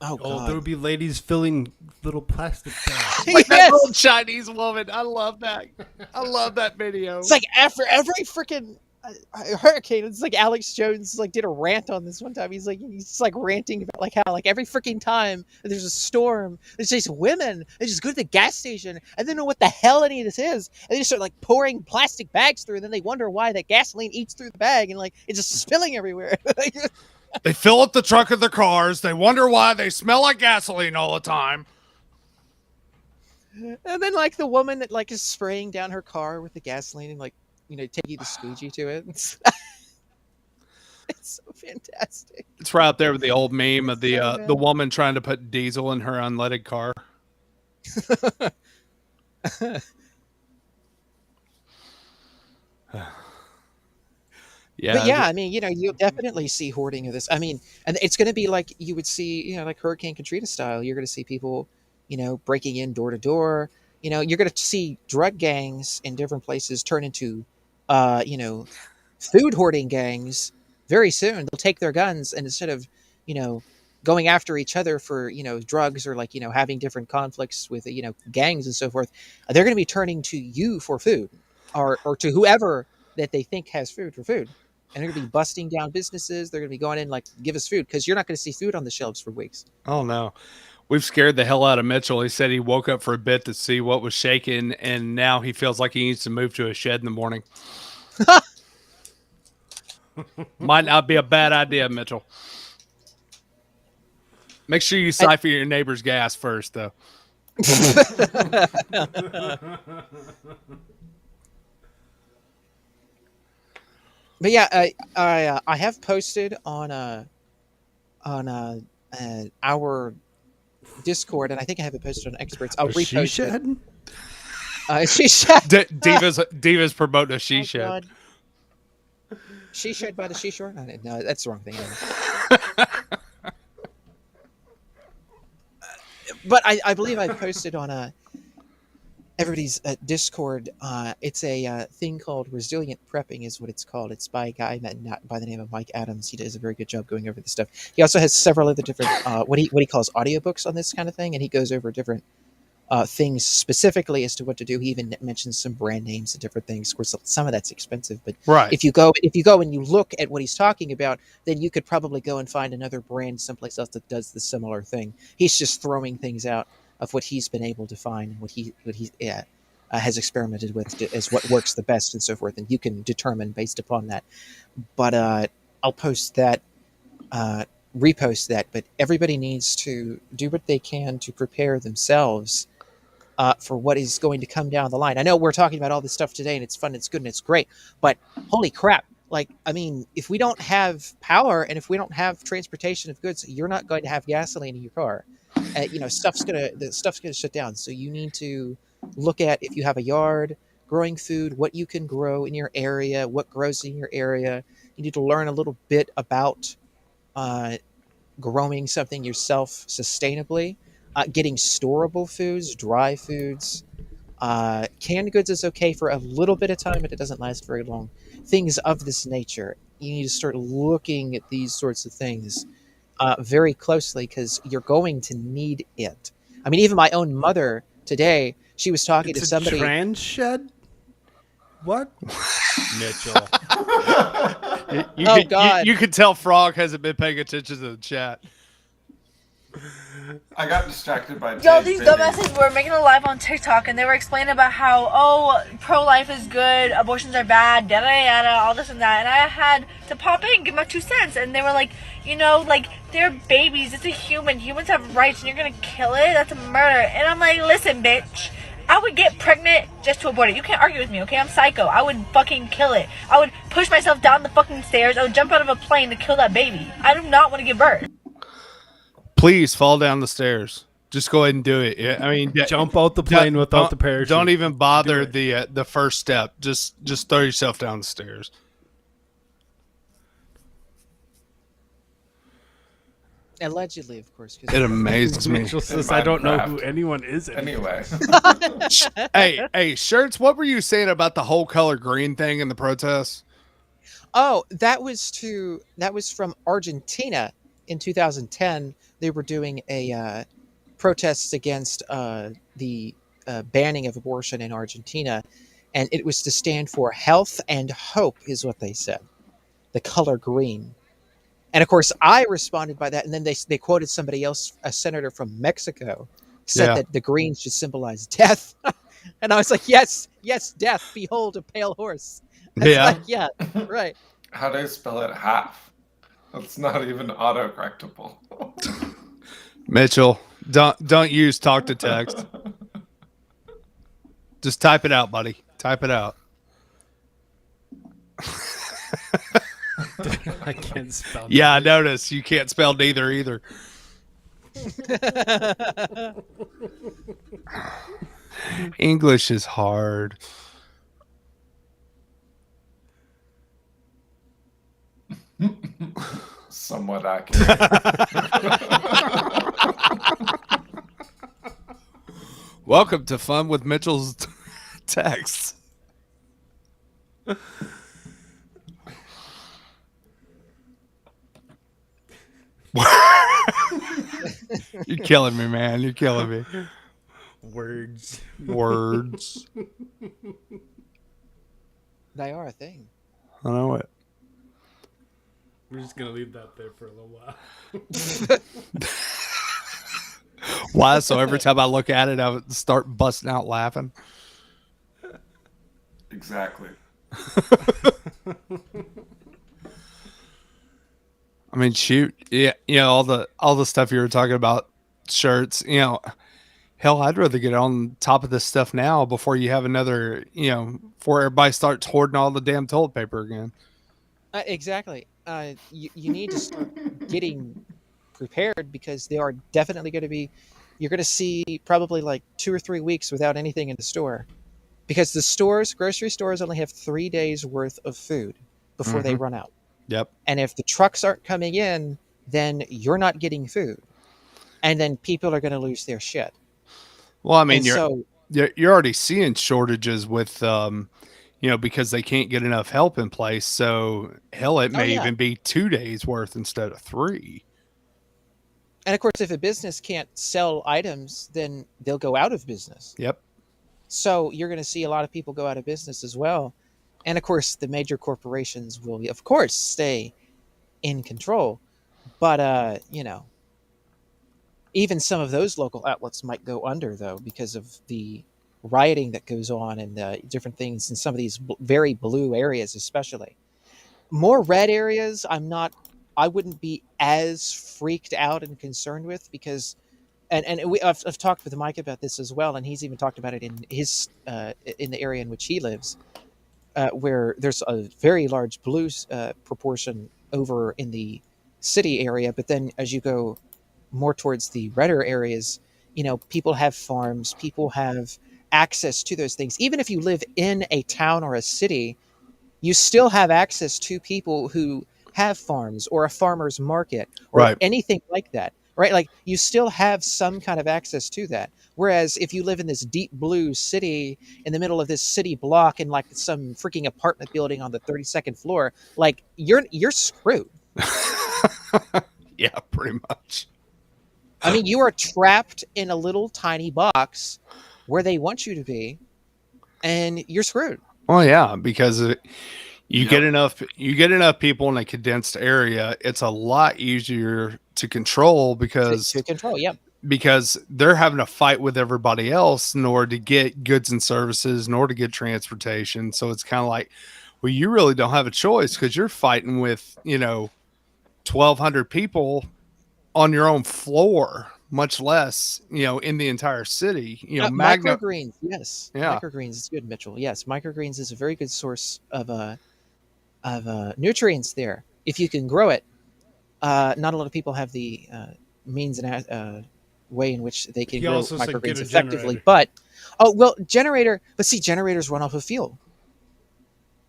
Oh, God. There will be ladies filling little plastic bags. Like that little Chinese woman. I love that. I love that video. It's like after every freaking hurricane, it's like Alex Jones did a rant on this one time. He's ranting about how every freaking time there's a storm, there's just women. They just go to the gas station and they don't know what the hell any of this is, and they just start pouring plastic bags through, and then they wonder why that gasoline eats through the bag and it's just spilling everywhere. They fill up the trunk of their cars. They wonder why they smell like gasoline all the time. And then the woman that is spraying down her car with the gasoline and taking the squeegee to it. It's so fantastic. It's right up there with the old meme of the woman trying to put diesel in her unleaded car. Yeah. But yeah, I mean, you'll definitely see hoarding of this. I mean, and it's going to be like you would see, like Hurricane Katrina style. You're going to see people, breaking in door to door. You're going to see drug gangs in different places turn into, food hoarding gangs very soon. They'll take their guns and instead of, going after each other for, drugs or having different conflicts with, gangs and so forth, they're going to be turning to you for food or to whoever that they think has food for food. And they're going to be busting down businesses. They're going to be going in give us food because you're not going to see food on the shelves for weeks. Oh, no. We've scared the hell out of Mitchell. He said he woke up for a bit to see what was shaking, and now he feels like he needs to move to a shed in the morning. Might not be a bad idea, Mitchell. Make sure you siphon your neighbor's gas first, though. But yeah, I have posted on our Discord, and I think I have it posted on Experts. I'll repost it. She shed. Diva's promoting a she shed. God. She shed by the seashore? No, that's the wrong thing. But I believe I posted on everybody's Discord. It's a thing called Resilient Prepping is what it's called. It's by a guy by the name of Mike Adams. He does a very good job going over this stuff. He also has several other different what he calls audiobooks on this kind of thing, and he goes over different things specifically as to what to do. He even mentions some brand names and different things. Of course, some of that's expensive, but right. If you go and you look at what he's talking about, then you could probably go and find another brand someplace else that does the similar thing. He's just throwing things out of what he's been able to find, what he has experimented with as what works the best and so forth, and you can determine based upon that. But I'll post that, repost that. But everybody needs to do what they can to prepare themselves for what is going to come down the line. I know we're talking about all this stuff today, and it's fun, it's good, and it's great. But holy crap! If we don't have power and if we don't have transportation of goods, you're not going to have gasoline in your car. Stuff's gonna shut down. So you need to look at, if you have a yard, growing food, what you can grow in your area, what grows in your area. You need to learn a little bit about growing something yourself sustainably, getting storable foods, dry foods. Canned goods is okay for a little bit of time, but it doesn't last very long. Things of this nature. You need to start looking at these sorts of things very closely because you're going to need it. I mean, even my own mother today, she was talking to somebody. A trans shed? What? Mitchell. God. You can tell Frog hasn't been paying attention to the chat. I got distracted by Yo, these dumbasses were making a live on TikTok and they were explaining about how, pro-life is good, abortions are bad, yada yada, all this and that. And I had to pop in, give my 2 cents. And they were like, they're babies, it's a human. Humans have rights and you're gonna kill it? That's a murder. And I'm like, listen, bitch. I would get pregnant just to abort it. You can't argue with me, okay? I'm psycho. I would fucking kill it. I would push myself down the fucking stairs. I would jump out of a plane to kill that baby. I do not want to give birth. Please fall down the stairs. Just go ahead and do it. Yeah, I mean, jump out the plane without the parachute. Don't even bother the first step. Just throw yourself down the stairs. Allegedly, of course. It amazes me. Mitchell says, I don't know who anyone is anyway. Hey, Shirts, what were you saying about the whole color green thing in the protests? Oh, that was from Argentina in 2010. They were doing a protests against the banning of abortion in Argentina, and it was to stand for health and hope, is what they said. The color green. And of course, I responded by that, and then they quoted somebody else, a senator from Mexico, said that the green should symbolize death. And I was like, yes, death. Behold, a pale horse. Like, yeah, right. How do you spell it? Half. That's not even autocorrectable. Mitchell, don't use talk to text. Just type it out, buddy. Type it out. I can't spell. Yeah, I noticed you can't spell neither either. English is hard. Somewhat accurate. Welcome to Fun with Mitchell's Texts. You're killing me, man. You're killing me. Words. They are a thing. I know it. We're just going to leave that there for a little while. Why? So every time I look at it, I would start busting out laughing. Exactly. I mean, shoot, yeah, all the stuff you were talking about, Shirts, hell, I'd rather get on top of this stuff now before you have another, before everybody starts hoarding all the damn toilet paper again. Exactly. You need to start getting prepared, because they are definitely going to be, you're going to see probably like 2 or 3 weeks without anything in the store, because the grocery stores only have 3 days worth of food before they run out. Yep. And if the trucks aren't coming in, then you're not getting food, and then people are going to lose their shit. Well, I mean, you're already seeing shortages with, because they can't get enough help in place. So hell, it may even be 2 days worth instead of 3. And of course, if a business can't sell items, then they'll go out of business. Yep. So you're going to see a lot of people go out of business as well. And of course, the major corporations will, of course, stay in control. But, even some of those local outlets might go under, though, because of the rioting that goes on and different things in some of these very blue areas, especially. More red areas, I wouldn't be as freaked out and concerned with, because, I've talked with Mike about this as well, and he's even talked about it in his in the area in which he lives, where there's a very large blue proportion over in the city area, but then as you go more towards the redder areas, people have farms, people have access to those things. Even if you live in a town or a city, you still have access to people who have farms or a farmer's market or anything like that, right? Like, you still have some kind of access to that. Whereas if you live in this deep blue city in the middle of this city block in like some freaking apartment building on the 32nd floor, like you're screwed. Yeah, pretty much. I mean, you are trapped in a little tiny box where they want you to be, and you're screwed. Well, yeah, because you get enough people in a condensed area, it's a lot easier to control, because because they're having to fight with everybody else in order to get goods and services, in order to get transportation. So it's kind of like, well, you really don't have a choice, because you're fighting with 1,200 people on your own floor, much less, in the entire city. Microgreens, yes. Yeah. Microgreens is good, Mitchell. Yes, microgreens is a very good source of nutrients there. If you can grow it, not a lot of people have the means and way in which they can He grow also said get microgreens a effectively. generator. But see, generators run off of fuel.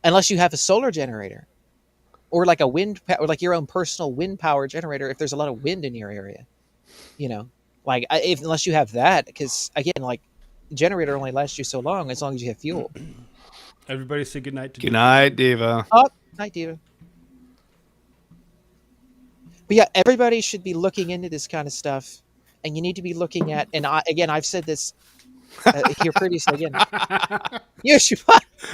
Unless you have a solar generator or like or like your own personal wind power generator, if there's a lot of wind in your area, unless you have that, because again, like the generator only lasts you so long as you have fuel. Everybody say good night to Good night, Diva. Oh, night, Diva. But yeah, everybody should be looking into this kind of stuff, and you need to be looking at. And I've said this here previously. Again, you should.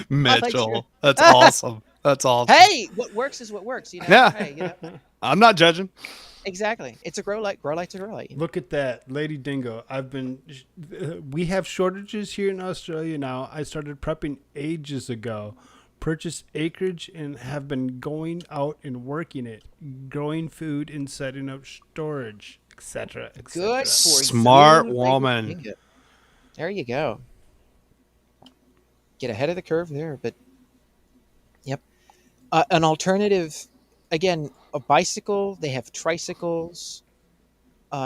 Mitchell, that's awesome. That's awesome. Hey, what works is what works. Yeah. Hey, I'm not judging. Exactly. It's a grow light to grow light. Look at that, Lady Dingo. We have shortages here in Australia now. I started prepping ages ago. Purchased acreage and have been going out and working it, growing food and setting up storage, etc. Good for smart you, woman. There you go. Get ahead of the curve there, but yep. An alternative, again, a bicycle. They have tricycles,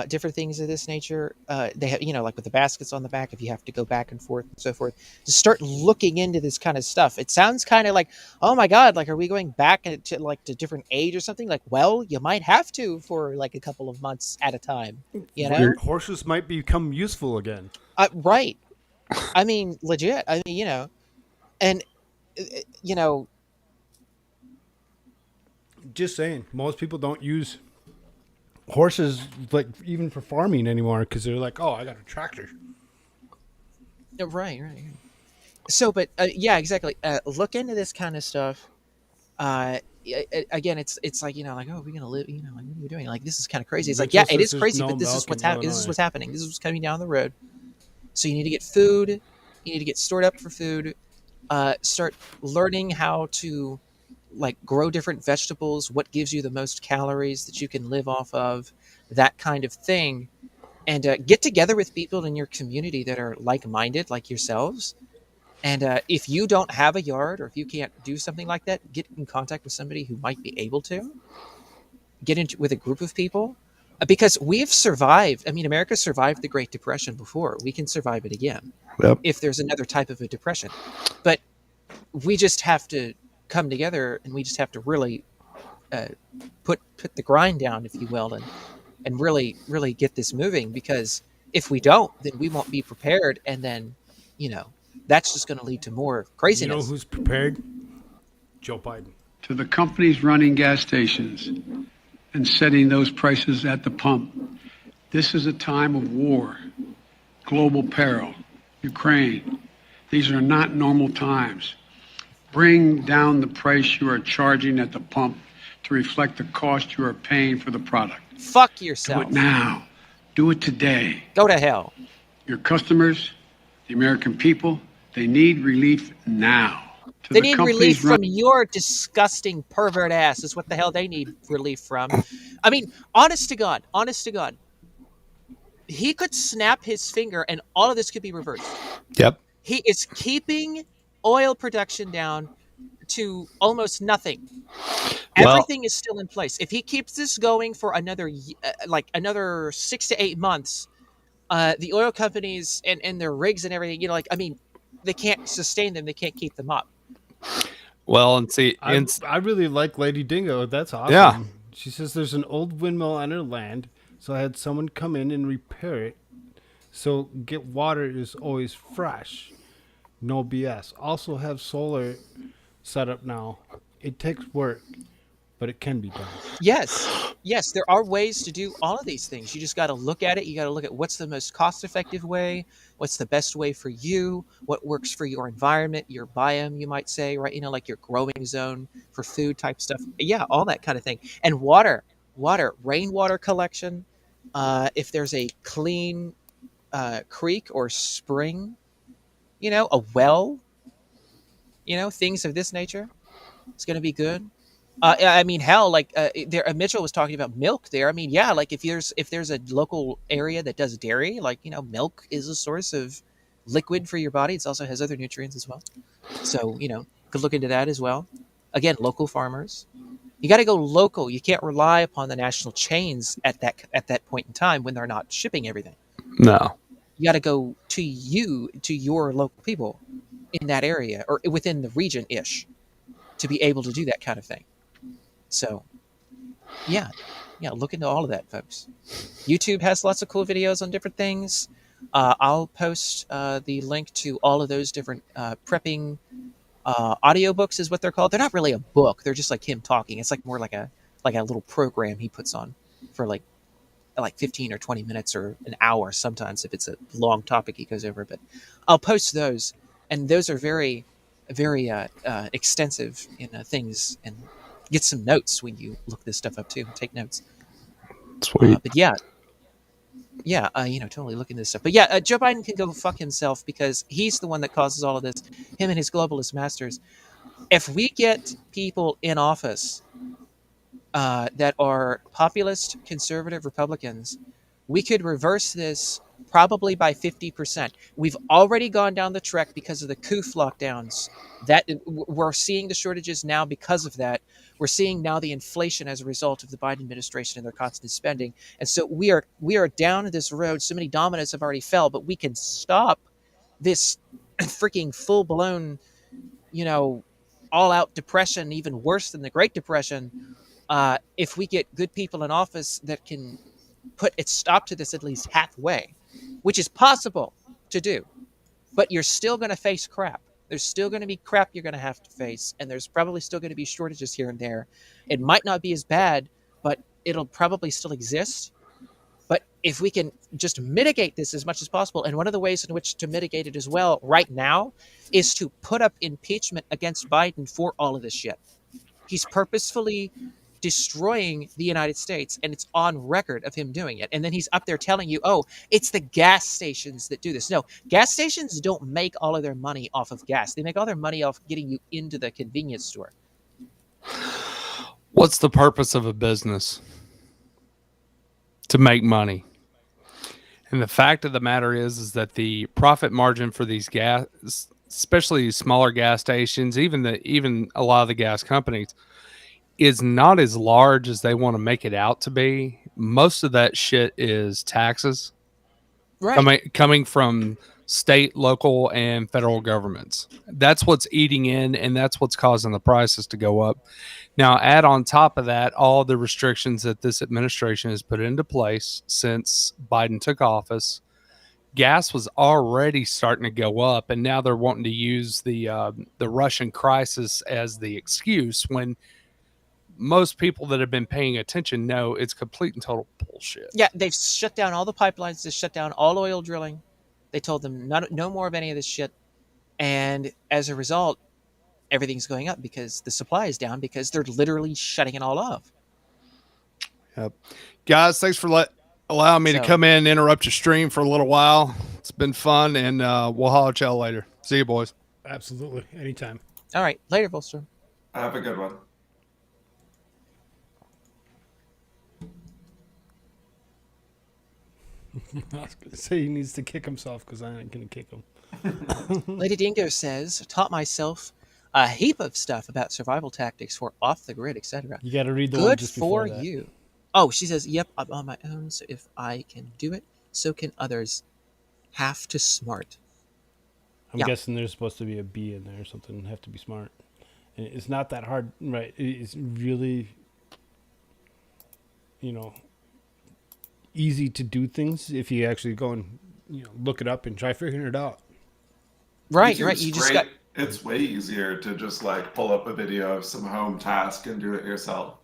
different things of this nature. They have, like with the baskets on the back, if you have to go back and forth and so forth. Just start looking into this kind of stuff. It sounds kind of like, oh my God, like, are we going back to different age or something? Like, well, you might have to for like a couple of months at a time. Horses might become useful again. Right. I mean, legit. I mean, and just saying, most people don't use horses like even for farming anymore because they're like, oh, I got a tractor. Right. So, but yeah, exactly. Look into this kind of stuff. Again, it's like, like, oh, we're gonna live, like, what are you doing? Like, this is kind of crazy. It's like, yeah, it is crazy, but this is what's happening. This is what's happening. This is what's coming down the road. So you need to get food. You need to get stored up for food. Start learning how to like grow different vegetables, what gives you the most calories that you can live off of, that kind of thing. And get together with people in your community that are like-minded, like yourselves. And if you don't have a yard or if you can't do something like that, get in contact with somebody who might be able to. Get into with a group of people. Because we've survived. I mean, America survived the Great Depression before. We can survive it again. Yep. If there's another type of a depression. But we just have to come together, and we just have to really put the grind down, if you will, and really get this moving. Because if we don't, then we won't be prepared, and then that's just going to lead to more craziness. You know who's prepared? Joe Biden. To the companies running gas stations and setting those prices at the pump, this is a time of war, global peril, Ukraine. These are not normal times. Bring down the price you are charging at the pump to reflect the cost you are paying for the product. Fuck yourself. Do it now. Do it today. Go to hell. Your customers, the American people, they need relief now. They need relief from your disgusting pervert ass is what the hell they need relief from. I mean, honest to God, he could snap his finger and all of this could be reversed. Yep. He is keeping oil production down to almost nothing. Everything is still in place. If he keeps this going for another 6 to 8 months, the oil companies and their rigs and everything, they can't sustain them. They can't keep them up. Well, and see, I really like Lady Dingo. That's awesome. Yeah. She says there's an old windmill on her land, so I had someone come in and repair it. So get water is always fresh. No BS. Also have solar set up now. It takes work, but it can be done. Yes, there are ways to do all of these things. You just got to look at it. You got to look at what's the most cost-effective way, what's the best way for you, what works for your environment, your biome, you might say, right? Like your growing zone for food type stuff. Yeah, all that kind of thing. And water, rainwater collection. If there's a clean creek or spring, a well, things of this nature, it's going to be good. I mean, hell, like there, Mitchell was talking about milk there. I mean, yeah, like if there's a local area that does dairy, like milk is a source of liquid for your body. It also has other nutrients as well. So could look into that as well. Again, local farmers. You got to go local. You can't rely upon the national chains at that point in time when they're not shipping everything. No. You got to go to your local people in that area or within the region ish to be able to do that kind of thing. So, yeah, look into all of that, folks. YouTube has lots of cool videos on different things. I'll post the link to all of those different prepping audiobooks is what they're called. They're not really a book. They're just like him talking. It's like more like a little program he puts on for like 15 or 20 minutes or an hour sometimes if it's a long topic he goes over. But I'll post those, and those are very, very extensive in things, and get some notes when you look this stuff up too. Take notes. Sweet. But yeah, totally look into this stuff. But yeah, Joe Biden can go fuck himself because he's the one that causes all of this. Him and his globalist masters. If we get people in office that are populist, conservative Republicans, we could reverse this probably by 50%. We've already gone down the trek because of the Koolfrogg lockdowns. That we're seeing the shortages now because of that. We're seeing now the inflation as a result of the Biden administration and their constant spending. And so we are down this road. So many dominoes have already fell, but we can stop this freaking full-blown, all-out depression, even worse than the Great Depression, if we get good people in office that can put a stop to this at least halfway, which is possible to do. But you're still going to face crap. There's still going to be crap you're going to have to face, and there's probably still going to be shortages here and there. It might not be as bad, but it'll probably still exist. But if we can just mitigate this as much as possible, and one of the ways in which to mitigate it as well right now is to put up impeachment against Biden for all of this shit. He's purposefully destroying the United States, and it's on record of him doing it. And then he's up there telling you, oh, it's the gas stations that do this. No, gas stations don't make all of their money off of gas. They make all their money off getting you into the convenience store. What's the purpose of a business? To make money. And the fact of the matter is that the profit margin for these gas, especially smaller gas stations, even a lot of the gas companies, is not as large as they want to make it out to be. Most of that shit is taxes, right? Coming from state, local, and federal governments. That's what's eating in, and that's what's causing the prices to go up. Now, add on top of that all the restrictions that this administration has put into place since Biden took office. Gas was already starting to go up, and now they're wanting to use the Russian crisis as the excuse when most people that have been paying attention know it's complete and total bullshit. Yeah, they've shut down all the pipelines. They shut down all oil drilling. They told them no more of any of this shit. And as a result, everything's going up because the supply is down because they're literally shutting it all off. Yep. Guys, thanks for allowing me to come in and interrupt your stream for a little while. It's been fun, and we'll holler at y'all later. See you, boys. Absolutely. Anytime. All right. Later, Volstrom. Have a good one. I was going to say he needs to kick himself because I ain't going to kick him. Lady Dingo says, taught myself a heap of stuff about survival tactics for off the grid, etc. You got to read the one just before that. Good for you. Oh, she says, yep, I'm on my own, so if I can do it, so can others. Have to smart. I'm guessing there's supposed to be a B in there or something. Have to be smart. And it's not that hard, right? It's really, easy to do things if you actually go and look it up and try figuring it out. Right. You just got. It's way easier to just pull up a video of some home task and do it yourself.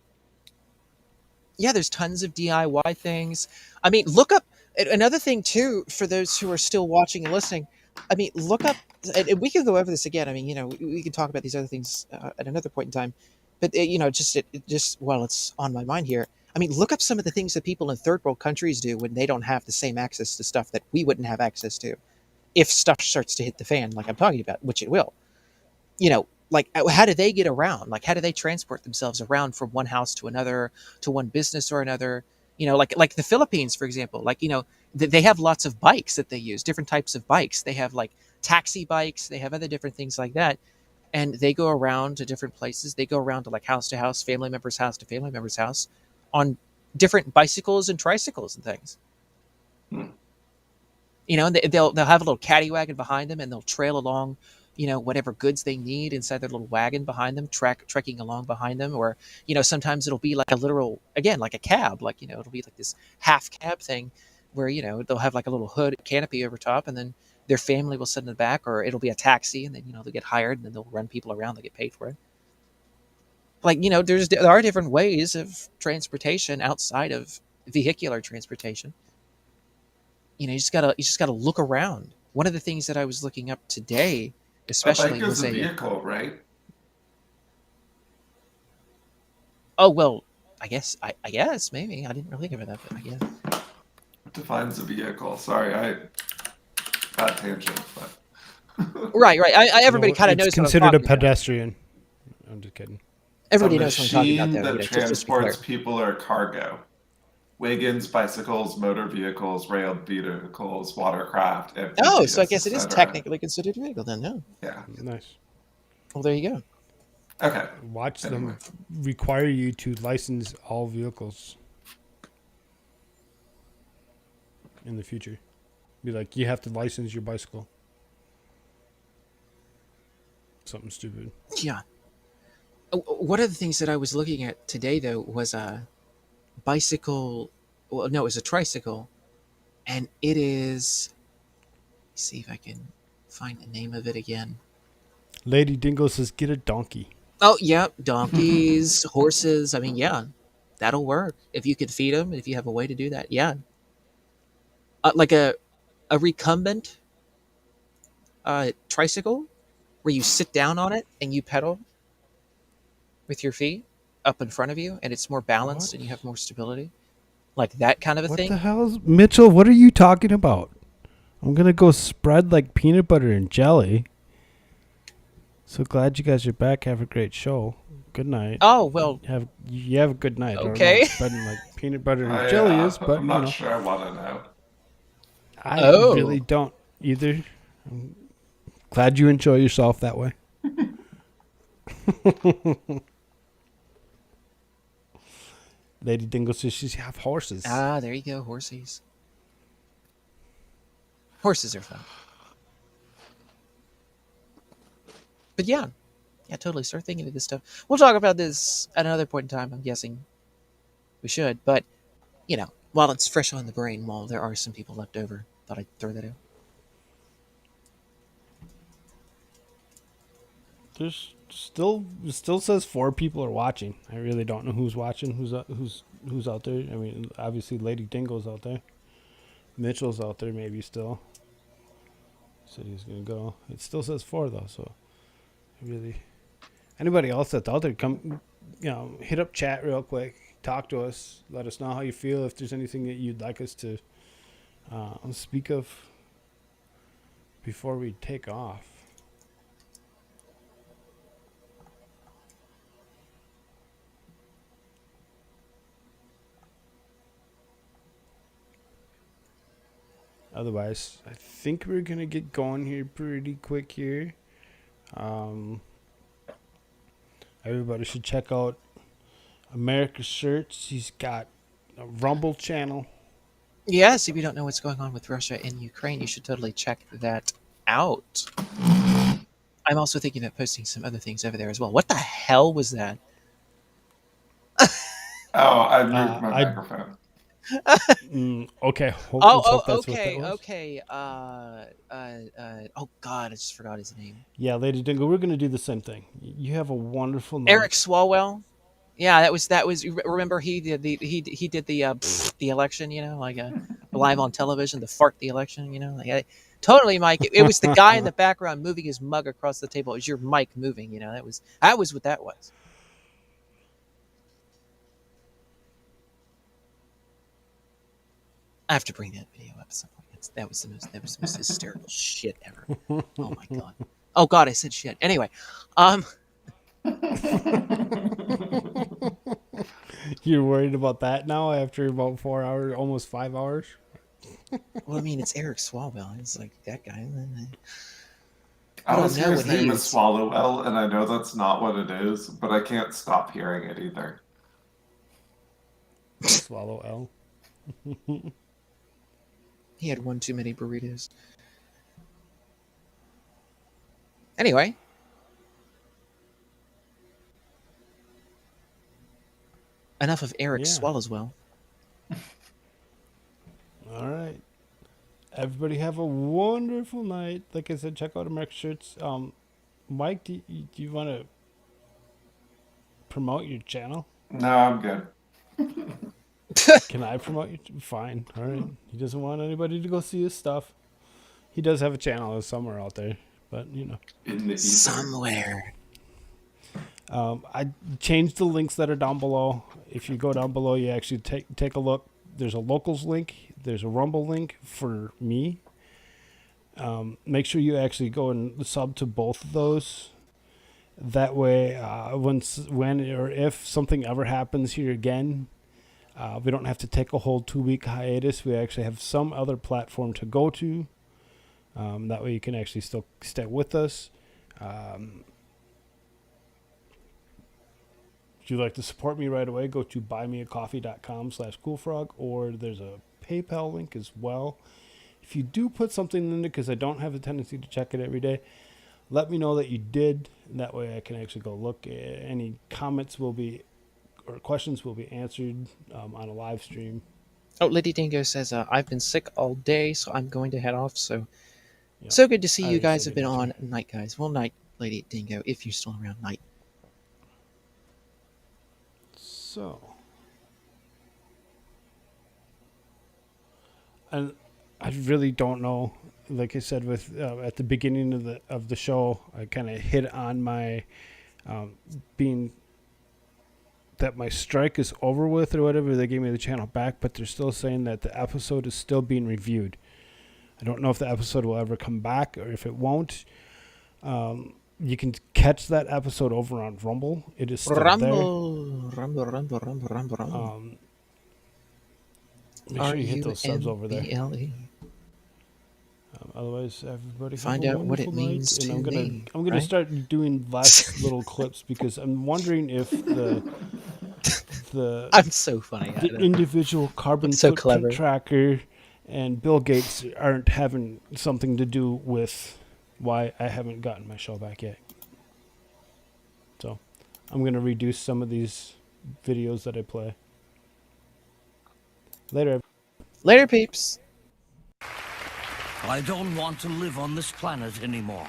Yeah, there's tons of DIY things. I mean, look up another thing too for those who are still watching and listening. I mean, look up, and we can go over this again. I mean, we can talk about these other things at another point in time. But just while it's on my mind here, I mean, look up some of the things that people in third world countries do when they don't have the same access to stuff that we wouldn't have access to. If stuff starts to hit the fan, like I'm talking about, which it will, like, how do they get around? Like, how do they transport themselves around from one house to another, to one business or another? Like the Philippines, for example, like, they have lots of bikes that they use, different types of bikes. They have like taxi bikes, they have other different things like that. And they go around to different places. They go around to like house to house, family member's house to family member's house on different bicycles and tricycles and things. And they'll have a little caddy wagon behind them, and they'll trail along, whatever goods they need inside their little wagon behind them, trekking along behind them. Or, sometimes it'll be like a literal, again, like a cab, like, it'll be like this half cab thing where, they'll have like a little hood canopy over top, and then their family will sit in the back, or it'll be a taxi, and then, they'll get hired, and then they'll run people around, they get paid for it. Like, there are different ways of transportation outside of vehicular transportation. You just gotta look around. One of the things that I was looking up today, especially, a bike was is a vehicle, right? Oh well, I guess maybe I didn't really think about that, but I guess Defines a vehicle. Sorry, bad tangent, but right. Everybody kind of knows. It's considered a pedestrian. I'm just kidding. Everybody knows what I'm talking about. That transports people or cargo. Wagons, bicycles, motor vehicles, railed vehicles, watercraft. Oh, so I guess it is technically considered a vehicle then, no? Yeah. Nice. Well, there you go. Okay. Watch them require you to license all vehicles in the future. Be like, you have to license your bicycle. Something stupid. Yeah. One of the things that I was looking at today, though, was a bicycle. Well, no, it was a tricycle, and it is. Let's see if I can find the name of it again. Lady Dingo says, "Get a donkey." Oh yeah, donkeys, horses. I mean, yeah, that'll work if you could feed them. If you have a way to do that, yeah. Like a recumbent tricycle, where you sit down on it and you pedal with your feet up in front of you, and it's more balanced and you have more stability, like that kind of a thing. What the hell is Mitchell? What are you talking about? I'm gonna go spread like peanut butter and jelly. So glad you guys are back. Have a great show. Good night. Oh well, you have a good night. Okay. I don't know what spreading like peanut butter and jelly is, but I'm not sure I want to know. I really don't either. I'm glad you enjoy yourself that way. Lady Dingo says she have horses. Ah, there you go, horses. Horses are fun. But yeah, totally. Start thinking of this stuff. We'll talk about this at another point in time. I'm guessing we should, but while it's fresh on the brain, while there are some people left over, thought I'd throw that out. There's it still says 4 people are watching. I really don't know who's watching, who's out there. I mean, obviously Lady Dingo's out there. Mitchell's out there maybe still. Said he's gonna go. It still says 4 though, so really anybody else that's out there, come hit up chat real quick, talk to us, let us know how you feel, if there's anything that you'd like us to speak of before we take off. Otherwise, I think we're going to get going here pretty quick here. Everybody should check out AmericaShirts. He's got a Rumble channel. Yes, if you don't know what's going on with Russia and Ukraine, you should totally check that out. I'm also thinking of posting some other things over there as well. What the hell was that? I moved my microphone. Okay. Okay. Oh God, I just forgot his name. Yeah, Lady Dingo, we're gonna do the same thing. You have a wonderful night. Eric Swalwell. Yeah, that was. Remember he did the election. Like live on television, the election. Like totally, Mike. It was the guy in the background moving his mug across the table. It was your mic moving. That was what that was. I have to bring that video up at some point. That was the most hysterical shit ever. Oh my God. Oh God, I said shit. Anyway, You're worried about that now after about 4 hours, almost 5 hours? well, I mean, it's Eric Swalwell. It's like that guy. I don't always know hear what his he name is is. Swallowwell, and I know that's not what it is, but I can't stop hearing it either. Swallow L. He had one too many burritos. Anyway. Enough of Eric Swallowswell. All right. Everybody have a wonderful night. Like I said, check out AmericaShirts. Mike, do you want to promote your channel? No, I'm good. Can I promote you? Fine. All right. He doesn't want anybody to go see his stuff. He does have a channel somewhere out there, but you know. In the ether. Somewhere. I changed the links that are down below. If you go down below, you actually take a look. There's a locals link. There's a Rumble link for me. Make sure you actually go and sub to both of those. That way, when or if something ever happens here again, we don't have to take a whole 2-week hiatus. We actually have some other platform to go to. That way you can actually still stay with us. If you'd like to support me right away, go to buymeacoffee.com/Koolfrogg, or there's a PayPal link as well. If you do put something in it, because I don't have a tendency to check it every day, let me know that you did. And that way I can actually go look. Any comments or questions will be answered on a live stream. Oh, Lady Dingo says, I've been sick all day, so I'm going to head off. So good to see you guys have been on. Night, guys. Well, night, Lady Dingo, if you're still around. Night. So, and I really don't know. Like I said, with at the beginning of the show, I kind of hit on my being that my strike is over with or whatever. They gave me the channel back, but they're still saying that the episode is still being reviewed. I don't know if the episode will ever come back or if it won't. You can catch that episode over on Rumble. It is still there. Rumble. Make sure you hit those subs over there. Otherwise, everybody find out what it means to me. I'm gonna start doing less little clips because I'm wondering if the I'm so funny. The individual carbon footprint tracker and Bill Gates aren't having something to do with why I haven't gotten my show back yet. So I'm going to reduce some of these videos that I play. Later. Later, peeps. I don't want to live on this planet anymore.